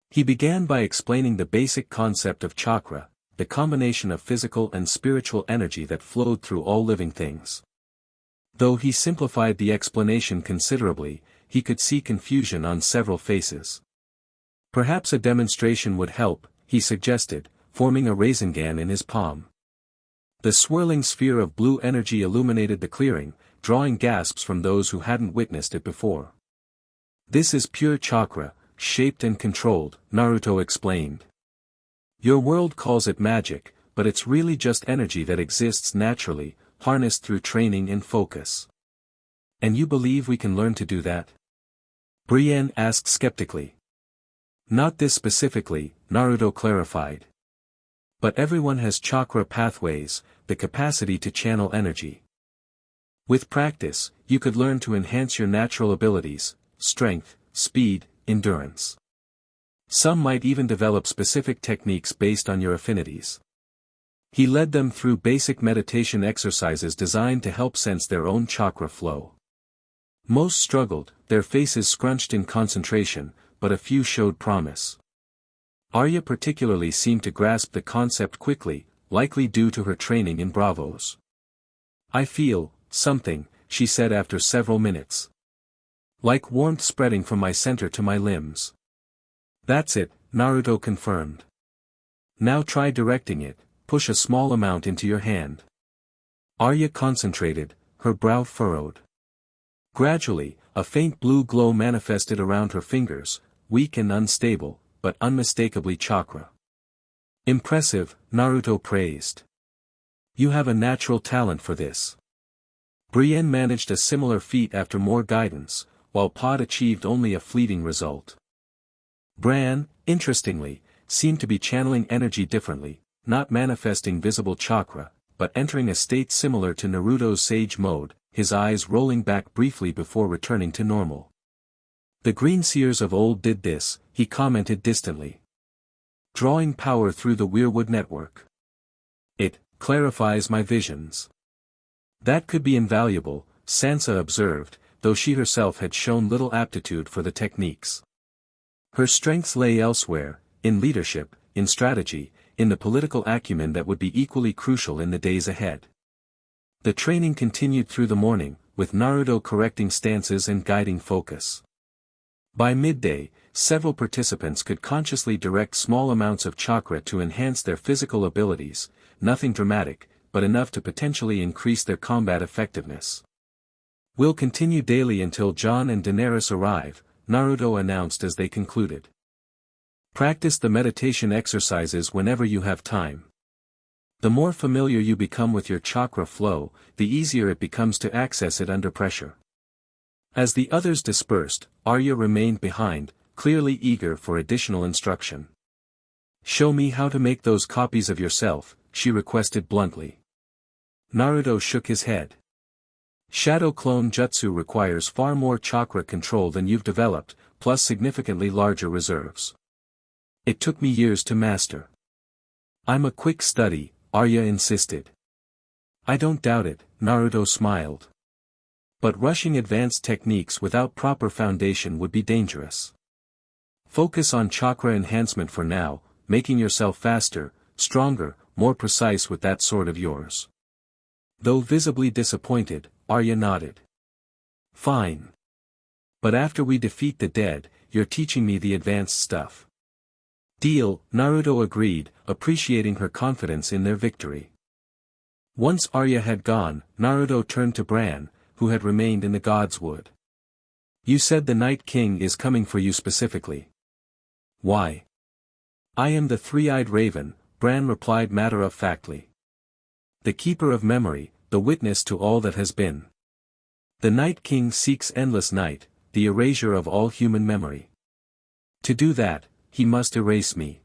He began by explaining the basic concept of chakra, the combination of physical and spiritual energy that flowed through all living things. Though he simplified the explanation considerably, he could see confusion on several faces. Perhaps a demonstration would help, he suggested, forming a Rasengan in his palm. The swirling sphere of blue energy illuminated the clearing, drawing gasps from those who hadn't witnessed it before. This is pure chakra, shaped and controlled, Naruto explained. Your world calls it magic, but it's really just energy that exists naturally, harnessed through training and focus. And you believe we can learn to do that? Brienne asked skeptically. Not this specifically, Naruto clarified. But everyone has chakra pathways, the capacity to channel energy. With practice, you could learn to enhance your natural abilities, strength, speed, endurance. Some might even develop specific techniques based on your affinities. He led them through basic meditation exercises designed to help sense their own chakra flow. Most struggled, their faces scrunched in concentration, but a few showed promise. Arya particularly seemed to grasp the concept quickly, likely due to her training in Bravos. I feel something, she said after several minutes. Like warmth spreading from my center to my limbs. That's it, Naruto confirmed. Now try directing it, push a small amount into your hand. Arya concentrated, her brow furrowed. Gradually, a faint blue glow manifested around her fingers, weak and unstable, but unmistakably chakra. Impressive, Naruto praised. You have a natural talent for this. Brienne managed a similar feat after more guidance, while Pod achieved only a fleeting result. Bran, interestingly, seemed to be channeling energy differently, not manifesting visible chakra, but entering a state similar to Naruto's Sage Mode, his eyes rolling back briefly before returning to normal. The Green Seers of old did this, he commented distantly. Drawing power through the Weirwood network. It clarifies my visions. That could be invaluable, Sansa observed, though she herself had shown little aptitude for the techniques. Her strengths lay elsewhere, in leadership, in strategy, in the political acumen that would be equally crucial in the days ahead. The training continued through the morning, with Naruto correcting stances and guiding focus. By midday, several participants could consciously direct small amounts of chakra to enhance their physical abilities, nothing dramatic, but enough to potentially increase their combat effectiveness. We'll continue daily until Jon and Daenerys arrive, Naruto announced as they concluded. Practice the meditation exercises whenever you have time. The more familiar you become with your chakra flow, the easier it becomes to access it under pressure. As the others dispersed, Arya remained behind, clearly eager for additional instruction. Show me how to make those copies of yourself, she requested bluntly. Naruto shook his head. Shadow clone jutsu requires far more chakra control than you've developed, plus significantly larger reserves. It took me years to master. I'm a quick study, Arya insisted. I don't doubt it, Naruto smiled. But rushing advanced techniques without proper foundation would be dangerous. Focus on chakra enhancement for now, making yourself faster, stronger, more precise with that sword of yours. Though visibly disappointed, Arya nodded. Fine. But after we defeat the dead, you're teaching me the advanced stuff. Deal, Naruto agreed, appreciating her confidence in their victory. Once Arya had gone, Naruto turned to Bran, who had remained in the God's Wood. You said the Night King is coming for you specifically. Why? I am the three-eyed raven, Bran replied matter-of-factly. The keeper of memory, the witness to all that has been. The Night King seeks endless night, the erasure of all human memory. To do that, he must erase me.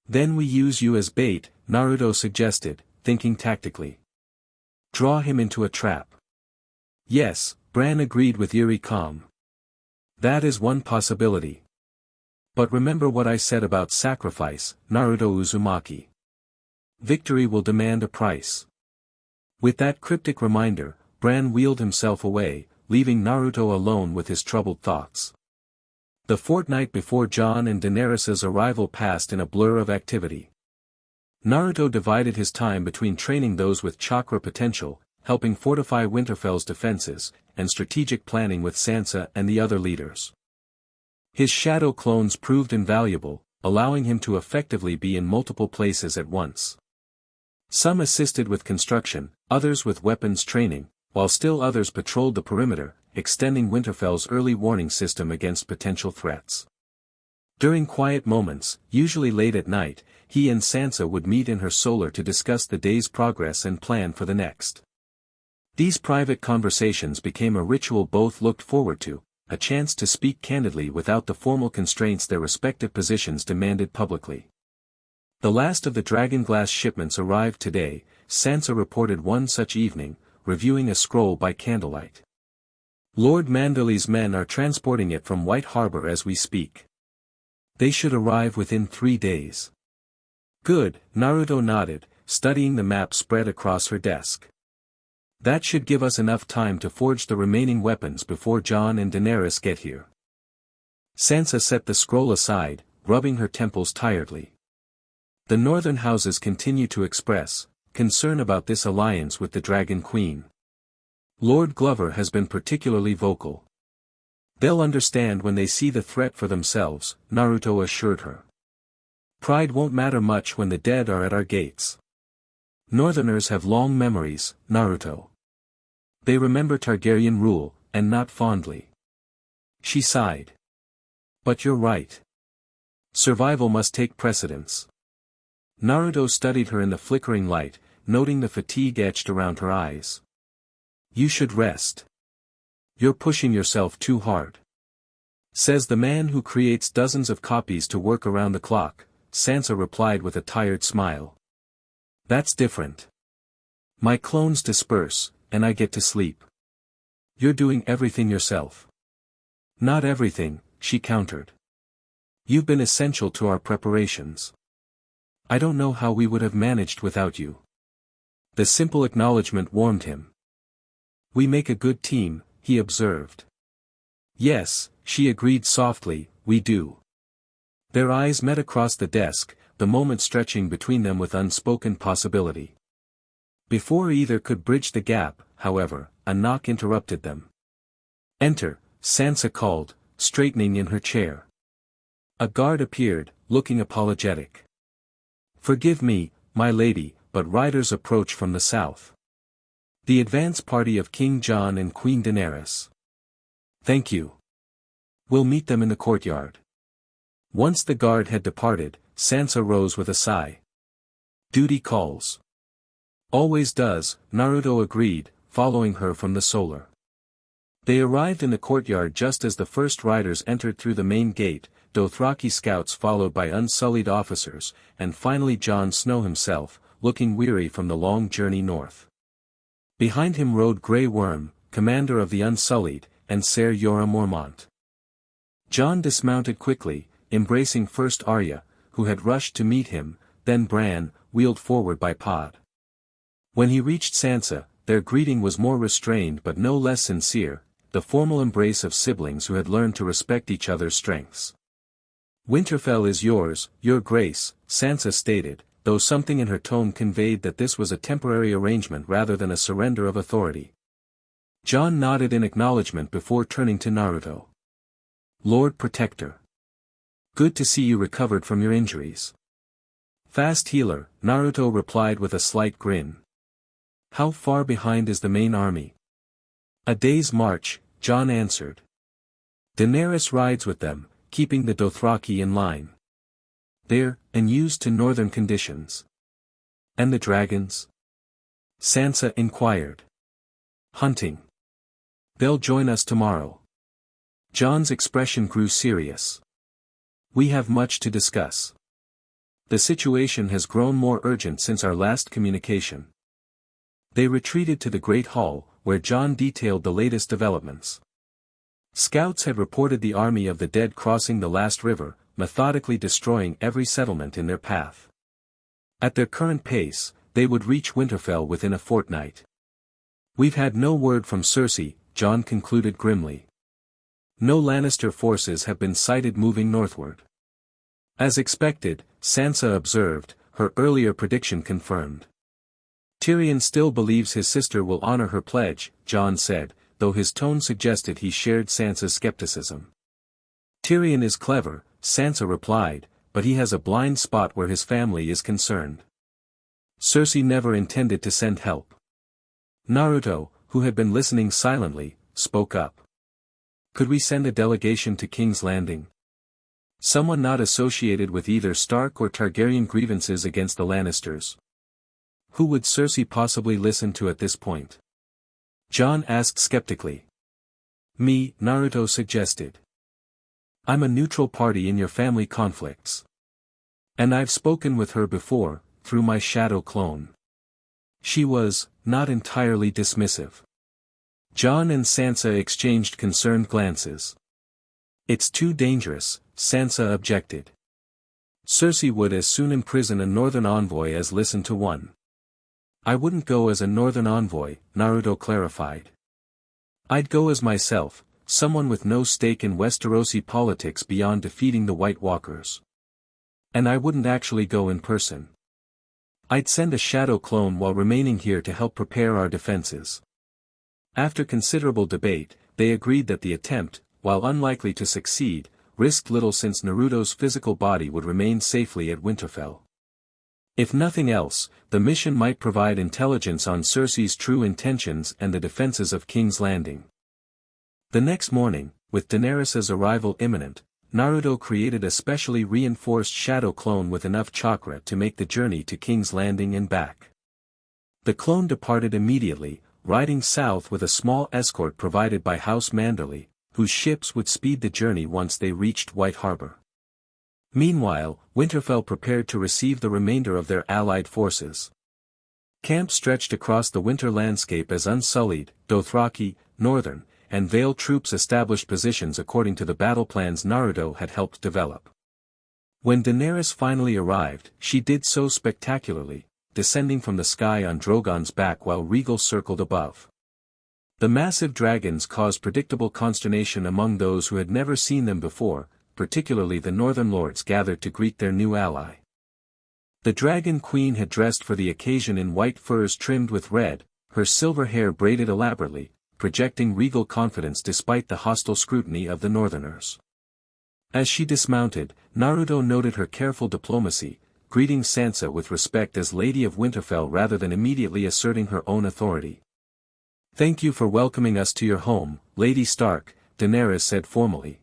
Then we use you as bait, Naruto suggested, thinking tactically. Draw him into a trap. Yes, Bran agreed with eerie calm. That is one possibility. But remember what I said about sacrifice, Naruto Uzumaki. Victory will demand a price. With that cryptic reminder, Bran wheeled himself away, leaving Naruto alone with his troubled thoughts. The fortnight before Jon and Daenerys' arrival passed in a blur of activity. Naruto divided his time between training those with chakra potential, helping fortify Winterfell's defenses, and strategic planning with Sansa and the other leaders. His shadow clones proved invaluable, allowing him to effectively be in multiple places at once. Some assisted with construction, others with weapons training, while still others patrolled the perimeter, extending Winterfell's early warning system against potential threats. During quiet moments, usually late at night, he and Sansa would meet in her solar to discuss the day's progress and plan for the next. These private conversations became a ritual both looked forward to, a chance to speak candidly without the formal constraints their respective positions demanded publicly. The last of the dragonglass shipments arrived today, Sansa reported one such evening, reviewing a scroll by candlelight. Lord Manderley's men are transporting it from White Harbor as we speak. They should arrive within 3 days. Good, Naruto nodded, studying the map spread across her desk. That should give us enough time to forge the remaining weapons before Jon and Daenerys get here. Sansa set the scroll aside, rubbing her temples tiredly. The northern houses continue to express concern about this alliance with the Dragon Queen. Lord Glover has been particularly vocal. They'll understand when they see the threat for themselves, Naruto assured her. Pride won't matter much when the dead are at our gates. Northerners have long memories, Naruto. They remember Targaryen rule, and not fondly. She sighed. But you're right. Survival must take precedence. Naruto studied her in the flickering light, noting the fatigue etched around her eyes. You should rest. You're pushing yourself too hard. Says the man who creates dozens of copies to work around the clock, Sansa replied with a tired smile. That's different. My clones disperse, and I get to sleep. You're doing everything yourself. Not everything, she countered. You've been essential to our preparations. I don't know how we would have managed without you. The simple acknowledgement warmed him. We make a good team, he observed. Yes, she agreed softly, we do. Their eyes met across the desk, the moment stretching between them with unspoken possibility. Before either could bridge the gap, however, a knock interrupted them. Enter, Sansa called, straightening in her chair. A guard appeared, looking apologetic. Forgive me, my lady, but riders approach from the south. The advance party of King Jon and Queen Daenerys. Thank you. We'll meet them in the courtyard. Once the guard had departed, Sansa rose with a sigh. Duty calls. Always does, Naruto agreed, following her from the solar. They arrived in the courtyard just as the first riders entered through the main gate, Dothraki scouts followed by unsullied officers, and finally Jon Snow himself, looking weary from the long journey north. Behind him rode Grey Worm, commander of the Unsullied, and Ser Jorah Mormont. Jon dismounted quickly, embracing first Arya, who had rushed to meet him, then Bran, wheeled forward by Pod. When he reached Sansa, their greeting was more restrained but no less sincere, the formal embrace of siblings who had learned to respect each other's strengths. Winterfell is yours, your grace, Sansa stated, though something in her tone conveyed that this was a temporary arrangement rather than a surrender of authority. Jon nodded in acknowledgement before turning to Naruto. Lord Protector. Good to see you recovered from your injuries. Fast healer, Naruto replied with a slight grin. How far behind is the main army? A day's march, Jon answered. Daenerys rides with them, keeping the Dothraki in line. They're unused to northern conditions. And the dragons? Sansa inquired. Hunting. They'll join us tomorrow. Jon's expression grew serious. We have much to discuss. The situation has grown more urgent since our last communication. They retreated to the Great Hall, where Jon detailed the latest developments. Scouts had reported the army of the dead crossing the last river, methodically destroying every settlement in their path. At their current pace, they would reach Winterfell within a fortnight. We've had no word from Cersei, Jon concluded grimly. No Lannister forces have been sighted moving northward. As expected, Sansa observed, her earlier prediction confirmed. Tyrion still believes his sister will honor her pledge, Jon said, though his tone suggested he shared Sansa's skepticism. Tyrion is clever, Sansa replied, but he has a blind spot where his family is concerned. Cersei never intended to send help. Naruto, who had been listening silently, spoke up. Could we send a delegation to King's Landing? Someone not associated with either Stark or Targaryen grievances against the Lannisters. Who would Cersei possibly listen to at this point? Jon asked skeptically. Me, Naruto suggested. I'm a neutral party in your family conflicts. And I've spoken with her before, through my shadow clone. She was, not entirely dismissive. Jon and Sansa exchanged concerned glances. It's too dangerous, Sansa objected. Cersei would as soon imprison a northern envoy as listen to one. I wouldn't go as a northern envoy, Naruto clarified. I'd go as myself, someone with no stake in Westerosi politics beyond defeating the White Walkers. And I wouldn't actually go in person. I'd send a shadow clone while remaining here to help prepare our defenses. After considerable debate, they agreed that the attempt, while unlikely to succeed, risked little since Naruto's physical body would remain safely at Winterfell. If nothing else, the mission might provide intelligence on Cersei's true intentions and the defenses of King's Landing. The next morning, with Daenerys' arrival imminent, Naruto created a specially reinforced shadow clone with enough chakra to make the journey to King's Landing and back. The clone departed immediately, riding south with a small escort provided by House Manderley, whose ships would speed the journey once they reached White Harbor. Meanwhile, Winterfell prepared to receive the remainder of their allied forces. Camp stretched across the winter landscape as Unsullied, Dothraki, Northern, and Vale troops established positions according to the battle plans Naruto had helped develop. When Daenerys finally arrived, she did so spectacularly, descending from the sky on Drogon's back while Rhaegal circled above. The massive dragons caused predictable consternation among those who had never seen them before, particularly the northern lords gathered to greet their new ally. The Dragon Queen had dressed for the occasion in white furs trimmed with red, her silver hair braided elaborately, projecting regal confidence despite the hostile scrutiny of the northerners. As she dismounted, Naruto noted her careful diplomacy, greeting Sansa with respect as Lady of Winterfell rather than immediately asserting her own authority. Thank you for welcoming us to your home, Lady Stark, Daenerys said formally.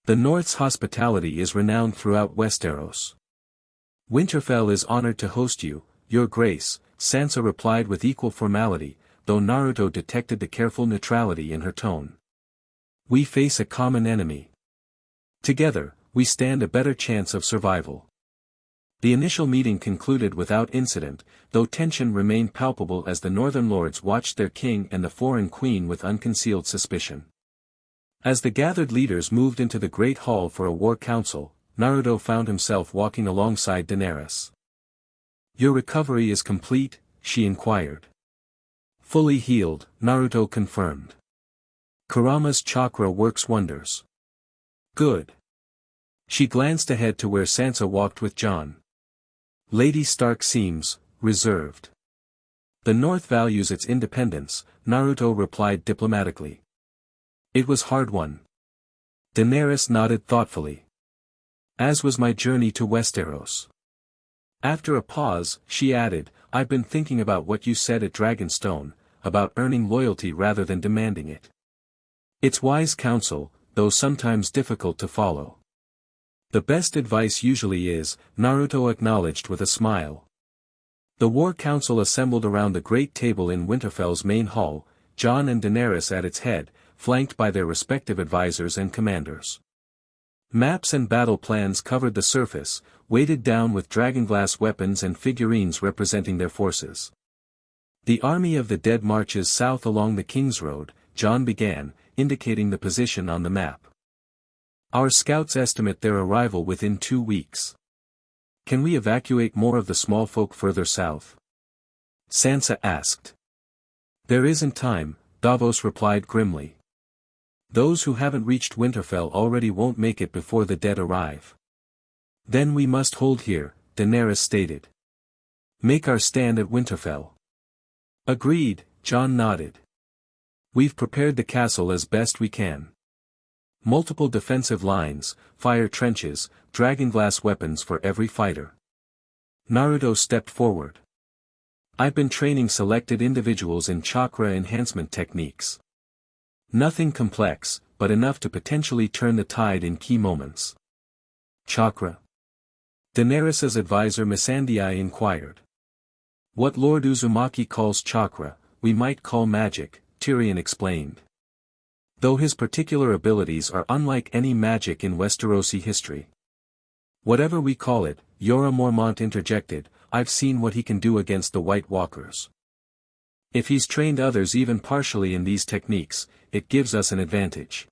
The North's hospitality is renowned throughout West Aeros. Winterfell is honored to host you, Your Grace, Sansa replied with equal formality, though Naruto detected the careful neutrality in her tone. We face a common enemy. Together, we stand a better chance of survival. The initial meeting concluded without incident, though tension remained palpable as the northern lords watched their king and the foreign queen with unconcealed suspicion. As the gathered leaders moved into the great hall for a war council, Naruto found himself walking alongside Daenerys. Your recovery is complete, she inquired. Fully healed, Naruto confirmed. Kurama's chakra works wonders. Good. She glanced ahead to where Sansa walked with Jon. Lady Stark seems reserved. The North values its independence, Naruto replied diplomatically. It was hard-won. Daenerys nodded thoughtfully. As was my journey to West Aeros. After a pause, she added, I've been thinking about what you said at Dragonstone, about earning loyalty rather than demanding it. It's wise counsel, though sometimes difficult to follow. The best advice usually is, Naruto acknowledged with a smile. The war council assembled around the great table in Winterfell's main hall, Jon and Daenerys at its head, flanked by their respective advisors and commanders. Maps and battle plans covered the surface, weighted down with dragonglass weapons and figurines representing their forces. The army of the dead marches south along the King's Road, Jon began, indicating the position on the map. Our scouts estimate their arrival within 2 weeks. Can we evacuate more of the small folk further south? Sansa asked. There isn't time, Davos replied grimly. Those who haven't reached Winterfell already won't make it before the dead arrive. Then we must hold here, Daenerys stated. Make our stand at Winterfell. Agreed, Jon nodded. We've prepared the castle as best we can. Multiple defensive lines, fire trenches, dragonglass weapons for every fighter. Naruto stepped forward. I've been training selected individuals in chakra enhancement techniques. Nothing complex, but enough to potentially turn the tide in key moments. Chakra? Daenerys' advisor Missandei inquired. What Lord Uzumaki calls chakra, we might call magic, Tyrion explained. Though his particular abilities are unlike any magic in Westerosi history. Whatever we call it, Jorah Mormont interjected, I've seen what he can do against the White Walkers. If he's trained others even partially in these techniques, it gives us an advantage.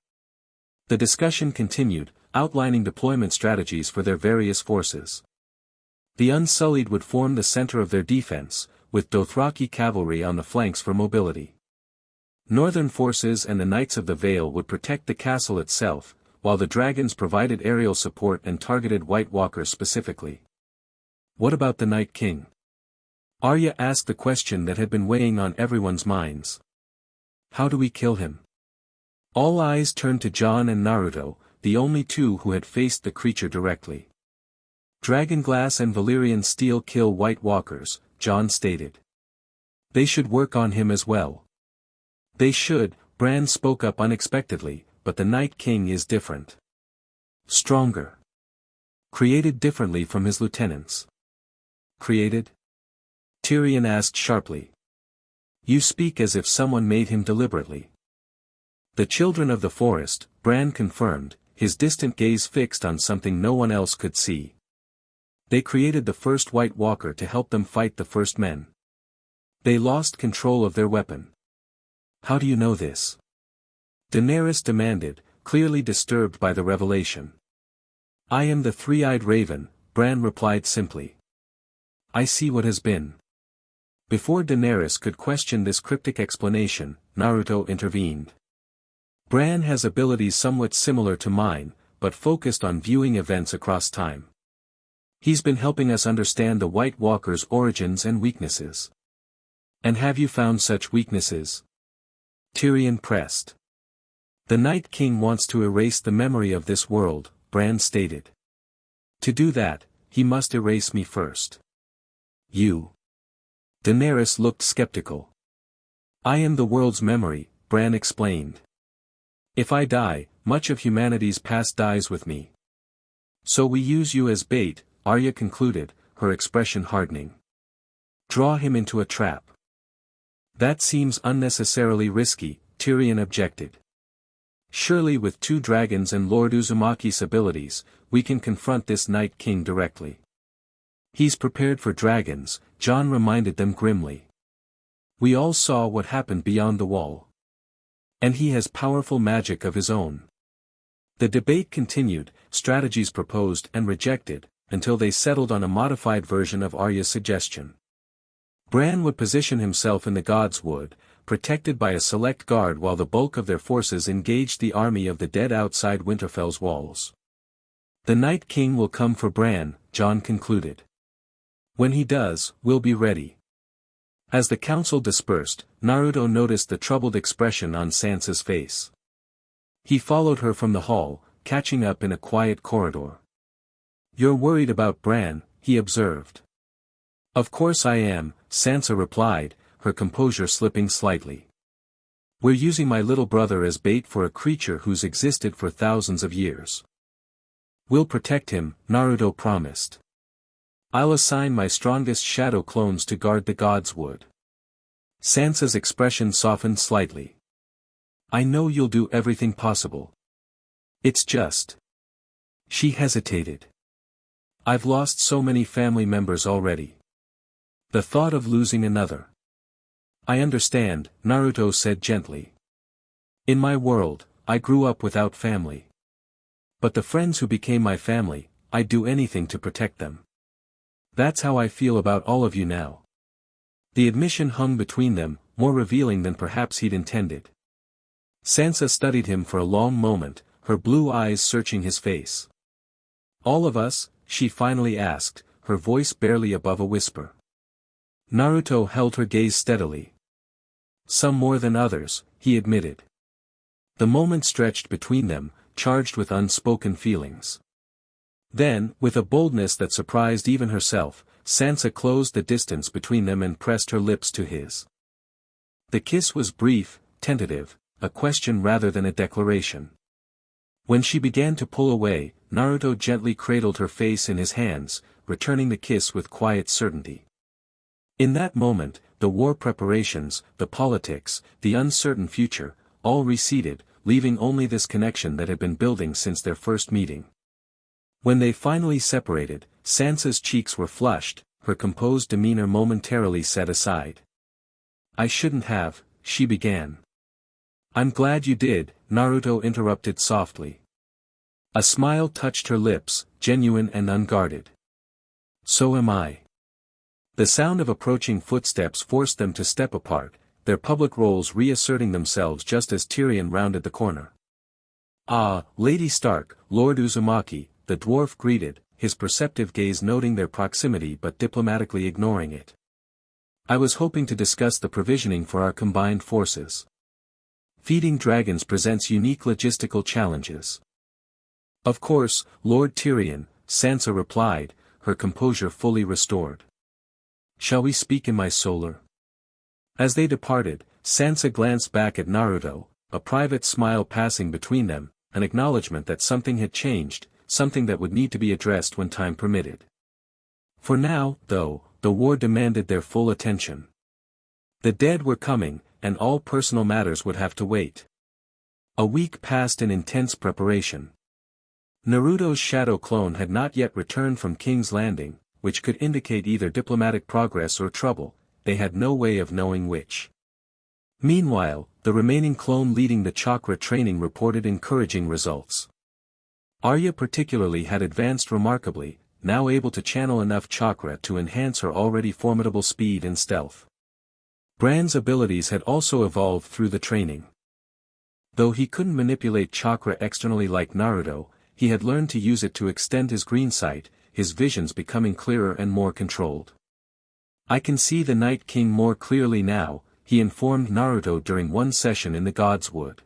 The discussion continued, outlining deployment strategies for their various forces. The Unsullied would form the center of their defense, with Dothraki cavalry on the flanks for mobility. Northern forces and the Knights of the Vale would protect the castle itself, while the dragons provided aerial support and targeted White Walkers specifically. What about the Night King? Arya asked the question that had been weighing on everyone's minds. How do we kill him? All eyes turned to Jon and Naruto, the only two who had faced the creature directly. Dragonglass and Valyrian steel kill White Walkers, Jon stated. They should work on him as well. They should, Bran spoke up unexpectedly, but the Night King is different. Stronger. Created differently from his lieutenants. Created? Tyrion asked sharply. You speak as if someone made him deliberately. The Children of the Forest, Bran confirmed, his distant gaze fixed on something no one else could see. They created the first White Walker to help them fight the first men. They lost control of their weapon. How do you know this? Daenerys demanded, clearly disturbed by the revelation. I am the three-eyed raven, Bran replied simply. I see what has been. Before Daenerys could question this cryptic explanation, Naruto intervened. Bran has abilities somewhat similar to mine, but focused on viewing events across time. He's been helping us understand the White Walker's origins and weaknesses. And have you found such weaknesses? Tyrion pressed. The Night King wants to erase the memory of this world, Bran stated. To do that, he must erase me first. You. Daenerys looked skeptical. I am the world's memory, Bran explained. If I die, much of humanity's past dies with me. So we use you as bait, Arya concluded, her expression hardening. Draw him into a trap. That seems unnecessarily risky, Tyrion objected. Surely with 2 dragons and Lord Uzumaki's abilities, we can confront this Night King directly. He's prepared for dragons, Jon reminded them grimly. We all saw what happened beyond the wall. And he has powerful magic of his own. The debate continued, strategies proposed and rejected, until they settled on a modified version of Arya's suggestion. Bran would position himself in the God's Wood, protected by a select guard while the bulk of their forces engaged the army of the dead outside Winterfell's walls. The Night King will come for Bran, Jon concluded. When he does, we'll be ready. As the council dispersed, Naruto noticed the troubled expression on Sansa's face. He followed her from the hall, catching up in a quiet corridor. You're worried about Bran, he observed. Of course I am, Sansa replied, her composure slipping slightly. We're using my little brother as bait for a creature who's existed for thousands of years. We'll protect him, Naruto promised. I'll assign my strongest shadow clones to guard the God's Wood. Sansa's expression softened slightly. I know you'll do everything possible. It's just. She hesitated. I've lost so many family members already. The thought of losing another. I understand, Naruto said gently. In my world, I grew up without family. But the friends who became my family, I'd do anything to protect them. That's how I feel about all of you now. The admission hung between them, more revealing than perhaps he'd intended. Sansa studied him for a long moment, her blue eyes searching his face. All of us, she finally asked, her voice barely above a whisper. Naruto held her gaze steadily. Some more than others, he admitted. The moment stretched between them, charged with unspoken feelings. Then, with a boldness that surprised even herself, Sansa closed the distance between them and pressed her lips to his. The kiss was brief, tentative, a question rather than a declaration. When she began to pull away, Naruto gently cradled her face in his hands, returning the kiss with quiet certainty. In that moment, the war preparations, the politics, the uncertain future, all receded, leaving only this connection that had been building since their first meeting. When they finally separated, Sansa's cheeks were flushed, her composed demeanor momentarily set aside. I shouldn't have, she began. I'm glad you did, Naruto interrupted softly. A smile touched her lips, genuine and unguarded. So am I. The sound of approaching footsteps forced them to step apart, their public roles reasserting themselves just as Tyrion rounded the corner. Ah, Lady Stark, Lord Uzumaki, the dwarf greeted, his perceptive gaze noting their proximity but diplomatically ignoring it. I was hoping to discuss the provisioning for our combined forces. Feeding dragons presents unique logistical challenges. Of course, Lord Tyrion, Sansa replied, her composure fully restored. Shall we speak in my solar? As they departed, Sansa glanced back at Naruto, a private smile passing between them, an acknowledgement that something had changed, something that would need to be addressed when time permitted. For now, though, the war demanded their full attention. The dead were coming, and all personal matters would have to wait. A week passed in intense preparation. Naruto's shadow clone had not yet returned from King's Landing, which could indicate either diplomatic progress or trouble, they had no way of knowing which. Meanwhile, the remaining clone leading the chakra training reported encouraging results. Arya particularly had advanced remarkably, now able to channel enough chakra to enhance her already formidable speed and stealth. Bran's abilities had also evolved through the training. Though he couldn't manipulate chakra externally like Naruto, he had learned to use it to extend his green sight, his visions becoming clearer and more controlled. I can see the Night King more clearly now, he informed Naruto during one session in the God's Wood.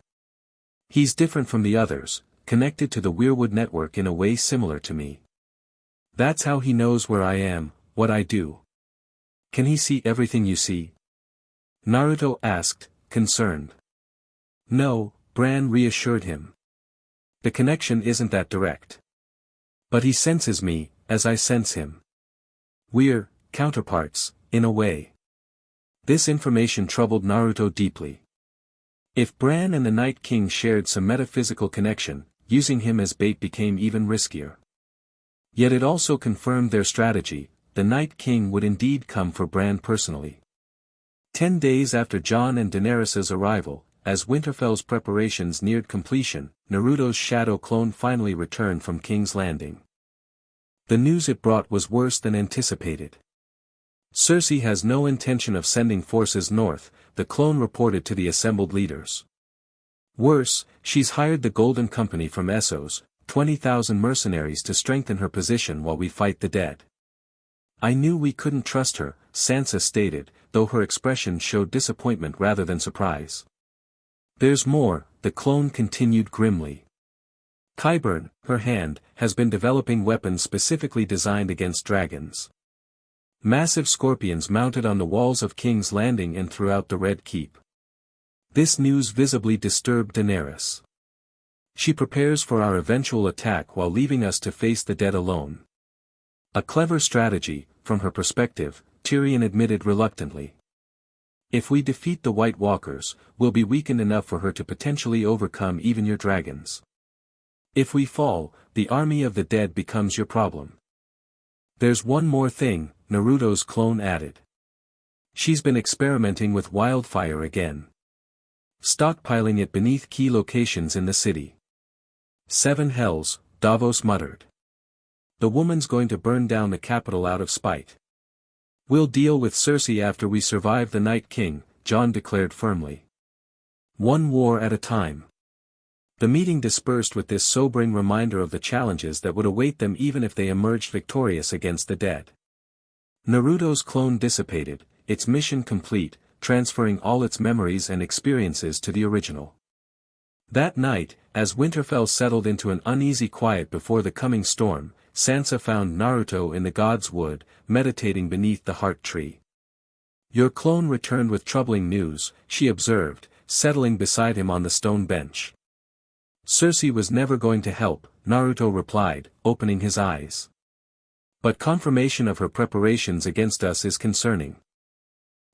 He's different from the others, connected to the Weirwood network in a way similar to me. That's how he knows where I am, what I do. Can he see everything you see? Naruto asked, concerned. No, Bran reassured him. The connection isn't that direct. But he senses me, as I sense him. We're counterparts, in a way. This information troubled Naruto deeply. If Bran and the Night King shared some metaphysical connection, using him as bait became even riskier. Yet it also confirmed their strategy: the Night King would indeed come for Bran personally. 10 days after Jon and Daenerys' arrival, as Winterfell's preparations neared completion, Naruto's shadow clone finally returned from King's Landing. The news it brought was worse than anticipated. Cersei has no intention of sending forces north, the clone reported to the assembled leaders. Worse, she's hired the Golden Company from Essos, 20,000 mercenaries to strengthen her position while we fight the dead. I knew we couldn't trust her, Sansa stated, though her expression showed disappointment rather than surprise. There's more, the clone continued grimly. Qyburn, her hand, has been developing weapons specifically designed against dragons. Massive scorpions mounted on the walls of King's Landing and throughout the Red Keep. This news visibly disturbed Daenerys. She prepares for our eventual attack while leaving us to face the dead alone. A clever strategy, from her perspective, Tyrion admitted reluctantly. If we defeat the White Walkers, we'll be weakened enough for her to potentially overcome even your dragons. If we fall, the army of the dead becomes your problem. There's one more thing, Naruto's clone added. She's been experimenting with wildfire again. Stockpiling it beneath key locations in the city. 7 hells, Davos muttered. The woman's going to burn down the capital out of spite. We'll deal with Cersei after we survive the Night King, Jon declared firmly. One war at a time. The meeting dispersed with this sobering reminder of the challenges that would await them even if they emerged victorious against the dead. Naruto's clone dissipated, its mission complete, transferring all its memories and experiences to the original. That night, as Winterfell settled into an uneasy quiet before the coming storm, Sansa found Naruto in the God's Wood, meditating beneath the heart tree. Your clone returned with troubling news, she observed, settling beside him on the stone bench. Cersei was never going to help, Naruto replied, opening his eyes. But confirmation of her preparations against us is concerning.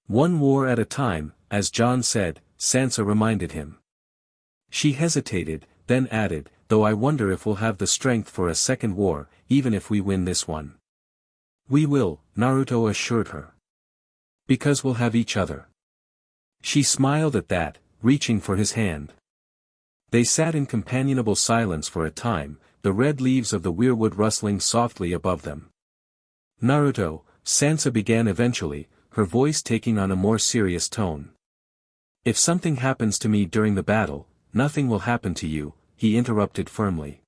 One war at a time, as Jon said, Sansa reminded him. She hesitated, then added, though I wonder if we'll have the strength for a second war, even if we win this one. We will, Naruto assured her. Because we'll have each other. She smiled at that, reaching for his hand. They sat in companionable silence for a time, the red leaves of the weirwood rustling softly above them. Naruto, Sansa began eventually, her voice taking on a more serious tone. If something happens to me during the battle, nothing will happen to you, he interrupted firmly.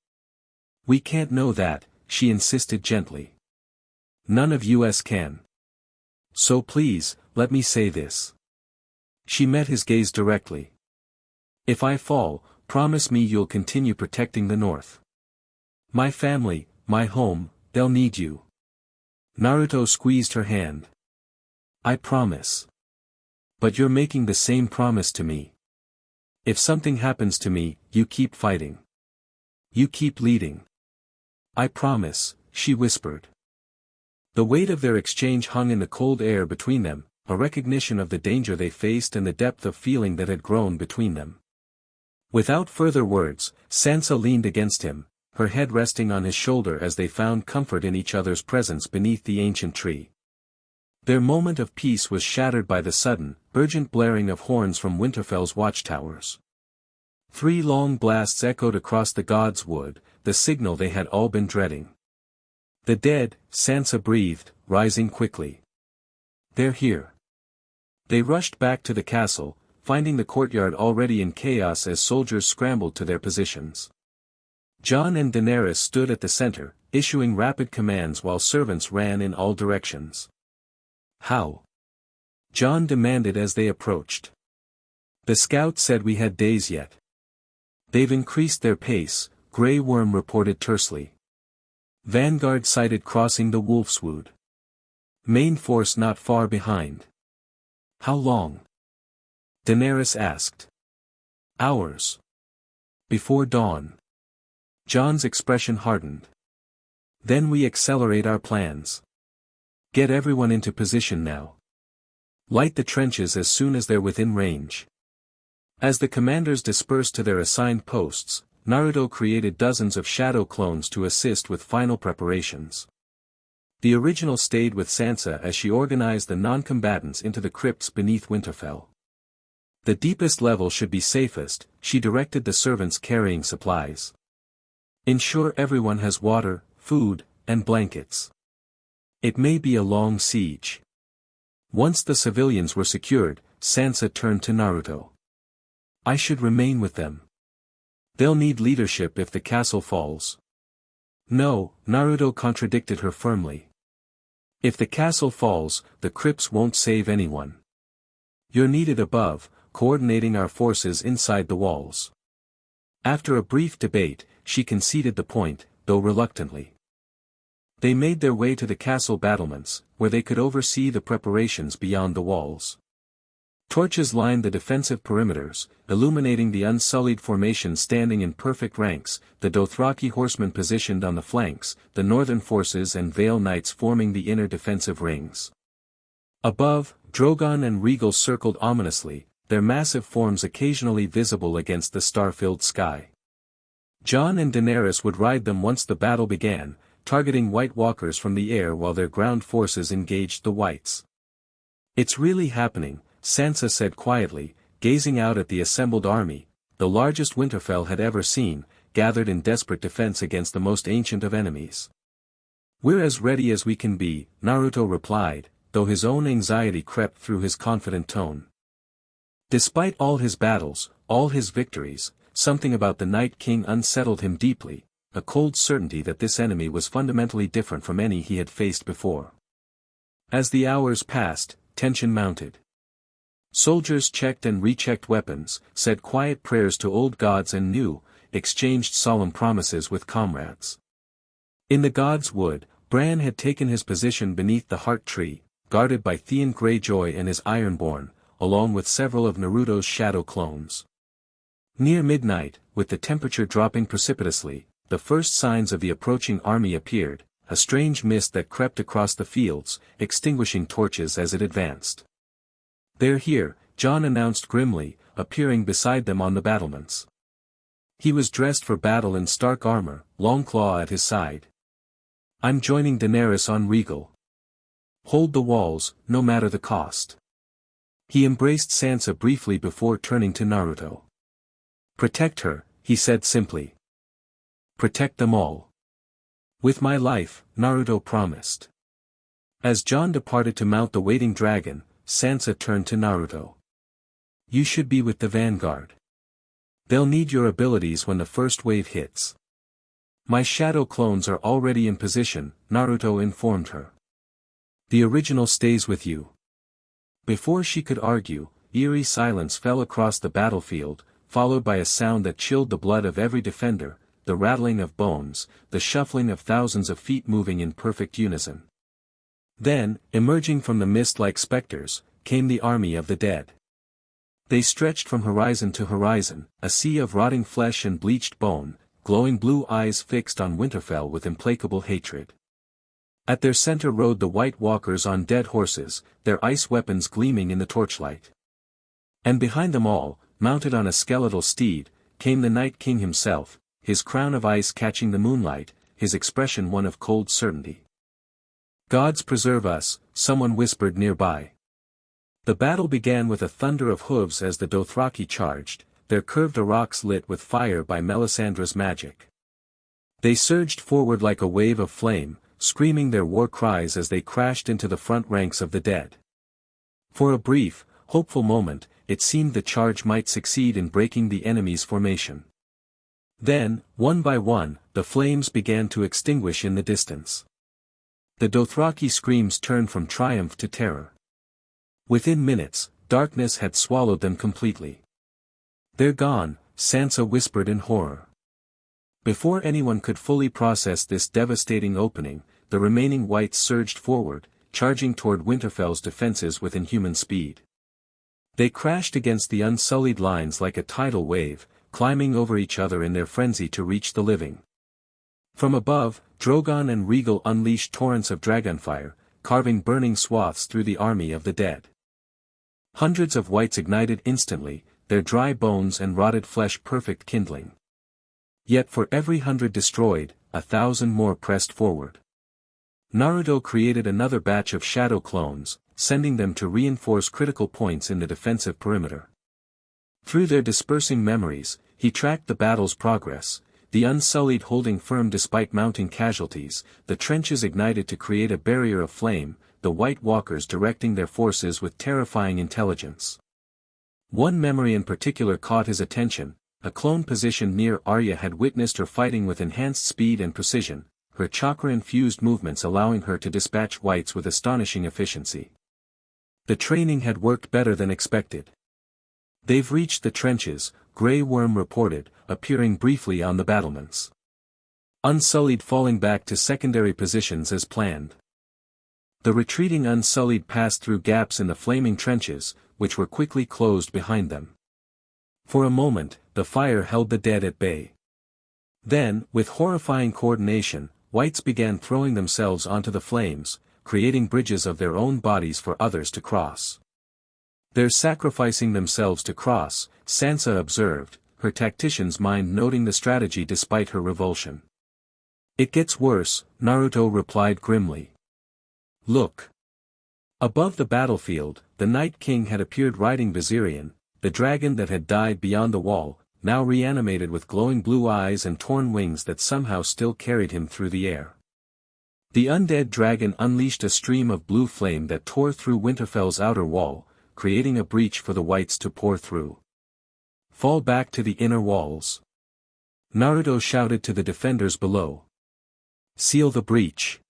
We can't know that, she insisted gently. None of us can. So please, let me say this. She met his gaze directly. If I fall, promise me you'll continue protecting the North. My family, my home, they'll need you. Naruto squeezed her hand. I promise. But you're making the same promise to me. If something happens to me, you keep fighting. You keep leading. I promise, she whispered. The weight of their exchange hung in the cold air between them, a recognition of the danger they faced and the depth of feeling that had grown between them. Without further words, Sansa leaned against him, her head resting on his shoulder as they found comfort in each other's presence beneath the ancient tree. Their moment of peace was shattered by the sudden, urgent blaring of horns from Winterfell's watchtowers. 3 long blasts echoed across the God's Wood, the signal they had all been dreading. The dead, Sansa breathed, rising quickly. They're here. They rushed back to the castle, finding the courtyard already in chaos as soldiers scrambled to their positions. Jon and Daenerys stood at the center, issuing rapid commands while servants ran in all directions. How? Jon demanded as they approached. The scout said we had days yet. They've increased their pace, Grey Worm reported tersely. Vanguard sighted crossing the Wolfswood. Main force not far behind. How long? Daenerys asked. Hours. Before dawn. Jon's expression hardened. Then we accelerate our plans. Get everyone into position now. Light the trenches as soon as they're within range. As the commanders dispersed to their assigned posts, Naruto created dozens of shadow clones to assist with final preparations. The original stayed with Sansa as she organized the non-combatants into the crypts beneath Winterfell. The deepest level should be safest, she directed the servants carrying supplies. Ensure everyone has water, food, and blankets. It may be a long siege. Once the civilians were secured, Sansa turned to Naruto. I should remain with them. They'll need leadership if the castle falls. No, Naruto contradicted her firmly. If the castle falls, the crypts won't save anyone. You're needed above, coordinating our forces inside the walls. After a brief debate, she conceded the point, though reluctantly. They made their way to the castle battlements, where they could oversee the preparations beyond the walls. Torches lined the defensive perimeters, illuminating the unsullied formation standing in perfect ranks, the Dothraki horsemen positioned on the flanks, the northern forces and Vale Knights forming the inner defensive rings. Above, Drogon and Rhaegal circled ominously, their massive forms occasionally visible against the star-filled sky. Jon and Daenerys would ride them once the battle began, targeting White Walkers from the air while their ground forces engaged the Whites. It's really happening, Sansa said quietly, gazing out at the assembled army, the largest Winterfell had ever seen, gathered in desperate defense against the most ancient of enemies. We're as ready as we can be, Naruto replied, though his own anxiety crept through his confident tone. Despite all his battles, all his victories, something about the Night King unsettled him deeply, a cold certainty that this enemy was fundamentally different from any he had faced before. As the hours passed, tension mounted. Soldiers checked and rechecked weapons, said quiet prayers to old gods and new, exchanged solemn promises with comrades. In the God's Wood, Bran had taken his position beneath the Heart Tree, guarded by Theon Greyjoy and his Ironborn, along with several of Naruto's shadow clones. Near midnight, with the temperature dropping precipitously, the first signs of the approaching army appeared, a strange mist that crept across the fields, extinguishing torches as it advanced. They're here, Jon announced grimly, appearing beside them on the battlements. He was dressed for battle in stark armor, Longclaw at his side. I'm joining Daenerys on Rhaegal. Hold the walls, no matter the cost. He embraced Sansa briefly before turning to Naruto. Protect her, he said simply. Protect them all. With my life, Naruto promised. As Jon departed to mount the waiting dragon, Sansa turned to Naruto. You should be with the vanguard. They'll need your abilities when the first wave hits. My shadow clones are already in position, Naruto informed her. The original stays with you. Before she could argue, eerie silence fell across the battlefield, followed by a sound that chilled the blood of every defender, the rattling of bones, the shuffling of thousands of feet moving in perfect unison. Then, emerging from the mist like specters, came the army of the dead. They stretched from horizon to horizon, a sea of rotting flesh and bleached bone, glowing blue eyes fixed on Winterfell with implacable hatred. At their center rode the White Walkers on dead horses, their ice weapons gleaming in the torchlight. And behind them all, mounted on a skeletal steed, came the Night King himself, his crown of ice catching the moonlight, his expression one of cold certainty. Gods preserve us, someone whispered nearby. The battle began with a thunder of hooves as the Dothraki charged, their curved rocks lit with fire by Melisandre's magic. They surged forward like a wave of flame, screaming their war cries as they crashed into the front ranks of the dead. For a brief, hopeful moment, it seemed the charge might succeed in breaking the enemy's formation. Then, one by one, the flames began to extinguish in the distance. The Dothraki screams turned from triumph to terror. Within minutes, darkness had swallowed them completely. They're gone, Sansa whispered in horror. Before anyone could fully process this devastating opening, the remaining whites surged forward, charging toward Winterfell's defenses with inhuman speed. They crashed against the unsullied lines like a tidal wave, climbing over each other in their frenzy to reach the living. From above, Drogon and Rhaegal unleashed torrents of dragonfire, carving burning swaths through the army of the dead. Hundreds of wights ignited instantly, their dry bones and rotted flesh perfect kindling. Yet for every 100 destroyed, 1,000 more pressed forward. Naruto created another batch of shadow clones, sending them to reinforce critical points in the defensive perimeter. Through their dispersing memories, he tracked the battle's progress, the Unsullied holding firm despite mounting casualties, the trenches ignited to create a barrier of flame, the White Walkers directing their forces with terrifying intelligence. One memory in particular caught his attention. A clone positioned near Arya had witnessed her fighting with enhanced speed and precision, her chakra-infused movements allowing her to dispatch wights with astonishing efficiency. The training had worked better than expected. "They've reached the trenches," Grey Worm reported, appearing briefly on the battlements. Unsullied falling back to secondary positions as planned. The retreating Unsullied passed through gaps in the flaming trenches, which were quickly closed behind them. For a moment, the fire held the dead at bay. Then, with horrifying coordination, wights began throwing themselves onto the flames, creating bridges of their own bodies for others to cross. "They're sacrificing themselves to cross," Sansa observed, her tactician's mind noting the strategy despite her revulsion. "It gets worse," Naruto replied grimly. "Look." Above the battlefield, the Night King had appeared riding Viserion, the dragon that had died beyond the wall, now reanimated with glowing blue eyes and torn wings that somehow still carried him through the air. The undead dragon unleashed a stream of blue flame that tore through Winterfell's outer wall, creating a breach for the wights to pour through. "Fall back to the inner walls," Naruto shouted to the defenders below. "Seal the breach."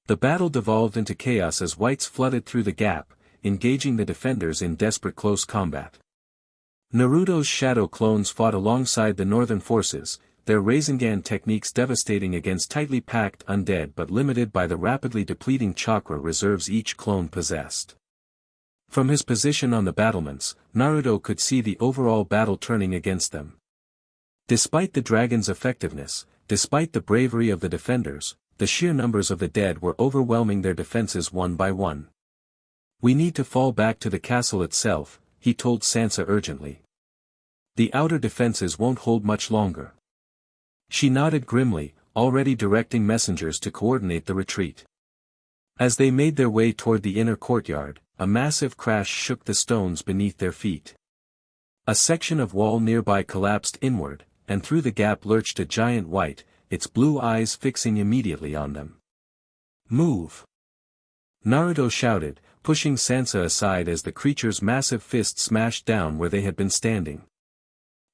The battle devolved into chaos as wights flooded through the gap, engaging the defenders in desperate close combat. Naruto's shadow clones fought alongside the northern forces, their Rasengan techniques devastating against tightly packed undead but limited by the rapidly depleting chakra reserves each clone possessed. From his position on the battlements, Naruto could see the overall battle turning against them. Despite the dragon's effectiveness, despite the bravery of the defenders, the sheer numbers of the dead were overwhelming their defenses one by one. "We need to fall back to the castle itself," he told Sansa urgently. "The outer defenses won't hold much longer." She nodded grimly, already directing messengers to coordinate the retreat. As they made their way toward the inner courtyard, a massive crash shook the stones beneath their feet. A section of wall nearby collapsed inward, and through the gap lurched a giant wight, its blue eyes fixing immediately on them. "Move!" Naruto shouted, pushing Sansa aside as the creature's massive fist smashed down where they had been standing.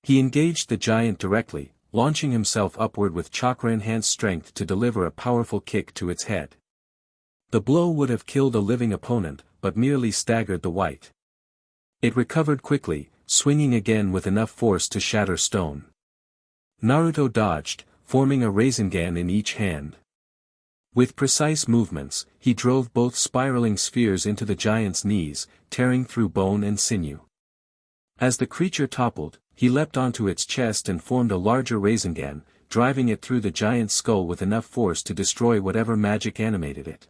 He engaged the giant directly, launching himself upward with chakra-enhanced strength to deliver a powerful kick to its head. The blow would have killed a living opponent, but merely staggered the wight. It recovered quickly, swinging again with enough force to shatter stone. Naruto dodged, forming a Rasengan in each hand. With precise movements, he drove both spiraling spheres into the giant's knees, tearing through bone and sinew. As the creature toppled, he leapt onto its chest and formed a larger Rasengan, driving it through the giant's skull with enough force to destroy whatever magic animated it.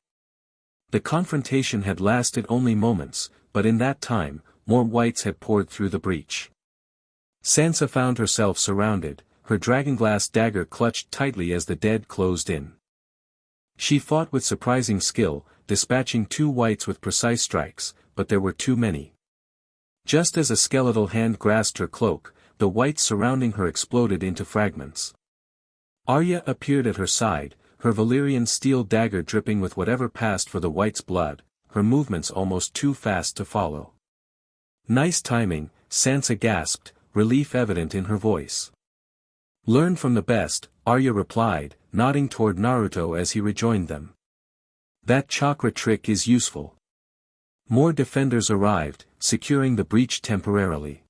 The confrontation had lasted only moments, but in that time, more wights had poured through the breach. Sansa found herself surrounded, her dragonglass dagger clutched tightly as the dead closed in. She fought with surprising skill, dispatching 2 wights with precise strikes, but there were too many. Just as a skeletal hand grasped her cloak, the wights surrounding her exploded into fragments. Arya appeared at her side, her Valyrian steel dagger dripping with whatever passed for the wight's blood, her movements almost too fast to follow. "Nice timing," Sansa gasped, relief evident in her voice. "Learn from the best," Arya replied, nodding toward Naruto as he rejoined them. "That chakra trick is useful." More defenders arrived, securing the breach temporarily.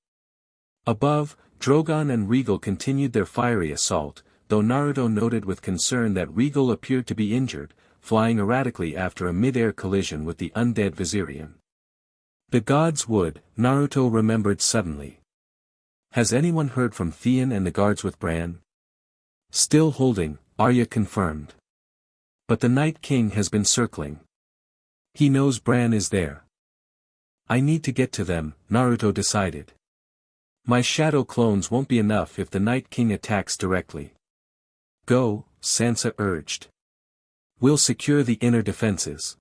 Above, Drogon and Rhaegal continued their fiery assault, though Naruto noted with concern that Rhaegal appeared to be injured, flying erratically after a mid-air collision with the undead Viserion. The gods would, Naruto remembered suddenly. Has anyone heard from Theon and the guards with Bran? Still holding, Arya confirmed. But the Night King has been circling. He knows Bran is there. I need to get to them, Naruto decided. My shadow clones won't be enough if the Night King attacks directly. Go, Sansa urged. We'll secure the inner defenses.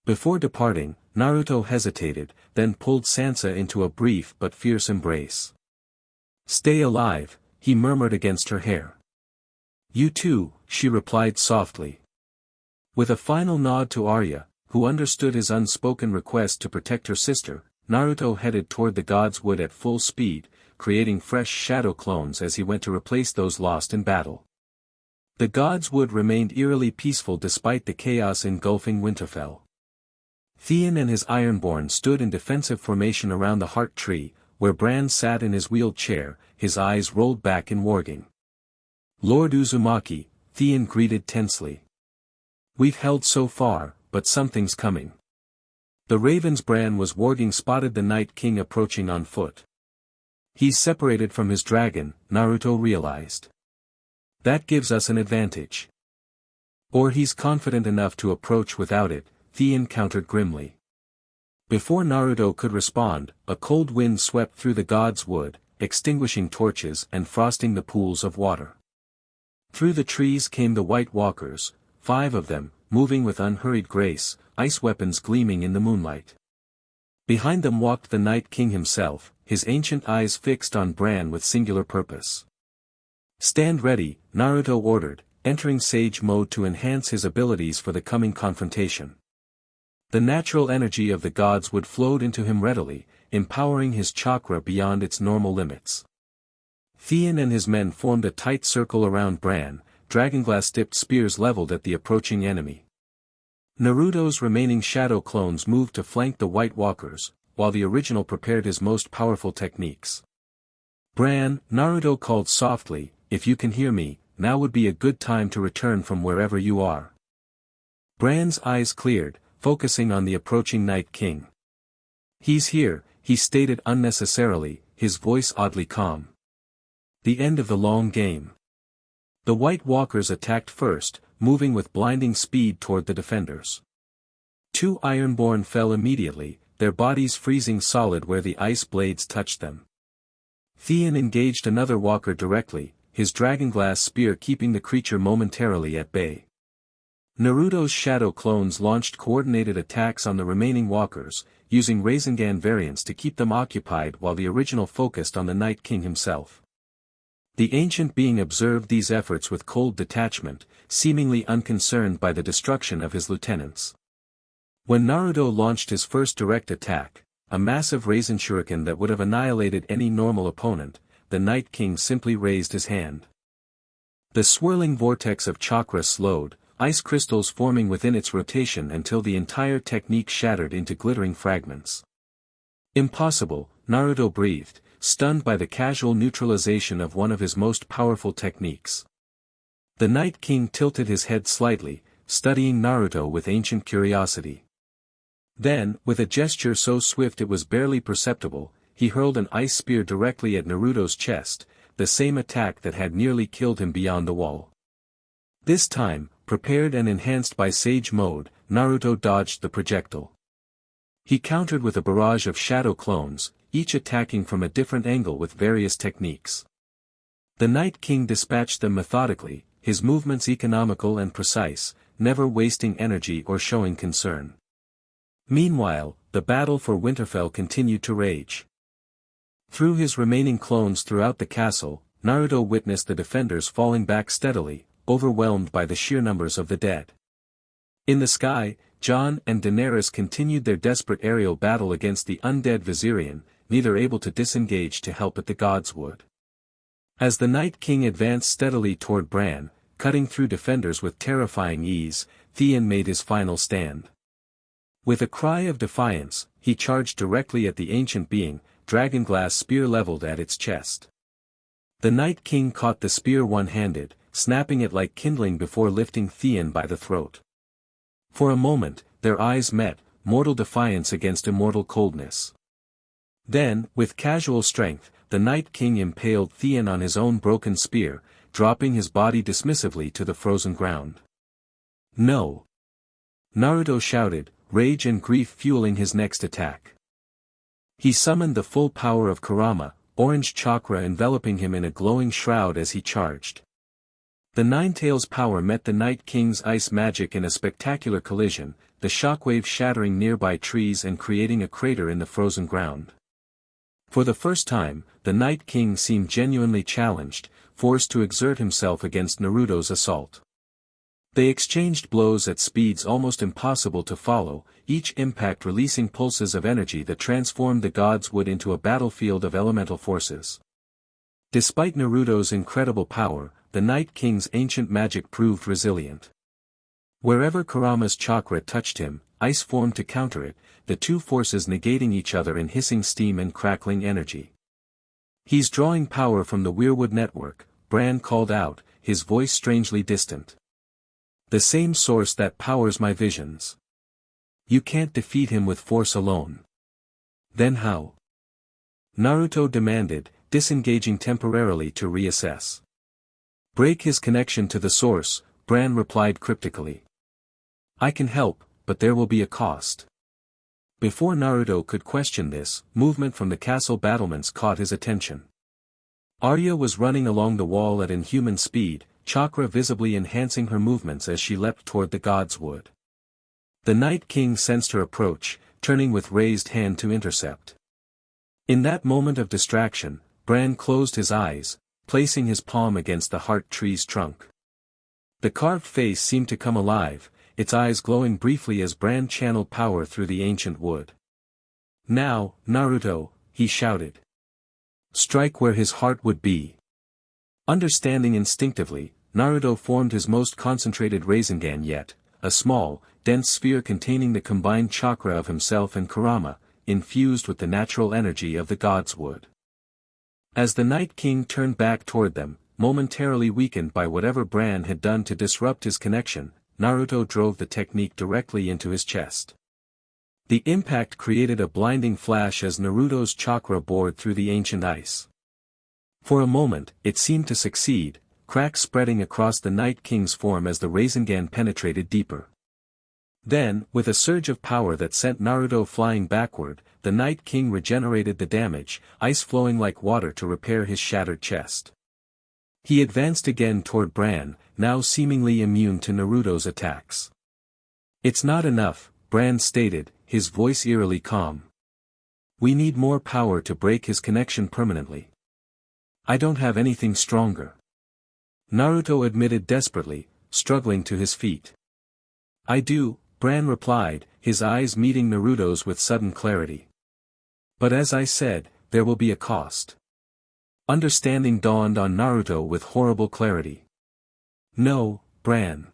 Before departing, Naruto hesitated, then pulled Sansa into a brief but fierce embrace. Stay alive, he murmured against her hair. You too, she replied softly. With a final nod to Arya, who understood his unspoken request to protect her sister, Naruto headed toward the God's Wood at full speed, creating fresh shadow clones as he went to replace those lost in battle. The God's Wood remained eerily peaceful despite the chaos engulfing Winterfell. Theon and his Ironborn stood in defensive formation around the Heart Tree, where Bran sat in his wheeled chair, his eyes rolled back in warging. Lord Uzumaki, Theon greeted tensely. We've held so far, but something's coming. The Ravens Bran was warging spotted the Night King approaching on foot. He's separated from his dragon, Naruto realized. That gives us an advantage. Or he's confident enough to approach without it, Theon countered grimly. Before Naruto could respond, a cold wind swept through the God's Wood, extinguishing torches and frosting the pools of water. Through the trees came the White Walkers, 5 of them, moving with unhurried grace, ice weapons gleaming in the moonlight. Behind them walked the Night King himself, his ancient eyes fixed on Bran with singular purpose. Stand ready, Naruto ordered, entering Sage mode to enhance his abilities for the coming confrontation. The natural energy of the gods would flowed into him readily, empowering his chakra beyond its normal limits. Theon and his men formed a tight circle around Bran, dragonglass-tipped spears leveled at the approaching enemy. Naruto's remaining shadow clones moved to flank the White Walkers, while the original prepared his most powerful techniques. Bran, Naruto called softly, if you can hear me, now would be a good time to return from wherever you are. Bran's eyes cleared, focusing on the approaching Night King. He's here, he stated unnecessarily, his voice oddly calm. The end of the long game. The White Walkers attacked first, moving with blinding speed toward the defenders. 2 Ironborn fell immediately, their bodies freezing solid where the ice blades touched them. Theon engaged another walker directly, his dragonglass spear keeping the creature momentarily at bay. Naruto's shadow clones launched coordinated attacks on the remaining walkers, using Rasengan variants to keep them occupied while the original focused on the Night King himself. The ancient being observed these efforts with cold detachment, seemingly unconcerned by the destruction of his lieutenants. When Naruto launched his first direct attack, a massive Rasen shuriken that would have annihilated any normal opponent, the Night King simply raised his hand. The swirling vortex of chakra slowed, ice crystals forming within its rotation until the entire technique shattered into glittering fragments. Impossible, Naruto breathed, stunned by the casual neutralization of one of his most powerful techniques. The Night King tilted his head slightly, studying Naruto with ancient curiosity. Then, with a gesture so swift it was barely perceptible, he hurled an ice spear directly at Naruto's chest, the same attack that had nearly killed him beyond the wall. This time, prepared and enhanced by Sage Mode, Naruto dodged the projectile. He countered with a barrage of shadow clones, each attacking from a different angle with various techniques. The Night King dispatched them methodically, his movements economical and precise, never wasting energy or showing concern. Meanwhile, the battle for Winterfell continued to rage. Through his remaining clones throughout the castle, Naruto witnessed the defenders falling back steadily, overwhelmed by the sheer numbers of the dead. In the sky, Jon and Daenerys continued their desperate aerial battle against the undead Viserion, neither able to disengage to help at the God's Wood. As the Night King advanced steadily toward Bran, cutting through defenders with terrifying ease, Theon made his final stand. With a cry of defiance, he charged directly at the ancient being, dragonglass spear leveled at its chest. The Night King caught the spear one-handed, snapping it like kindling before lifting Theon by the throat. For a moment, their eyes met, mortal defiance against immortal coldness. Then, with casual strength, the Night King impaled Theon on his own broken spear, dropping his body dismissively to the frozen ground. No! Naruto shouted, rage and grief fueling his next attack. He summoned the full power of Kurama, orange chakra enveloping him in a glowing shroud as he charged. The Nine-Tails power met the Night King's ice magic in a spectacular collision, the shockwave shattering nearby trees and creating a crater in the frozen ground. For the first time, the Night King seemed genuinely challenged, forced to exert himself against Naruto's assault. They exchanged blows at speeds almost impossible to follow, each impact releasing pulses of energy that transformed the God's Wood into a battlefield of elemental forces. Despite Naruto's incredible power, the Night King's ancient magic proved resilient. Wherever Kurama's chakra touched him, ice formed to counter it, the two forces negating each other in hissing steam and crackling energy. He's drawing power from the Weirwood network, Bran called out, his voice strangely distant. The same source that powers my visions. You can't defeat him with force alone. Then how? Naruto demanded, disengaging temporarily to reassess. Break his connection to the source, Bran replied cryptically. I can help, but there will be a cost. Before Naruto could question this, movement from the castle battlements caught his attention. Arya was running along the wall at inhuman speed, chakra visibly enhancing her movements as she leapt toward the God's Wood. The Night King sensed her approach, turning with raised hand to intercept. In that moment of distraction, Bran closed his eyes, placing his palm against the heart tree's trunk. The carved face seemed to come alive, its eyes glowing briefly as Bran channeled power through the ancient wood. Now, Naruto, he shouted. Strike where his heart would be. Understanding instinctively, Naruto formed his most concentrated Rasengan yet, a small, dense sphere containing the combined chakra of himself and Kurama, infused with the natural energy of the God's Wood. As the Night King turned back toward them, momentarily weakened by whatever Bran had done to disrupt his connection, Naruto drove the technique directly into his chest. The impact created a blinding flash as Naruto's chakra bored through the ancient ice. For a moment, it seemed to succeed, cracks spreading across the Night King's form as the Rasengan penetrated deeper. Then, with a surge of power that sent Naruto flying backward, the Night King regenerated the damage, ice flowing like water to repair his shattered chest. He advanced again toward Bran, now seemingly immune to Naruto's attacks. It's not enough, Bran stated, his voice eerily calm. We need more power to break his connection permanently. I don't have anything stronger. Naruto admitted desperately, struggling to his feet. I do, Bran replied, his eyes meeting Naruto's with sudden clarity. But as I said, there will be a cost. Understanding dawned on Naruto with horrible clarity. No, Bran.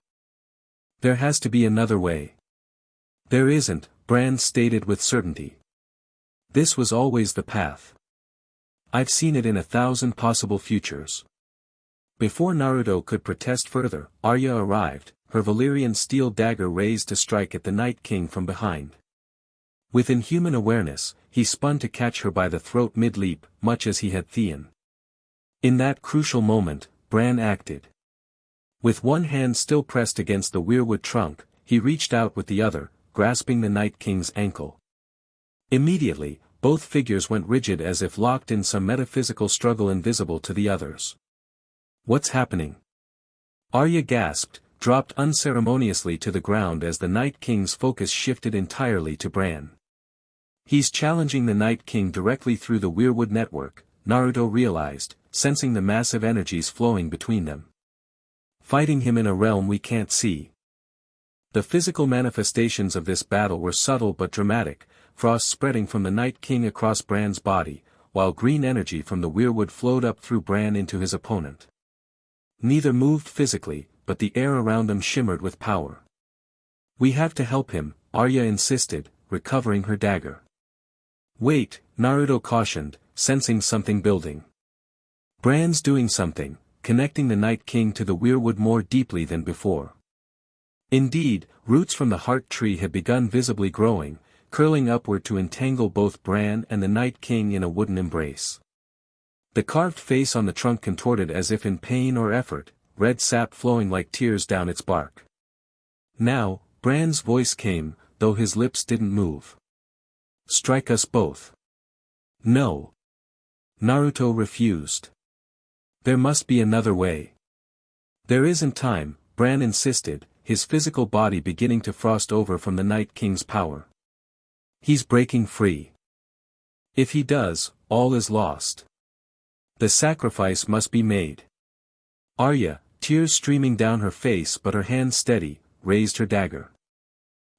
There has to be another way. There isn't, Bran stated with certainty. This was always the path. I've seen it in 1,000 possible futures. Before Naruto could protest further, Arya arrived, her Valyrian steel dagger raised to strike at the Night King from behind. With inhuman awareness, he spun to catch her by the throat mid-leap, much as he had Theon. In that crucial moment, Bran acted. With one hand still pressed against the weirwood trunk, he reached out with the other, grasping the Night King's ankle. Immediately, both figures went rigid as if locked in some metaphysical struggle invisible to the others. What's happening? Arya gasped, dropped unceremoniously to the ground as the Night King's focus shifted entirely to Bran. He's challenging the Night King directly through the Weirwood network, Naruto realized, sensing the massive energies flowing between them. Fighting him in a realm we can't see. The physical manifestations of this battle were subtle but dramatic, frost spreading from the Night King across Bran's body, while green energy from the Weirwood flowed up through Bran into his opponent. Neither moved physically, but the air around them shimmered with power. We have to help him, Arya insisted, recovering her dagger. Wait, Naruto cautioned, sensing something building. Bran's doing something, connecting the Night King to the Weirwood more deeply than before. Indeed, roots from the heart tree had begun visibly growing, curling upward to entangle both Bran and the Night King in a wooden embrace. The carved face on the trunk contorted as if in pain or effort, red sap flowing like tears down its bark. Now, Bran's voice came, though his lips didn't move. Strike us both. No. Naruto refused. There must be another way. There isn't time, Bran insisted, his physical body beginning to frost over from the Night King's power. He's breaking free. If he does, all is lost. The sacrifice must be made. Arya, tears streaming down her face but her hand steady, raised her dagger.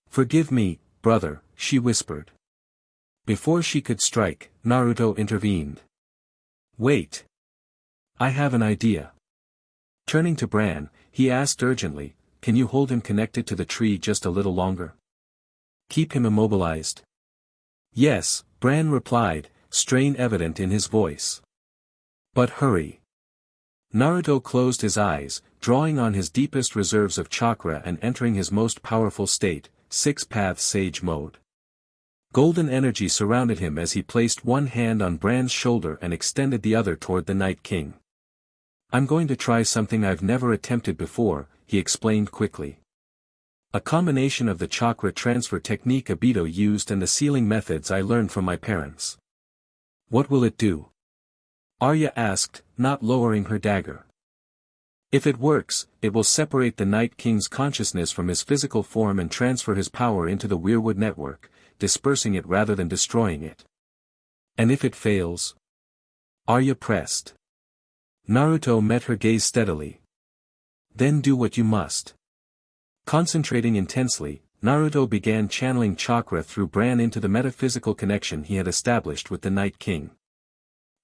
Forgive me, brother, she whispered. Before she could strike, Naruto intervened. Wait. I have an idea. Turning to Bran, he asked urgently, can you hold him connected to the tree just a little longer? Keep him immobilized. Yes, Bran replied, strain evident in his voice. But hurry. Naruto closed his eyes, drawing on his deepest reserves of chakra and entering his most powerful state, six-path sage mode. Golden energy surrounded him as he placed one hand on Bran's shoulder and extended the other toward the Night King. I'm going to try something I've never attempted before, he explained quickly. A combination of the chakra transfer technique Obito used and the sealing methods I learned from my parents. What will it do? Arya asked, not lowering her dagger. If it works, it will separate the Night King's consciousness from his physical form and transfer his power into the Weirwood network, dispersing it rather than destroying it. And if it fails? Arya pressed. Naruto met her gaze steadily. Then do what you must. Concentrating intensely, Naruto began channeling chakra through Bran into the metaphysical connection he had established with the Night King.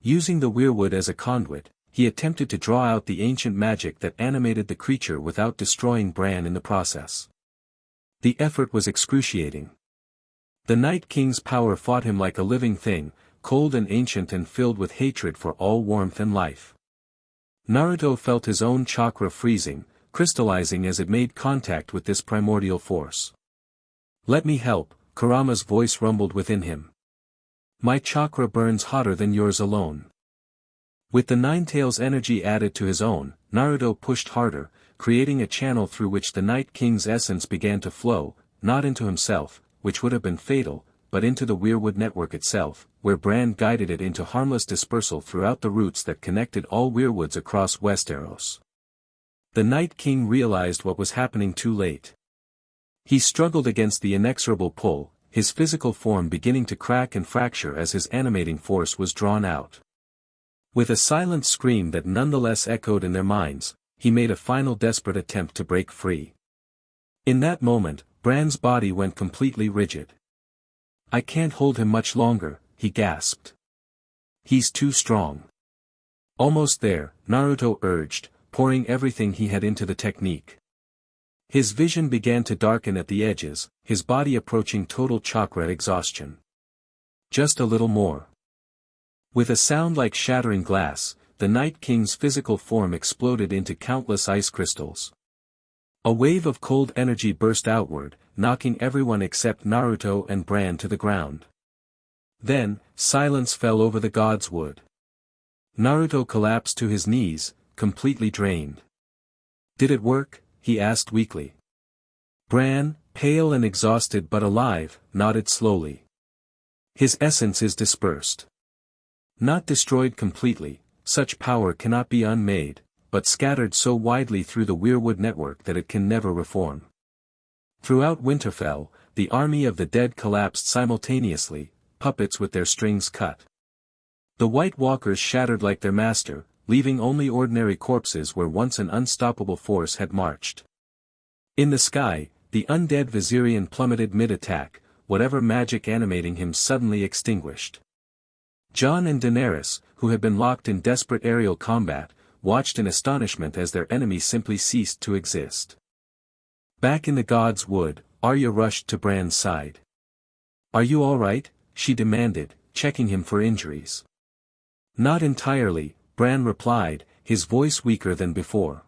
Using the Weirwood as a conduit, he attempted to draw out the ancient magic that animated the creature without destroying Bran in the process. The effort was excruciating. The Night King's power fought him like a living thing, cold and ancient and filled with hatred for all warmth and life. Naruto felt his own chakra freezing, crystallizing as it made contact with this primordial force. Let me help, Kurama's voice rumbled within him. My chakra burns hotter than yours alone. With the Ninetales' energy added to his own, Naruto pushed harder, creating a channel through which the Night King's essence began to flow, not into himself, which would have been fatal, but into the Weirwood network itself, where Bran guided it into harmless dispersal throughout the routes that connected all Weirwoods across West Aeros. The Night King realized what was happening too late. He struggled against the inexorable pull, his physical form beginning to crack and fracture as his animating force was drawn out. With a silent scream that nonetheless echoed in their minds, he made a final desperate attempt to break free. In that moment, Bran's body went completely rigid. I can't hold him much longer, he gasped. He's too strong. Almost there, Naruto urged, pouring everything he had into the technique. His vision began to darken at the edges, his body approaching total chakra exhaustion. Just a little more. With a sound like shattering glass, the Night King's physical form exploded into countless ice crystals. A wave of cold energy burst outward, knocking everyone except Naruto and Bran to the ground. Then, silence fell over the God's Wood. Naruto collapsed to his knees, completely drained. Did it work? He asked weakly. Bran, pale and exhausted but alive, nodded slowly. His essence is dispersed. Not destroyed completely, such power cannot be unmade, but scattered so widely through the Weirwood network that it can never reform. Throughout Winterfell, the army of the dead collapsed simultaneously, puppets with their strings cut. The White Walkers shattered like their master, leaving only ordinary corpses where once an unstoppable force had marched. In the sky, the undead Viserion plummeted mid-attack, whatever magic animating him suddenly extinguished. Jon and Daenerys, who had been locked in desperate aerial combat, watched in astonishment as their enemy simply ceased to exist. Back in the God's Wood, Arya rushed to Bran's side. Are you all right? She demanded, checking him for injuries. Not entirely, Bran replied, his voice weaker than before.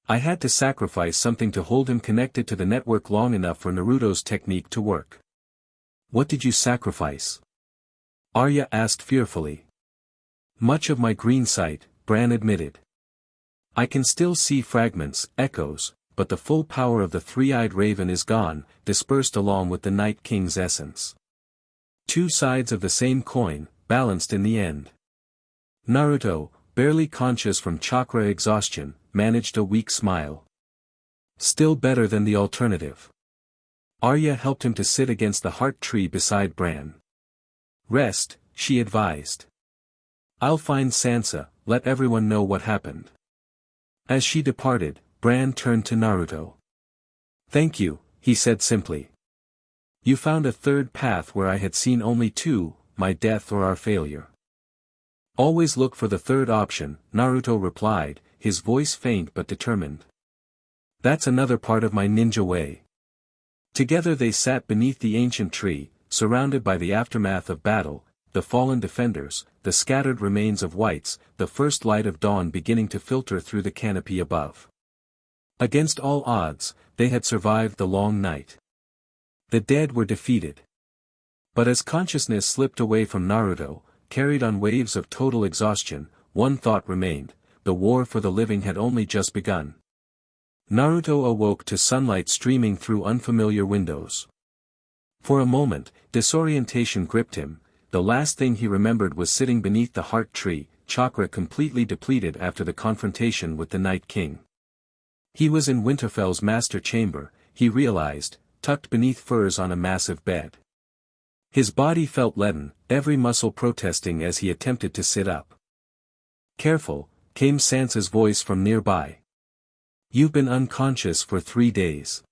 I had to sacrifice something to hold him connected to the network long enough for Naruto's technique to work. What did you sacrifice? Arya asked fearfully. Much of my green sight, Bran admitted. I can still see fragments, echoes, but the full power of the three-eyed raven is gone, dispersed along with the Night King's essence. Two sides of the same coin, balanced in the end. Naruto, barely conscious from chakra exhaustion, managed a weak smile. Still better than the alternative. Arya helped him to sit against the heart tree beside Bran. Rest, she advised. I'll find Sansa, let everyone know what happened. As she departed, Bran turned to Naruto. Thank you, he said simply. You found a third path where I had seen only two, my death or our failure. Always look for the third option, Naruto replied, his voice faint but determined. That's another part of my ninja way. Together they sat beneath the ancient tree, surrounded by the aftermath of battle, the fallen defenders, the scattered remains of whites, the first light of dawn beginning to filter through the canopy above. Against all odds, they had survived the long night. The dead were defeated. But as consciousness slipped away from Naruto, carried on waves of total exhaustion, one thought remained: the war for the living had only just begun. Naruto awoke to sunlight streaming through unfamiliar windows. For a moment, disorientation gripped him. The last thing he remembered was sitting beneath the heart tree, chakra completely depleted after the confrontation with the Night King. He was in Winterfell's master chamber, he realized, tucked beneath furs on a massive bed. His body felt leaden, every muscle protesting as he attempted to sit up. Careful, came Sansa's voice from nearby. You've been unconscious for 3 days.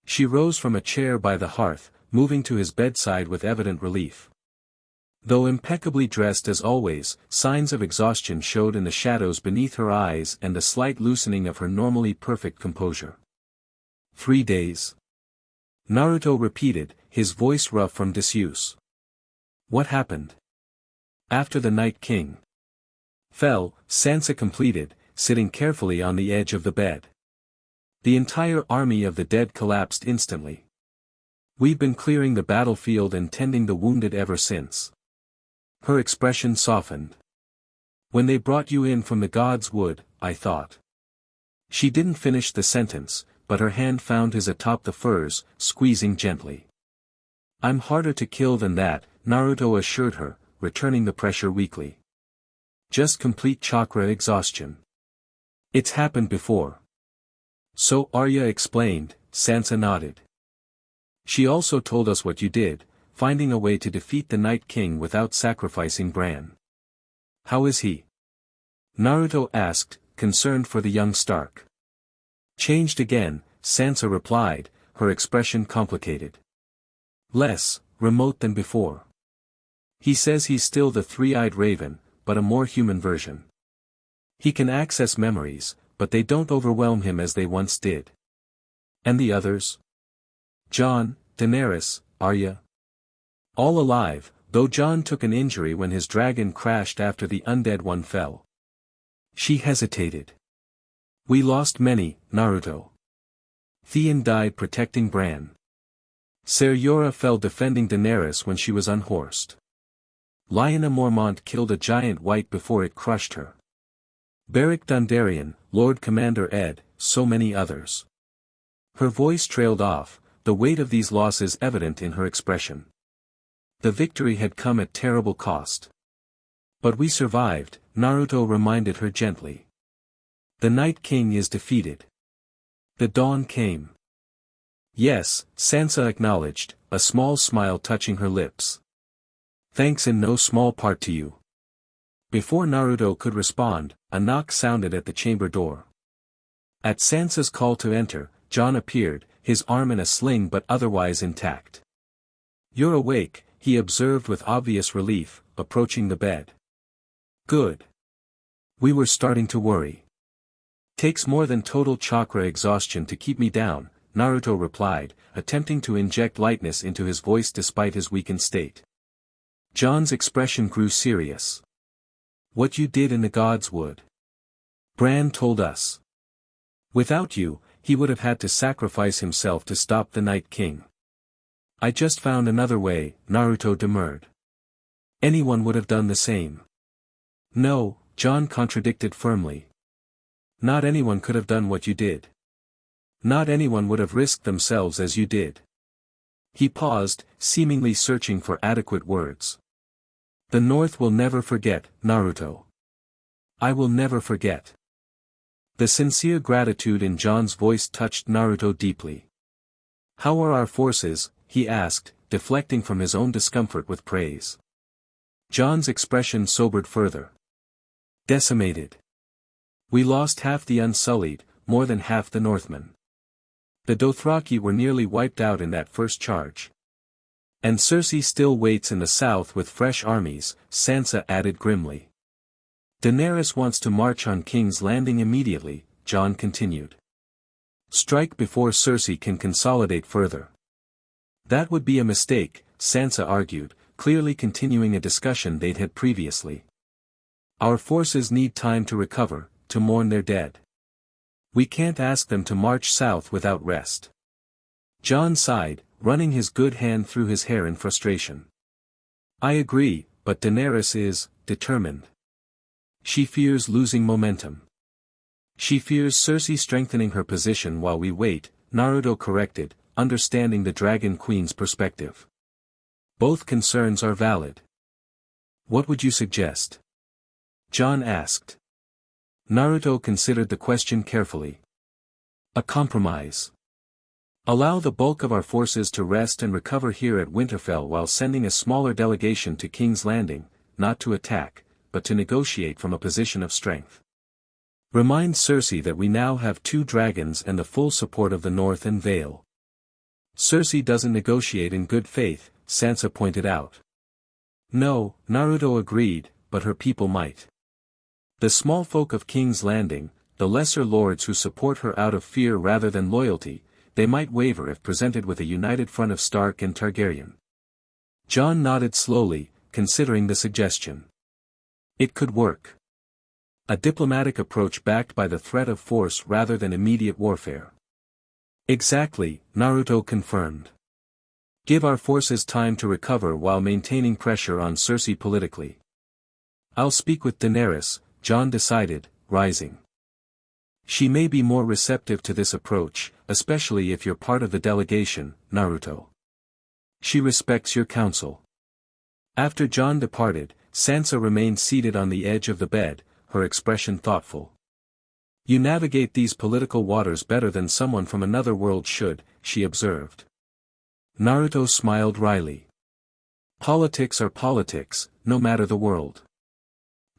She rose from a chair by the hearth, moving to his bedside with evident relief. Though impeccably dressed as always, signs of exhaustion showed in the shadows beneath her eyes and the slight loosening of her normally perfect composure. 3 days. Naruto repeated, his voice rough from disuse. What happened? After the Night King fell, Sansa completed, sitting carefully on the edge of the bed. The entire army of the dead collapsed instantly. We've been clearing the battlefield and tending the wounded ever since. Her expression softened. When they brought you in from the God's Wood, I thought. She didn't finish the sentence, but her hand found his atop the furs, squeezing gently. I'm harder to kill than that, Naruto assured her, returning the pressure weakly. Just complete chakra exhaustion. It's happened before. So Arya explained, Sansa nodded. She also told us what you did, finding a way to defeat the Night King without sacrificing Bran. How is he? Naruto asked, concerned for the young Stark. Changed again, Sansa replied, her expression complicated. Less remote than before. He says he's still the three-eyed raven, but a more human version. He can access memories, but they don't overwhelm him as they once did. And the others? Jon, Daenerys, Arya. All alive, though Jon took an injury when his dragon crashed after the undead one fell. She hesitated. We lost many, Naruto. Theon died protecting Bran. Ser Jorah fell defending Daenerys when she was unhorsed. Lyanna Mormont killed a giant white before it crushed her. Beric Dondarrion, Lord Commander Ed, so many others. Her voice trailed off, the weight of these losses evident in her expression. The victory had come at terrible cost. But we survived, Naruto reminded her gently. The Night King is defeated. The dawn came. Yes, Sansa acknowledged, a small smile touching her lips. Thanks in no small part to you. Before Naruto could respond, a knock sounded at the chamber door. At Sansa's call to enter, Jon appeared, his arm in a sling but otherwise intact. You're awake, he observed with obvious relief, approaching the bed. Good. We were starting to worry. Takes more than total chakra exhaustion to keep me down, Naruto replied, attempting to inject lightness into his voice despite his weakened state. Jon's expression grew serious. What you did in the God's Wood. Bran told us. Without you, he would have had to sacrifice himself to stop the Night King. I just found another way, Naruto demurred. Anyone would have done the same. No, Jon contradicted firmly. Not anyone could have done what you did. Not anyone would have risked themselves as you did. He paused, seemingly searching for adequate words. The North will never forget, Naruto. I will never forget. The sincere gratitude in Jon's voice touched Naruto deeply. How are our forces? He asked, deflecting from his own discomfort with praise. Jon's expression sobered further. Decimated. We lost half the Unsullied, more than half the Northmen. The Dothraki were nearly wiped out in that first charge. And Cersei still waits in the south with fresh armies, Sansa added grimly. Daenerys wants to march on King's Landing immediately, Jon continued. Strike before Cersei can consolidate further. That would be a mistake, Sansa argued, clearly continuing a discussion they'd had previously. Our forces need time to recover, to mourn their dead. We can't ask them to march south without rest. Jon sighed, running his good hand through his hair in frustration. I agree, but Daenerys is determined. She fears losing momentum. She fears Cersei strengthening her position while we wait, Naruto corrected, understanding the Dragon Queen's perspective. Both concerns are valid. What would you suggest? Jon asked. Naruto considered the question carefully. A compromise. Allow the bulk of our forces to rest and recover here at Winterfell while sending a smaller delegation to King's Landing, not to attack, but to negotiate from a position of strength. Remind Cersei that we now have 2 dragons and the full support of the North and Vale. Cersei doesn't negotiate in good faith, Sansa pointed out. No, Naruto agreed, but her people might. The small folk of King's Landing, the lesser lords who support her out of fear rather than loyalty, they might waver if presented with a united front of Stark and Targaryen. Jon nodded slowly, considering the suggestion. It could work. A diplomatic approach backed by the threat of force rather than immediate warfare. Exactly, Naruto confirmed. Give our forces time to recover while maintaining pressure on Cersei politically. I'll speak with Daenerys, Jon decided, rising. She may be more receptive to this approach, especially if you're part of the delegation, Naruto. She respects your counsel. After Jon departed, Sansa remained seated on the edge of the bed, her expression thoughtful. You navigate these political waters better than someone from another world should, she observed. Naruto smiled wryly. Politics are politics, no matter the world.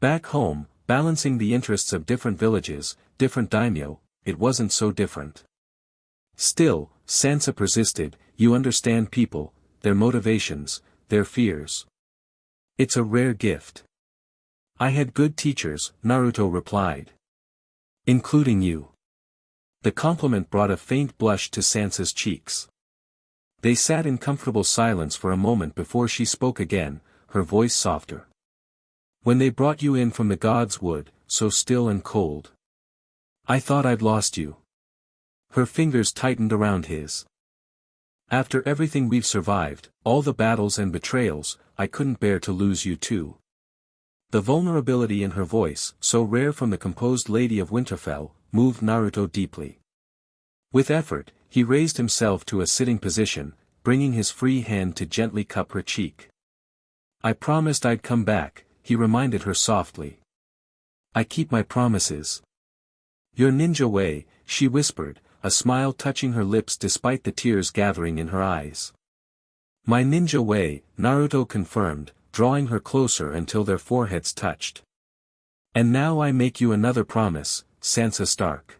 Back home, balancing the interests of different villages, different daimyo, it wasn't so different. Still, Sansa persisted, you understand people, their motivations, their fears. It's a rare gift. I had good teachers, Naruto replied. Including you. The compliment brought a faint blush to Sansa's cheeks. They sat in comfortable silence for a moment before she spoke again, her voice softer. When they brought you in from the God's Wood, so still and cold. I thought I'd lost you. Her fingers tightened around his. After everything we've survived, all the battles and betrayals, I couldn't bear to lose you too. The vulnerability in her voice, so rare from the composed Lady of Winterfell, moved Naruto deeply. With effort, he raised himself to a sitting position, bringing his free hand to gently cup her cheek. I promised I'd come back, he reminded her softly. I keep my promises. Your ninja way, she whispered, a smile touching her lips despite the tears gathering in her eyes. My ninja way, Naruto confirmed, drawing her closer until their foreheads touched. And now I make you another promise, Sansa Stark.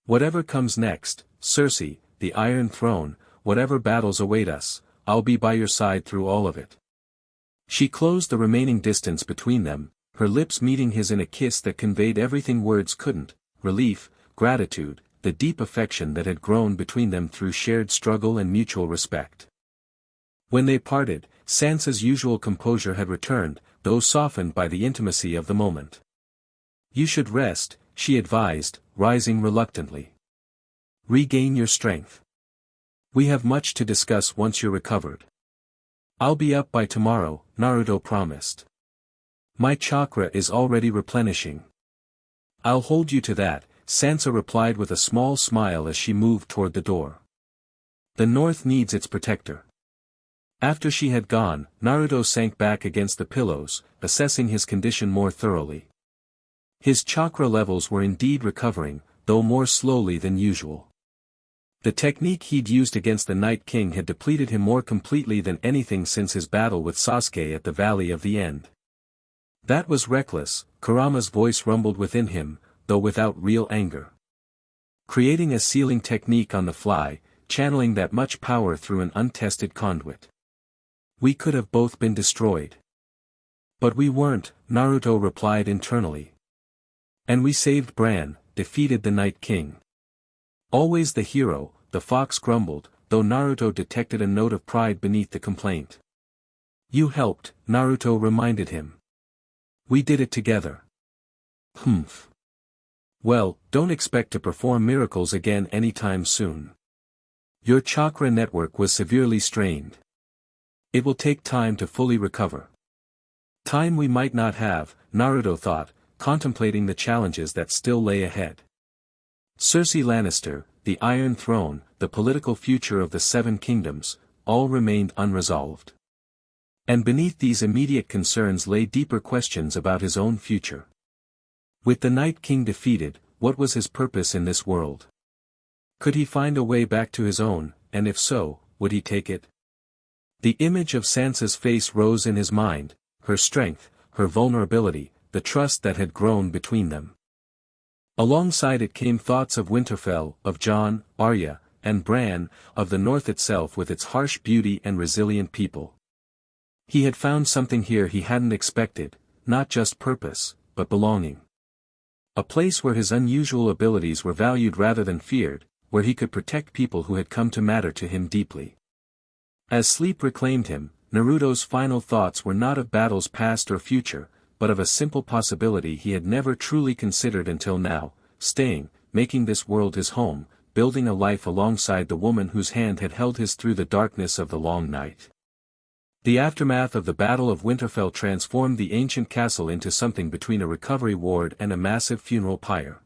Whatever comes next, Cersei, the Iron Throne, whatever battles await us, I'll be by your side through all of it. She closed the remaining distance between them, her lips meeting his in a kiss that conveyed everything words couldn't, relief, gratitude, the deep affection that had grown between them through shared struggle and mutual respect. When they parted, Sansa's usual composure had returned, though softened by the intimacy of the moment. You should rest, she advised, rising reluctantly. Regain your strength. We have much to discuss once you're recovered. I'll be up by tomorrow, Naruto promised. My chakra is already replenishing. I'll hold you to that, Sansa replied with a small smile as she moved toward the door. The North needs its protector. After she had gone, Naruto sank back against the pillows, assessing his condition more thoroughly. His chakra levels were indeed recovering, though more slowly than usual. The technique he'd used against the Night King had depleted him more completely than anything since his battle with Sasuke at the Valley of the End. That was reckless, Kurama's voice rumbled within him, though without real anger. Creating a sealing technique on the fly, channeling that much power through an untested conduit. We could have both been destroyed. But we weren't, Naruto replied internally. And we saved Bran, defeated the Night King. Always the hero, the fox grumbled, though Naruto detected a note of pride beneath the complaint. You helped, Naruto reminded him. We did it together. Humph. Well, don't expect to perform miracles again anytime soon. Your chakra network was severely strained. It will take time to fully recover. Time we might not have, Naruto thought, contemplating the challenges that still lay ahead. Cersei Lannister, the Iron Throne, the political future of the Seven Kingdoms, all remained unresolved. And beneath these immediate concerns lay deeper questions about his own future. With the Night King defeated, what was his purpose in this world? Could he find a way back to his own, and if so, would he take it? The image of Sansa's face rose in his mind, her strength, her vulnerability, the trust that had grown between them. Alongside it came thoughts of Winterfell, of Jon, Arya, and Bran, of the North itself with its harsh beauty and resilient people. He had found something here he hadn't expected, not just purpose, but belonging. A place where his unusual abilities were valued rather than feared, where he could protect people who had come to matter to him deeply. As sleep reclaimed him, Naruto's final thoughts were not of battles past or future, but of a simple possibility he had never truly considered until now, staying, making this world his home, building a life alongside the woman whose hand had held his through the darkness of the long night. The aftermath of the Battle of Winterfell transformed the ancient castle into something between a recovery ward and a massive funeral pyre.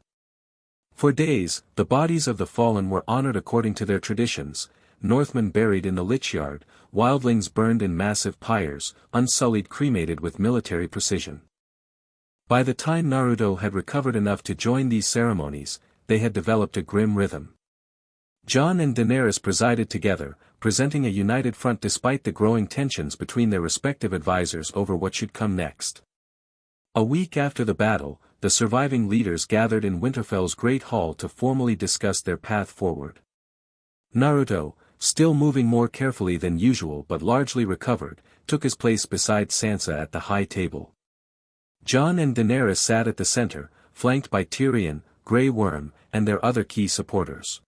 For days, the bodies of the fallen were honored according to their traditions, Northmen buried in the lichyard, wildlings burned in massive pyres, unsullied cremated with military precision. By the time Naruto had recovered enough to join these ceremonies, they had developed a grim rhythm. Jon and Daenerys presided together, presenting a united front despite the growing tensions between their respective advisors over what should come next. A week after the battle, the surviving leaders gathered in Winterfell's Great Hall to formally discuss their path forward. Naruto, still moving more carefully than usual but largely recovered, took his place beside Sansa at the high table. Jon and Daenerys sat at the center, flanked by Tyrion, Grey Worm, and their other key supporters.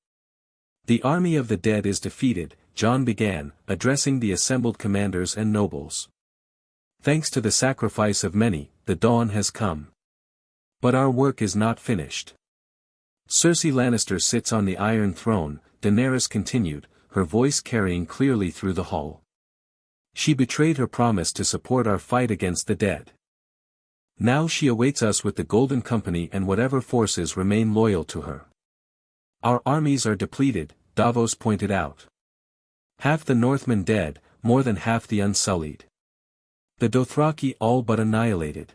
The army of the dead is defeated, Jon began, addressing the assembled commanders and nobles. Thanks to the sacrifice of many, the dawn has come. But our work is not finished. Cersei Lannister sits on the Iron Throne, Daenerys continued, her voice carrying clearly through the hall. She betrayed her promise to support our fight against the dead. Now she awaits us with the Golden Company and whatever forces remain loyal to her. Our armies are depleted, Davos pointed out. Half the Northmen dead, more than half the Unsullied. The Dothraki all but annihilated.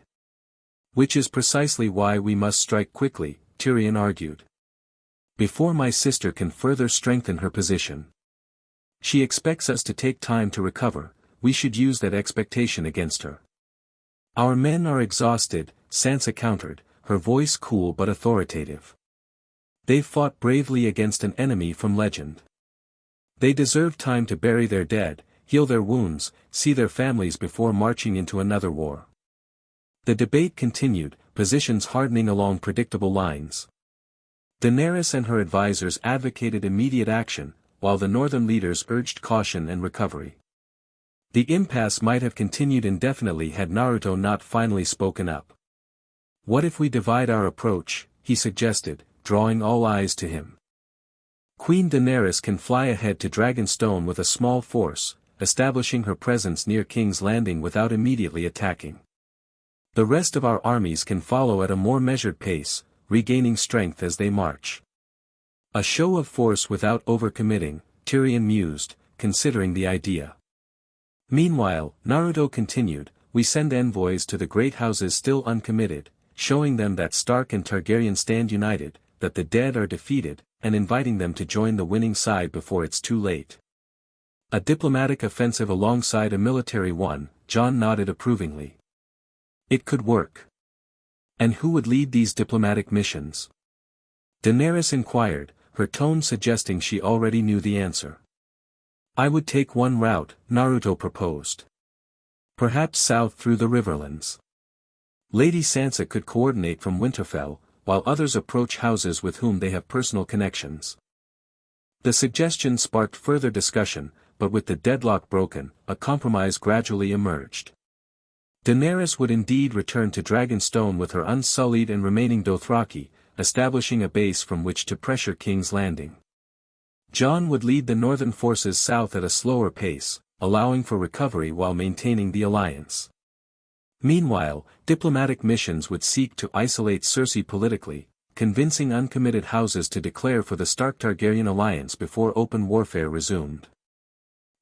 Which is precisely why we must strike quickly, Tyrion argued. Before my sister can further strengthen her position. She expects us to take time to recover, we should use that expectation against her. Our men are exhausted, Sansa countered, her voice cool but authoritative. They've fought bravely against an enemy from legend. They deserve time to bury their dead, heal their wounds, see their families before marching into another war. The debate continued, positions hardening along predictable lines. Daenerys and her advisors advocated immediate action, while the northern leaders urged caution and recovery. The impasse might have continued indefinitely had Naruto not finally spoken up. What if we divide our approach, he suggested, drawing all eyes to him. Queen Daenerys can fly ahead to Dragonstone with a small force, establishing her presence near King's Landing without immediately attacking. The rest of our armies can follow at a more measured pace, regaining strength as they march. A show of force without overcommitting, Tyrion mused, considering the idea. Meanwhile, Naruto continued, we send envoys to the great houses still uncommitted, showing them that Stark and Targaryen stand united, that the dead are defeated, and inviting them to join the winning side before it's too late. A diplomatic offensive alongside a military one, Jon nodded approvingly. It could work. And who would lead these diplomatic missions? Daenerys inquired, her tone suggesting she already knew the answer. I would take one route, Naruto proposed. Perhaps south through the riverlands. Lady Sansa could coordinate from Winterfell, while others approach houses with whom they have personal connections. The suggestion sparked further discussion, but with the deadlock broken, a compromise gradually emerged. Daenerys would indeed return to Dragonstone with her unsullied and remaining Dothraki, establishing a base from which to pressure King's Landing. Jon would lead the northern forces south at a slower pace, allowing for recovery while maintaining the alliance. Meanwhile, diplomatic missions would seek to isolate Cersei politically, convincing uncommitted houses to declare for the Stark-Targaryen alliance before open warfare resumed.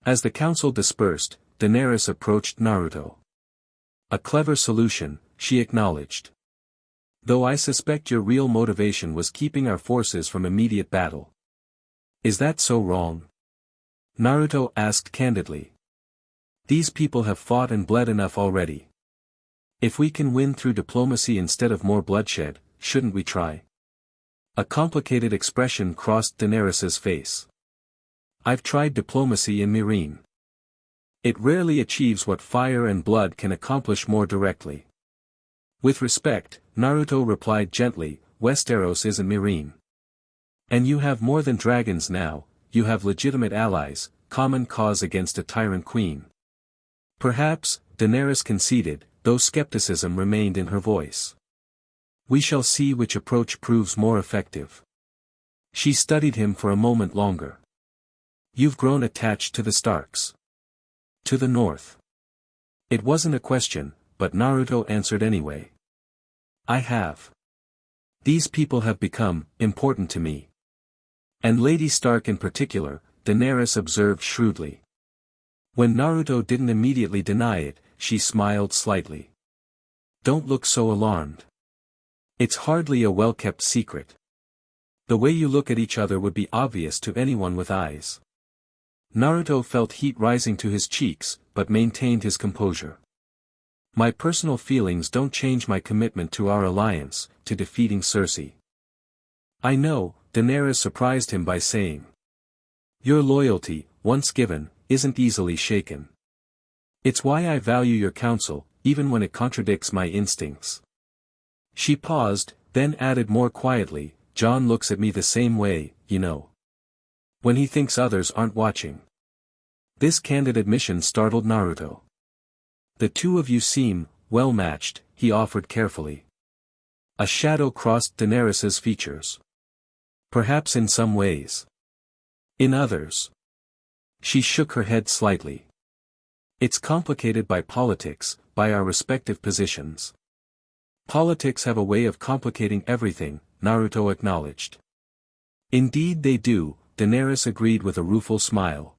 As the council dispersed, Daenerys approached Naruto. A clever solution, she acknowledged. Though I suspect your real motivation was keeping our forces from immediate battle. Is that so wrong? Naruto asked candidly. These people have fought and bled enough already. If we can win through diplomacy instead of more bloodshed, shouldn't we try? A complicated expression crossed Daenerys's face. I've tried diplomacy in Meereen. It rarely achieves what fire and blood can accomplish more directly. With respect, Naruto replied gently, West Aeros isn't Meereen. And you have more than dragons now, you have legitimate allies, common cause against a tyrant queen. Perhaps, Daenerys conceded, though skepticism remained in her voice. We shall see which approach proves more effective. She studied him for a moment longer. You've grown attached to the Starks. To the north. It wasn't a question, but Naruto answered anyway. I have. These people have become important to me. And Lady Stark in particular, Daenerys observed shrewdly. When Naruto didn't immediately deny it, she smiled slightly. Don't look so alarmed. It's hardly a well-kept secret. The way you look at each other would be obvious to anyone with eyes. Naruto felt heat rising to his cheeks, but maintained his composure. My personal feelings don't change my commitment to our alliance, to defeating Cersei. I know, Daenerys surprised him by saying. Your loyalty, once given, isn't easily shaken. It's why I value your counsel, even when it contradicts my instincts. She paused, then added more quietly, Jon looks at me the same way, you know. When he thinks others aren't watching. This candid admission startled Naruto. The two of you seem, well matched, he offered carefully. A shadow crossed Daenerys's features. Perhaps in some ways. In others. She shook her head slightly. It's complicated by politics, by our respective positions. Politics have a way of complicating everything, Naruto acknowledged. Indeed they do, Daenerys agreed with a rueful smile.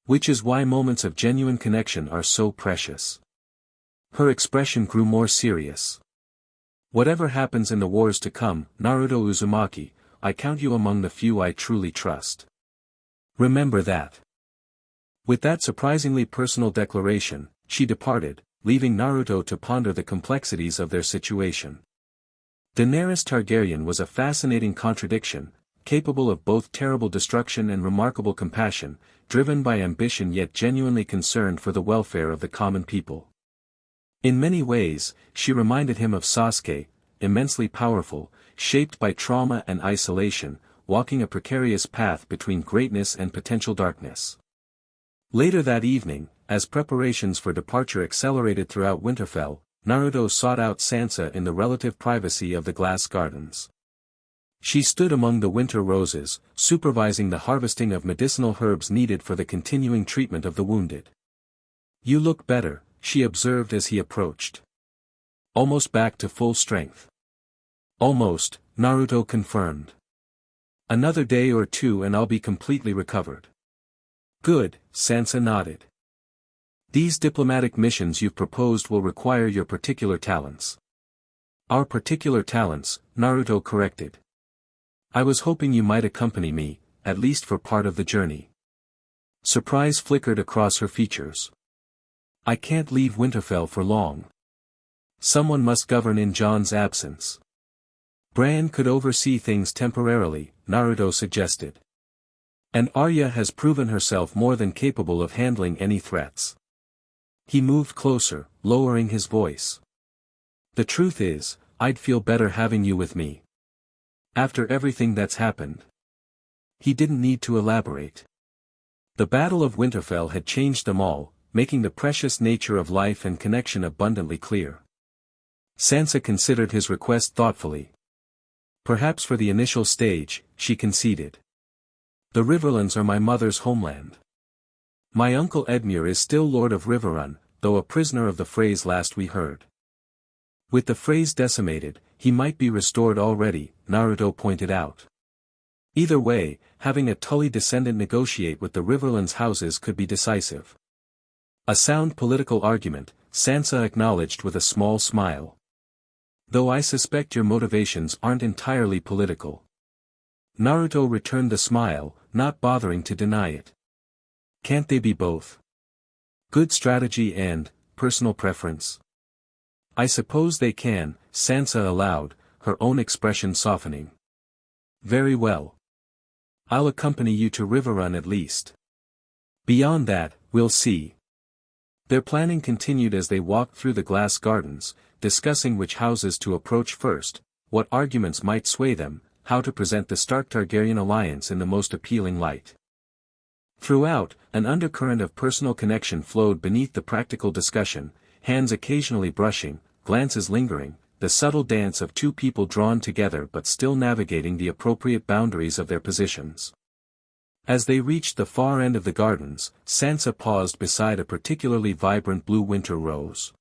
Which is why moments of genuine connection are so precious. Her expression grew more serious. Whatever happens in the wars to come, Naruto Uzumaki, I count you among the few I truly trust. Remember that. With that surprisingly personal declaration, she departed, leaving Naruto to ponder the complexities of their situation. Daenerys Targaryen was a fascinating contradiction, capable of both terrible destruction and remarkable compassion, driven by ambition yet genuinely concerned for the welfare of the common people. In many ways, she reminded him of Sasuke, immensely powerful, shaped by trauma and isolation, walking a precarious path between greatness and potential darkness. Later that evening, as preparations for departure accelerated throughout Winterfell, Naruto sought out Sansa in the relative privacy of the glass gardens. She stood among the winter roses, supervising the harvesting of medicinal herbs needed for the continuing treatment of the wounded. You look better, she observed as he approached. Almost back to full strength. Almost, Naruto confirmed. Another day or two and I'll be completely recovered. Good, Sansa nodded. These diplomatic missions you've proposed will require your particular talents. Our particular talents, Naruto corrected. I was hoping you might accompany me, at least for part of the journey. Surprise flickered across her features. I can't leave Winterfell for long. Someone must govern in Jon's absence. Bran could oversee things temporarily, Naruto suggested. And Arya has proven herself more than capable of handling any threats. He moved closer, lowering his voice. The truth is, I'd feel better having you with me. After everything that's happened. He didn't need to elaborate. The Battle of Winterfell had changed them all, making the precious nature of life and connection abundantly clear. Sansa considered his request thoughtfully. Perhaps for the initial stage, she conceded. The Riverlands are my mother's homeland. My uncle Edmure is still Lord of Riverrun, though a prisoner of the Freys last we heard. With the Freys decimated, he might be restored already, Naruto pointed out. Either way, having a Tully descendant negotiate with the Riverlands' houses could be decisive. A sound political argument, Sansa acknowledged with a small smile. Though I suspect your motivations aren't entirely political. Naruto returned the smile, not bothering to deny it. Can't they be both? Good strategy and personal preference? I suppose they can, Sansa allowed, her own expression softening. Very well. I'll accompany you to Riverrun at least. Beyond that, we'll see. Their planning continued as they walked through the glass gardens, discussing which houses to approach first, what arguments might sway them, how to present the Stark-Targaryen alliance in the most appealing light. Throughout, an undercurrent of personal connection flowed beneath the practical discussion, hands occasionally brushing, glances lingering, the subtle dance of two people drawn together but still navigating the appropriate boundaries of their positions. As they reached the far end of the gardens, Sansa paused beside a particularly vibrant blue winter rose.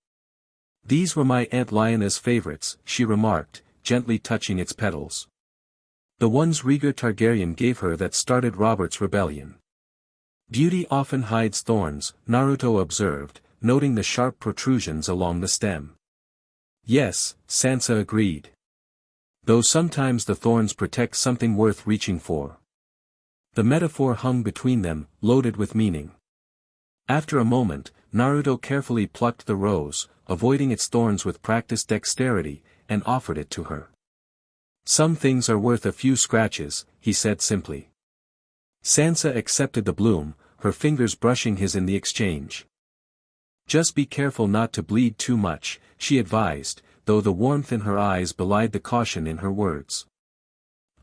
These were my Aunt Lyanna's favorites, she remarked, gently touching its petals. The ones Rhaegar Targaryen gave her that started Robert's rebellion. Beauty often hides thorns, Naruto observed, noting the sharp protrusions along the stem. Yes, Sansa agreed. Though sometimes the thorns protect something worth reaching for. The metaphor hung between them, loaded with meaning. After a moment, Naruto carefully plucked the rose, avoiding its thorns with practiced dexterity, and offered it to her. Some things are worth a few scratches, he said simply. Sansa accepted the bloom, her fingers brushing his in the exchange. Just be careful not to bleed too much, she advised, though the warmth in her eyes belied the caution in her words.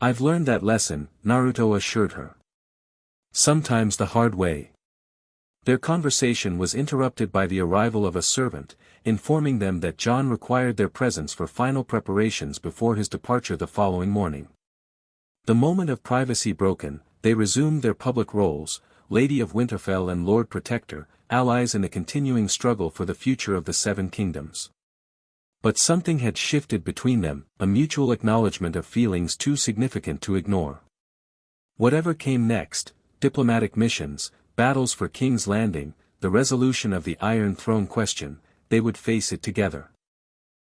I've learned that lesson, Naruto assured her. Sometimes the hard way. Their conversation was interrupted by the arrival of a servant, informing them that Jon required their presence for final preparations before his departure the following morning. The moment of privacy broken, they resumed their public roles, Lady of Winterfell and Lord Protector, allies in a continuing struggle for the future of the Seven Kingdoms. But something had shifted between them, a mutual acknowledgement of feelings too significant to ignore. Whatever came next, diplomatic missions, battles for King's Landing, the resolution of the Iron Throne question, they would face it together.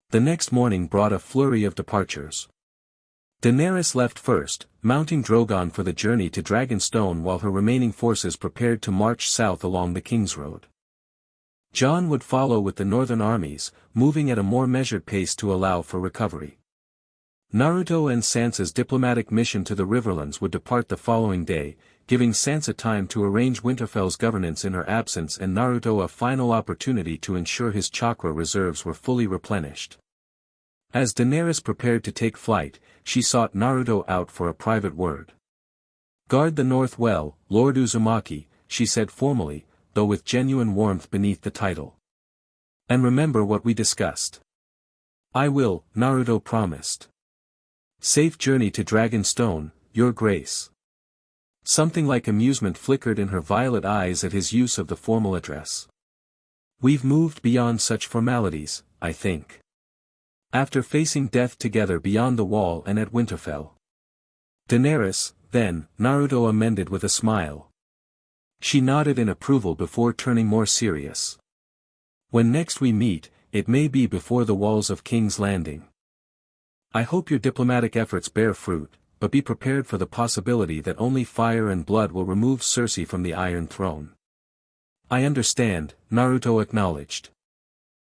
The next morning brought a flurry of departures. Daenerys left first, mounting Drogon for the journey to Dragonstone while her remaining forces prepared to march south along the King's Road. Jon would follow with the northern armies, moving at a more measured pace to allow for recovery. Naruto and Sansa's diplomatic mission to the Riverlands would depart the following day, giving Sansa time to arrange Winterfell's governance in her absence and Naruto a final opportunity to ensure his chakra reserves were fully replenished. As Daenerys prepared to take flight, she sought Naruto out for a private word. Guard the north well, Lord Uzumaki, she said formally, though with genuine warmth beneath the title. And remember what we discussed. I will, Naruto promised. Safe journey to Dragonstone, Your Grace. Something like amusement flickered in her violet eyes at his use of the formal address. We've moved beyond such formalities, I think. After facing death together beyond the wall and at Winterfell. Daenerys, then, Naruto amended with a smile. She nodded in approval before turning more serious. When next we meet, it may be before the walls of King's Landing. I hope your diplomatic efforts bear fruit, but be prepared for the possibility that only fire and blood will remove Cersei from the Iron Throne. I understand, Naruto acknowledged.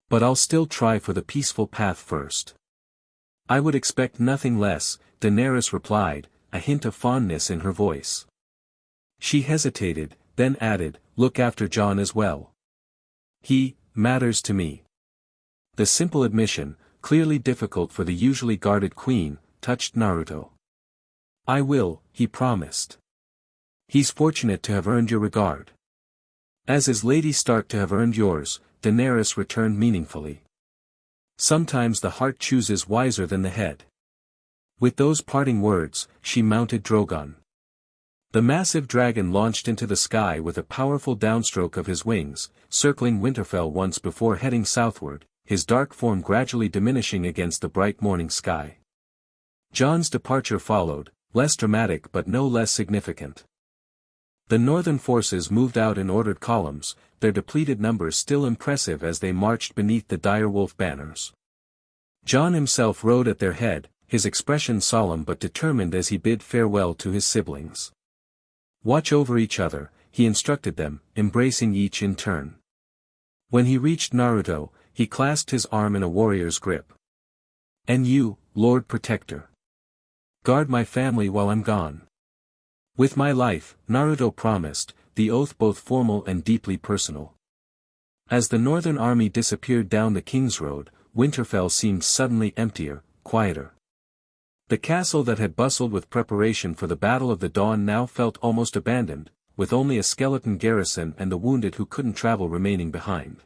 But I'll still try for the peaceful path first. I would expect nothing less, Daenerys replied, a hint of fondness in her voice. She hesitated, then added, look after Jon as well. He matters to me. The simple admission, clearly difficult for the usually guarded queen, touched Naruto. I will, he promised. He's fortunate to have earned your regard. As is Lady Stark to have earned yours, Daenerys returned meaningfully. Sometimes the heart chooses wiser than the head. With those parting words, she mounted Drogon. The massive dragon launched into the sky with a powerful downstroke of his wings, circling Winterfell once before heading southward, his dark form gradually diminishing against the bright morning sky. Jon's departure followed, less dramatic but no less significant. The northern forces moved out in ordered columns, their depleted numbers still impressive as they marched beneath the direwolf banners. Jon himself rode at their head, his expression solemn but determined as he bid farewell to his siblings. Watch over each other, he instructed them, embracing each in turn. When he reached Naruto, he clasped his arm in a warrior's grip. And you, Lord Protector. Guard my family while I'm gone. With my life, Naruto promised, the oath both formal and deeply personal. As the northern army disappeared down the King's Road, Winterfell seemed suddenly emptier, quieter. The castle that had bustled with preparation for the Battle of the Dawn now felt almost abandoned, with only a skeleton garrison and the wounded who couldn't travel remaining behind.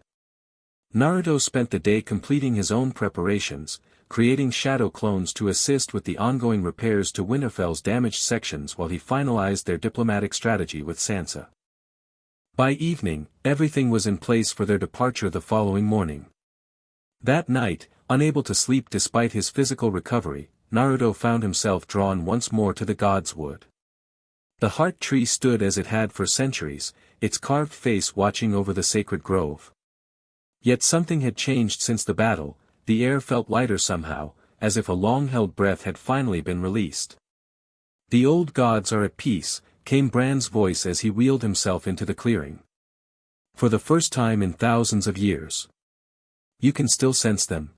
Naruto spent the day completing his own preparations, creating shadow clones to assist with the ongoing repairs to Winterfell's damaged sections while he finalized their diplomatic strategy with Sansa. By evening, everything was in place for their departure the following morning. That night, unable to sleep despite his physical recovery, Naruto found himself drawn once more to the God's Wood. The heart tree stood as it had for centuries, its carved face watching over the sacred grove. Yet something had changed since the battle, the air felt lighter somehow, as if a long-held breath had finally been released. The old gods are at peace, came Bran's voice as he wheeled himself into the clearing. For the first time in thousands of years. You can still sense them?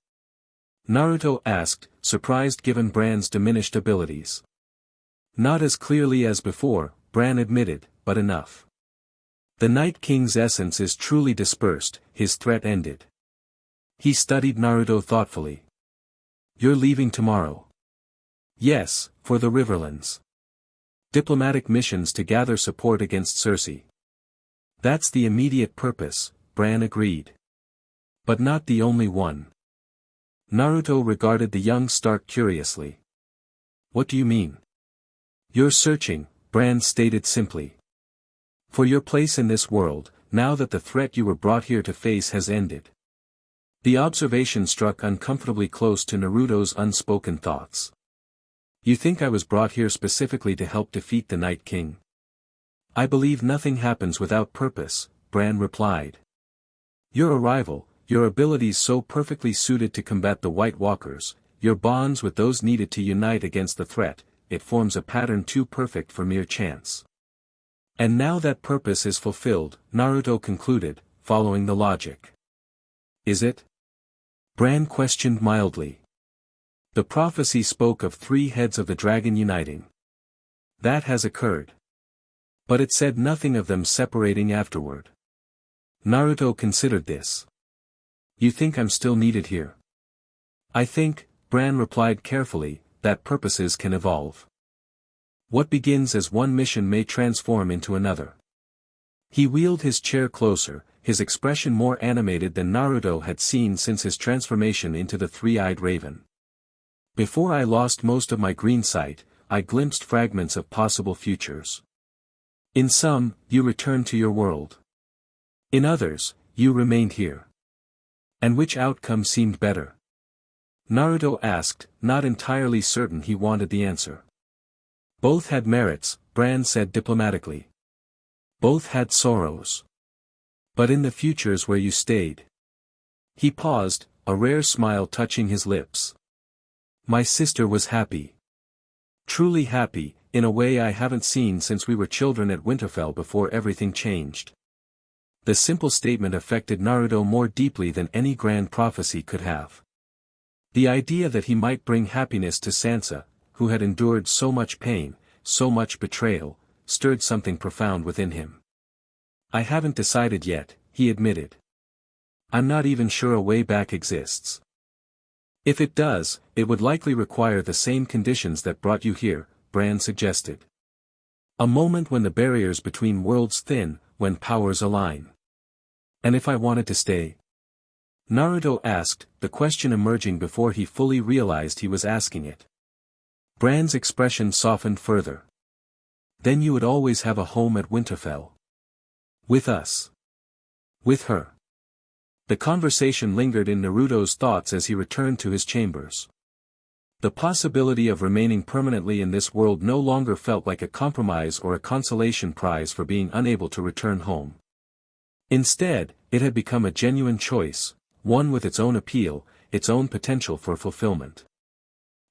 Naruto asked, surprised given Bran's diminished abilities. Not as clearly as before, Bran admitted, but enough. The Night King's essence is truly dispersed, his threat ended. He studied Naruto thoughtfully. You're leaving tomorrow. Yes, for the Riverlands. Diplomatic missions to gather support against Cersei. That's the immediate purpose, Bran agreed. But not the only one. Naruto regarded the young Stark curiously. What do you mean? You're searching, Bran stated simply. For your place in this world, now that the threat you were brought here to face has ended. The observation struck uncomfortably close to Naruto's unspoken thoughts. You think I was brought here specifically to help defeat the Night King? I believe nothing happens without purpose, Bran replied. Your arrival, your abilities so perfectly suited to combat the White Walkers, your bonds with those needed to unite against the threat, it forms a pattern too perfect for mere chance. And now that purpose is fulfilled, Naruto concluded, following the logic. Is it? Bran questioned mildly. The prophecy spoke of 3 heads of the dragon uniting. That has occurred. But it said nothing of them separating afterward. Naruto considered this. You think I'm still needed here? I think, Bran replied carefully, that purposes can evolve. What begins as one mission may transform into another. He wheeled his chair closer, his expression more animated than Naruto had seen since his transformation into the three-eyed raven. Before I lost most of my green sight, I glimpsed fragments of possible futures. In some, you returned to your world. In others, you remained here. And which outcome seemed better? Naruto asked, not entirely certain he wanted the answer. Both had merits, Bran said diplomatically. Both had sorrows. But in the futures where you stayed. He paused, a rare smile touching his lips. My sister was happy. Truly happy, in a way I haven't seen since we were children at Winterfell before everything changed. The simple statement affected Naruto more deeply than any grand prophecy could have. The idea that he might bring happiness to Sansa, who had endured so much pain, so much betrayal, stirred something profound within him. I haven't decided yet, he admitted. I'm not even sure a way back exists. If it does, it would likely require the same conditions that brought you here, Bran suggested. A moment when the barriers between worlds thin, when powers align. And if I wanted to stay? Naruto asked, the question emerging before he fully realized he was asking it. Bran's expression softened further. Then you would always have a home at Winterfell. With us. With her. The conversation lingered in Naruto's thoughts as he returned to his chambers. The possibility of remaining permanently in this world no longer felt like a compromise or a consolation prize for being unable to return home. Instead, it had become a genuine choice, one with its own appeal, its own potential for fulfillment.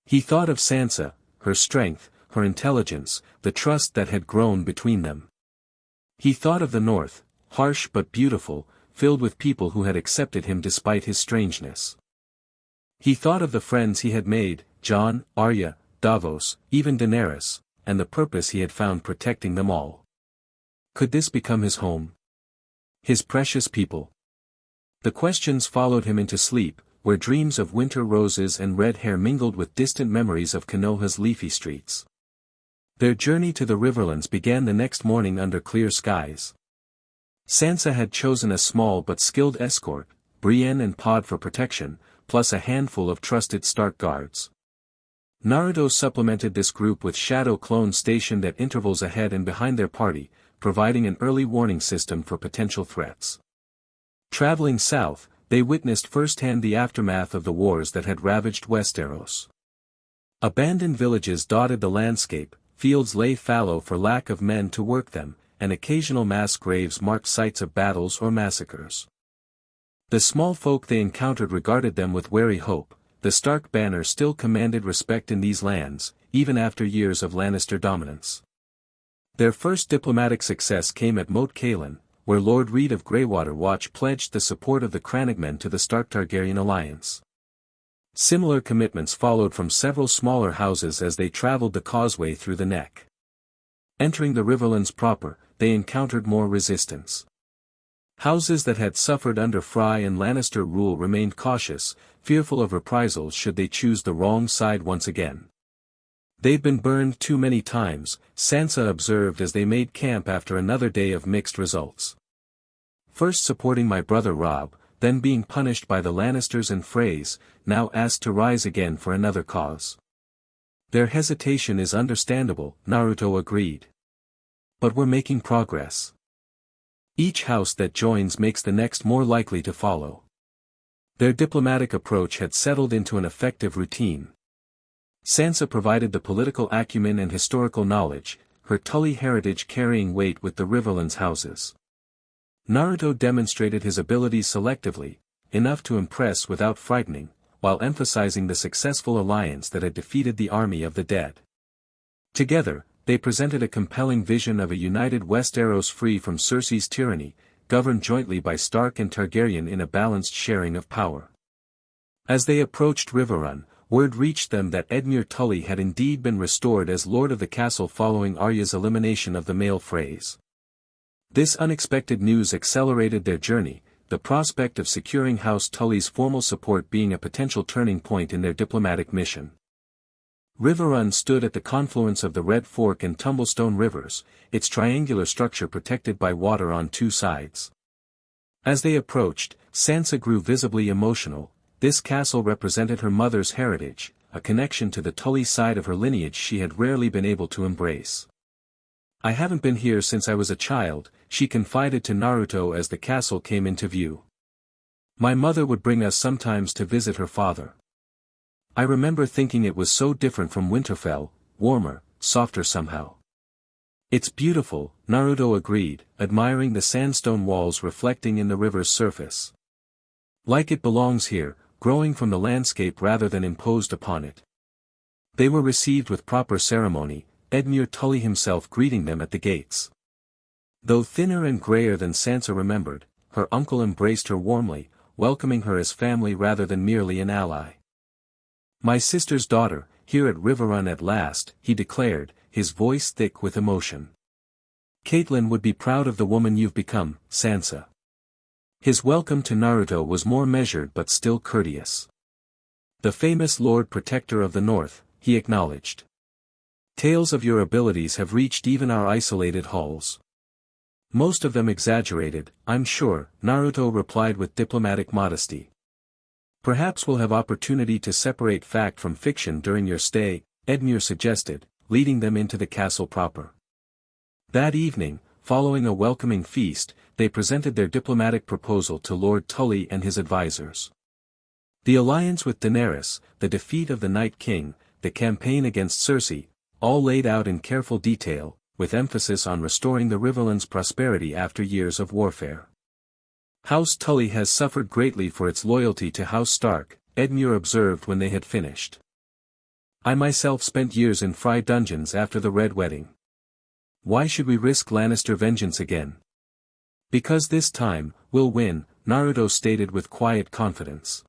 He thought of Sansa, her strength, her intelligence, the trust that had grown between them. He thought of the North, harsh but beautiful, filled with people who had accepted him despite his strangeness. He thought of the friends he had made, Jon, Arya, Davos, even Daenerys, and the purpose he had found protecting them all. Could this become his home? His precious people? The questions followed him into sleep, where dreams of winter roses and red hair mingled with distant memories of Konoha's leafy streets. Their journey to the Riverlands began the next morning under clear skies. Sansa had chosen a small but skilled escort, Brienne and Pod for protection, plus a handful of trusted Stark guards. Naruto supplemented this group with shadow clones stationed at intervals ahead and behind their party, providing an early warning system for potential threats. Traveling south, they witnessed firsthand the aftermath of the wars that had ravaged West Aeros. Abandoned villages dotted the landscape, fields lay fallow for lack of men to work them, and occasional mass graves marked sites of battles or massacres. The small folk they encountered regarded them with wary hope. The Stark banner still commanded respect in these lands, even after years of Lannister dominance. Their first diplomatic success came at Moat Cailin, where Lord Reed of Greywater Watch pledged the support of the Crannogmen to the Stark-Targaryen alliance. Similar commitments followed from several smaller houses as they traveled the causeway through the Neck. Entering the Riverlands proper, they encountered more resistance. Houses that had suffered under Frey and Lannister rule remained cautious, fearful of reprisals should they choose the wrong side once again. They'd been burned too many times, Sansa observed as they made camp after another day of mixed results. First supporting my brother Robb, then being punished by the Lannisters and Freys, now asked to rise again for another cause. Their hesitation is understandable, Naruto agreed. But we're making progress. Each house that joins makes the next more likely to follow. Their diplomatic approach had settled into an effective routine. Sansa provided the political acumen and historical knowledge, her Tully heritage carrying weight with the Riverlands houses. Naruto demonstrated his abilities selectively, enough to impress without frightening, while emphasizing the successful alliance that had defeated the army of the dead. Together, they presented a compelling vision of a united West Aeros free from Cersei's tyranny, governed jointly by Stark and Targaryen in a balanced sharing of power. As they approached Riverrun, word reached them that Edmure Tully had indeed been restored as lord of the castle following Arya's elimination of the male Freys. This unexpected news accelerated their journey, the prospect of securing House Tully's formal support being a potential turning point in their diplomatic mission. Riverrun stood at the confluence of the Red Fork and Tumblestone rivers, its triangular structure protected by water on two sides. As they approached, Sansa grew visibly emotional. This castle represented her mother's heritage, a connection to the Tully side of her lineage she had rarely been able to embrace. I haven't been here since I was a child, she confided to Naruto as the castle came into view. My mother would bring us sometimes to visit her father. I remember thinking it was so different from Winterfell, warmer, softer somehow. It's beautiful, Naruto agreed, admiring the sandstone walls reflecting in the river's surface. Like it belongs here, growing from the landscape rather than imposed upon it. They were received with proper ceremony, Edmure Tully himself greeting them at the gates. Though thinner and grayer than Sansa remembered, her uncle embraced her warmly, welcoming her as family rather than merely an ally. "My sister's daughter, here at Riverrun at last," he declared, his voice thick with emotion. "Caitlyn would be proud of the woman you've become, Sansa." His welcome to Naruto was more measured but still courteous. "The famous Lord Protector of the North," he acknowledged. "Tales of your abilities have reached even our isolated halls." "Most of them exaggerated, I'm sure," Naruto replied with diplomatic modesty. "Perhaps we'll have opportunity to separate fact from fiction during your stay," Edmure suggested, leading them into the castle proper. That evening, following a welcoming feast, they presented their diplomatic proposal to Lord Tully and his advisors. The alliance with Daenerys, the defeat of the Night King, the campaign against Cersei, all laid out in careful detail, with emphasis on restoring the Riverlands' prosperity after years of warfare. "House Tully has suffered greatly for its loyalty to House Stark," Edmure observed when they had finished. "I myself spent years in Frey dungeons after the Red Wedding. Why should we risk Lannister vengeance again?" "Because this time, we'll win," Naruto stated with quiet confidence.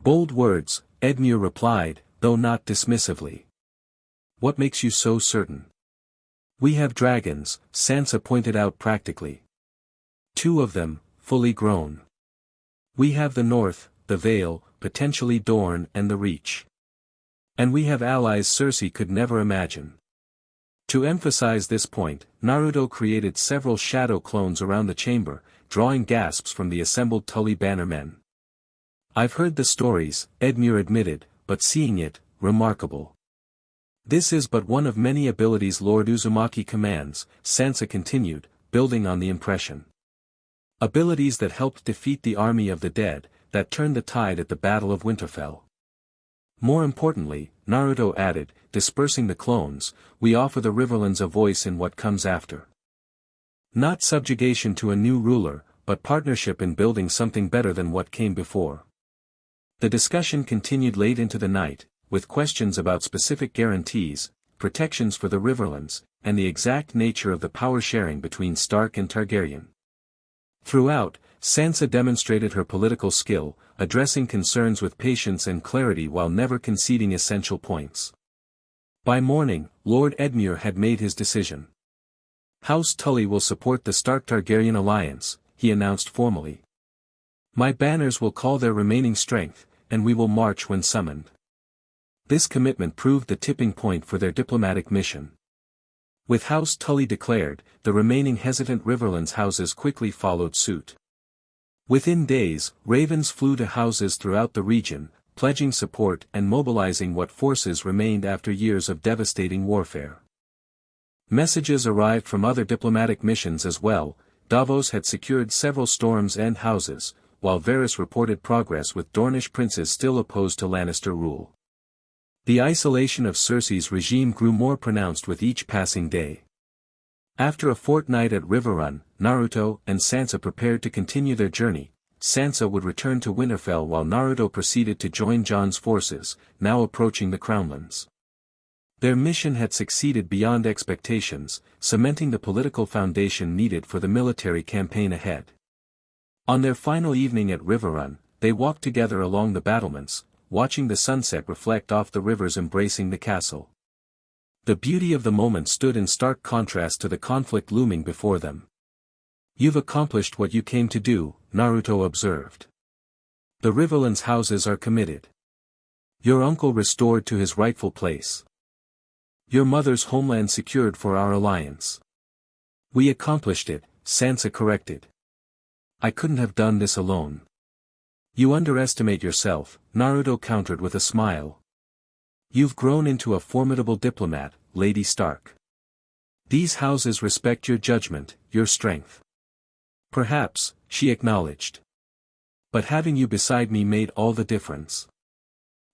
"Bold words," Edmure replied, though not dismissively. "What makes you so certain?" "We have dragons," Sansa pointed out practically. "2 of them, fully grown. We have the North, the Vale, potentially Dorne and the Reach. And we have allies Cersei could never imagine." To emphasize this point, Naruto created several shadow clones around the chamber, drawing gasps from the assembled Tully bannermen. "I've heard the stories," Edmure admitted, "but seeing it, remarkable." "This is but one of many abilities Lord Uzumaki commands," Sansa continued, building on the impression. "Abilities that helped defeat the army of the dead, that turned the tide at the Battle of Winterfell. More importantly," Naruto added, dispersing the clones, "we offer the Riverlands a voice in what comes after. Not subjugation to a new ruler, but partnership in building something better than what came before." The discussion continued late into the night, with questions about specific guarantees, protections for the Riverlands, and the exact nature of the power sharing between Stark and Targaryen. Throughout, Sansa demonstrated her political skill, addressing concerns with patience and clarity while never conceding essential points. By morning, Lord Edmure had made his decision. "House Tully will support the Stark-Targaryen alliance," he announced formally. "My banners will call their remaining strength, and we will march when summoned." This commitment proved the tipping point for their diplomatic mission. With House Tully declared, the remaining hesitant Riverlands houses quickly followed suit. Within days, ravens flew to houses throughout the region, pledging support and mobilizing what forces remained after years of devastating warfare. Messages arrived from other diplomatic missions as well. Davos had secured several Storm's End houses, while Varys reported progress with Dornish princes still opposed to Lannister rule. The isolation of Cersei's regime grew more pronounced with each passing day. After a fortnight at Riverrun, Naruto and Sansa prepared to continue their journey. Sansa would return to Winterfell while Naruto proceeded to join Jon's forces, now approaching the Crownlands. Their mission had succeeded beyond expectations, cementing the political foundation needed for the military campaign ahead. On their final evening at Riverrun, they walked together along the battlements, watching the sunset reflect off the rivers embracing the castle. The beauty of the moment stood in stark contrast to the conflict looming before them. "You've accomplished what you came to do," Naruto observed. "The Riverlands houses are committed. Your uncle restored to his rightful place. Your mother's homeland secured for our alliance." "We accomplished it," Sansa corrected. "I couldn't have done this alone." "You underestimate yourself," Naruto countered with a smile. "You've grown into a formidable diplomat, Lady Stark. These houses respect your judgment, your strength." "Perhaps," she acknowledged. "But having you beside me made all the difference."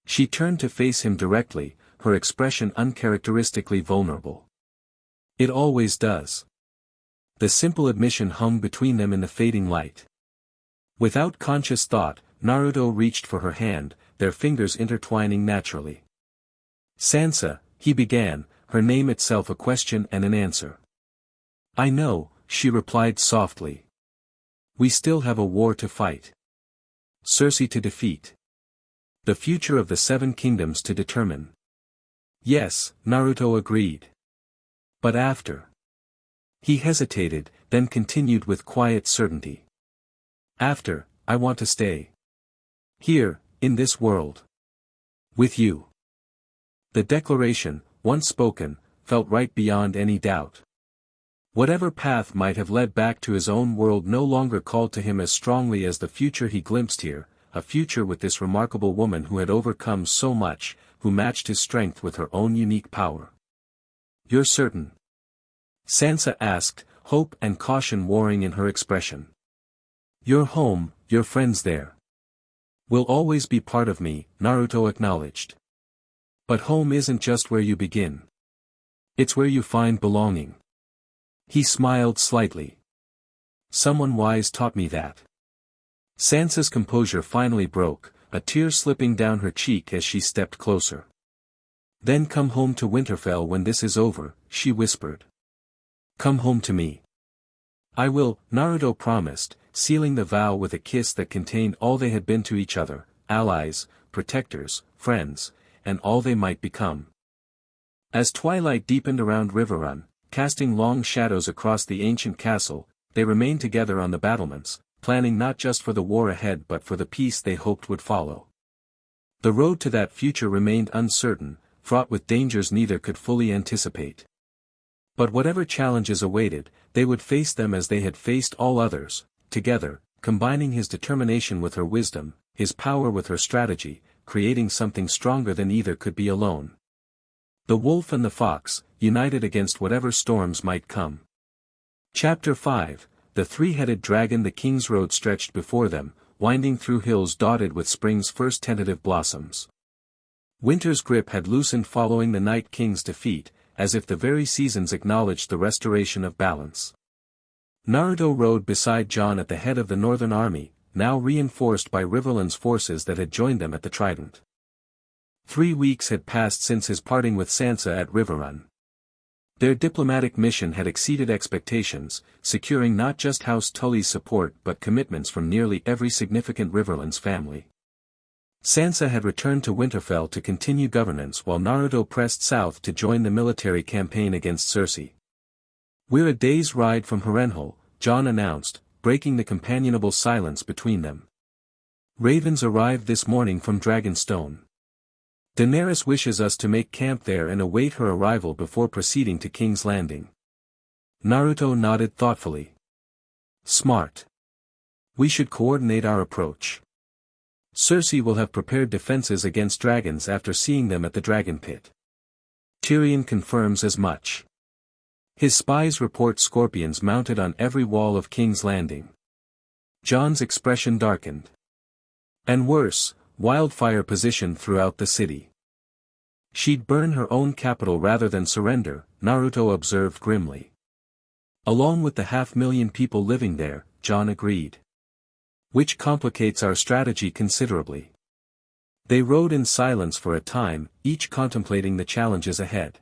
She turned to face him directly, her expression uncharacteristically vulnerable. It always does. The simple admission hung between them in the fading light. Without conscious thought, Naruto reached for her hand, their fingers intertwining naturally. Sansa, he began, her name itself a question and an answer. I know, she replied softly. We still have a war to fight. Cersei to defeat. The future of the Seven Kingdoms to determine. Yes, Naruto agreed. But after. He hesitated, then continued with quiet certainty. After, I want to stay. Here, in this world. With you. The declaration, once spoken, felt right beyond any doubt. Whatever path might have led back to his own world no longer called to him as strongly as the future he glimpsed here, a future with this remarkable woman who had overcome so much, who matched his strength with her own unique power. You're certain? Sansa asked, hope and caution warring in her expression. Your home, your friends there. Will always be part of me, Naruto acknowledged. But home isn't just where you begin. It's where you find belonging. He smiled slightly. Someone wise taught me that. Sansa's composure finally broke, a tear slipping down her cheek as she stepped closer. Then come home to Winterfell when this is over, she whispered. Come home to me. I will, Naruto promised, sealing the vow with a kiss that contained all they had been to each other, allies, protectors, friends, and all they might become. As twilight deepened around Riverrun, casting long shadows across the ancient castle, they remained together on the battlements, planning not just for the war ahead but for the peace they hoped would follow. The road to that future remained uncertain, fraught with dangers neither could fully anticipate. But whatever challenges awaited, they would face them as they had faced all others, together, combining his determination with her wisdom, his power with her strategy, creating something stronger than either could be alone. The wolf and the fox, united against whatever storms might come. Chapter 5, The Three-Headed Dragon. The King's Road stretched before them, winding through hills dotted with spring's first tentative blossoms. Winter's grip had loosened following the Night King's defeat, as if the very seasons acknowledged the restoration of balance. Naruto rode beside Jon at the head of the Northern Army, now reinforced by Riverland's forces that had joined them at the Trident. 3 weeks had passed since his parting with Sansa at Riverrun. Their diplomatic mission had exceeded expectations, securing not just House Tully's support but commitments from nearly every significant Riverlands family. Sansa had returned to Winterfell to continue governance while Naruto pressed south to join the military campaign against Cersei. We're a day's ride from Harrenhal, Jon announced, breaking the companionable silence between them. Ravens arrived this morning from Dragonstone. Daenerys wishes us to make camp there and await her arrival before proceeding to King's Landing. Naruto nodded thoughtfully. Smart. We should coordinate our approach. Cersei will have prepared defenses against dragons after seeing them at the Dragon Pit. Tyrion confirms as much. His spies report scorpions mounted on every wall of King's Landing. Jon's expression darkened. And worse, wildfire positioned throughout the city. She'd burn her own capital rather than surrender, Naruto observed grimly. Along with the 500,000 people living there, Jon agreed. Which complicates our strategy considerably. They rode in silence for a time, each contemplating the challenges ahead.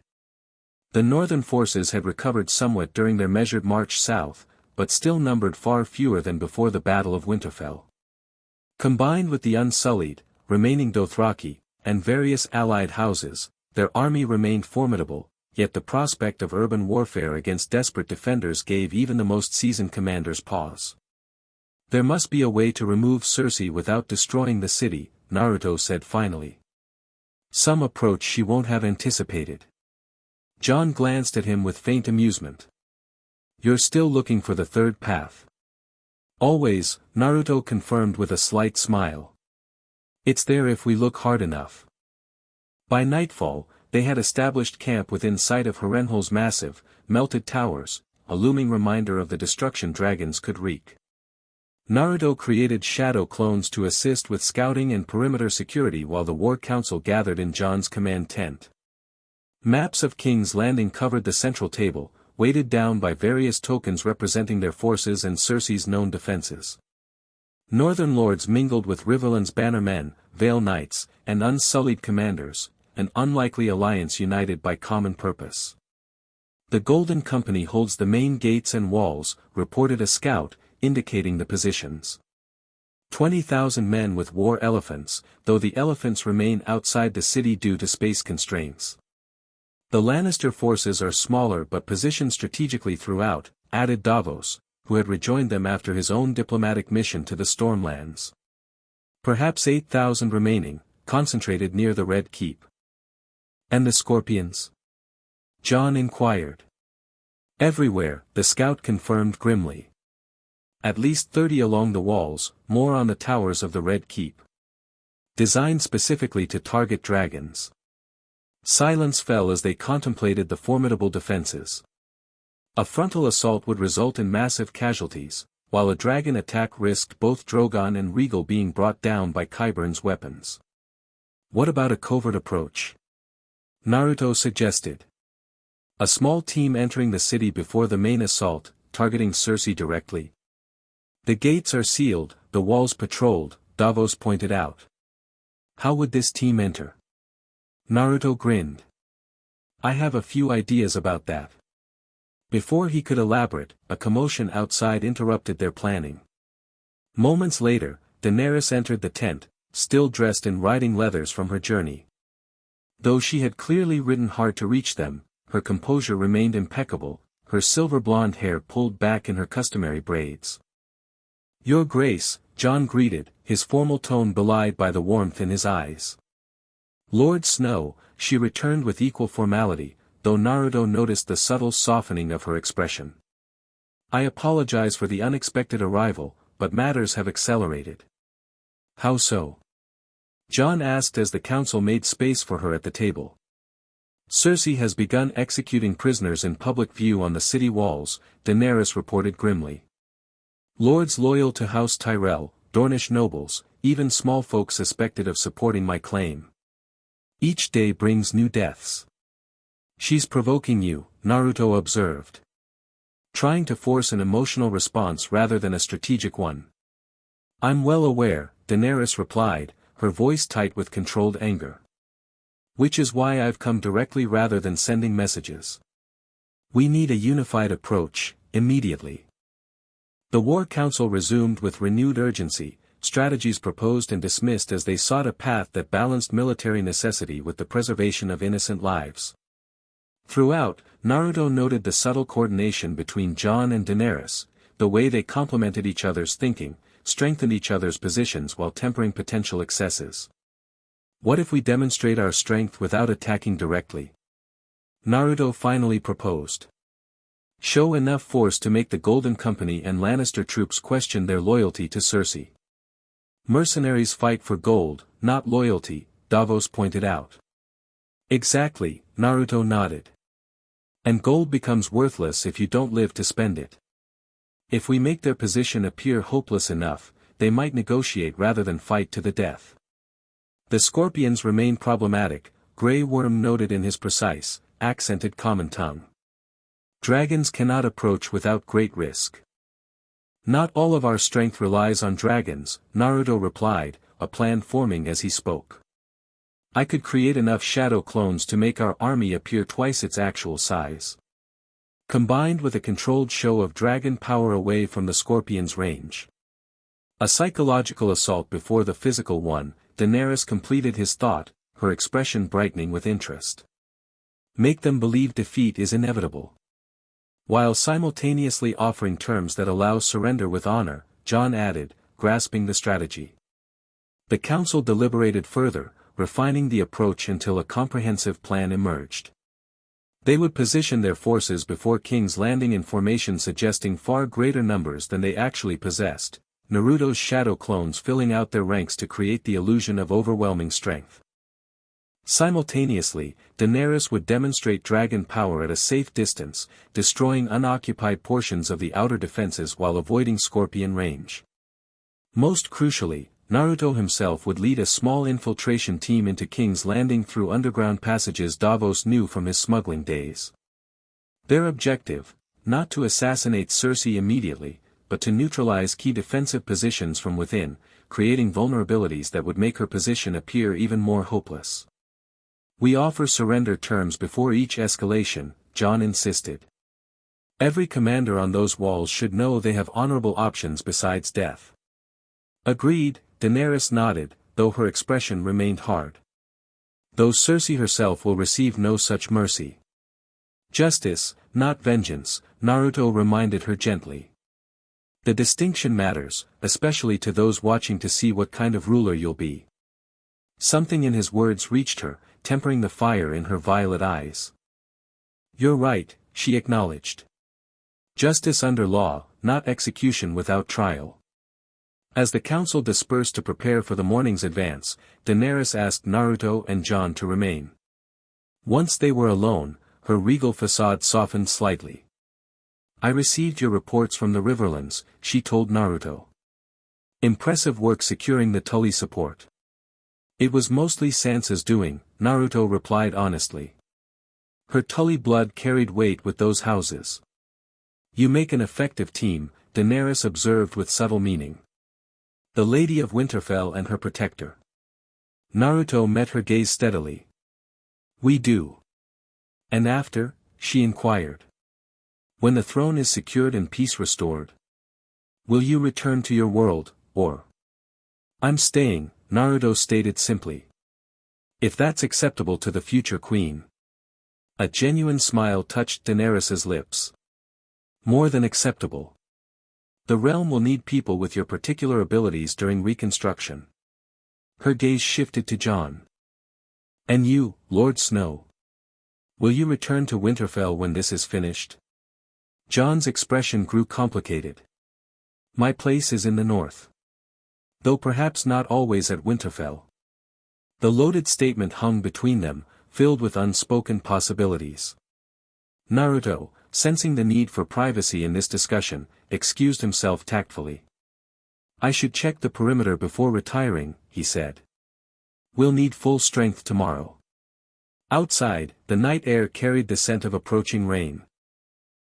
The northern forces had recovered somewhat during their measured march south, but still numbered far fewer than before the Battle of Winterfell. Combined with the Unsullied, remaining Dothraki, and various allied houses, their army remained formidable, yet the prospect of urban warfare against desperate defenders gave even the most seasoned commanders pause. There must be a way to remove Cersei without destroying the city, Naruto said finally. Some approach she won't have anticipated. Jon glanced at him with faint amusement. You're still looking for the third path. Always, Naruto confirmed with a slight smile. It's there if we look hard enough. By nightfall, they had established camp within sight of Harrenhal's massive, melted towers, a looming reminder of the destruction dragons could wreak. Naruto created shadow clones to assist with scouting and perimeter security while the War Council gathered in Jon's command tent. Maps of King's Landing covered the central table, weighted down by various tokens representing their forces and Cersei's known defenses. Northern lords mingled with Riverland's bannermen, Vale Knights, and unsullied commanders, an unlikely alliance united by common purpose. The Golden Company holds the main gates and walls, reported a scout, indicating the positions. 20,000 men with war elephants, though the elephants remain outside the city due to space constraints. The Lannister forces are smaller but positioned strategically throughout, added Davos, who had rejoined them after his own diplomatic mission to the Stormlands. Perhaps 8,000 remaining, concentrated near the Red Keep. And the Scorpions? Jon inquired. Everywhere, the scout confirmed grimly. At least 30 along the walls, more on the towers of the Red Keep. Designed specifically to target dragons. Silence fell as they contemplated the formidable defenses. A frontal assault would result in massive casualties, while a dragon attack risked both Drogon and Rhaegal being brought down by Qyburn's weapons. What about a covert approach? Naruto suggested. A small team entering the city before the main assault, targeting Cersei directly. The gates are sealed, the walls patrolled, Davos pointed out. How would this team enter? Naruto grinned. I have a few ideas about that. Before he could elaborate, a commotion outside interrupted their planning. Moments later, Daenerys entered the tent, still dressed in riding leathers from her journey. Though she had clearly ridden hard to reach them, her composure remained impeccable, her silver blonde hair pulled back in her customary braids. Your Grace, Jon greeted, his formal tone belied by the warmth in his eyes. Lord Snow, she returned with equal formality, though Naruto noticed the subtle softening of her expression. I apologize for the unexpected arrival, but matters have accelerated. How so? Jon asked as the council made space for her at the table. Cersei has begun executing prisoners in public view on the city walls, Daenerys reported grimly. Lords loyal to House Tyrell, Dornish nobles, even small folk suspected of supporting my claim. Each day brings new deaths. She's provoking you, Naruto observed. Trying to force an emotional response rather than a strategic one. I'm well aware, Daenerys replied, her voice tight with controlled anger. Which is why I've come directly rather than sending messages. We need a unified approach, immediately. The War Council resumed with renewed urgency, strategies proposed and dismissed as they sought a path that balanced military necessity with the preservation of innocent lives. Throughout, Naruto noted the subtle coordination between Jon and Daenerys, the way they complemented each other's thinking, strengthened each other's positions while tempering potential excesses. What if we demonstrate our strength without attacking directly? Naruto finally proposed. Show enough force to make the Golden Company and Lannister troops question their loyalty to Cersei. Mercenaries fight for gold, not loyalty, Davos pointed out. Exactly, Naruto nodded. And gold becomes worthless if you don't live to spend it. If we make their position appear hopeless enough, they might negotiate rather than fight to the death. The Scorpions remain problematic, Grey Worm noted in his precise, accented common tongue. Dragons cannot approach without great risk. Not all of our strength relies on dragons, Naruto replied, a plan forming as he spoke. I could create enough shadow clones to make our army appear twice its actual size. Combined with a controlled show of dragon power away from the Scorpion's range. A psychological assault before the physical one, Daenerys completed his thought, her expression brightening with interest. Make them believe defeat is inevitable. While simultaneously offering terms that allow surrender with honor, Jon added, grasping the strategy. The council deliberated further, refining the approach until a comprehensive plan emerged. They would position their forces before King's Landing in formation suggesting far greater numbers than they actually possessed, Naruto's shadow clones filling out their ranks to create the illusion of overwhelming strength. Simultaneously, Daenerys would demonstrate dragon power at a safe distance, destroying unoccupied portions of the outer defenses while avoiding Scorpion range. Most crucially, Naruto himself would lead a small infiltration team into King's Landing through underground passages Davos knew from his smuggling days. Their objective, not to assassinate Cersei immediately, but to neutralize key defensive positions from within, creating vulnerabilities that would make her position appear even more hopeless. "We offer surrender terms before each escalation," Jon insisted. "Every commander on those walls should know they have honorable options besides death." "Agreed," Daenerys nodded, though her expression remained hard. "Though Cersei herself will receive no such mercy." "Justice, not vengeance," Naruto reminded her gently. "The distinction matters, especially to those watching to see what kind of ruler you'll be." Something in his words reached her, tempering the fire in her violet eyes. "You're right," she acknowledged. "Justice under law, not execution without trial." As the council dispersed to prepare for the morning's advance, Daenerys asked Naruto and Jon to remain. Once they were alone, her regal facade softened slightly. "I received your reports from the Riverlands," she told Naruto. "Impressive work securing the Tully support." "It was mostly Sansa's doing," Naruto replied honestly. "Her Tully blood carried weight with those houses." "You make an effective team," Daenerys observed with subtle meaning. "The Lady of Winterfell and her protector." Naruto met her gaze steadily. "We do." "And after?" she inquired. "When the throne is secured and peace restored? Will you return to your world, or?" "I'm staying," Naruto stated simply. "If that's acceptable to the future queen." A genuine smile touched Daenerys's lips. "More than acceptable. The realm will need people with your particular abilities during reconstruction." Her gaze shifted to Jon. "And you, Lord Snow? Will you return to Winterfell when this is finished?" Jon's expression grew complicated. "My place is in the north. Though perhaps not always at Winterfell." The loaded statement hung between them, filled with unspoken possibilities. Naruto, sensing the need for privacy in this discussion, excused himself tactfully. "I should check the perimeter before retiring," he said. "We'll need full strength tomorrow." Outside, the night air carried the scent of approaching rain.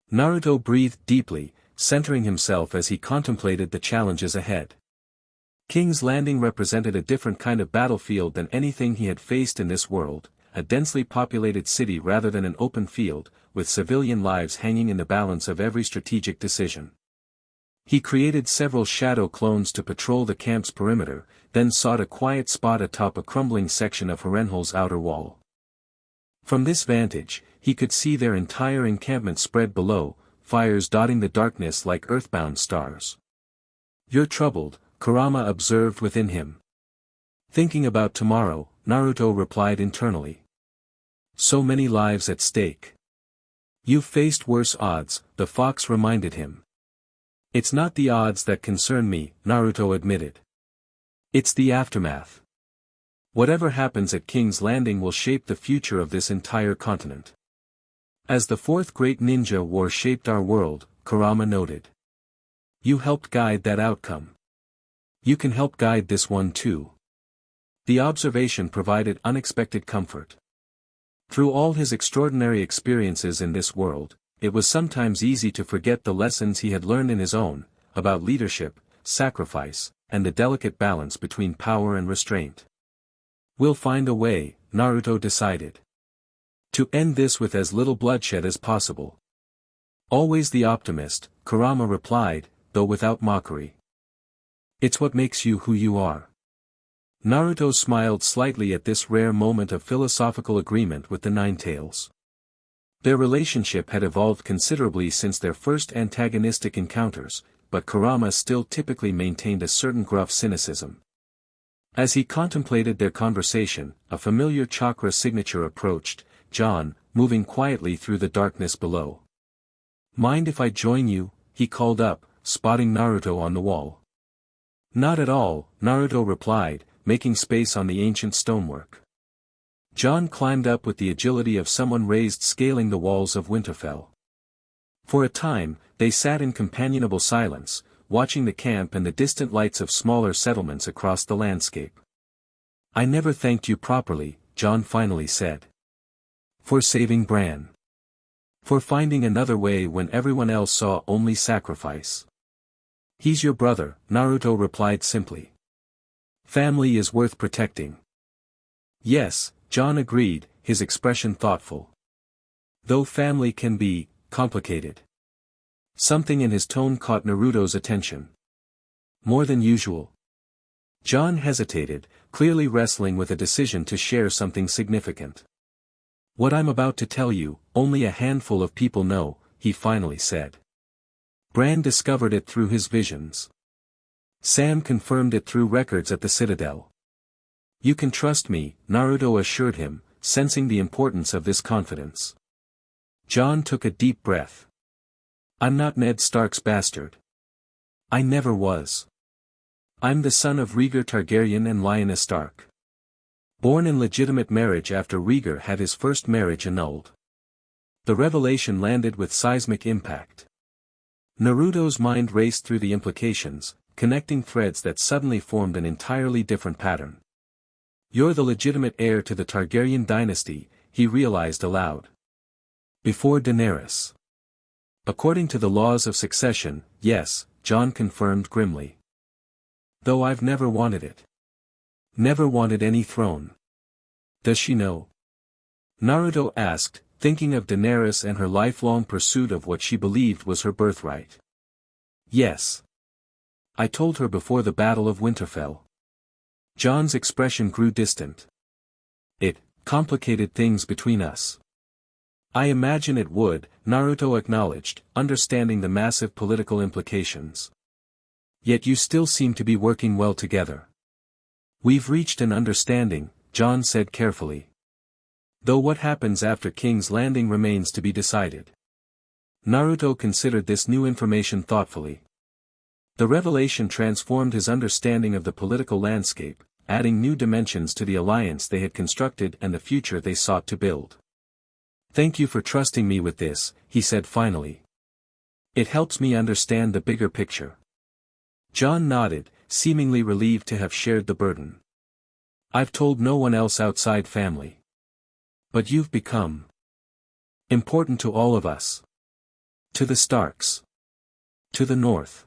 Naruto breathed deeply, centering himself as he contemplated the challenges ahead. King's Landing represented a different kind of battlefield than anything he had faced in this world, a densely populated city rather than an open field, with civilian lives hanging in the balance of every strategic decision. He created several shadow clones to patrol the camp's perimeter, then sought a quiet spot atop a crumbling section of Harrenhal's outer wall. From this vantage, he could see their entire encampment spread below, fires dotting the darkness like earthbound stars. "You're troubled," Kurama observed within him. "Thinking about tomorrow," Naruto replied internally. "So many lives at stake." "You've faced worse odds," the fox reminded him. "It's not the odds that concern me," Naruto admitted. "It's the aftermath. Whatever happens at King's Landing will shape the future of this entire continent. As the fourth great ninja war shaped our world," Kurama noted. "You helped guide that outcome. You can help guide this one too." The observation provided unexpected comfort. Through all his extraordinary experiences in this world, it was sometimes easy to forget the lessons he had learned in his own, about leadership, sacrifice, and the delicate balance between power and restraint. "We'll find a way," Naruto decided. "To end this with as little bloodshed as possible." "Always the optimist," Kurama replied, though without mockery. "It's what makes you who you are." Naruto smiled slightly at this rare moment of philosophical agreement with the Ninetales. Their relationship had evolved considerably since their first antagonistic encounters, but Kurama still typically maintained a certain gruff cynicism. As he contemplated their conversation, a familiar chakra signature approached, Jon, moving quietly through the darkness below. "Mind if I join you?" he called up, spotting Naruto on the wall. "Not at all," Naruto replied, making space on the ancient stonework. Jon climbed up with the agility of someone raised scaling the walls of Winterfell. For a time, they sat in companionable silence, watching the camp and the distant lights of smaller settlements across the landscape. "I never thanked you properly," Jon finally said. "For saving Bran. For finding another way when everyone else saw only sacrifice." "He's your brother," Naruto replied simply. "Family is worth protecting." "Yes," Jon agreed, his expression thoughtful. "Though family can be complicated." Something in his tone caught Naruto's attention. "More than usual?" Jon hesitated, clearly wrestling with a decision to share something significant. "What I'm about to tell you, only a handful of people know," he finally said. "Bran discovered it through his visions. Sam confirmed it through records at the Citadel. You can trust me," Naruto assured him, sensing the importance of this confidence. Jon took a deep breath. "I'm not Ned Stark's bastard. I never was. I'm the son of Rhaegar Targaryen and Lyanna Stark. Born in legitimate marriage after Rhaegar had his first marriage annulled." The revelation landed with seismic impact. Naruto's mind raced through the implications, connecting threads that suddenly formed an entirely different pattern. "You're the legitimate heir to the Targaryen dynasty," he realized aloud. "Before Daenerys." "According to the laws of succession, yes," Jon confirmed grimly. "Though I've never wanted it. Never wanted any throne." "Does she know?" Naruto asked, thinking of Daenerys and her lifelong pursuit of what she believed was her birthright. "Yes. I told her before the Battle of Winterfell." Jon's expression grew distant. "It complicated things between us." "I imagine it would," Naruto acknowledged, understanding the massive political implications. "Yet you still seem to be working well together." "We've reached an understanding," Jon said carefully. "Though what happens after King's Landing remains to be decided." Naruto considered this new information thoughtfully. The revelation transformed his understanding of the political landscape, adding new dimensions to the alliance they had constructed and the future they sought to build. "Thank you for trusting me with this," he said finally. "It helps me understand the bigger picture." Jon nodded, seemingly relieved to have shared the burden. "I've told no one else outside family. But you've become important to all of us. To the Starks. To the North."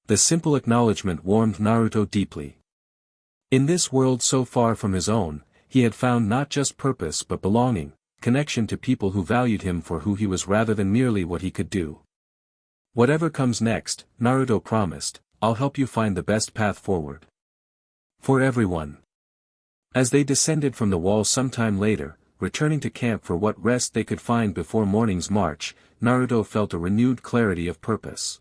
The simple acknowledgement warmed Naruto deeply. In this world so far from his own, he had found not just purpose but belonging, connection to people who valued him for who he was rather than merely what he could do. "Whatever comes next," Naruto promised, "I'll help you find the best path forward. For everyone." As they descended from the wall sometime later, returning to camp for what rest they could find before morning's march, Naruto felt a renewed clarity of purpose.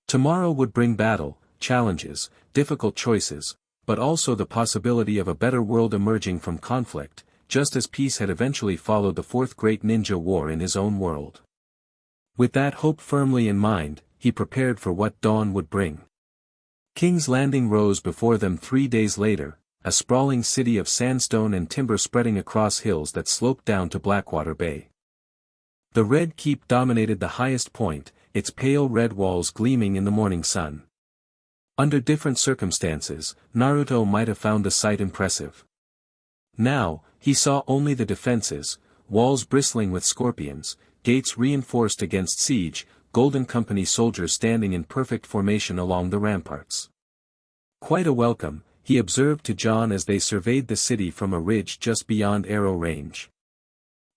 Tomorrow would bring battle, challenges, difficult choices, but also the possibility of a better world emerging from conflict, just as peace had eventually followed the Fourth Great Ninja War in his own world. With that hope firmly in mind, he prepared for what dawn would bring. King's Landing rose before them 3 days later, a sprawling city of sandstone and timber spreading across hills that sloped down to Blackwater Bay. The Red Keep dominated the highest point, its pale red walls gleaming in the morning sun. Under different circumstances, Naruto might have found the sight impressive. Now, he saw only the defenses, walls bristling with scorpions, gates reinforced against siege, Golden Company soldiers standing in perfect formation along the ramparts. "Quite a welcome," he observed to Jon as they surveyed the city from a ridge just beyond arrow range.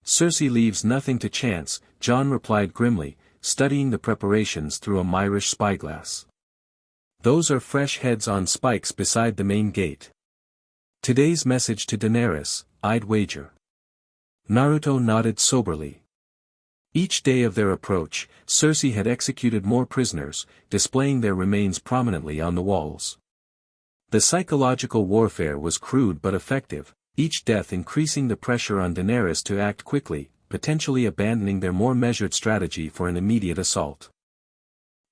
"Cersei leaves nothing to chance," Jon replied grimly, studying the preparations through a Myrish spyglass. "Those are fresh heads on spikes beside the main gate. Today's message to Daenerys, I'd wager." Naruto nodded soberly. Each day of their approach, Cersei had executed more prisoners, displaying their remains prominently on the walls. The psychological warfare was crude but effective, each death increasing the pressure on Daenerys to act quickly, potentially abandoning their more measured strategy for an immediate assault.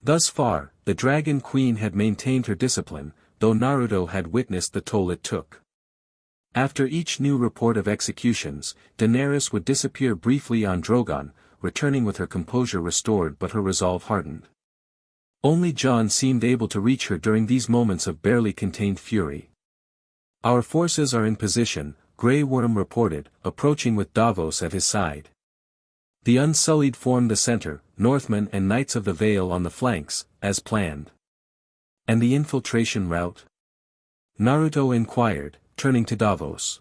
Thus far, the Dragon Queen had maintained her discipline, though Naruto had witnessed the toll it took. After each new report of executions, Daenerys would disappear briefly on Drogon, returning with her composure restored but her resolve hardened. Only Jon seemed able to reach her during these moments of barely contained fury. "Our forces are in position," Grey Worm reported, approaching with Davos at his side. The Unsullied formed the center, Northmen and Knights of the Vale on the flanks, as planned. "And the infiltration route?" Naruto inquired, turning to Davos.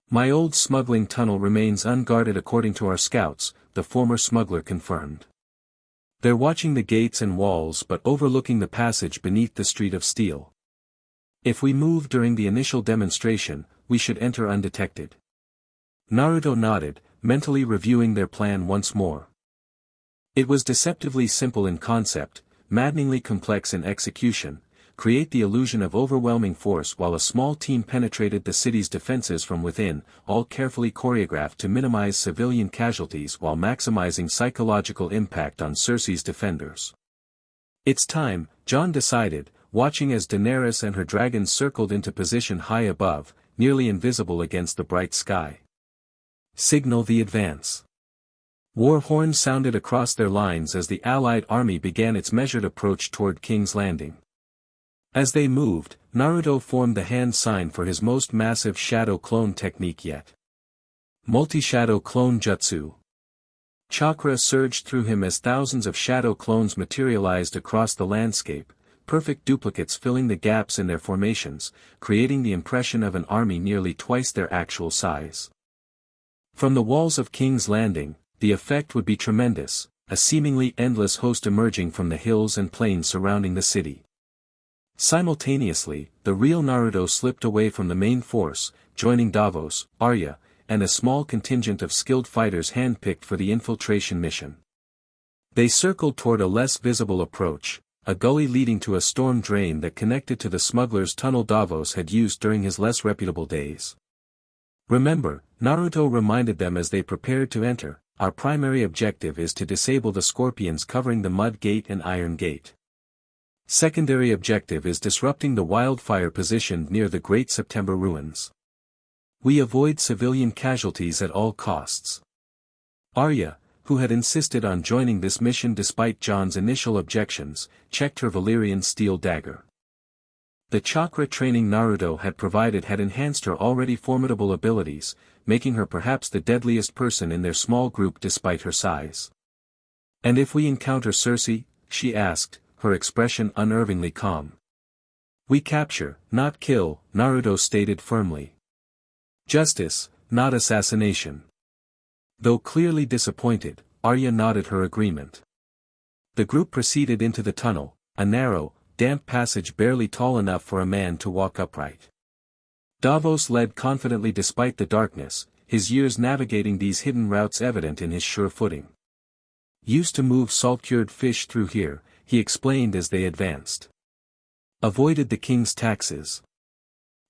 "My old smuggling tunnel remains unguarded according to our scouts," the former smuggler confirmed. "They're watching the gates and walls but overlooking the passage beneath the Street of Steel. If we move during the initial demonstration, we should enter undetected." Naruto nodded, mentally reviewing their plan once more. It was deceptively simple in concept, maddeningly complex in execution: create the illusion of overwhelming force while a small team penetrated the city's defenses from within, all carefully choreographed to minimize civilian casualties while maximizing psychological impact on Cersei's defenders. "It's time," Jon decided, watching as Daenerys and her dragons circled into position high above, nearly invisible against the bright sky. "Signal the advance." War horns sounded across their lines as the Allied army began its measured approach toward King's Landing. As they moved, Naruto formed the hand sign for his most massive shadow clone technique yet. Multi-shadow clone jutsu. Chakra surged through him as thousands of shadow clones materialized across the landscape, perfect duplicates filling the gaps in their formations, creating the impression of an army nearly twice their actual size. From the walls of King's Landing, the effect would be tremendous, a seemingly endless host emerging from the hills and plains surrounding the city. Simultaneously, the real Naruto slipped away from the main force, joining Davos, Arya, and a small contingent of skilled fighters handpicked for the infiltration mission. They circled toward a less visible approach, a gully leading to a storm drain that connected to the smuggler's tunnel Davos had used during his less reputable days. "Remember," Naruto reminded them as they prepared to enter, "our primary objective is to disable the scorpions covering the Mud Gate and Iron Gate. Secondary objective is disrupting the wildfire positioned near the Great September ruins. We avoid civilian casualties at all costs." Arya, who had insisted on joining this mission despite Jon's initial objections, checked her Valyrian steel dagger. The chakra training Naruto had provided had enhanced her already formidable abilities, making her perhaps the deadliest person in their small group despite her size. "And if we encounter Cersei?" she asked, her expression unnervingly calm. "We capture, not kill," Naruto stated firmly. "Justice, not assassination." Though clearly disappointed, Arya nodded her agreement. The group proceeded into the tunnel, a narrow, damp passage barely tall enough for a man to walk upright. Davos led confidently despite the darkness, his years navigating these hidden routes evident in his sure footing. "Used to move salt-cured fish through here," he explained as they advanced. "Avoided the king's taxes.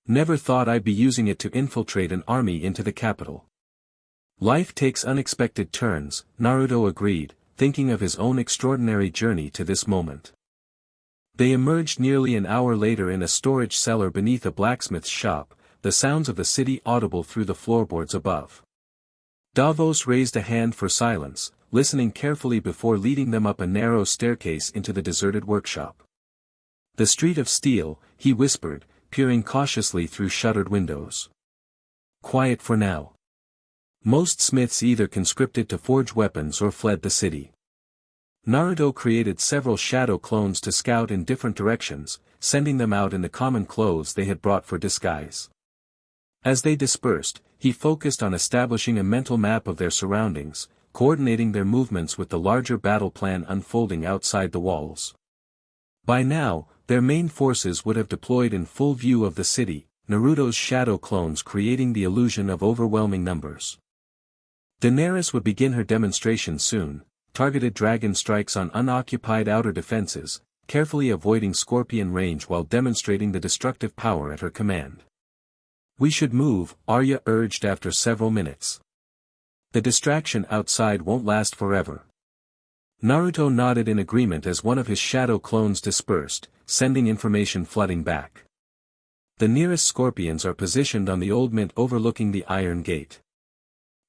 Never thought I'd be using it to infiltrate an army into the capital." "Life takes unexpected turns," Naruto agreed, thinking of his own extraordinary journey to this moment. They emerged nearly an hour later in a storage cellar beneath a blacksmith's shop, the sounds of the city audible through the floorboards above. Davos raised a hand for silence, listening carefully before leading them up a narrow staircase into the deserted workshop. "The Street of Steel," he whispered, peering cautiously through shuttered windows. "Quiet for now. Most smiths either conscripted to forge weapons or fled the city." Naruto created several shadow clones to scout in different directions, sending them out in the common clothes they had brought for disguise. As they dispersed, he focused on establishing a mental map of their surroundings, coordinating their movements with the larger battle plan unfolding outside the walls. By now, their main forces would have deployed in full view of the city, Naruto's shadow clones creating the illusion of overwhelming numbers. Daenerys would begin her demonstration soon, targeted dragon strikes on unoccupied outer defenses, carefully avoiding scorpion range while demonstrating the destructive power at her command. "We should move," Arya urged after several minutes. "The distraction outside won't last forever." Naruto nodded in agreement as one of his shadow clones dispersed, sending information flooding back. "The nearest scorpions are positioned on the old mint overlooking the Iron Gate.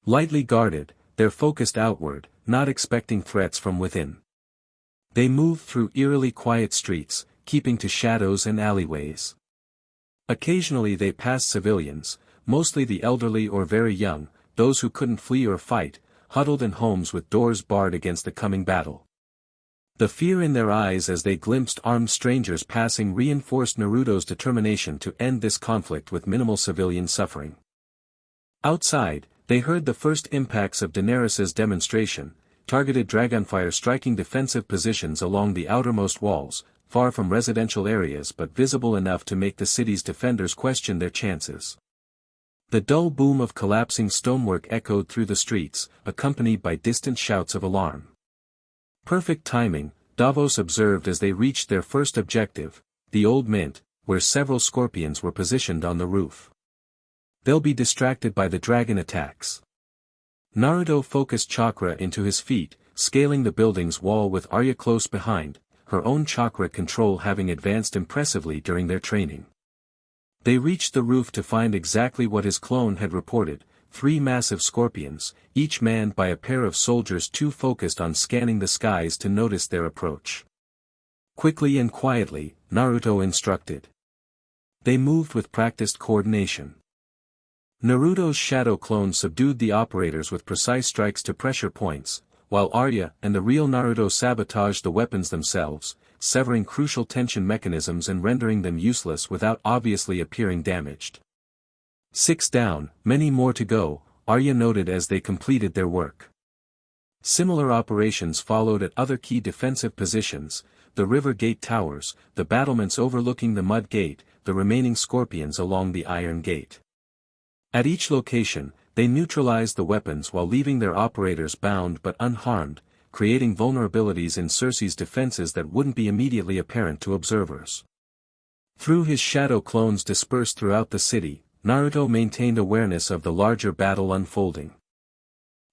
Lightly guarded, they're focused outward, not expecting threats from within. They moved through eerily quiet streets, keeping to shadows and alleyways. Occasionally they passed civilians, mostly the elderly or very young, those who couldn't flee or fight, huddled in homes with doors barred against the coming battle. The fear in their eyes as they glimpsed armed strangers passing reinforced Naruto's determination to end this conflict with minimal civilian suffering. Outside, they heard the first impacts of Daenerys's demonstration, targeted dragonfire striking defensive positions along the outermost walls, far from residential areas but visible enough to make the city's defenders question their chances. The dull boom of collapsing stonework echoed through the streets, accompanied by distant shouts of alarm. Perfect timing, Davos observed as they reached their first objective, the Old Mint, where several scorpions were positioned on the roof. They'll be distracted by the dragon attacks. Naruto focused chakra into his feet, scaling the building's wall with Arya close behind, her own chakra control having advanced impressively during their training. They reached the roof to find exactly what his clone had reported, 3 massive scorpions, each manned by a pair of soldiers too focused on scanning the skies to notice their approach. Quickly and quietly, Naruto instructed. They moved with practiced coordination. Naruto's shadow clone subdued the operators with precise strikes to pressure points, while Arya and the real Naruto sabotaged the weapons themselves, severing crucial tension mechanisms and rendering them useless without obviously appearing damaged. 6 down, many more to go, Arya noted as they completed their work. Similar operations followed at other key defensive positions, the river gate towers, the battlements overlooking the mud gate, the remaining scorpions along the iron gate. At each location, they neutralized the weapons while leaving their operators bound but unharmed, creating vulnerabilities in Cersei's defenses that wouldn't be immediately apparent to observers. Through his shadow clones dispersed throughout the city, Naruto maintained awareness of the larger battle unfolding.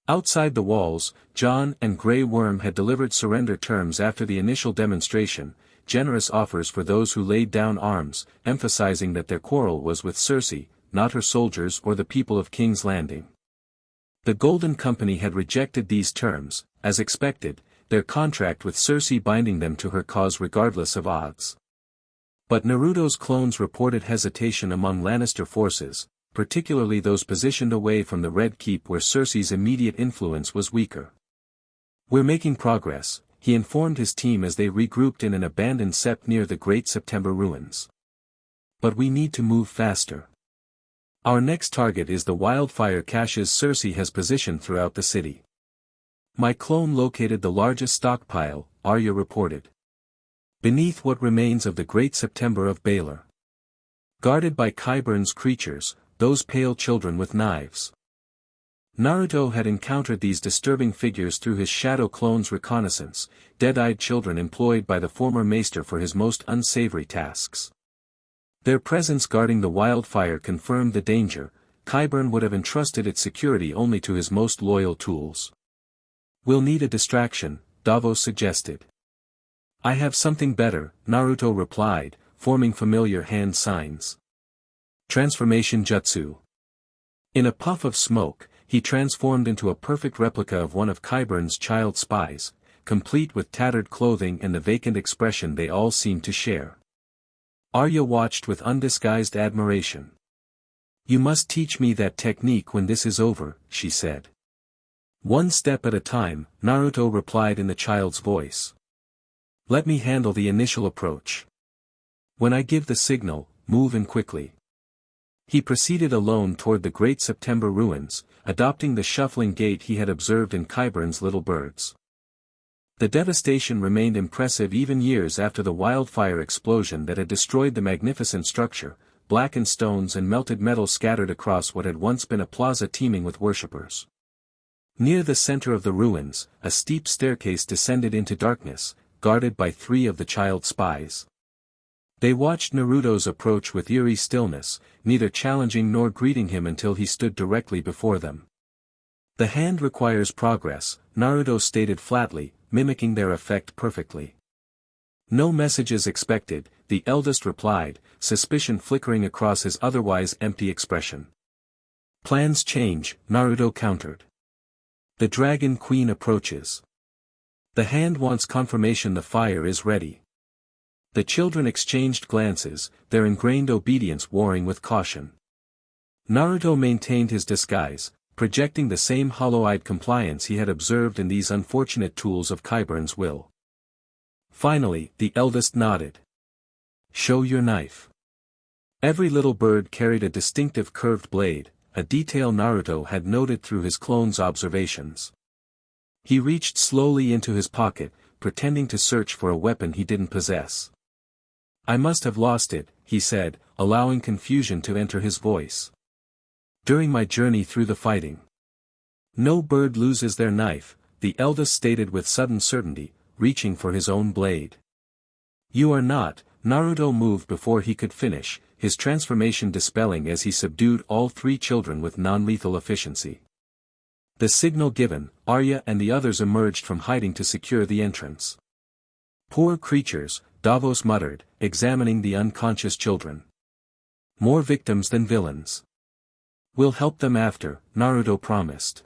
Outside the walls, John and Grey Worm had delivered surrender terms after the initial demonstration, generous offers for those who laid down arms, emphasizing that their quarrel was with Cersei, not her soldiers or the people of King's Landing. The Golden Company had rejected these terms, as expected, their contract with Cersei binding them to her cause regardless of odds. But Naruto's clones reported hesitation among Lannister forces, particularly those positioned away from the Red Keep where Cersei's immediate influence was weaker. "We're making progress," he informed his team as they regrouped in an abandoned sept near the Great September ruins. "But we need to move faster. Our next target is the wildfire caches Cersei has positioned throughout the city." "My clone located the largest stockpile," Arya reported. "Beneath what remains of the Great September of Baelor. Guarded by Qyburn's creatures, those pale children with knives." Naruto had encountered these disturbing figures through his shadow clone's reconnaissance, dead-eyed children employed by the former maester for his most unsavory tasks. Their presence guarding the wildfire confirmed the danger. Qyburn would have entrusted its security only to his most loyal tools. "We'll need a distraction," Davos suggested. "I have something better," Naruto replied, forming familiar hand signs. Transformation Jutsu. In a puff of smoke, he transformed into a perfect replica of one of Qyburn's child spies, complete with tattered clothing and the vacant expression they all seemed to share. Arya watched with undisguised admiration. "You must teach me that technique when this is over," she said. "One step at a time," Naruto replied in the child's voice. "Let me handle the initial approach. When I give the signal, move in quickly." He proceeded alone toward the Great September ruins, adopting the shuffling gait he had observed in Qyburn's little birds. The devastation remained impressive even years after the wildfire explosion that had destroyed the magnificent structure, blackened stones and melted metal scattered across what had once been a plaza teeming with worshippers. Near the center of the ruins, a steep staircase descended into darkness, guarded by 3 of the child spies. They watched Naruto's approach with eerie stillness, neither challenging nor greeting him until he stood directly before them. "The hand requires progress," Naruto stated flatly, mimicking their effect perfectly. "No messages expected," the eldest replied, suspicion flickering across his otherwise empty expression. "Plans change," Naruto countered. "The Dragon Queen approaches." The hand wants confirmation the fire is ready. The children exchanged glances, their ingrained obedience warring with caution. Naruto maintained his disguise, projecting the same hollow-eyed compliance he had observed in these unfortunate tools of Qyburne's will. Finally, the eldest nodded. "Show your knife." Every little bird carried a distinctive curved blade, a detail Naruto had noted through his clone's observations. He reached slowly into his pocket, pretending to search for a weapon he didn't possess. "I must have lost it," he said, allowing confusion to enter his voice. "During my journey through the fighting." "No bird loses their knife," the eldest stated with sudden certainty, reaching for his own blade. "You are not," Naruto moved before he could finish, his transformation dispelling as he subdued all three children with non-lethal efficiency. The signal given, Arya and the others emerged from hiding to secure the entrance. "Poor creatures," Davos muttered, examining the unconscious children. "More victims than villains." "We'll help them after," Naruto promised.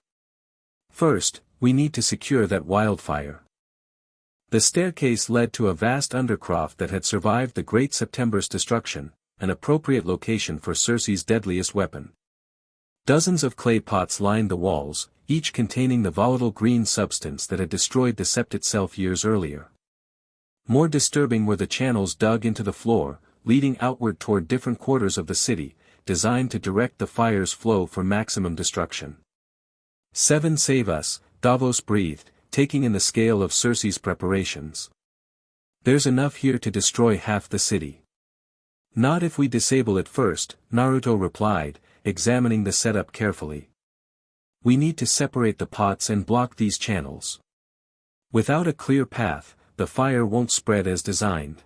"First, we need to secure that wildfire." The staircase led to a vast undercroft that had survived the Great September's destruction, an appropriate location for Cersei's deadliest weapon. Dozens of clay pots lined the walls, each containing the volatile green substance that had destroyed the sept itself years earlier. More disturbing were the channels dug into the floor, leading outward toward different quarters of the city, designed to direct the fire's flow for maximum destruction. "Seven save us," Davos breathed, taking in the scale of Cersei's preparations. "There's enough here to destroy half the city." "Not if we disable it first," Naruto replied, examining the setup carefully. "We need to separate the pots and block these channels. Without a clear path, the fire won't spread as designed."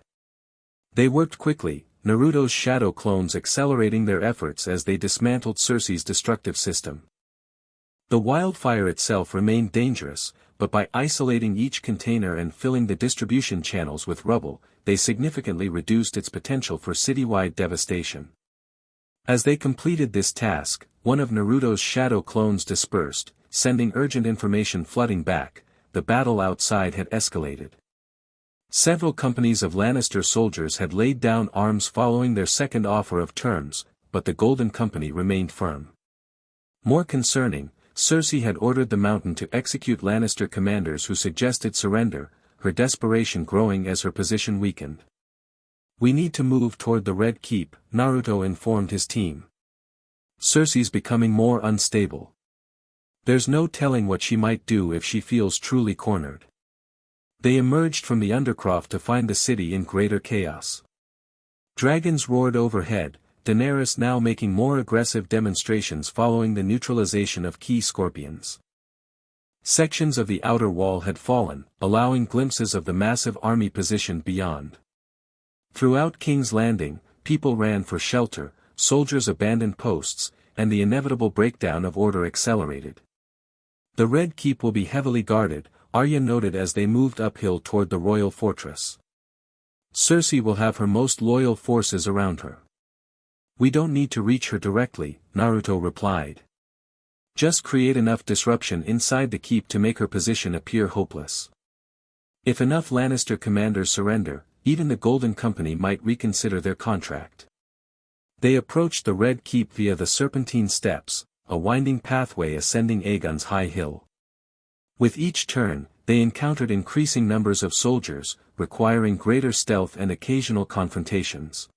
They worked quickly, Naruto's shadow clones accelerating their efforts as they dismantled Cersei's destructive system. The wildfire itself remained dangerous, but by isolating each container and filling the distribution channels with rubble, they significantly reduced its potential for citywide devastation. As they completed this task, one of Naruto's shadow clones dispersed, sending urgent information flooding back. The battle outside had escalated. Several companies of Lannister soldiers had laid down arms following their second offer of terms, but the Golden Company remained firm. More concerning, Cersei had ordered the Mountain to execute Lannister commanders who suggested surrender, her desperation growing as her position weakened. "We need to move toward the Red Keep," Naruto informed his team. "Cersei's becoming more unstable. There's no telling what she might do if she feels truly cornered." They emerged from the undercroft to find the city in greater chaos. Dragons roared overhead, Daenerys now making more aggressive demonstrations following the neutralization of key scorpions. Sections of the outer wall had fallen, allowing glimpses of the massive army positioned beyond. Throughout King's Landing, people ran for shelter, soldiers abandoned posts, and the inevitable breakdown of order accelerated. "The Red Keep will be heavily guarded," Arya noted as they moved uphill toward the royal fortress. "Cersei will have her most loyal forces around her." "We don't need to reach her directly," Naruto replied. "Just create enough disruption inside the keep to make her position appear hopeless. If enough Lannister commanders surrender, even the Golden Company might reconsider their contract." They approached the Red Keep via the Serpentine Steps, a winding pathway ascending Aegon's high hill. With each turn, they encountered increasing numbers of soldiers, requiring greater stealth and occasional confrontations.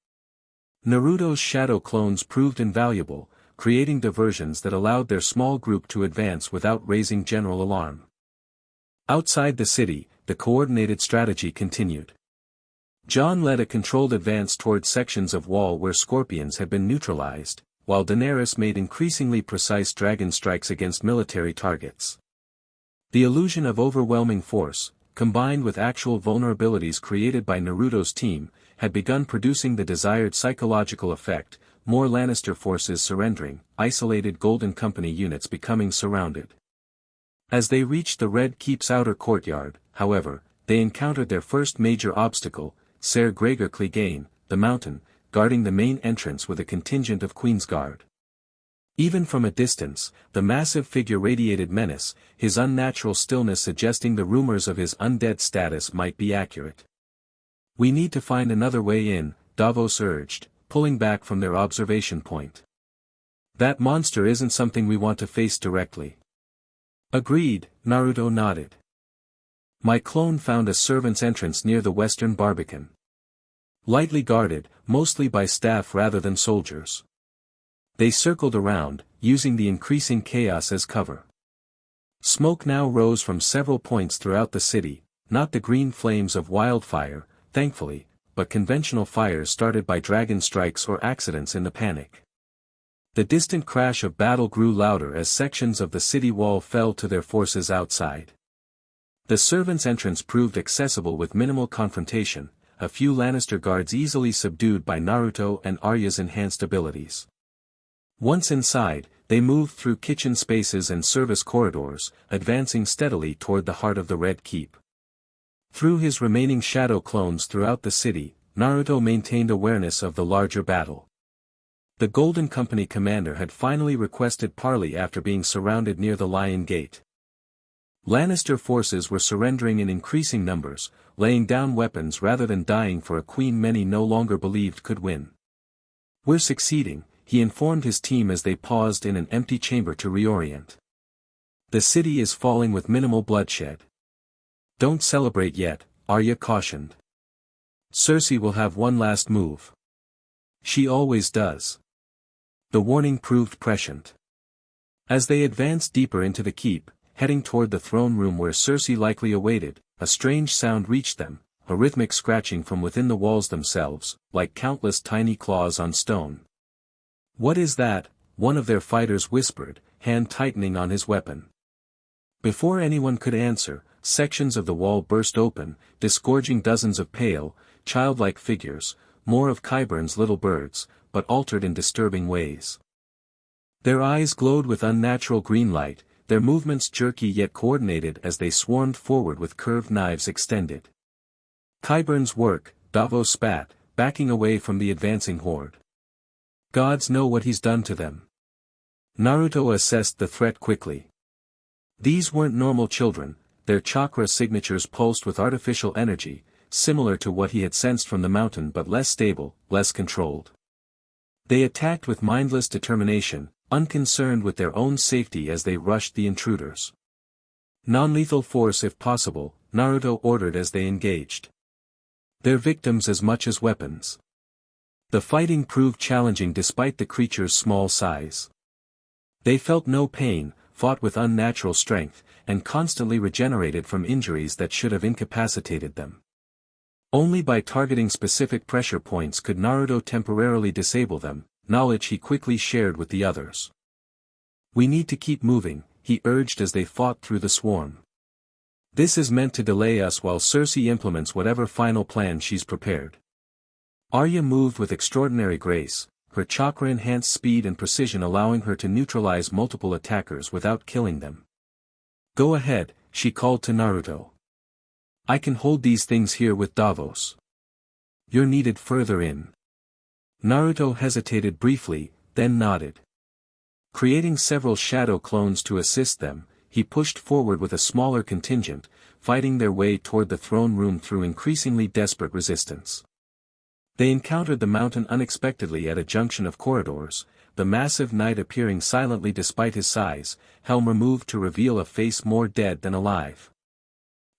Naruto's shadow clones proved invaluable, creating diversions that allowed their small group to advance without raising general alarm. Outside the city, the coordinated strategy continued. Jon led a controlled advance toward sections of wall where scorpions had been neutralized, while Daenerys made increasingly precise dragon strikes against military targets. The illusion of overwhelming force, combined with actual vulnerabilities created by Naruto's team, had begun producing the desired psychological effect, more Lannister forces surrendering, isolated Golden Company units becoming surrounded. As they reached the Red Keep's outer courtyard, however, they encountered their first major obstacle, Ser Gregor Clegane, the Mountain, guarding the main entrance with a contingent of Queensguard. Even from a distance, the massive figure radiated menace, his unnatural stillness suggesting the rumors of his undead status might be accurate. "We need to find another way in," Davos urged, pulling back from their observation point. "That monster isn't something we want to face directly." "Agreed," Naruto nodded. "My clone found a servant's entrance near the western barbican. Lightly guarded, mostly by staff rather than soldiers. They circled around, using the increasing chaos as cover. Smoke now rose from several points throughout the city, not the green flames of wildfire, thankfully, but conventional fires started by dragon strikes or accidents in the panic. The distant crash of battle grew louder as sections of the city wall fell to their forces outside. The servants' entrance proved accessible with minimal confrontation, a few Lannister guards easily subdued by Naruto and Arya's enhanced abilities. Once inside, they moved through kitchen spaces and service corridors, advancing steadily toward the heart of the Red Keep. Through his remaining shadow clones throughout the city, Naruto maintained awareness of the larger battle. The Golden Company commander had finally requested parley after being surrounded near the Lion Gate. Lannister forces were surrendering in increasing numbers, laying down weapons rather than dying for a queen many no longer believed could win. "We're succeeding," he informed his team as they paused in an empty chamber to reorient. "The city is falling with minimal bloodshed." "Don't celebrate yet," Arya cautioned. "Cersei will have one last move. She always does." The warning proved prescient. As they advanced deeper into the keep, heading toward the throne room where Cersei likely awaited, a strange sound reached them, a rhythmic scratching from within the walls themselves, like countless tiny claws on stone. "What is that?" one of their fighters whispered, hand tightening on his weapon. Before anyone could answer, sections of the wall burst open, disgorging dozens of pale, childlike figures, more of Qyburn's little birds, but altered in disturbing ways. Their eyes glowed with unnatural green light, their movements jerky yet coordinated as they swarmed forward with curved knives extended. "Qyburn's work," Davos spat, backing away from the advancing horde. "Gods know what he's done to them." Naruto assessed the threat quickly. These weren't normal children, their chakra signatures pulsed with artificial energy, similar to what he had sensed from the mountain but less stable, less controlled. They attacked with mindless determination, unconcerned with their own safety as they rushed the intruders. "Non-lethal force if possible," Naruto ordered as they engaged. "Their victims as much as weapons." The fighting proved challenging despite the creature's small size. They felt no pain, fought with unnatural strength, and constantly regenerated from injuries that should have incapacitated them. Only by targeting specific pressure points could Naruto temporarily disable them, knowledge he quickly shared with the others. "We need to keep moving," he urged as they fought through the swarm. "This is meant to delay us while Cersei implements whatever final plan she's prepared." Arya moved with extraordinary grace, her chakra-enhanced speed and precision allowing her to neutralize multiple attackers without killing them. "Go ahead," she called to Naruto. "I can hold these things here with Davos. You're needed further in." Naruto hesitated briefly, then nodded. Creating several shadow clones to assist them, he pushed forward with a smaller contingent, fighting their way toward the throne room through increasingly desperate resistance. They encountered the mountain unexpectedly at a junction of corridors, the massive knight appearing silently despite his size, helm removed to reveal a face more dead than alive.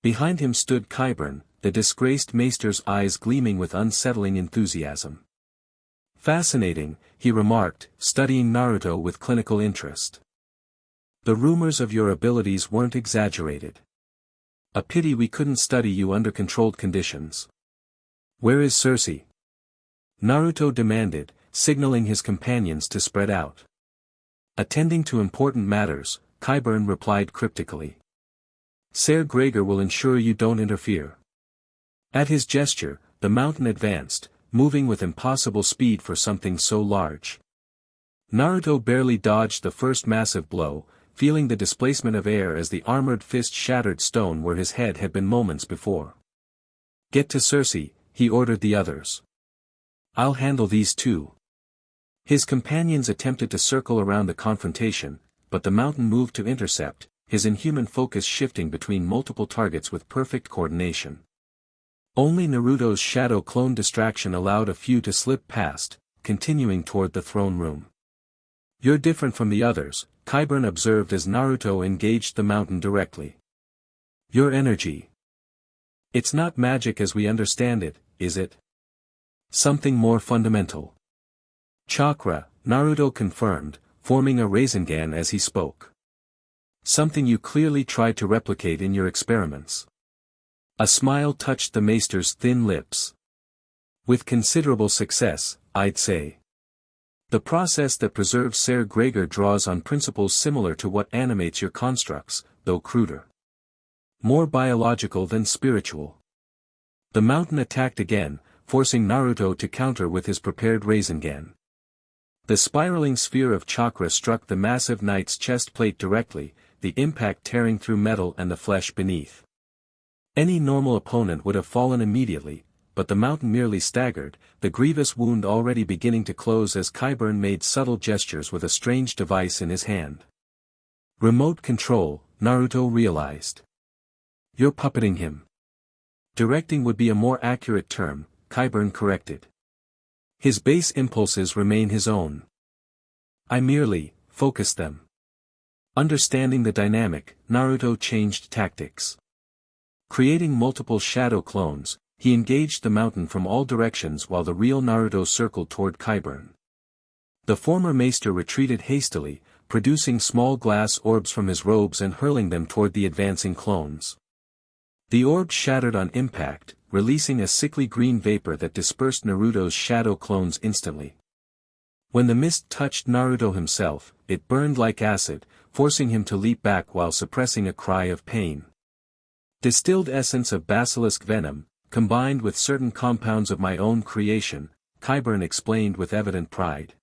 Behind him stood Qyburn, the disgraced maester's eyes gleaming with unsettling enthusiasm. "Fascinating," he remarked, studying Naruto with clinical interest. "The rumors of your abilities weren't exaggerated. A pity we couldn't study you under controlled conditions. Where is Cersei?" Naruto demanded, signaling his companions to spread out. "Attending to important matters," Qyburn replied cryptically. "Ser Gregor will ensure you don't interfere." At his gesture, the mountain advanced, moving with impossible speed for something so large. Naruto barely dodged the first massive blow, feeling the displacement of air as the armored fist shattered stone where his head had been moments before. "Get to Cersei," he ordered the others. "I'll handle these two." His companions attempted to circle around the confrontation, but the mountain moved to intercept, his inhuman focus shifting between multiple targets with perfect coordination. Only Naruto's shadow clone distraction allowed a few to slip past, continuing toward the throne room. "You're different from the others," Qyburn observed as Naruto engaged the mountain directly. "Your energy. It's not magic as we understand it, is it? Something more fundamental." "Chakra," Naruto confirmed, forming a Rasengan as he spoke. "Something you clearly tried to replicate in your experiments." A smile touched the maester's thin lips. "With considerable success, I'd say. The process that preserves Ser Gregor draws on principles similar to what animates your constructs, though cruder. More biological than spiritual." The mountain attacked again, forcing Naruto to counter with his prepared Rasengan. The spiraling sphere of chakra struck the massive knight's chest plate directly, the impact tearing through metal and the flesh beneath. Any normal opponent would have fallen immediately, but the mountain merely staggered, the grievous wound already beginning to close as Qyburn made subtle gestures with a strange device in his hand. "Remote control," Naruto realized. "You're puppeting him." "Directing would be a more accurate term," Qyburn corrected. "His base impulses remain his own. I merely focus them." Understanding the dynamic, Naruto changed tactics. Creating multiple shadow clones, he engaged the mountain from all directions while the real Naruto circled toward Qyburn. The former maester retreated hastily, producing small glass orbs from his robes and hurling them toward the advancing clones. The orbs shattered on impact, releasing a sickly green vapor that dispersed Naruto's shadow clones instantly. When the mist touched Naruto himself, it burned like acid, forcing him to leap back while suppressing a cry of pain. "Distilled essence of basilisk venom, combined with certain compounds of my own creation," Qyburn explained with evident pride.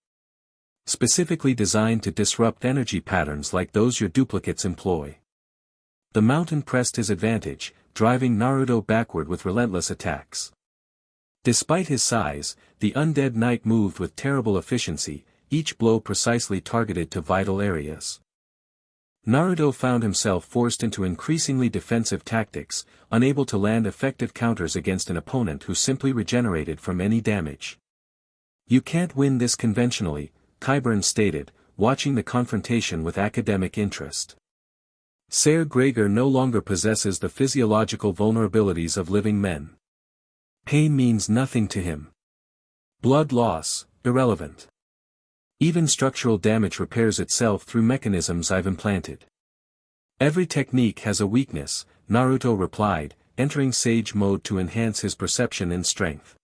"Specifically designed to disrupt energy patterns like those your duplicates employ." The mountain pressed his advantage, driving Naruto backward with relentless attacks. Despite his size, the undead knight moved with terrible efficiency, each blow precisely targeted to vital areas. Naruto found himself forced into increasingly defensive tactics, unable to land effective counters against an opponent who simply regenerated from any damage. "You can't win this conventionally," Qyburn stated, watching the confrontation with academic interest. "Ser Gregor no longer possesses the physiological vulnerabilities of living men. Pain means nothing to him. Blood loss, irrelevant. Even structural damage repairs itself through mechanisms I've implanted." "Every technique has a weakness," Naruto replied, entering sage mode to enhance his perception and strength.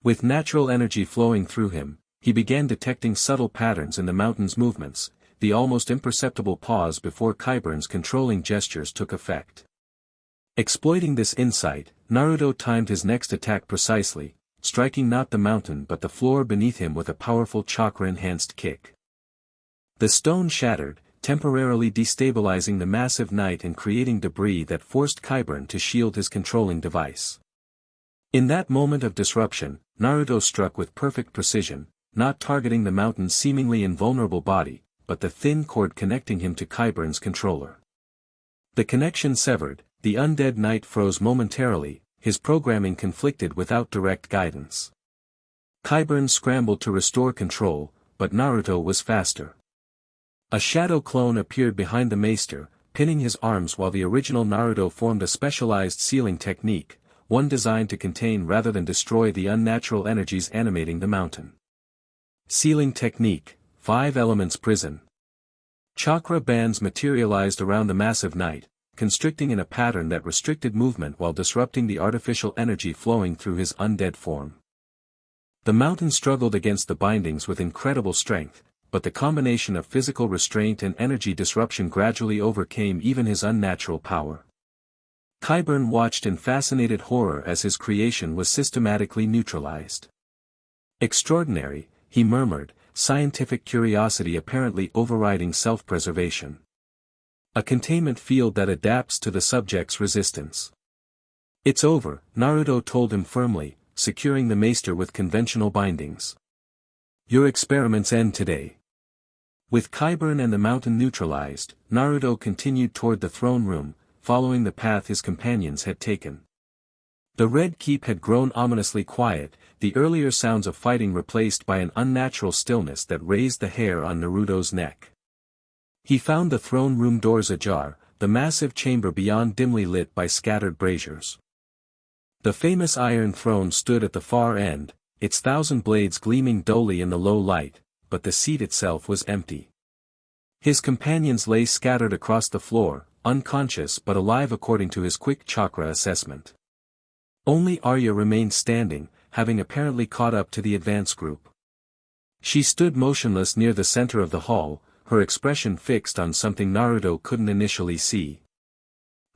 With natural energy flowing through him, he began detecting subtle patterns in the mountain's movements, the almost imperceptible pause before Qyburn's controlling gestures took effect. Exploiting this insight, Naruto timed his next attack precisely, striking not the mountain but the floor beneath him with a powerful chakra-enhanced kick. The stone shattered, temporarily destabilizing the massive knight and creating debris that forced Qyburn to shield his controlling device. In that moment of disruption, Naruto struck with perfect precision, not targeting the mountain's seemingly invulnerable body, but the thin cord connecting him to Qyburn's controller. The connection severed, the undead knight froze momentarily, his programming conflicted without direct guidance. Qyburn scrambled to restore control, but Naruto was faster. A shadow clone appeared behind the maester, pinning his arms while the original Naruto formed a specialized sealing technique, one designed to contain rather than destroy the unnatural energies animating the mountain. Sealing technique, 5 elements prison. Chakra bands materialized around the massive knight, constricting in a pattern that restricted movement while disrupting the artificial energy flowing through his undead form. The mountain struggled against the bindings with incredible strength, but the combination of physical restraint and energy disruption gradually overcame even his unnatural power. Qyburn watched in fascinated horror as his creation was systematically neutralized. "Extraordinary," he murmured, scientific curiosity apparently overriding self-preservation. "A containment field that adapts to the subject's resistance." "It's over," Naruto told him firmly, securing the maester with conventional bindings. Your experiments end today. With Qyburn and the mountain neutralized, Naruto continued toward the throne room, following the path his companions had taken. The Red Keep had grown ominously quiet, the earlier sounds of fighting replaced by an unnatural stillness that raised the hair on Naruto's neck. He found the throne room doors ajar, the massive chamber beyond dimly lit by scattered braziers. The famous Iron Throne stood at the far end, its 1,000 blades gleaming dully in the low light, but the seat itself was empty. His companions lay scattered across the floor, unconscious but alive according to his quick chakra assessment. Only Arya remained standing, having apparently caught up to the advance group. She stood motionless near the center of the hall, her expression fixed on something Naruto couldn't initially see.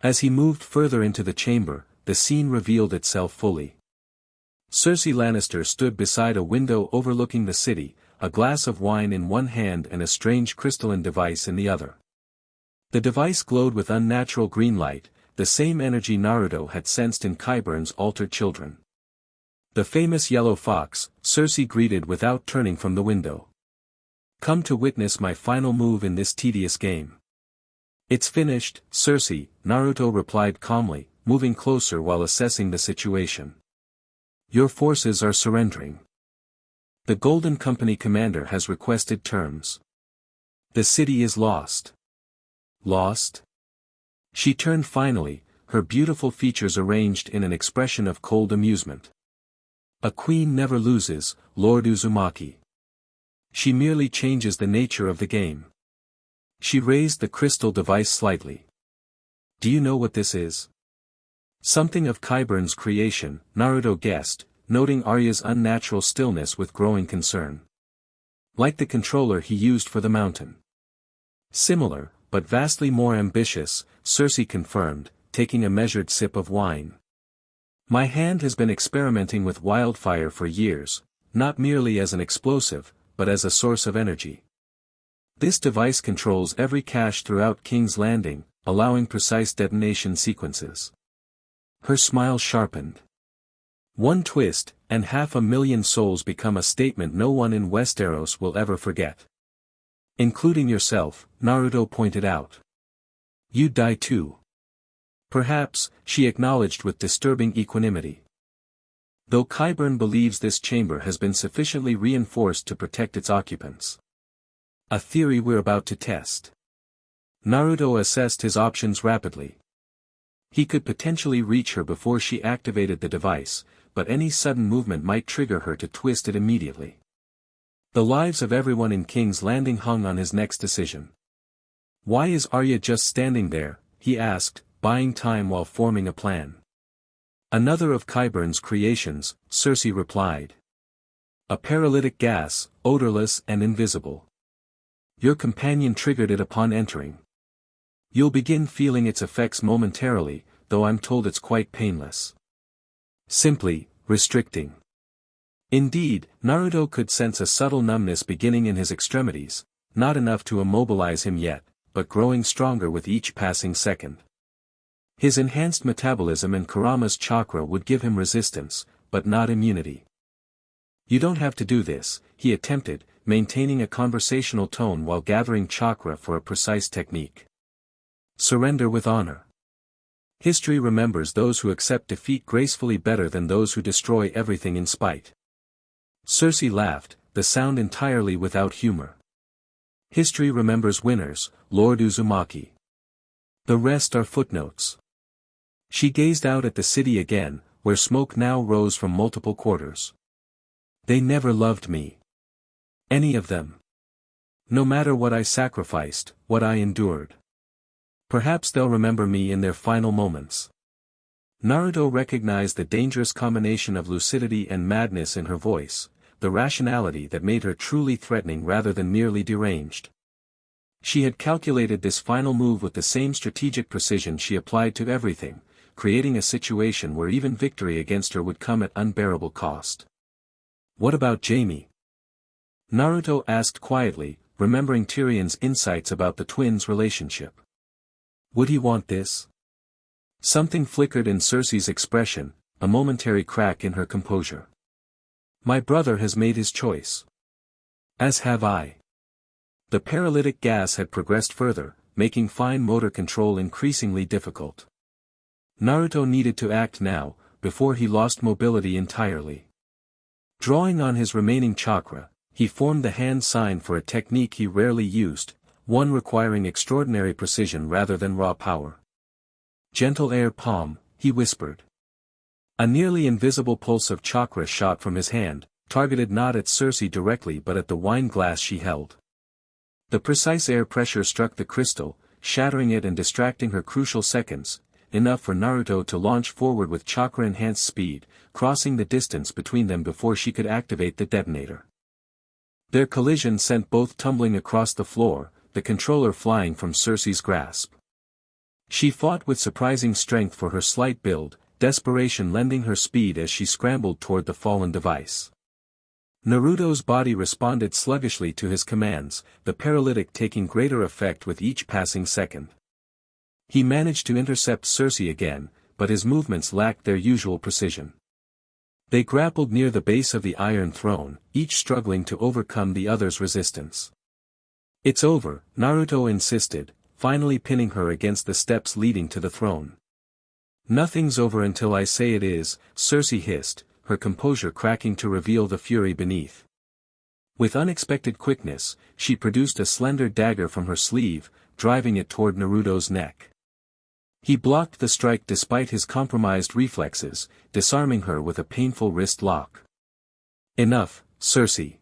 As he moved further into the chamber, the scene revealed itself fully. Cersei Lannister stood beside a window overlooking the city, a glass of wine in one hand and a strange crystalline device in the other. The device glowed with unnatural green light, the same energy Naruto had sensed in Qyburn's altered children. The famous yellow fox, Cersei greeted without turning from the window. Come to witness my final move in this tedious game. It's finished, Cersei, Naruto replied calmly, moving closer while assessing the situation. Your forces are surrendering. The Golden Company commander has requested terms. The city is lost. Lost? She turned finally, her beautiful features arranged in an expression of cold amusement. A queen never loses, Lord Uzumaki. She merely changes the nature of the game. She raised the crystal device slightly. Do you know what this is? Something of Qyburn's creation, Naruto guessed, noting Arya's unnatural stillness with growing concern. Like the controller he used for the mountain. Similar, but vastly more ambitious, Cersei confirmed, taking a measured sip of wine. My hand has been experimenting with wildfire for years, not merely as an explosive, but as a source of energy. This device controls every cache throughout King's Landing, allowing precise detonation sequences. Her smile sharpened. One twist, and 500,000 souls become a statement no one in West Aeros will ever forget. Including yourself, Naruto pointed out. You'd die too. Perhaps, she acknowledged with disturbing equanimity. Though Qyburn believes this chamber has been sufficiently reinforced to protect its occupants. A theory we're about to test. Naruto assessed his options rapidly. He could potentially reach her before she activated the device, but any sudden movement might trigger her to twist it immediately. The lives of everyone in King's Landing hung on his next decision. Why is Arya just standing there, he asked, buying time while forming a plan. Another of Qyburn's creations, Cersei replied. A paralytic gas, odorless and invisible. Your companion triggered it upon entering. You'll begin feeling its effects momentarily, though I'm told it's quite painless. Simply, restricting. Indeed, Naruto could sense a subtle numbness beginning in his extremities, not enough to immobilize him yet, but growing stronger with each passing second. His enhanced metabolism and Kurama's chakra would give him resistance, but not immunity. You don't have to do this, he attempted, maintaining a conversational tone while gathering chakra for a precise technique. Surrender with honor. History remembers those who accept defeat gracefully better than those who destroy everything in spite. Cersei laughed, the sound entirely without humor. History remembers winners, Lord Uzumaki. The rest are footnotes. She gazed out at the city again, where smoke now rose from multiple quarters. They never loved me. Any of them. No matter what I sacrificed, what I endured. Perhaps they'll remember me in their final moments. Naruto recognized the dangerous combination of lucidity and madness in her voice, the rationality that made her truly threatening rather than merely deranged. She had calculated this final move with the same strategic precision she applied to everything, creating a situation where even victory against her would come at unbearable cost. What about Jaime? Naruto asked quietly, remembering Tyrion's insights about the twins' relationship. Would he want this? Something flickered in Cersei's expression, a momentary crack in her composure. My brother has made his choice. As have I. The paralytic gas had progressed further, making fine motor control increasingly difficult. Naruto needed to act now, before he lost mobility entirely. Drawing on his remaining chakra, he formed the hand sign for a technique he rarely used, one requiring extraordinary precision rather than raw power. Gentle air palm, he whispered. A nearly invisible pulse of chakra shot from his hand, targeted not at Cersei directly but at the wine glass she held. The precise air pressure struck the crystal, shattering it and distracting her crucial seconds, enough for Naruto to launch forward with chakra-enhanced speed, crossing the distance between them before she could activate the detonator. Their collision sent both tumbling across the floor, the controller flying from Cersei's grasp. She fought with surprising strength for her slight build, desperation lending her speed as she scrambled toward the fallen device. Naruto's body responded sluggishly to his commands, the paralytic taking greater effect with each passing second. He managed to intercept Cersei again, but his movements lacked their usual precision. They grappled near the base of the Iron Throne, each struggling to overcome the other's resistance. "It's over," Naruto insisted, finally pinning her against the steps leading to the throne. "Nothing's over until I say it is," Cersei hissed, her composure cracking to reveal the fury beneath. With unexpected quickness, she produced a slender dagger from her sleeve, driving it toward Naruto's neck. He blocked the strike despite his compromised reflexes, disarming her with a painful wrist lock. "Enough, Cersei.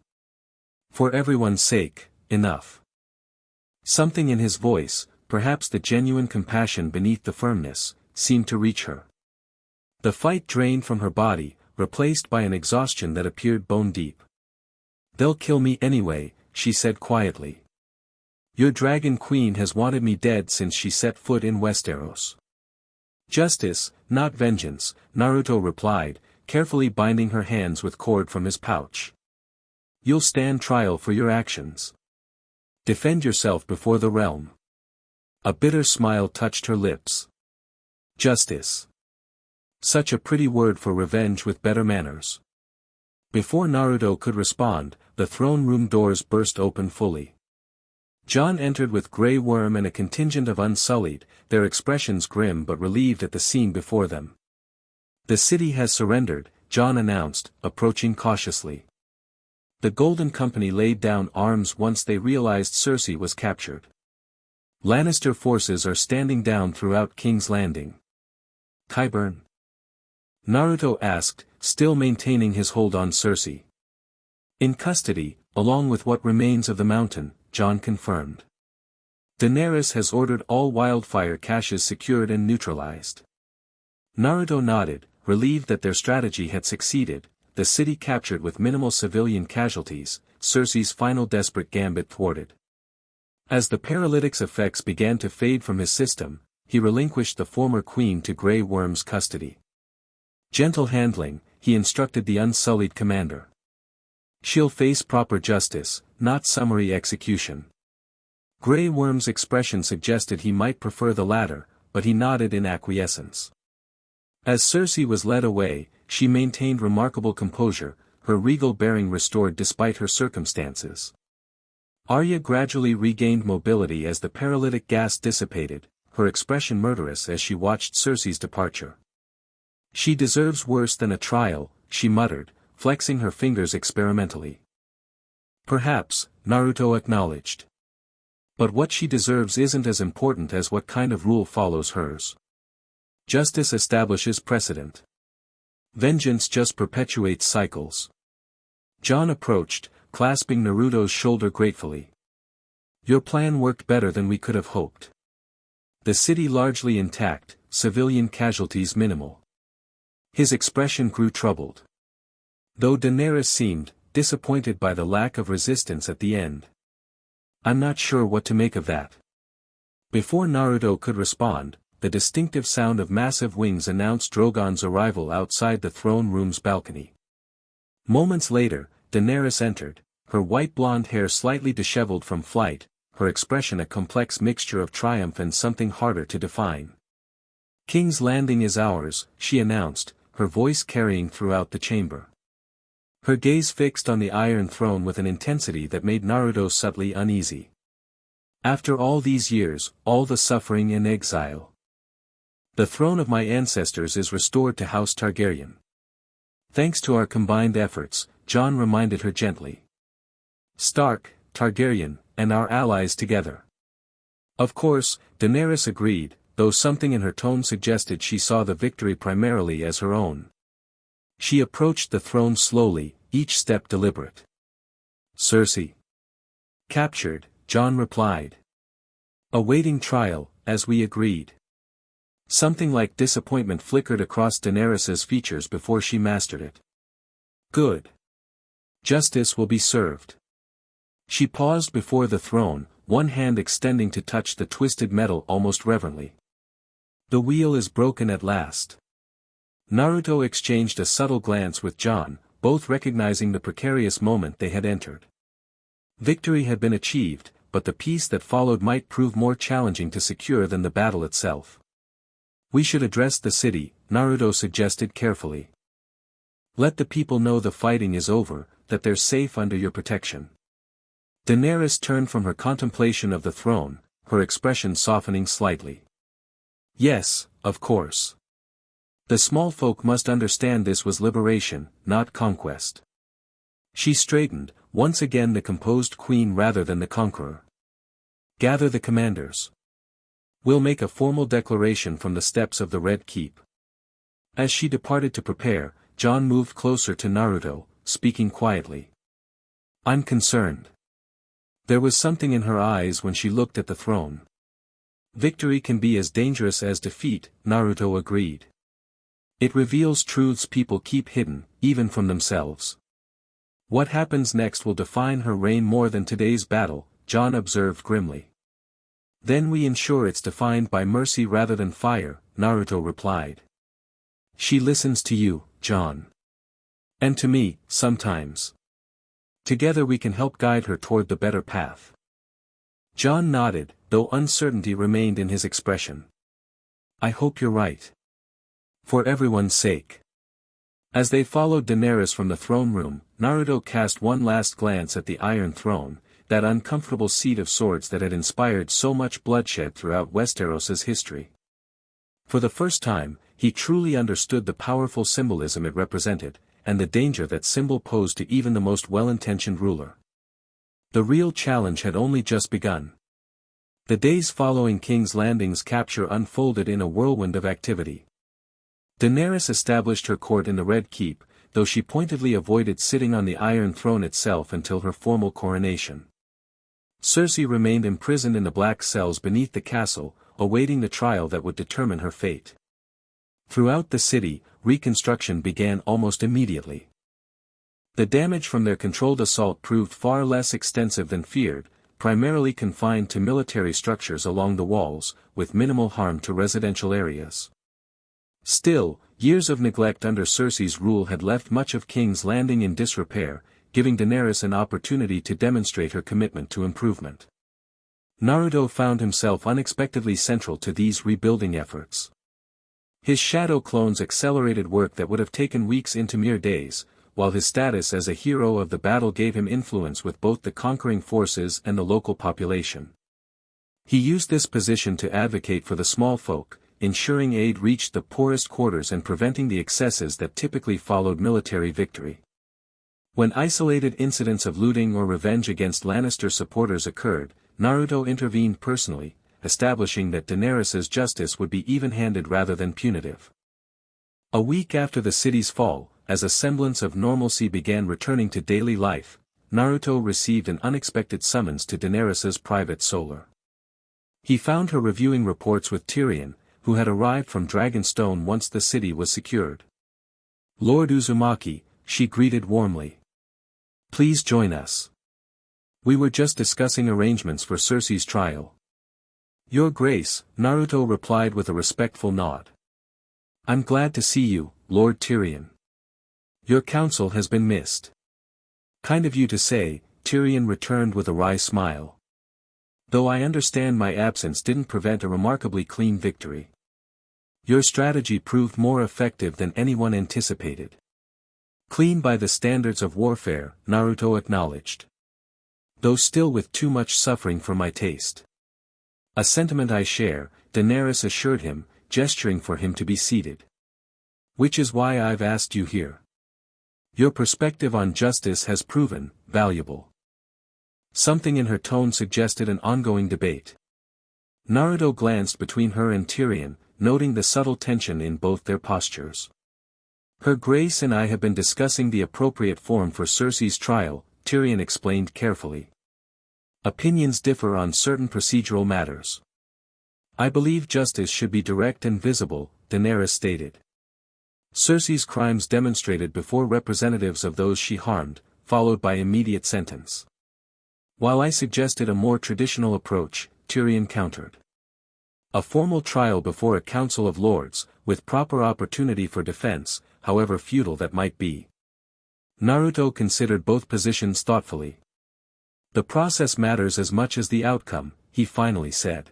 For everyone's sake, enough." Something in his voice, perhaps the genuine compassion beneath the firmness, seemed to reach her. The fight drained from her body, replaced by an exhaustion that appeared bone-deep. "They'll kill me anyway," she said quietly. "Your Dragon Queen has wanted me dead since she set foot in West Aeros." "Justice, not vengeance," Naruto replied, carefully binding her hands with cord from his pouch. "You'll stand trial for your actions. Defend yourself before the realm." A bitter smile touched her lips. Justice. Such a pretty word for revenge with better manners. Before Naruto could respond, the throne room doors burst open fully. Jon entered with Grey Worm and a contingent of Unsullied, their expressions grim but relieved at the scene before them. "The city has surrendered," Jon announced, approaching cautiously. The Golden Company laid down arms once they realized Cersei was captured. Lannister forces are standing down throughout King's Landing. "Qyburn?" Naruto asked, still maintaining his hold on Cersei. "In custody, along with what remains of the mountain," Jon confirmed. "Daenerys has ordered all wildfire caches secured and neutralized." Naruto nodded, relieved that their strategy had succeeded, the city captured with minimal civilian casualties, Cersei's final desperate gambit thwarted. As the paralytic's effects began to fade from his system, he relinquished the former queen to Grey Worm's custody. "Gentle handling," he instructed the Unsullied commander. "She'll face proper justice, not summary execution." Grey Worm's expression suggested he might prefer the latter, but he nodded in acquiescence. As Cersei was led away, she maintained remarkable composure, her regal bearing restored despite her circumstances. Arya gradually regained mobility as the paralytic gas dissipated, her expression murderous as she watched Cersei's departure. "She deserves worse than a trial," she muttered, flexing her fingers experimentally. "Perhaps," Naruto acknowledged. "But what she deserves isn't as important as what kind of rule follows hers. Justice establishes precedent. Vengeance just perpetuates cycles." Jon approached, clasping Naruto's shoulder gratefully. "Your plan worked better than we could have hoped. The city largely intact, civilian casualties minimal." His expression grew troubled. Though Daenerys seemed disappointed by the lack of resistance at the end. "I'm not sure what to make of that." Before Naruto could respond, the distinctive sound of massive wings announced Drogon's arrival outside the throne room's balcony. Moments later, Daenerys entered, her white blonde hair slightly disheveled from flight, her expression a complex mixture of triumph and something harder to define. "King's Landing is ours," she announced, her voice carrying throughout the chamber. Her gaze fixed on the Iron Throne with an intensity that made Naruto subtly uneasy. After all these years, all the suffering and exile. The throne of my ancestors is restored to House Targaryen. Thanks to our combined efforts, Jon reminded her gently. Stark, Targaryen, and our allies together. Of course, Daenerys agreed, though something in her tone suggested she saw the victory primarily as her own. She approached the throne slowly, each step deliberate. Cersei. Captured, Jon replied. Awaiting trial, as we agreed. Something like disappointment flickered across Daenerys's features before she mastered it. Good. Justice will be served. She paused before the throne, one hand extending to touch the twisted metal almost reverently. The wheel is broken at last. Naruto exchanged a subtle glance with Jon, both recognizing the precarious moment they had entered. Victory had been achieved, but the peace that followed might prove more challenging to secure than the battle itself. We should address the city, Naruto suggested carefully. Let the people know the fighting is over, that they're safe under your protection. Daenerys turned from her contemplation of the throne, her expression softening slightly. Yes, of course. The small folk must understand this was liberation, not conquest. She straightened, once again the composed queen rather than the conqueror. Gather the commanders. We'll make a formal declaration from the steps of the Red Keep. As she departed to prepare, Jon moved closer to Naruto, speaking quietly. I'm concerned. There was something in her eyes when she looked at the throne. Victory can be as dangerous as defeat, Naruto agreed. It reveals truths people keep hidden, even from themselves. What happens next will define her reign more than today's battle, Jon observed grimly. Then we ensure it's defined by mercy rather than fire, Naruto replied. She listens to you, Jon. And to me, sometimes. Together we can help guide her toward the better path. Jon nodded, though uncertainty remained in his expression. I hope you're right. For everyone's sake. As they followed Daenerys from the throne room, Naruto cast one last glance at the Iron Throne, that uncomfortable seat of swords that had inspired so much bloodshed throughout West Aeros' history. For the first time, he truly understood the powerful symbolism it represented, and the danger that symbol posed to even the most well-intentioned ruler. The real challenge had only just begun. The days following King's Landing's capture unfolded in a whirlwind of activity. Daenerys established her court in the Red Keep, though she pointedly avoided sitting on the Iron Throne itself until her formal coronation. Cersei remained imprisoned in the black cells beneath the castle, awaiting the trial that would determine her fate. Throughout the city, reconstruction began almost immediately. The damage from their controlled assault proved far less extensive than feared, primarily confined to military structures along the walls, with minimal harm to residential areas. Still, years of neglect under Cersei's rule had left much of King's Landing in disrepair, giving Daenerys an opportunity to demonstrate her commitment to improvement. Naruto found himself unexpectedly central to these rebuilding efforts. His shadow clones accelerated work that would have taken weeks into mere days, while his status as a hero of the battle gave him influence with both the conquering forces and the local population. He used this position to advocate for the small folk, ensuring aid reached the poorest quarters and preventing the excesses that typically followed military victory. When isolated incidents of looting or revenge against Lannister supporters occurred, Naruto intervened personally, establishing that Daenerys' justice would be even-handed rather than punitive. A week after the city's fall, as a semblance of normalcy began returning to daily life, Naruto received an unexpected summons to Daenerys' private solar. He found her reviewing reports with Tyrion, who had arrived from Dragonstone once the city was secured. Lord Uzumaki, she greeted warmly. Please join us. We were just discussing arrangements for Cersei's trial. Your Grace, Naruto replied with a respectful nod. I'm glad to see you, Lord Tyrion. Your counsel has been missed. Kind of you to say, Tyrion returned with a wry smile. Though I understand my absence didn't prevent a remarkably clean victory. Your strategy proved more effective than anyone anticipated. Clean by the standards of warfare, Naruto acknowledged. Though still with too much suffering for my taste. A sentiment I share, Daenerys assured him, gesturing for him to be seated. Which is why I've asked you here. Your perspective on justice has proven valuable. Something in her tone suggested an ongoing debate. Naruto glanced between her and Tyrion, noting the subtle tension in both their postures. Her Grace and I have been discussing the appropriate form for Cersei's trial, Tyrion explained carefully. Opinions differ on certain procedural matters. I believe justice should be direct and visible, Daenerys stated. Cersei's crimes demonstrated before representatives of those she harmed, followed by immediate sentence. While I suggested a more traditional approach, Tyrion countered. A formal trial before a council of lords, with proper opportunity for defense, however futile that might be. Naruto considered both positions thoughtfully. The process matters as much as the outcome, he finally said.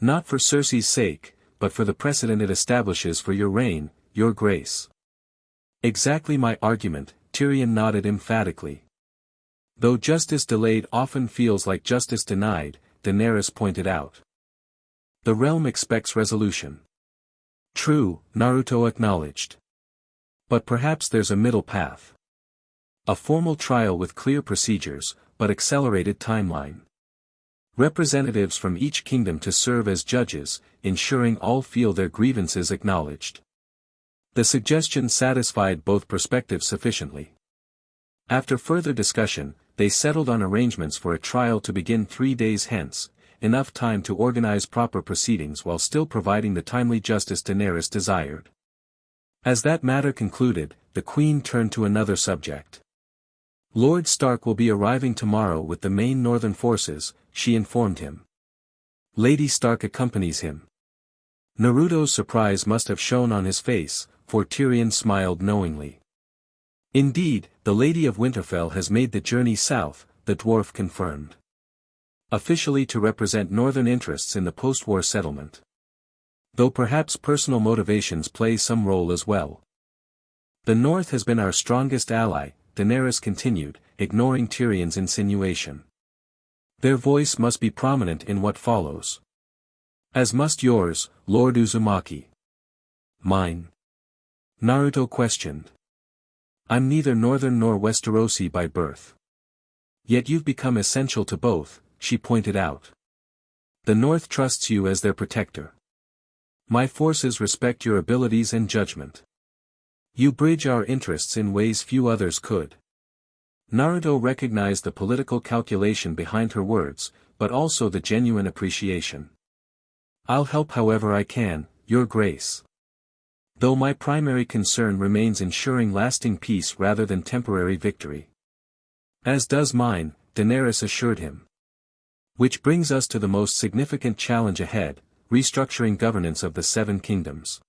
Not for Cersei's sake, but for the precedent it establishes for your reign, your grace. Exactly my argument, Tyrion nodded emphatically. Though justice delayed often feels like justice denied, Daenerys pointed out. The realm expects resolution. True, Naruto acknowledged. But perhaps there's a middle path. A formal trial with clear procedures, but accelerated timeline. Representatives from each kingdom to serve as judges, ensuring all feel their grievances acknowledged. The suggestion satisfied both perspectives sufficiently. After further discussion, they settled on arrangements for a trial to begin 3 days hence, enough time to organize proper proceedings while still providing the timely justice Daenerys desired. As that matter concluded, the Queen turned to another subject. Lord Stark will be arriving tomorrow with the main northern forces, she informed him. Lady Stark accompanies him. Naruto's surprise must have shown on his face, for Tyrion smiled knowingly. Indeed, the Lady of Winterfell has made the journey south, the dwarf confirmed. Officially to represent northern interests in the post-war settlement. Though perhaps personal motivations play some role as well. The North has been our strongest ally, Daenerys continued, ignoring Tyrion's insinuation. Their voice must be prominent in what follows. As must yours, Lord Uzumaki. Mine? Naruto questioned. I'm neither northern nor Westerosi by birth. Yet you've become essential to both, she pointed out. The North trusts you as their protector. My forces respect your abilities and judgment. You bridge our interests in ways few others could. Naruto recognized the political calculation behind her words, but also the genuine appreciation. I'll help however I can, Your Grace. Though my primary concern remains ensuring lasting peace rather than temporary victory. As does mine, Daenerys assured him. Which brings us to the most significant challenge ahead, restructuring governance of the Seven Kingdoms.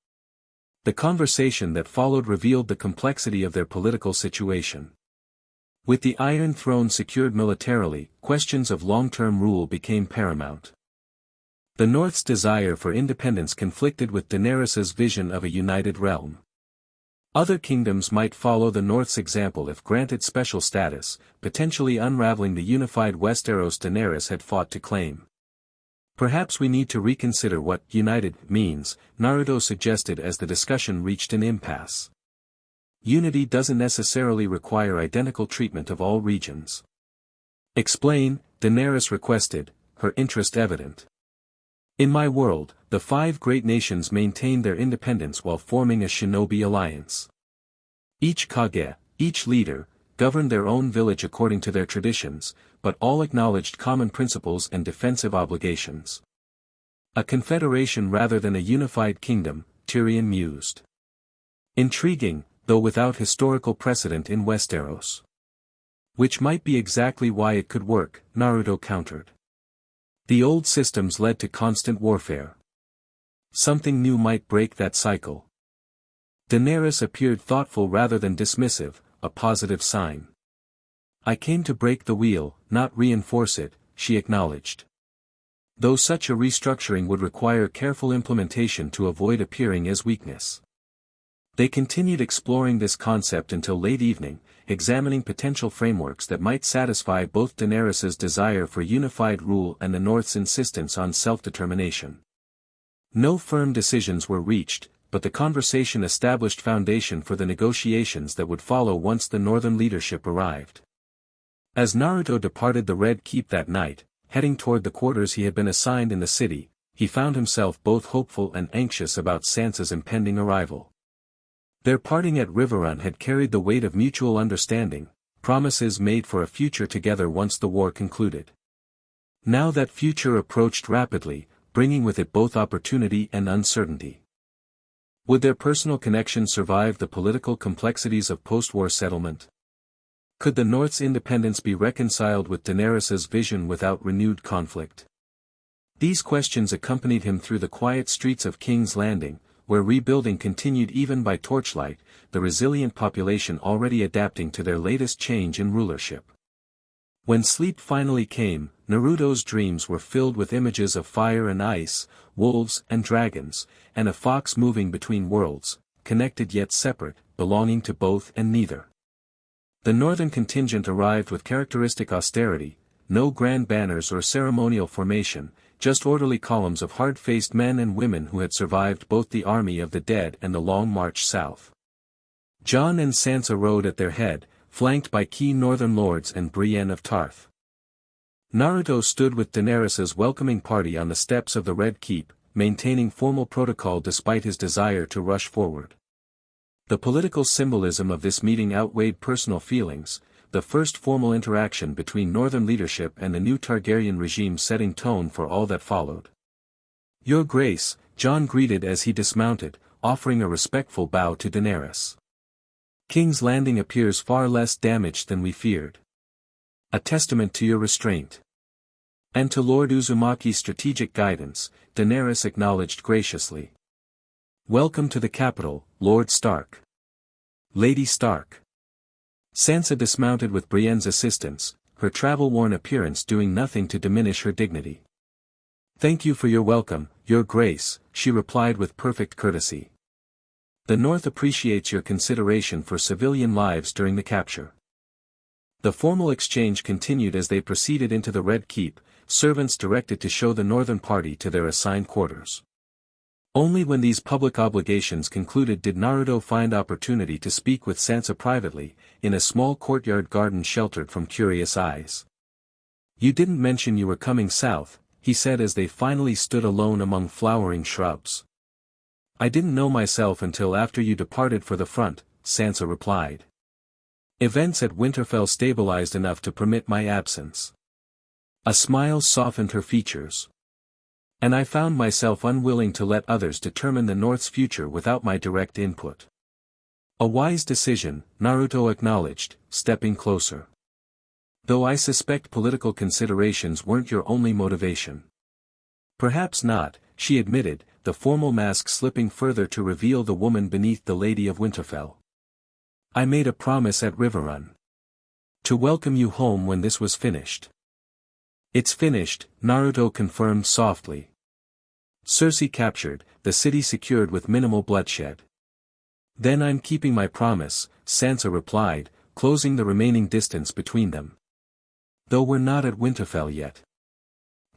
The conversation that followed revealed the complexity of their political situation. With the Iron Throne secured militarily, questions of long-term rule became paramount. The North's desire for independence conflicted with Daenerys's vision of a united realm. Other kingdoms might follow the North's example if granted special status, potentially unraveling the unified West Aeros Daenerys had fought to claim. Perhaps we need to reconsider what united means, Naruto suggested as the discussion reached an impasse. Unity doesn't necessarily require identical treatment of all regions. Explain, Daenerys requested, her interest evident. In my world, the 5 great nations maintain their independence while forming a shinobi alliance. Each Kage, each leader, governed their own village according to their traditions, but all acknowledged common principles and defensive obligations. A confederation rather than a unified kingdom, Tyrion mused. Intriguing, though without historical precedent in West Aeros. Which might be exactly why it could work, Naruto countered. The old systems led to constant warfare. Something new might break that cycle. Daenerys appeared thoughtful rather than dismissive, a positive sign. I came to break the wheel, not reinforce it, she acknowledged. Though such a restructuring would require careful implementation to avoid appearing as weakness. They continued exploring this concept until late evening, examining potential frameworks that might satisfy both Daenerys's desire for unified rule and the North's insistence on self-determination. No firm decisions were reached, but the conversation established foundation for the negotiations that would follow once the Northern leadership arrived. As Naruto departed the Red Keep that night, heading toward the quarters he had been assigned in the city, he found himself both hopeful and anxious about Sansa's impending arrival. Their parting at Riverrun had carried the weight of mutual understanding, promises made for a future together once the war concluded. Now that future approached rapidly, bringing with it both opportunity and uncertainty. Would their personal connection survive the political complexities of post-war settlement? Could the North's independence be reconciled with Daenerys's vision without renewed conflict? These questions accompanied him through the quiet streets of King's Landing, where rebuilding continued even by torchlight, the resilient population already adapting to their latest change in rulership. When sleep finally came, Naruto's dreams were filled with images of fire and ice, wolves and dragons, and a fox moving between worlds, connected yet separate, belonging to both and neither. The northern contingent arrived with characteristic austerity, no grand banners or ceremonial formation, just orderly columns of hard-faced men and women who had survived both the army of the dead and the long march south. Jon and Sansa rode at their head, flanked by key northern lords and Brienne of Tarth. Naruto stood with Daenerys's welcoming party on the steps of the Red Keep, maintaining formal protocol despite his desire to rush forward. The political symbolism of this meeting outweighed personal feelings, the first formal interaction between northern leadership and the new Targaryen regime setting tone for all that followed. "Your Grace," Jon greeted as he dismounted, offering a respectful bow to Daenerys. "King's Landing appears far less damaged than we feared. A testament to your restraint." And to Lord Uzumaki's strategic guidance, Daenerys acknowledged graciously. "Welcome to the capital, Lord Stark." "Lady Stark." Sansa dismounted with Brienne's assistance, her travel-worn appearance doing nothing to diminish her dignity. "Thank you for your welcome, Your Grace," she replied with perfect courtesy. "The North appreciates your consideration for civilian lives during the capture." The formal exchange continued as they proceeded into the Red Keep, servants directed to show the northern party to their assigned quarters. Only when these public obligations concluded did Naruto find opportunity to speak with Sansa privately, in a small courtyard garden sheltered from curious eyes. "You didn't mention you were coming south," he said as they finally stood alone among flowering shrubs. "I didn't know myself until after you departed for the front," Sansa replied. "Events at Winterfell stabilized enough to permit my absence." A smile softened her features. "And I found myself unwilling to let others determine the North's future without my direct input." "A wise decision," Naruto acknowledged, stepping closer. "Though I suspect political considerations weren't your only motivation." "Perhaps not," she admitted, the formal mask slipping further to reveal the woman beneath the Lady of Winterfell. "I made a promise at Riverrun. To welcome you home when this was finished." "It's finished," Naruto confirmed softly. "Cersei captured, the city secured with minimal bloodshed." "Then I'm keeping my promise," Sansa replied, closing the remaining distance between them. "Though we're not at Winterfell yet."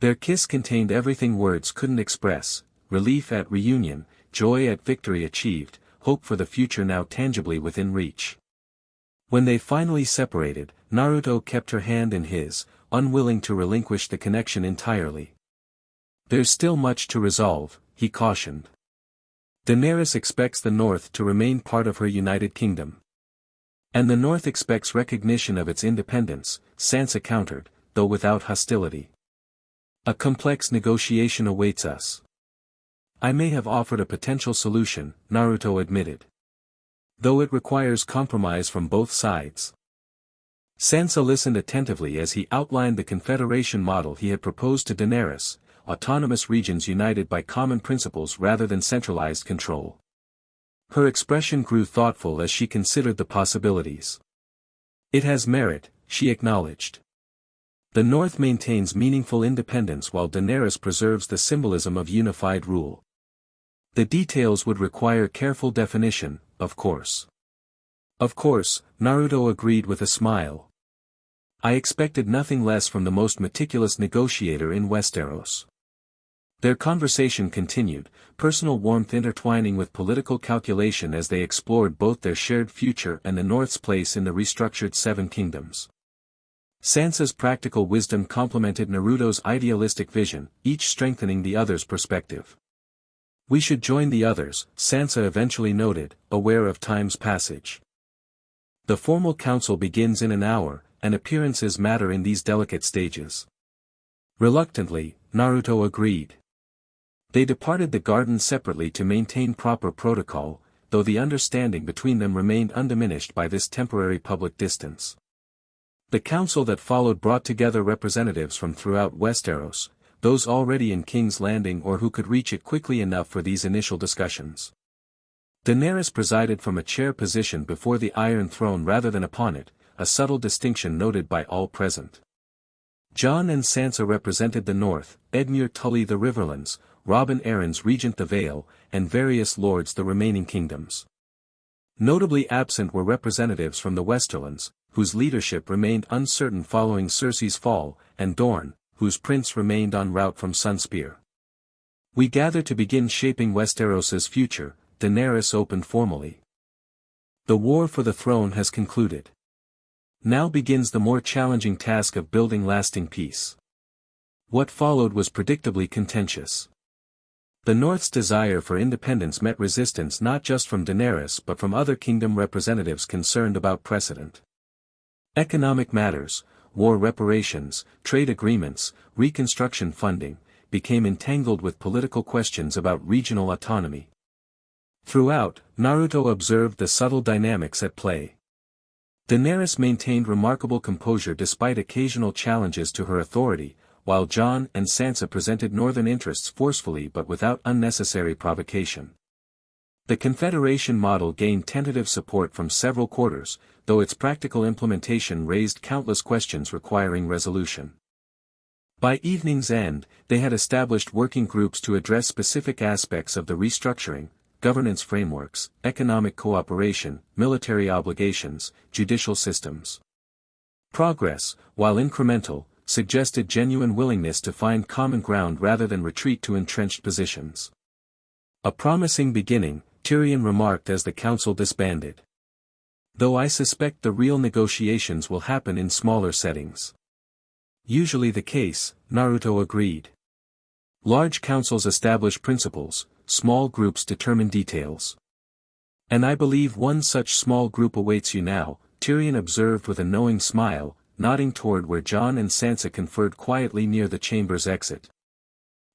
Their kiss contained everything words couldn't express: relief at reunion, joy at victory achieved, hope for the future now tangibly within reach. When they finally separated, Naruto kept her hand in his, unwilling to relinquish the connection entirely. "There's still much to resolve," he cautioned. "Daenerys expects the North to remain part of her United Kingdom. And the North expects recognition of its independence," Sansa countered, though without hostility. "A complex negotiation awaits us." "I may have offered a potential solution," Naruto admitted. "Though it requires compromise from both sides." Sansa listened attentively as he outlined the Confederation model he had proposed to Daenerys, autonomous regions united by common principles rather than centralized control. Her expression grew thoughtful as she considered the possibilities. "It has merit," she acknowledged. "The North maintains meaningful independence while Daenerys preserves the symbolism of unified rule. The details would require careful definition, of course. Of course, Naruto agreed with a smile. I expected nothing less from the most meticulous negotiator in West Aeros. Their conversation continued, personal warmth intertwining with political calculation as they explored both their shared future and the North's place in the restructured Seven Kingdoms. Sansa's practical wisdom complemented Naruto's idealistic vision, each strengthening the other's perspective. We should join the others, Sansa eventually noted, aware of time's passage. The formal council begins in an hour, and appearances matter in these delicate stages. Reluctantly, Naruto agreed. They departed the garden separately to maintain proper protocol, though the understanding between them remained undiminished by this temporary public distance. The council that followed brought together representatives from throughout West Aeros, those already in King's Landing or who could reach it quickly enough for these initial discussions. Daenerys presided from a chair position before the Iron Throne rather than upon it, a subtle distinction noted by all present. Jon and Sansa represented the North, Edmure Tully the Riverlands, Robin Arryn's regent the Vale, and various lords the remaining kingdoms. Notably absent were representatives from the Westerlands, whose leadership remained uncertain following Cersei's fall, and Dorne, whose prince remained en route from Sunspear. We gather to begin shaping Westeros's future, Daenerys opened formally. The war for the throne has concluded. Now begins the more challenging task of building lasting peace. What followed was predictably contentious. The North's desire for independence met resistance not just from Daenerys but from other kingdom representatives concerned about precedent. Economic matters, war reparations, trade agreements, reconstruction funding, became entangled with political questions about regional autonomy. Throughout, Naruto observed the subtle dynamics at play. Daenerys maintained remarkable composure despite occasional challenges to her authority, while Jon and Sansa presented northern interests forcefully but without unnecessary provocation. The Confederation model gained tentative support from several quarters, though its practical implementation raised countless questions requiring resolution. By evening's end, they had established working groups to address specific aspects of the restructuring, governance frameworks, economic cooperation, military obligations, judicial systems. Progress, while incremental, suggested genuine willingness to find common ground rather than retreat to entrenched positions. A promising beginning, Tyrion remarked as the council disbanded. Though I suspect the real negotiations will happen in smaller settings. Usually the case, Naruto agreed. Large councils establish principles, small groups determine details. And I believe one such small group awaits you now, Tyrion observed with a knowing smile, nodding toward where Jon and Sansa conferred quietly near the chamber's exit.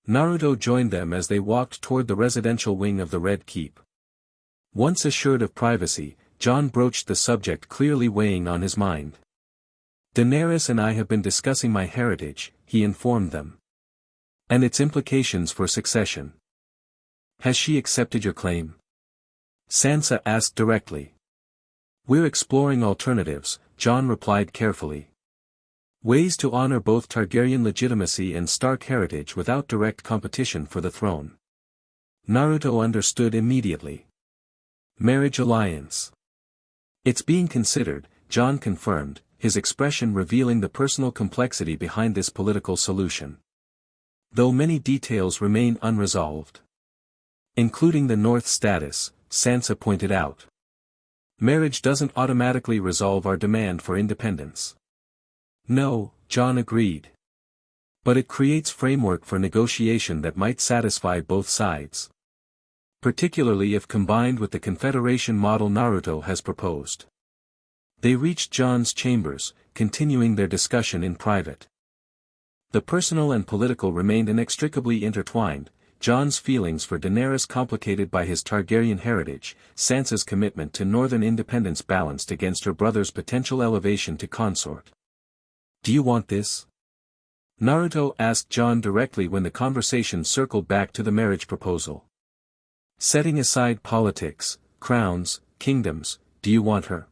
Naruto joined them as they walked toward the residential wing of the Red Keep. Once assured of privacy, Jon broached the subject clearly weighing on his mind. Daenerys and I have been discussing my heritage, he informed them. And its implications for succession. Has she accepted your claim? Sansa asked directly. We're exploring alternatives, Jon replied carefully. Ways to honor both Targaryen legitimacy and Stark heritage without direct competition for the throne. Naruto understood immediately. Marriage alliance. It's being considered, Jon confirmed, his expression revealing the personal complexity behind this political solution. Though many details remain unresolved. Including the North's status, Sansa pointed out. Marriage doesn't automatically resolve our demand for independence. No, Jon agreed. But it creates framework for negotiation that might satisfy both sides. Particularly if combined with the Confederation model Naruto has proposed. They reached Jon's chambers, continuing their discussion in private. The personal and political remained inextricably intertwined, Jon's feelings for Daenerys complicated by his Targaryen heritage, Sansa's commitment to northern independence balanced against her brother's potential elevation to consort. Do you want this? Naruto asked Jon directly when the conversation circled back to the marriage proposal. Setting aside politics, crowns, kingdoms, do you want her?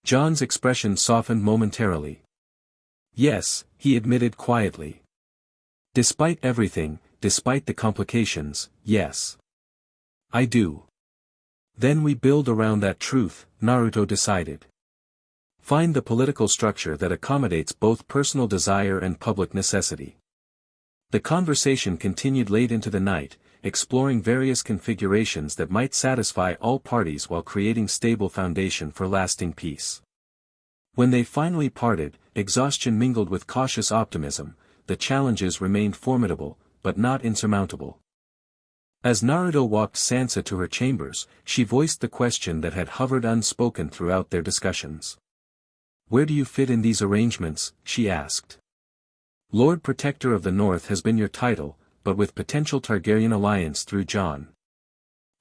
Jon's expression softened momentarily. Yes, he admitted quietly. Despite everything, despite the complications, yes. I do. Then we build around that truth, Naruto decided. Find the political structure that accommodates both personal desire and public necessity. The conversation continued late into the night, exploring various configurations that might satisfy all parties while creating stable foundation for lasting peace. When they finally parted, exhaustion mingled with cautious optimism. The challenges remained formidable, but not insurmountable. As Naruto walked Sansa to her chambers, she voiced the question that had hovered unspoken throughout their discussions. "Where do you fit in these arrangements?" she asked. "Lord Protector of the North has been your title, but with potential Targaryen alliance through Jon."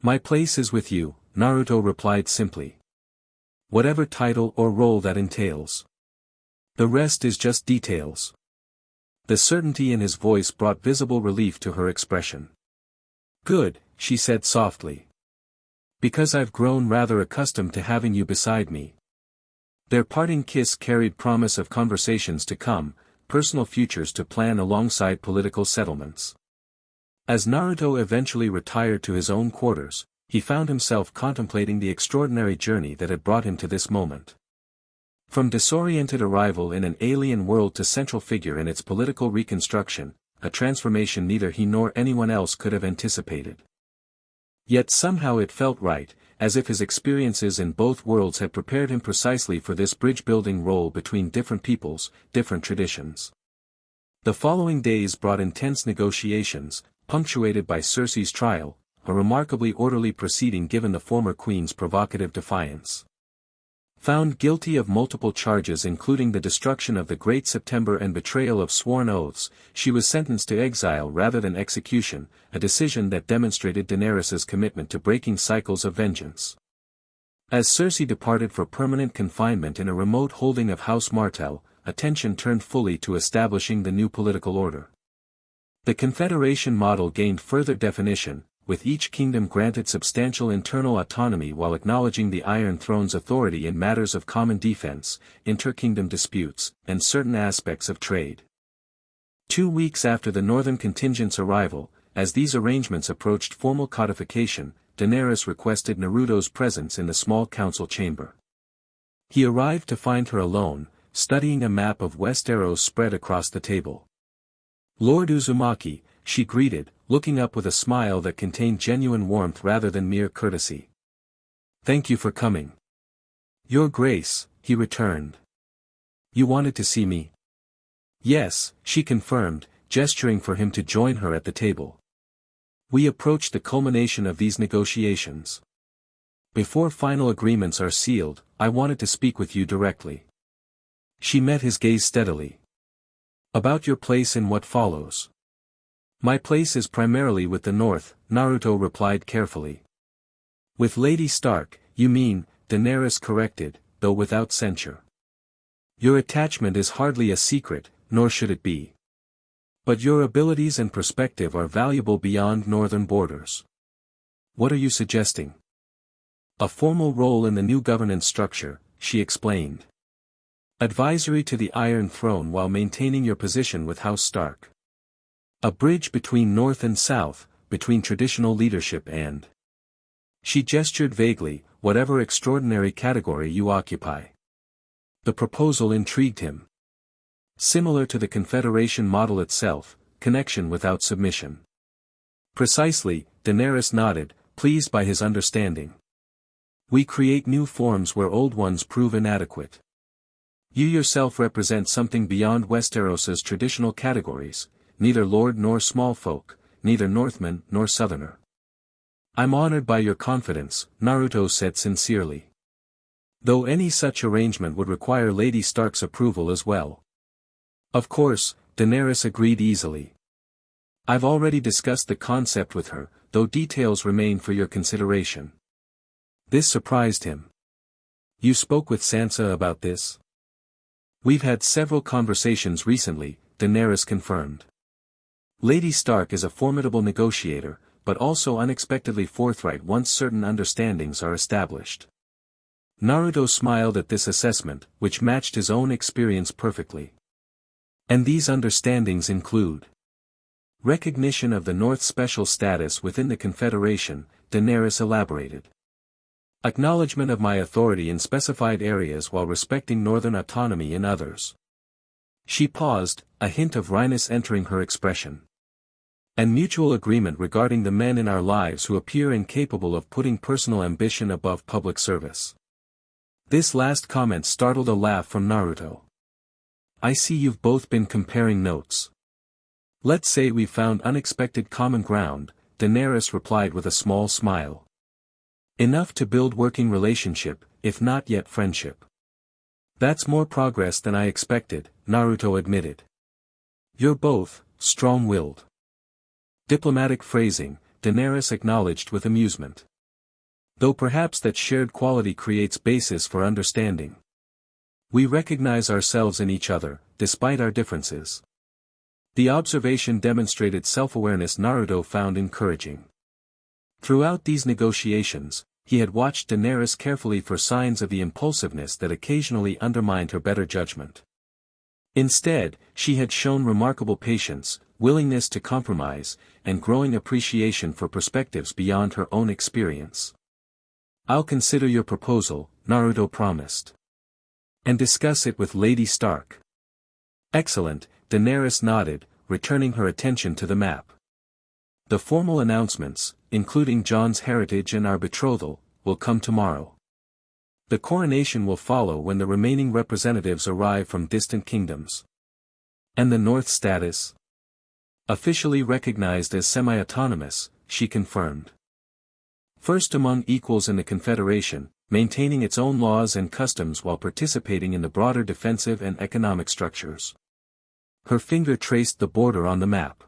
"My place is with you," Naruto replied simply. "Whatever title or role that entails. The rest is just details." The certainty in his voice brought visible relief to her expression. "Good," she said softly. "Because I've grown rather accustomed to having you beside me." Their parting kiss carried promise of conversations to come, personal futures to plan alongside political settlements. As Naruto eventually retired to his own quarters, he found himself contemplating the extraordinary journey that had brought him to this moment. From disoriented arrival in an alien world to central figure in its political reconstruction, a transformation neither he nor anyone else could have anticipated. Yet somehow it felt right, as if his experiences in both worlds had prepared him precisely for this bridge-building role between different peoples, different traditions. The following days brought intense negotiations, punctuated by Cersei's trial, a remarkably orderly proceeding given the former queen's provocative defiance. Found guilty of multiple charges including the destruction of the Great September and betrayal of sworn oaths, she was sentenced to exile rather than execution, a decision that demonstrated Daenerys's commitment to breaking cycles of vengeance. As Cersei departed for permanent confinement in a remote holding of House Martell, attention turned fully to establishing the new political order. The Confederation model gained further definition, with each kingdom granted substantial internal autonomy while acknowledging the Iron Throne's authority in matters of common defense, inter-kingdom disputes, and certain aspects of trade. 2 weeks after the northern contingent's arrival, as these arrangements approached formal codification, Daenerys requested Naruto's presence in the small council chamber. He arrived to find her alone, studying a map of West Aeros spread across the table. "Lord Uzumaki," she greeted, looking up with a smile that contained genuine warmth rather than mere courtesy. "Thank you for coming." "Your Grace," he returned. "You wanted to see me?" "Yes," she confirmed, gesturing for him to join her at the table. "We approach the culmination of these negotiations. Before final agreements are sealed, I wanted to speak with you directly." She met his gaze steadily. "About your place in what follows?" "My place is primarily with the North," Naruto replied carefully. "With Lady Stark, you mean," Daenerys corrected, though without censure. "Your attachment is hardly a secret, nor should it be. But your abilities and perspective are valuable beyond northern borders." "What are you suggesting?" "A formal role in the new governance structure," she explained. "Advisory to the Iron Throne while maintaining your position with House Stark. A bridge between North and South, between traditional leadership and—" She gestured vaguely, "whatever extraordinary category you occupy." The proposal intrigued him. Similar to the Confederation model itself, connection without submission. "Precisely," Daenerys nodded, pleased by his understanding. "We create new forms where old ones prove inadequate. You yourself represent something beyond Westeros's traditional categories, neither lord nor small folk, neither Northman nor Southerner." "I'm honored by your confidence," Naruto said sincerely. "Though any such arrangement would require Lady Stark's approval as well." "Of course," Daenerys agreed easily. "I've already discussed the concept with her, though details remain for your consideration." This surprised him. "You spoke with Sansa about this?" "We've had several conversations recently," Daenerys confirmed. "Lady Stark is a formidable negotiator, but also unexpectedly forthright once certain understandings are established." Naruto smiled at this assessment, which matched his own experience perfectly. "And these understandings include recognition of the North's special status within the Confederation," Daenerys elaborated. Acknowledgement of my authority in specified areas while respecting northern autonomy in others. She paused, a hint of wryness entering her expression. And mutual agreement regarding the men in our lives who appear incapable of putting personal ambition above public service. This last comment startled a laugh from Naruto. I see you've both been comparing notes. Let's say we've found unexpected common ground, Daenerys replied with a small smile. Enough to build working relationship, if not yet friendship. That's more progress than I expected, Naruto admitted. You're both strong-willed. Diplomatic phrasing, Daenerys acknowledged with amusement. Though perhaps that shared quality creates basis for understanding. We recognize ourselves in each other, despite our differences. The observation demonstrated self-awareness Naruto found encouraging. Throughout these negotiations, he had watched Daenerys carefully for signs of the impulsiveness that occasionally undermined her better judgment. Instead, she had shown remarkable patience, willingness to compromise, and growing appreciation for perspectives beyond her own experience. I'll consider your proposal, Naruto promised. And discuss it with Lady Stark. Excellent, Daenerys nodded, returning her attention to the map. The formal announcements, including Jon's heritage and our betrothal, will come tomorrow. The coronation will follow when the remaining representatives arrive from distant kingdoms. And the North's status? Officially recognized as semi-autonomous, she confirmed. First among equals in the Confederation, maintaining its own laws and customs while participating in the broader defensive and economic structures. Her finger traced the border on the map.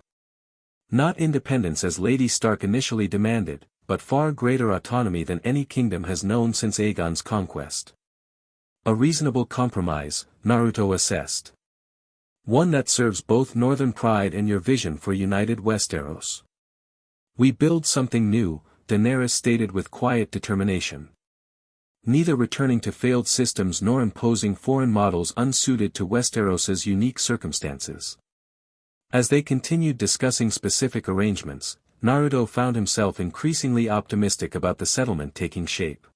Not independence as Lady Stark initially demanded, but far greater autonomy than any kingdom has known since Aegon's conquest. A reasonable compromise, Naruto assessed. One that serves both northern pride and your vision for united West Aeros. We build something new, Daenerys stated with quiet determination. Neither returning to failed systems nor imposing foreign models unsuited to West Aeros's unique circumstances. As they continued discussing specific arrangements, Naruto found himself increasingly optimistic about the settlement taking shape.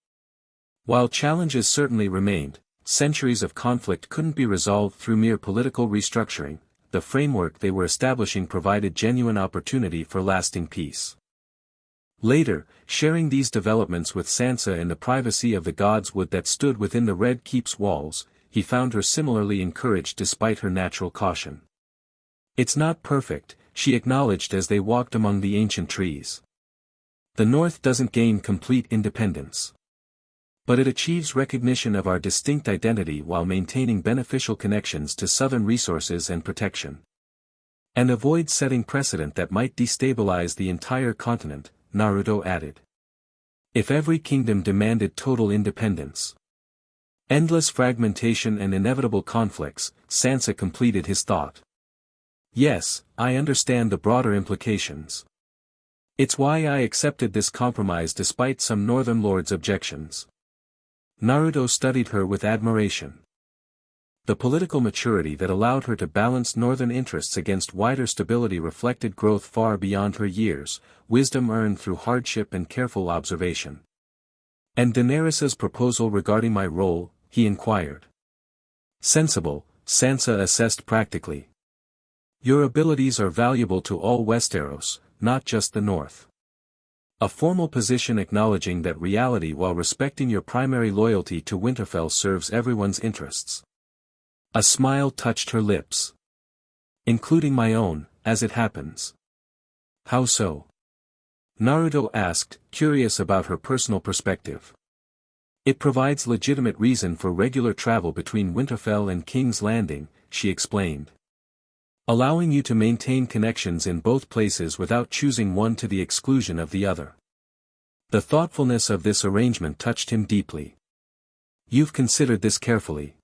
While challenges certainly remained, centuries of conflict couldn't be resolved through mere political restructuring, the framework they were establishing provided genuine opportunity for lasting peace. Later, sharing these developments with Sansa in the privacy of the God's Wood that stood within the Red Keep's walls, he found her similarly encouraged despite her natural caution. It's not perfect, she acknowledged as they walked among the ancient trees. The North doesn't gain complete independence. But it achieves recognition of our distinct identity while maintaining beneficial connections to southern resources and protection. And avoids setting precedent that might destabilize the entire continent, Naruto added. If every kingdom demanded total independence. Endless fragmentation and inevitable conflicts, Sansa completed his thought. Yes, I understand the broader implications. It's why I accepted this compromise despite some northern lords' objections. Naruto studied her with admiration. The political maturity that allowed her to balance northern interests against wider stability reflected growth far beyond her years, wisdom earned through hardship and careful observation. And Daenerys's proposal regarding my role, he inquired. Sensible, Sansa assessed practically. Your abilities are valuable to all West Aeros, not just the North. A formal position acknowledging that reality while respecting your primary loyalty to Winterfell serves everyone's interests. A smile touched her lips. Including my own, as it happens. How so? Naruto asked, curious about her personal perspective. It provides legitimate reason for regular travel between Winterfell and King's Landing, she explained. Allowing you to maintain connections in both places without choosing one to the exclusion of the other. The thoughtfulness of this arrangement touched him deeply. You've considered this carefully.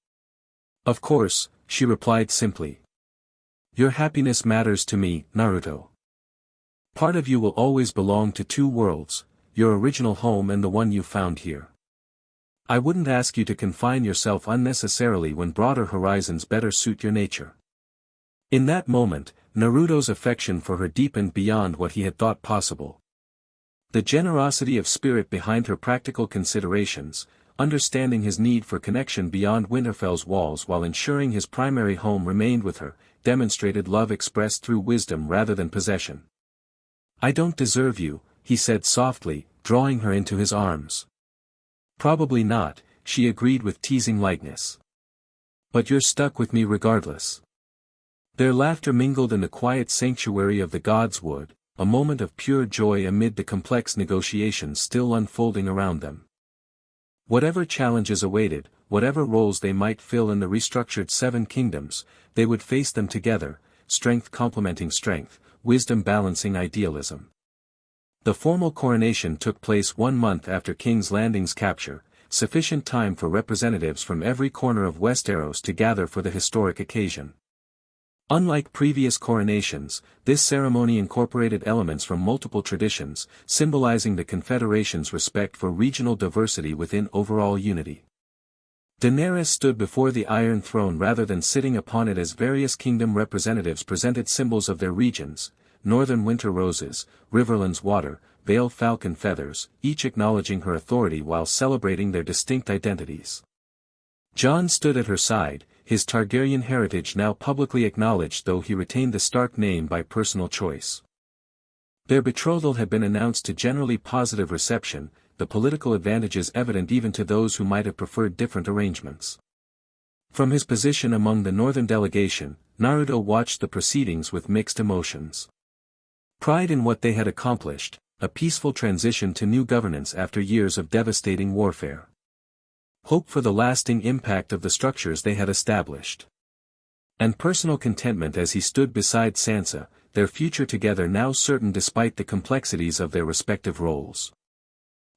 Of course, she replied simply. Your happiness matters to me, Naruto. Part of you will always belong to two worlds, your original home and the one you found here. I wouldn't ask you to confine yourself unnecessarily when broader horizons better suit your nature. In that moment, Naruto's affection for her deepened beyond what he had thought possible. The generosity of spirit behind her practical considerations, understanding his need for connection beyond Winterfell's walls while ensuring his primary home remained with her, demonstrated love expressed through wisdom rather than possession. "I don't deserve you," he said softly, drawing her into his arms. "Probably not," she agreed with teasing lightness. "But you're stuck with me regardless." Their laughter mingled in the quiet sanctuary of the gods' wood, a moment of pure joy amid the complex negotiations still unfolding around them. Whatever challenges awaited, whatever roles they might fill in the restructured Seven Kingdoms, they would face them together, strength complementing strength, wisdom balancing idealism. The formal coronation took place 1 month after King's Landing's capture, sufficient time for representatives from every corner of West Aeros to gather for the historic occasion. Unlike previous coronations, this ceremony incorporated elements from multiple traditions, symbolizing the Confederation's respect for regional diversity within overall unity. Daenerys stood before the Iron Throne rather than sitting upon it as various kingdom representatives presented symbols of their regions, northern winter roses, riverlands water, Vale falcon feathers, each acknowledging her authority while celebrating their distinct identities. Jon stood at her side, his Targaryen heritage now publicly acknowledged though he retained the Stark name by personal choice. Their betrothal had been announced to generally positive reception, the political advantages evident even to those who might have preferred different arrangements. From his position among the northern delegation, Naruto watched the proceedings with mixed emotions. Pride in what they had accomplished, a peaceful transition to new governance after years of devastating warfare. Hope for the lasting impact of the structures they had established. And personal contentment as he stood beside Sansa, their future together now certain despite the complexities of their respective roles.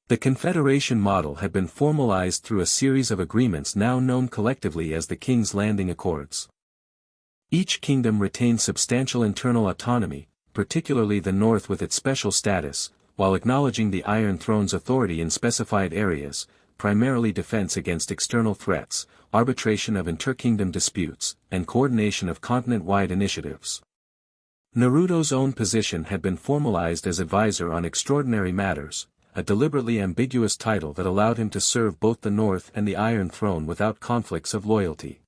The Confederation model had been formalized through a series of agreements now known collectively as the King's Landing Accords. Each kingdom retained substantial internal autonomy, particularly the North with its special status, while acknowledging the Iron Throne's authority in specified areas, primarily defense against external threats, arbitration of inter-kingdom disputes, and coordination of continent-wide initiatives. Naruto's own position had been formalized as advisor on extraordinary matters, a deliberately ambiguous title that allowed him to serve both the North and the Iron Throne without conflicts of loyalty.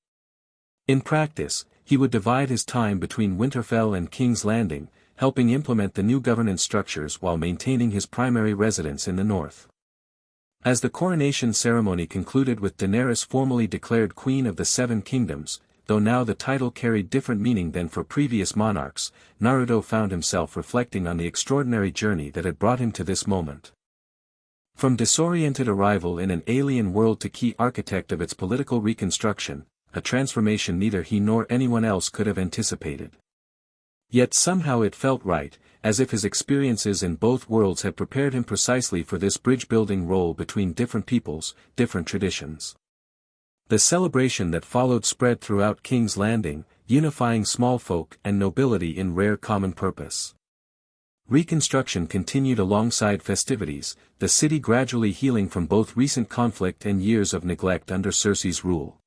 In practice, he would divide his time between Winterfell and King's Landing, helping implement the new governance structures while maintaining his primary residence in the North. As the coronation ceremony concluded with Daenerys formally declared Queen of the Seven Kingdoms, though now the title carried different meaning than for previous monarchs, Naruto found himself reflecting on the extraordinary journey that had brought him to this moment. From disoriented arrival in an alien world to key architect of its political reconstruction, a transformation neither he nor anyone else could have anticipated. Yet somehow it felt right, as if his experiences in both worlds had prepared him precisely for this bridge-building role between different peoples, different traditions. The celebration that followed spread throughout King's Landing, unifying small folk and nobility in rare common purpose. Reconstruction continued alongside festivities, the city gradually healing from both recent conflict and years of neglect under Cersei's rule.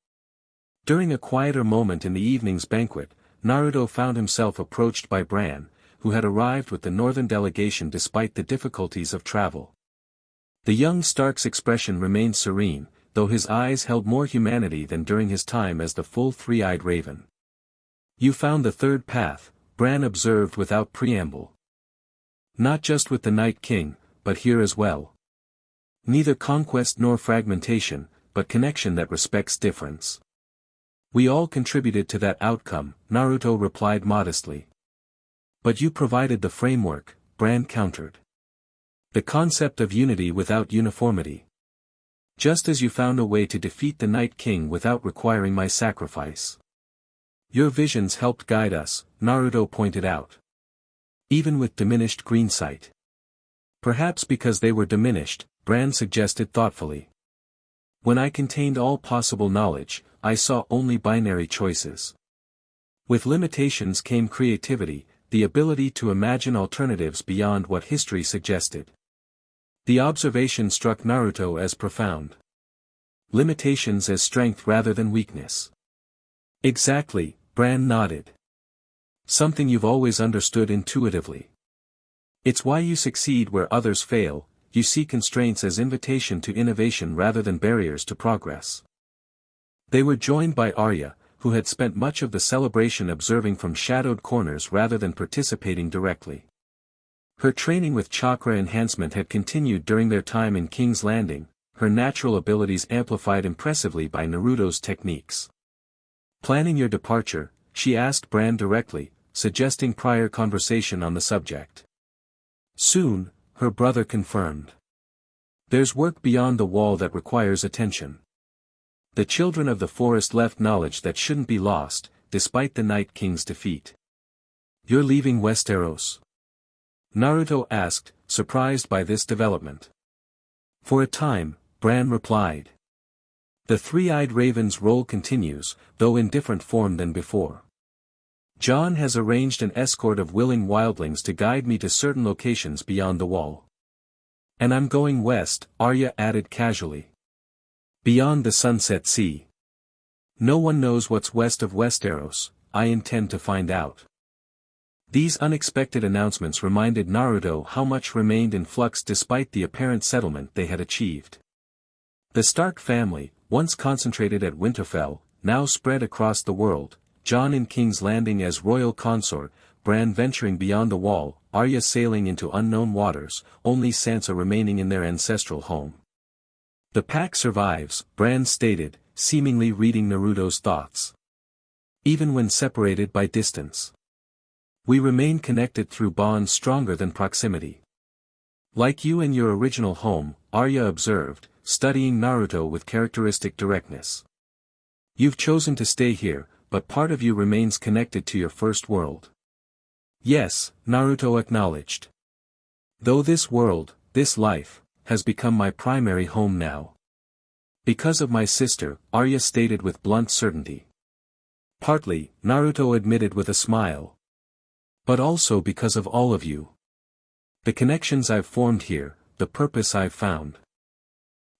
During a quieter moment in the evening's banquet, Naruto found himself approached by Bran, who had arrived with the northern delegation despite the difficulties of travel. The young Stark's expression remained serene, though his eyes held more humanity than during his time as the full three-eyed raven. "You found the third path," Bran observed without preamble. "Not just with the Night King, but here as well. Neither conquest nor fragmentation, but connection that respects difference." "We all contributed to that outcome," Naruto replied modestly. "But you provided the framework," Bran countered. "The concept of unity without uniformity. Just as you found a way to defeat the Night King without requiring my sacrifice. Your visions helped guide us," Naruto pointed out. "Even with diminished green sight." "Perhaps because they were diminished," Bran suggested thoughtfully. "When I contained all possible knowledge, I saw only binary choices. With limitations came creativity, the ability to imagine alternatives beyond what history suggested." The observation struck Naruto as profound. Limitations as strength rather than weakness. "Exactly," Bran nodded. "Something you've always understood intuitively." It's why you succeed where others fail. You see constraints as invitation to innovation rather than barriers to progress. They were joined by Arya, who had spent much of the celebration observing from shadowed corners rather than participating directly. Her training with chakra enhancement had continued during their time in King's Landing, her natural abilities amplified impressively by Naruto's techniques. Planning your departure, she asked Bran directly, suggesting prior conversation on the subject. Soon, her brother confirmed. There's work beyond the wall that requires attention. The children of the forest left knowledge that shouldn't be lost, despite the Night King's defeat. You're leaving West Aeros? Naruto asked, surprised by this development. For a time, Bran replied. The three-eyed raven's role continues, though in different form than before. Jon has arranged an escort of willing wildlings to guide me to certain locations beyond the wall. And I'm going west, Arya added casually. Beyond the Sunset Sea. No one knows what's west of West Aeros. I intend to find out. These unexpected announcements reminded Naruto how much remained in flux despite the apparent settlement they had achieved. The Stark family, once concentrated at Winterfell, now spread across the world, Jon in King's Landing as royal consort, Bran venturing beyond the wall, Arya sailing into unknown waters, only Sansa remaining in their ancestral home. The pack survives, Bran stated, seemingly reading Naruto's thoughts. Even when separated by distance. We remain connected through bonds stronger than proximity. Like you and your original home, Arya observed, studying Naruto with characteristic directness. You've chosen to stay here, but part of you remains connected to your first world. Yes, Naruto acknowledged. Though this world, this life, has become my primary home now. Because of my sister, Arya stated with blunt certainty. Partly, Naruto admitted with a smile. But also because of all of you. The connections I've formed here, the purpose I've found.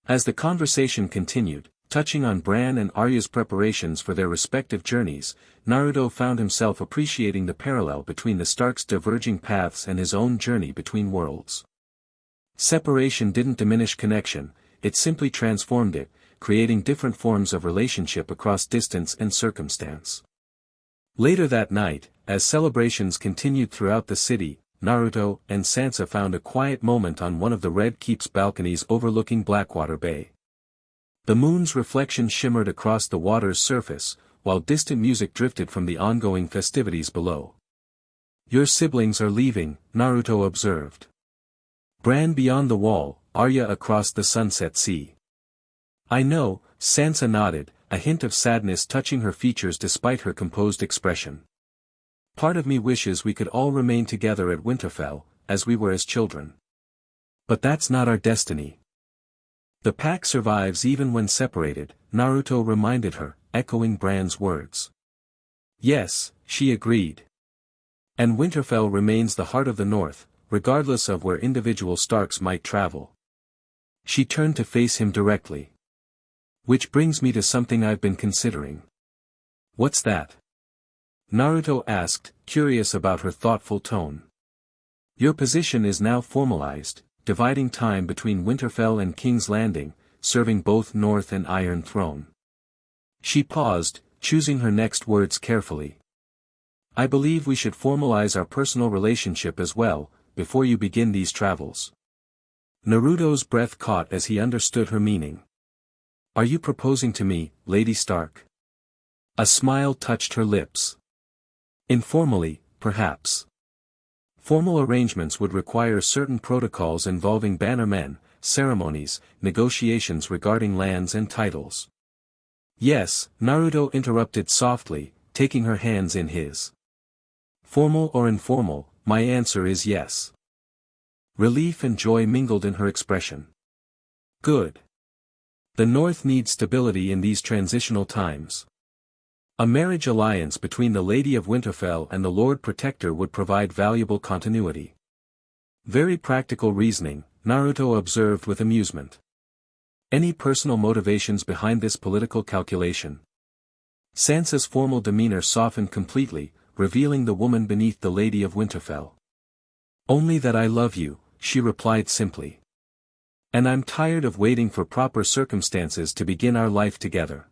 As the conversation continued, touching on Bran and Arya's preparations for their respective journeys, Naruto found himself appreciating the parallel between the Starks' diverging paths and his own journey between worlds. Separation didn't diminish connection, it simply transformed it, creating different forms of relationship across distance and circumstance. Later that night, as celebrations continued throughout the city, Naruto and Sansa found a quiet moment on one of the Red Keep's balconies overlooking Blackwater Bay. The moon's reflection shimmered across the water's surface, while distant music drifted from the ongoing festivities below. Your siblings are leaving, Naruto observed. Bran beyond the wall, Arya across the Sunset Sea. I know, Sansa nodded, a hint of sadness touching her features despite her composed expression. Part of me wishes we could all remain together at Winterfell, as we were as children. But that's not our destiny. The pack survives even when separated, Naruto reminded her, echoing Bran's words. Yes, she agreed. And Winterfell remains the heart of the North, regardless of where individual Starks might travel. She turned to face him directly. Which brings me to something I've been considering. What's that? Naruto asked, curious about her thoughtful tone. Your position is now formalized, dividing time between Winterfell and King's Landing, serving both North and Iron Throne. She paused, choosing her next words carefully. I believe we should formalize our personal relationship as well, before you begin these travels. Naruto's breath caught as he understood her meaning. Are you proposing to me, Lady Stark? A smile touched her lips. Informally, perhaps. Formal arrangements would require certain protocols involving bannermen, ceremonies, negotiations regarding lands and titles. Yes, Naruto interrupted softly, taking her hands in his. Formal or informal, my answer is yes. Relief and joy mingled in her expression. Good. The North needs stability in these transitional times. A marriage alliance between the Lady of Winterfell and the Lord Protector would provide valuable continuity. Very practical reasoning, Naruto observed with amusement. Any personal motivations behind this political calculation? Sansa's formal demeanor softened completely, revealing the woman beneath the Lady of Winterfell. Only that I love you, she replied simply. And I'm tired of waiting for proper circumstances to begin our life together.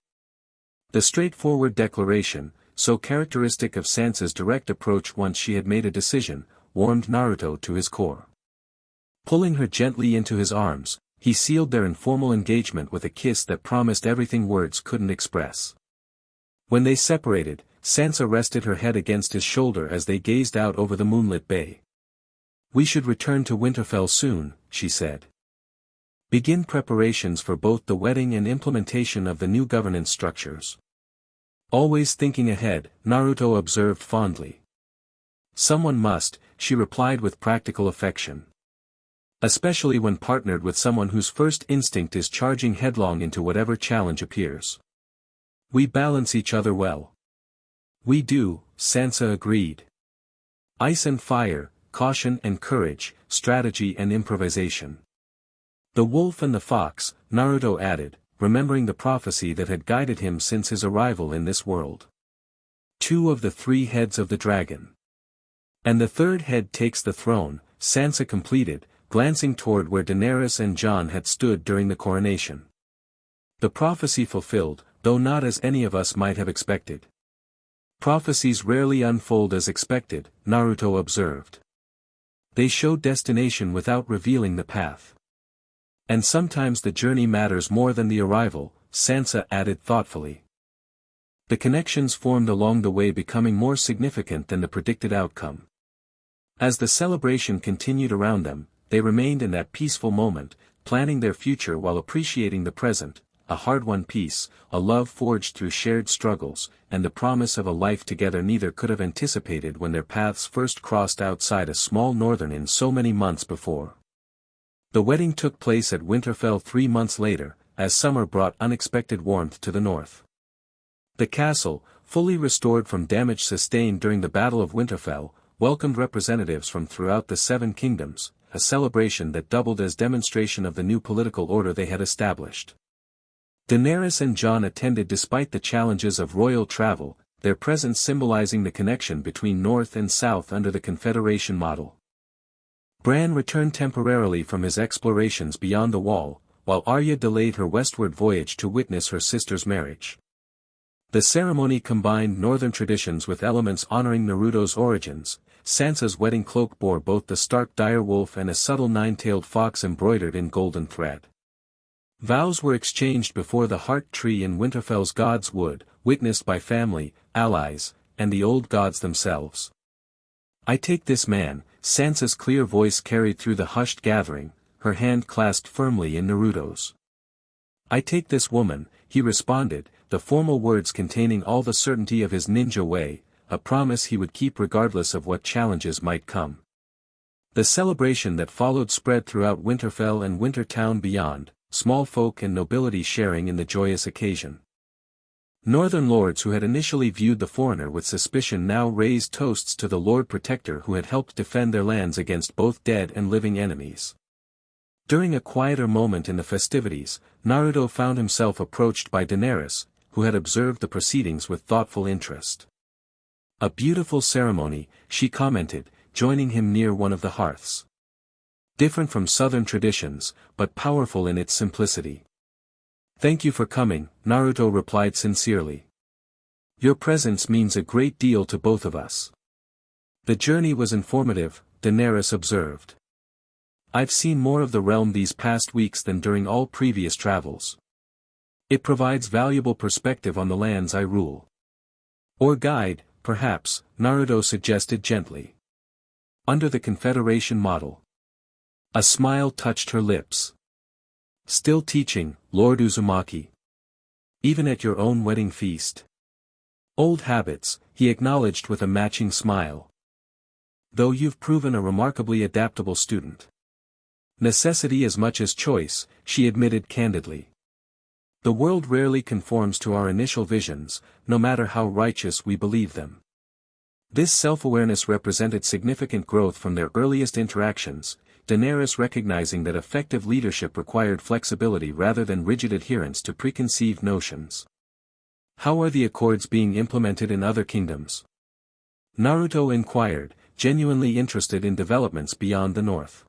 The straightforward declaration, so characteristic of Sansa's direct approach once she had made a decision, warmed Naruto to his core. Pulling her gently into his arms, he sealed their informal engagement with a kiss that promised everything words couldn't express. When they separated, Sansa rested her head against his shoulder as they gazed out over the moonlit bay. We should return to Winterfell soon, she said. Begin preparations for both the wedding and implementation of the new governance structures. Always thinking ahead, Naruto observed fondly. Someone must, she replied with practical affection. Especially when partnered with someone whose first instinct is charging headlong into whatever challenge appears. We balance each other well. We do, Sansa agreed. Ice and fire, caution and courage, strategy and improvisation. The wolf and the fox, Naruto added, remembering the prophecy that had guided him since his arrival in this world. 2 of the 3 heads of the dragon. And the 3rd head takes the throne, Sansa completed, glancing toward where Daenerys and Jon had stood during the coronation. The prophecy fulfilled, though not as any of us might have expected. Prophecies rarely unfold as expected, Naruto observed. They show destination without revealing the path. And sometimes the journey matters more than the arrival, Sansa added thoughtfully. The connections formed along the way becoming more significant than the predicted outcome. As the celebration continued around them, they remained in that peaceful moment, planning their future while appreciating the present, a hard-won peace, a love forged through shared struggles, and the promise of a life together neither could have anticipated when their paths first crossed outside a small northern inn so many months before. The wedding took place at Winterfell 3 months later, as summer brought unexpected warmth to the north. The castle, fully restored from damage sustained during the Battle of Winterfell, welcomed representatives from throughout the 7 kingdoms, a celebration that doubled as demonstration of the new political order they had established. Daenerys and Jon attended despite the challenges of royal travel, their presence symbolizing the connection between North and South under the Confederation model. Bran returned temporarily from his explorations beyond the Wall, while Arya delayed her westward voyage to witness her sister's marriage. The ceremony combined northern traditions with elements honoring Naruto's origins. Sansa's wedding cloak bore both the stark direwolf and a subtle 9-tailed fox embroidered in golden thread. Vows were exchanged before the heart tree in Winterfell's God's Wood, witnessed by family, allies, and the old gods themselves. I take this man, Sansa's clear voice carried through the hushed gathering, her hand clasped firmly in Naruto's. I take this woman, he responded, the formal words containing all the certainty of his ninja way, a promise he would keep regardless of what challenges might come. The celebration that followed spread throughout Winterfell and Wintertown beyond, small folk and nobility sharing in the joyous occasion. Northern lords who had initially viewed the foreigner with suspicion now raised toasts to the Lord Protector who had helped defend their lands against both dead and living enemies. During a quieter moment in the festivities, Naruto found himself approached by Daenerys, who had observed the proceedings with thoughtful interest. A beautiful ceremony, she commented, joining him near one of the hearths. Different from southern traditions, but powerful in its simplicity. Thank you for coming, Naruto replied sincerely. Your presence means a great deal to both of us. The journey was informative, Daenerys observed. I've seen more of the realm these past weeks than during all previous travels. It provides valuable perspective on the lands I rule. Or guide, perhaps, Naruto suggested gently. Under the Confederation model. A smile touched her lips. Still teaching, Lord Uzumaki. Even at your own wedding feast. Old habits, he acknowledged with a matching smile. Though you've proven a remarkably adaptable student. Necessity as much as choice, she admitted candidly. The world rarely conforms to our initial visions, no matter how righteous we believe them. This self-awareness represented significant growth from their earliest interactions, Daenerys recognizing that effective leadership required flexibility rather than rigid adherence to preconceived notions. How are the accords being implemented in other kingdoms? Naruto inquired, genuinely interested in developments beyond the north.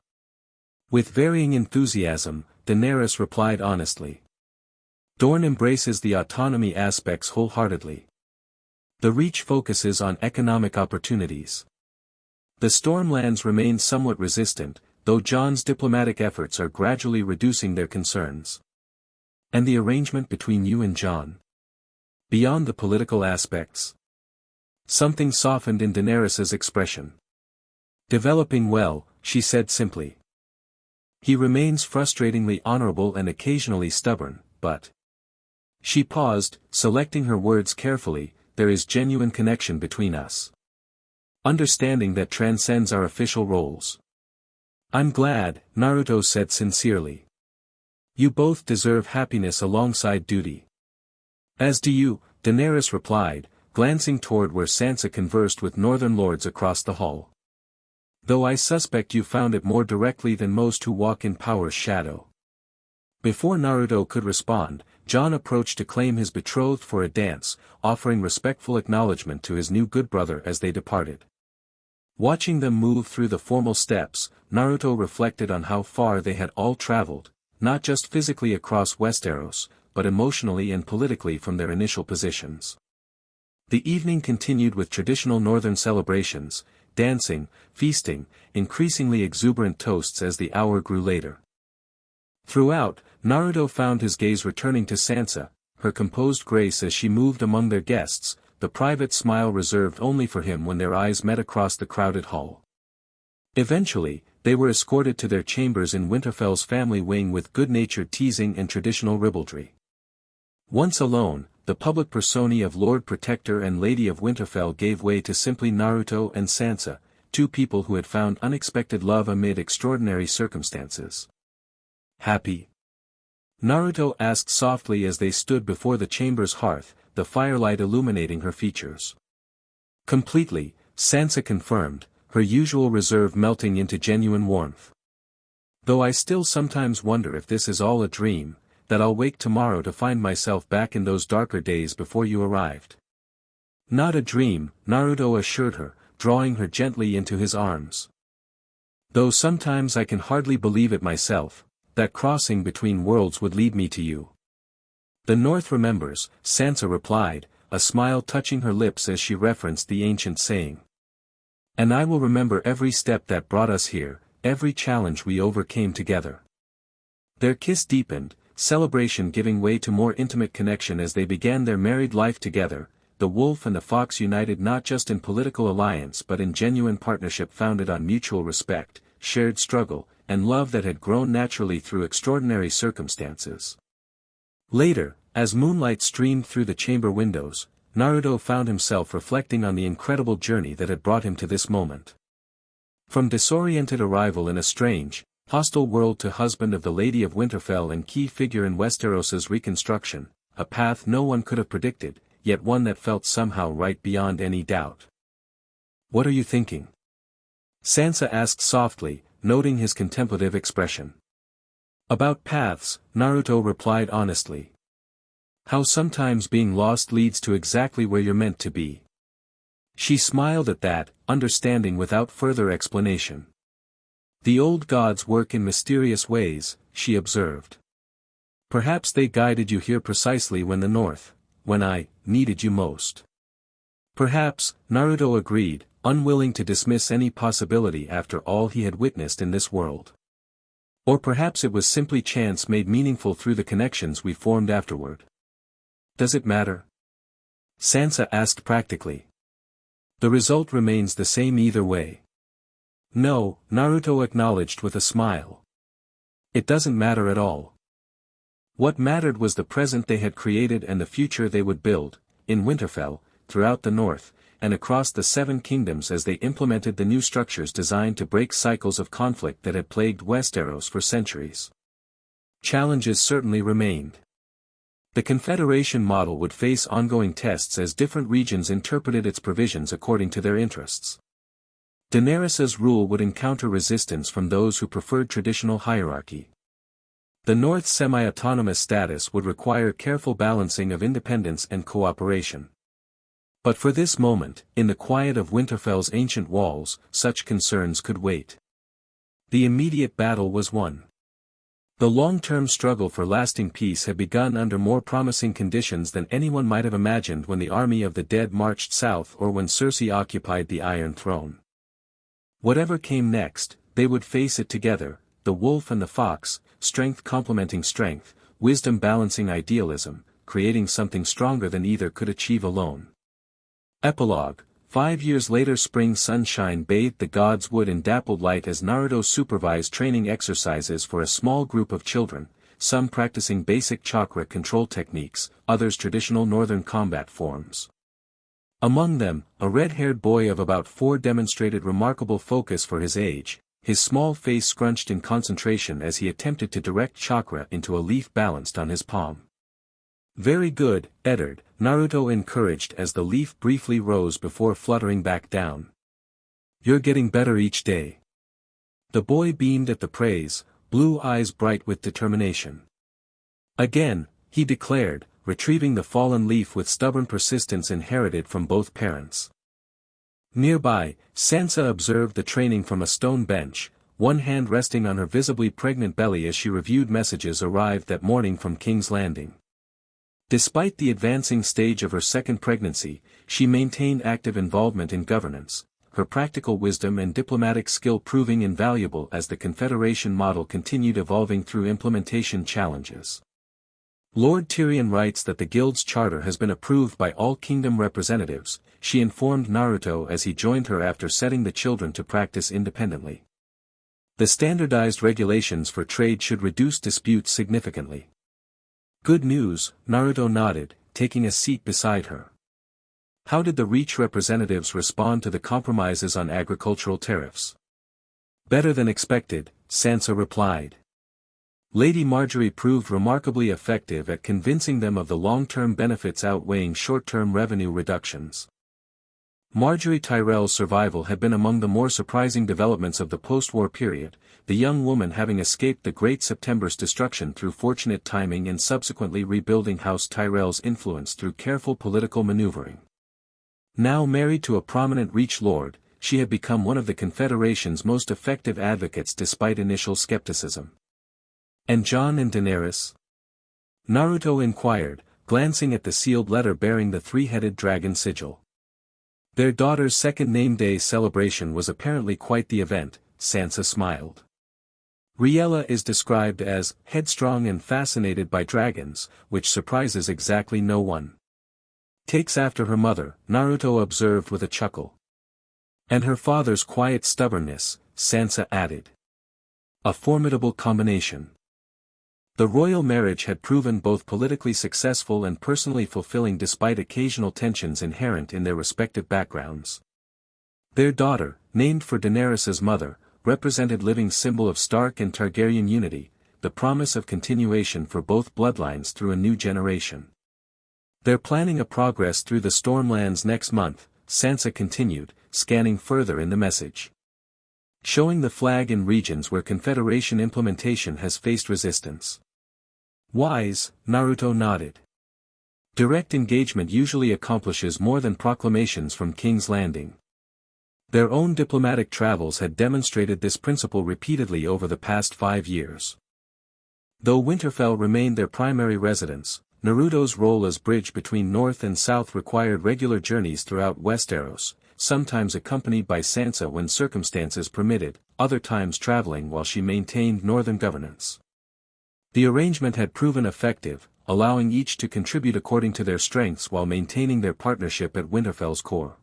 With varying enthusiasm, Daenerys replied honestly. Dorne embraces the autonomy aspects wholeheartedly. The Reach focuses on economic opportunities. The Stormlands remain somewhat resistant, though Jon's diplomatic efforts are gradually reducing their concerns. And the arrangement between you and Jon? Beyond the political aspects. Something softened in Daenerys's expression. Developing well, she said simply. He remains frustratingly honorable and occasionally stubborn, but... She paused, selecting her words carefully. There is genuine connection between us. Understanding that transcends our official roles. I'm glad, Naruto said sincerely. You both deserve happiness alongside duty. As do you, Daenerys replied, glancing toward where Sansa conversed with northern lords across the hall. Though I suspect you found it more directly than most who walk in power's shadow. Before Naruto could respond, Jon approached to claim his betrothed for a dance, offering respectful acknowledgement to his new good brother as they departed. Watching them move through the formal steps, Naruto reflected on how far they had all traveled, not just physically across West Aeros, but emotionally and politically from their initial positions. The evening continued with traditional northern celebrations, dancing, feasting, increasingly exuberant toasts as the hour grew later. Throughout, Naruto found his gaze returning to Sansa, her composed grace as she moved among their guests, the private smile reserved only for him when their eyes met across the crowded hall. Eventually, they were escorted to their chambers in Winterfell's family wing with good-natured teasing and traditional ribaldry. Once alone, the public personae of Lord Protector and Lady of Winterfell gave way to simply Naruto and Sansa, two people who had found unexpected love amid extraordinary circumstances. Happy? Naruto asked softly as they stood before the chamber's hearth, the firelight illuminating her features. Completely, Sansa confirmed, her usual reserve melting into genuine warmth. Though I still sometimes wonder if this is all a dream, that I'll wake tomorrow to find myself back in those darker days before you arrived. Not a dream, Naruto assured her, drawing her gently into his arms. Though sometimes I can hardly believe it myself, that crossing between worlds would lead me to you. The North remembers, Sansa replied, a smile touching her lips as she referenced the ancient saying. And I will remember every step that brought us here, every challenge we overcame together. Their kiss deepened, celebration giving way to more intimate connection as they began their married life together. The wolf and the fox united not just in political alliance but in genuine partnership founded on mutual respect, shared struggle, and love that had grown naturally through extraordinary circumstances. Later, as moonlight streamed through the chamber windows, Naruto found himself reflecting on the incredible journey that had brought him to this moment. From disoriented arrival in a strange, hostile world to husband of the Lady of Winterfell and key figure in Westeros's reconstruction, a path no one could have predicted, yet one that felt somehow right beyond any doubt. What are you thinking? Sansa asked softly, noting his contemplative expression. About paths, Naruto replied honestly. How sometimes being lost leads to exactly where you're meant to be. She smiled at that, understanding without further explanation. The old gods work in mysterious ways, she observed. Perhaps they guided you here precisely when I needed you most. Perhaps, Naruto agreed, unwilling to dismiss any possibility after all he had witnessed in this world. Or perhaps it was simply chance made meaningful through the connections we formed afterward. Does it matter? Sansa asked practically. The result remains the same either way. No, Naruto acknowledged with a smile. It doesn't matter at all. What mattered was the present they had created and the future they would build, in Winterfell, throughout the north, and across the Seven Kingdoms as they implemented the new structures designed to break cycles of conflict that had plagued West Aeros for centuries. Challenges certainly remained. The Confederation model would face ongoing tests as different regions interpreted its provisions according to their interests. Daenerys's rule would encounter resistance from those who preferred traditional hierarchy. The North's semi-autonomous status would require careful balancing of independence and cooperation. But for this moment, in the quiet of Winterfell's ancient walls, such concerns could wait. The immediate battle was won. The long-term struggle for lasting peace had begun under more promising conditions than anyone might have imagined when the army of the dead marched south or when Cersei occupied the Iron Throne. Whatever came next, they would face it together, the wolf and the fox, strength complementing strength, wisdom balancing idealism, creating something stronger than either could achieve alone. Epilogue. 5 years later, spring sunshine bathed the gods' wood in dappled light as Naruto supervised training exercises for a small group of children, some practicing basic chakra control techniques, others traditional northern combat forms. Among them, a red-haired boy of about 4 demonstrated remarkable focus for his age, his small face scrunched in concentration as he attempted to direct chakra into a leaf balanced on his palm. "Very good, Eddard," Naruto encouraged as the leaf briefly rose before fluttering back down. "You're getting better each day." The boy beamed at the praise, blue eyes bright with determination. "Again," he declared, retrieving the fallen leaf with stubborn persistence inherited from both parents. Nearby, Sansa observed the training from a stone bench, one hand resting on her visibly pregnant belly as she reviewed messages arrived that morning from King's Landing. Despite the advancing stage of her second pregnancy, she maintained active involvement in governance, her practical wisdom and diplomatic skill proving invaluable as the Confederation model continued evolving through implementation challenges. Lord Tyrion writes that the Guild's charter has been approved by all kingdom representatives, she informed Naruto as he joined her after setting the children to practice independently. The standardized regulations for trade should reduce disputes significantly. "Good news," Naruto nodded, taking a seat beside her. "How did the Reach representatives respond to the compromises on agricultural tariffs?" "Better than expected," Sansa replied. Lady Marjorie proved remarkably effective at convincing them of the long-term benefits outweighing short-term revenue reductions. Marjorie Tyrell's survival had been among the more surprising developments of the post-war period, the young woman having escaped the Great September's destruction through fortunate timing and subsequently rebuilding House Tyrell's influence through careful political maneuvering. Now married to a prominent Reach lord, she had become one of the Confederation's most effective advocates despite initial skepticism. "And Jon and Daenerys?" Naruto inquired, glancing at the sealed letter bearing the three-headed dragon sigil. "Their daughter's second name day celebration was apparently quite the event," Sansa smiled. "Riella is described as headstrong and fascinated by dragons, which surprises exactly no one. Takes after her mother," Naruto observed with a chuckle. "And her father's quiet stubbornness," Sansa added. "A formidable combination." The royal marriage had proven both politically successful and personally fulfilling despite occasional tensions inherent in their respective backgrounds. Their daughter, named for Daenerys's mother, represented living symbol of Stark and Targaryen unity, the promise of continuation for both bloodlines through a new generation. "They're planning a progress through the Stormlands next month," Sansa continued, scanning further in the message. "Showing the flag in regions where Confederation implementation has faced resistance." "Wise," Naruto nodded. "Direct engagement usually accomplishes more than proclamations from King's Landing." Their own diplomatic travels had demonstrated this principle repeatedly over the past 5 years. Though Winterfell remained their primary residence, Naruto's role as bridge between North and South required regular journeys throughout West Aeros, sometimes accompanied by Sansa when circumstances permitted, other times traveling while she maintained northern governance. The arrangement had proven effective, allowing each to contribute according to their strengths while maintaining their partnership at Winterfell's core.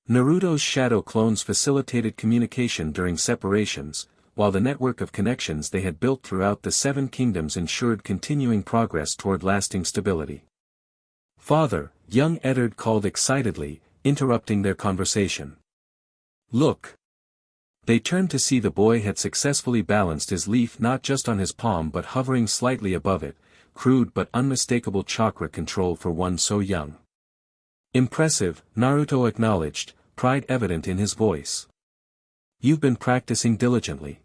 Naruto's shadow clones facilitated communication during separations, while the network of connections they had built throughout the 7 kingdoms ensured continuing progress toward lasting stability. "Father," young Eddard called excitedly, interrupting their conversation. "Look!" They turned to see the boy had successfully balanced his leaf not just on his palm but hovering slightly above it, crude but unmistakable chakra control for one so young. "Impressive," Naruto acknowledged, pride evident in his voice. "You've been practicing diligently."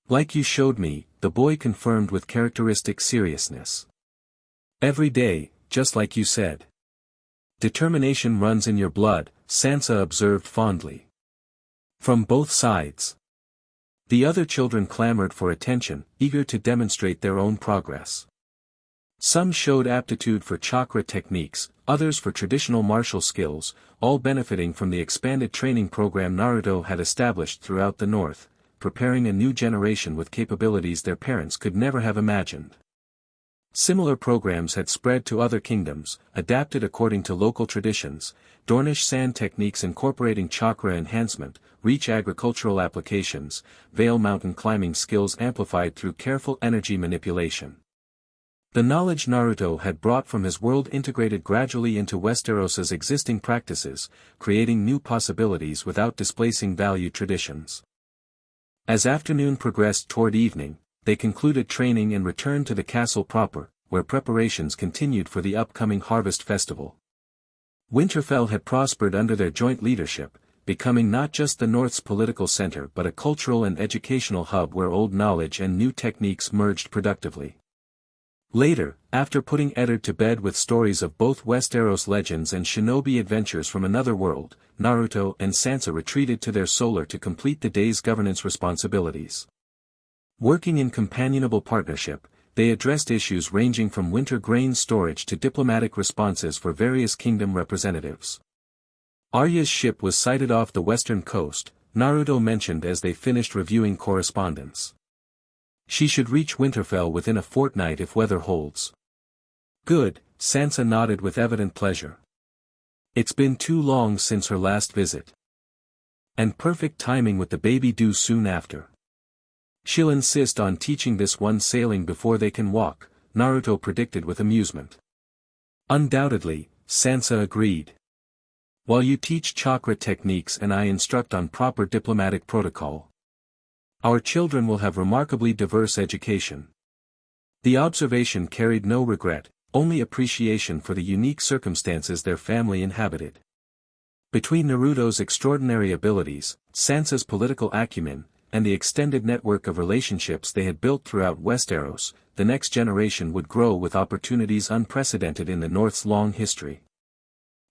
"Like you showed me," the boy confirmed with characteristic seriousness. "Every day, just like you said." Determination runs in your blood, Sansa observed fondly. From both sides. The other children clamored for attention, eager to demonstrate their own progress. Some showed aptitude for chakra techniques, others for traditional martial skills, all benefiting from the expanded training program Naruto had established throughout the North, preparing a new generation with capabilities their parents could never have imagined. Similar programs had spread to other kingdoms, adapted according to local traditions, Dornish sand techniques incorporating chakra enhancement, reach agricultural applications, Vale mountain climbing skills amplified through careful energy manipulation. The knowledge Naruto had brought from his world integrated gradually into West Aeros' existing practices, creating new possibilities without displacing valued traditions. As afternoon progressed toward evening, they concluded training and returned to the castle proper, where preparations continued for the upcoming harvest festival. Winterfell had prospered under their joint leadership, becoming not just the North's political center but a cultural and educational hub where old knowledge and new techniques merged productively. Later, after putting Eddard to bed with stories of both West Aeros legends and shinobi adventures from another world, Naruto and Sansa retreated to their solar to complete the day's governance responsibilities. Working in companionable partnership, they addressed issues ranging from winter grain storage to diplomatic responses for various kingdom representatives. Arya's ship was sighted off the western coast, Naruto mentioned as they finished reviewing correspondence. She should reach Winterfell within a fortnight if weather holds. Good, Sansa nodded with evident pleasure. It's been too long since her last visit. And perfect timing with the baby due soon after. She'll insist on teaching this one sailing before they can walk, Naruto predicted with amusement. Undoubtedly, Sansa agreed. While you teach chakra techniques and I instruct on proper diplomatic protocol. Our children will have remarkably diverse education. The observation carried no regret, only appreciation for the unique circumstances their family inhabited. Between Naruto's extraordinary abilities, Sansa's political acumen, and the extended network of relationships they had built throughout West Aeros, the next generation would grow with opportunities unprecedented in the North's long history.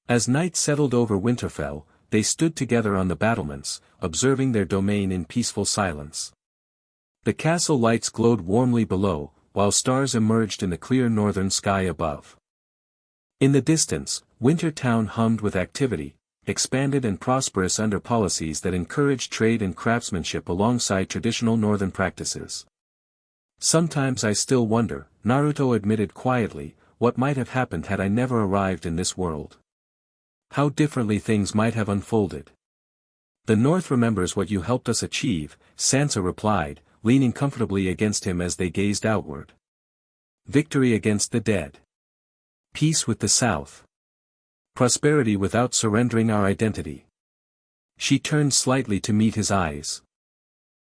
As night settled over Winterfell, they stood together on the battlements, observing their domain in peaceful silence. The castle lights glowed warmly below, while stars emerged in the clear northern sky above. In the distance, Winter Town hummed with activity, expanded and prosperous under policies that encouraged trade and craftsmanship alongside traditional northern practices. Sometimes I still wonder, Naruto admitted quietly, what might have happened had I never arrived in this world. How differently things might have unfolded. The North remembers what you helped us achieve, Sansa replied, leaning comfortably against him as they gazed outward. Victory against the dead. Peace with the South. Prosperity without surrendering our identity. She turned slightly to meet his eyes.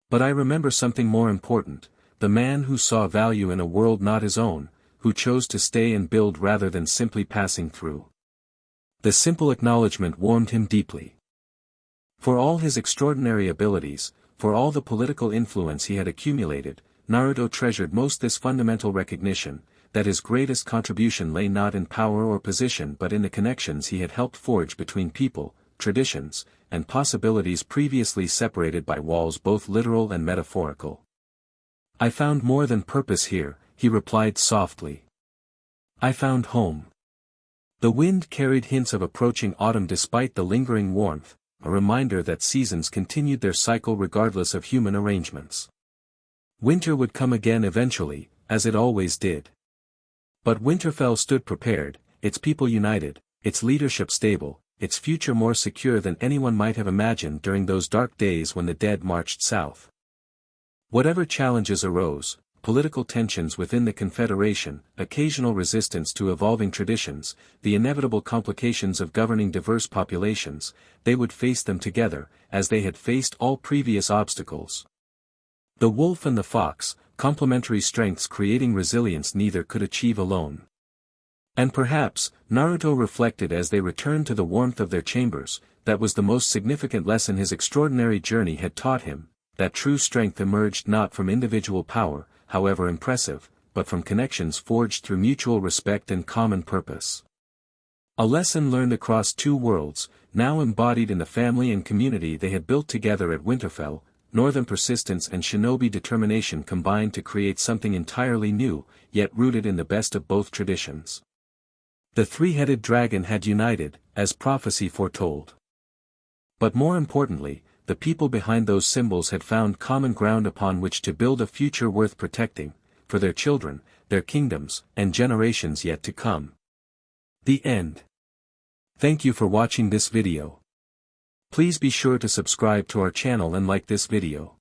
But I remember something more important, the man who saw value in a world not his own, who chose to stay and build rather than simply passing through. The simple acknowledgement warmed him deeply. For all his extraordinary abilities, for all the political influence he had accumulated, Naruto treasured most this fundamental recognition, that his greatest contribution lay not in power or position but in the connections he had helped forge between people, traditions, and possibilities previously separated by walls both literal and metaphorical. I found more than purpose here, he replied softly. I found home. The wind carried hints of approaching autumn despite the lingering warmth, a reminder that seasons continued their cycle regardless of human arrangements. Winter would come again eventually, as it always did. But Winterfell stood prepared, its people united, its leadership stable, its future more secure than anyone might have imagined during those dark days when the dead marched south. Whatever challenges arose, political tensions within the Confederation, occasional resistance to evolving traditions, the inevitable complications of governing diverse populations, they would face them together, as they had faced all previous obstacles. The wolf and the fox, complementary strengths creating resilience neither could achieve alone. And perhaps, Naruto reflected as they returned to the warmth of their chambers, that was the most significant lesson his extraordinary journey had taught him, that true strength emerged not from individual power, however impressive, but from connections forged through mutual respect and common purpose. A lesson learned across two worlds, now embodied in the family and community they had built together at Winterfell. Northern persistence and shinobi determination combined to create something entirely new, yet rooted in the best of both traditions. The three-headed dragon had united, as prophecy foretold. But more importantly, the people behind those symbols had found common ground upon which to build a future worth protecting, for their children, their kingdoms, and generations yet to come. The end. Thank you for watching this video. Please be sure to subscribe to our channel and like this video.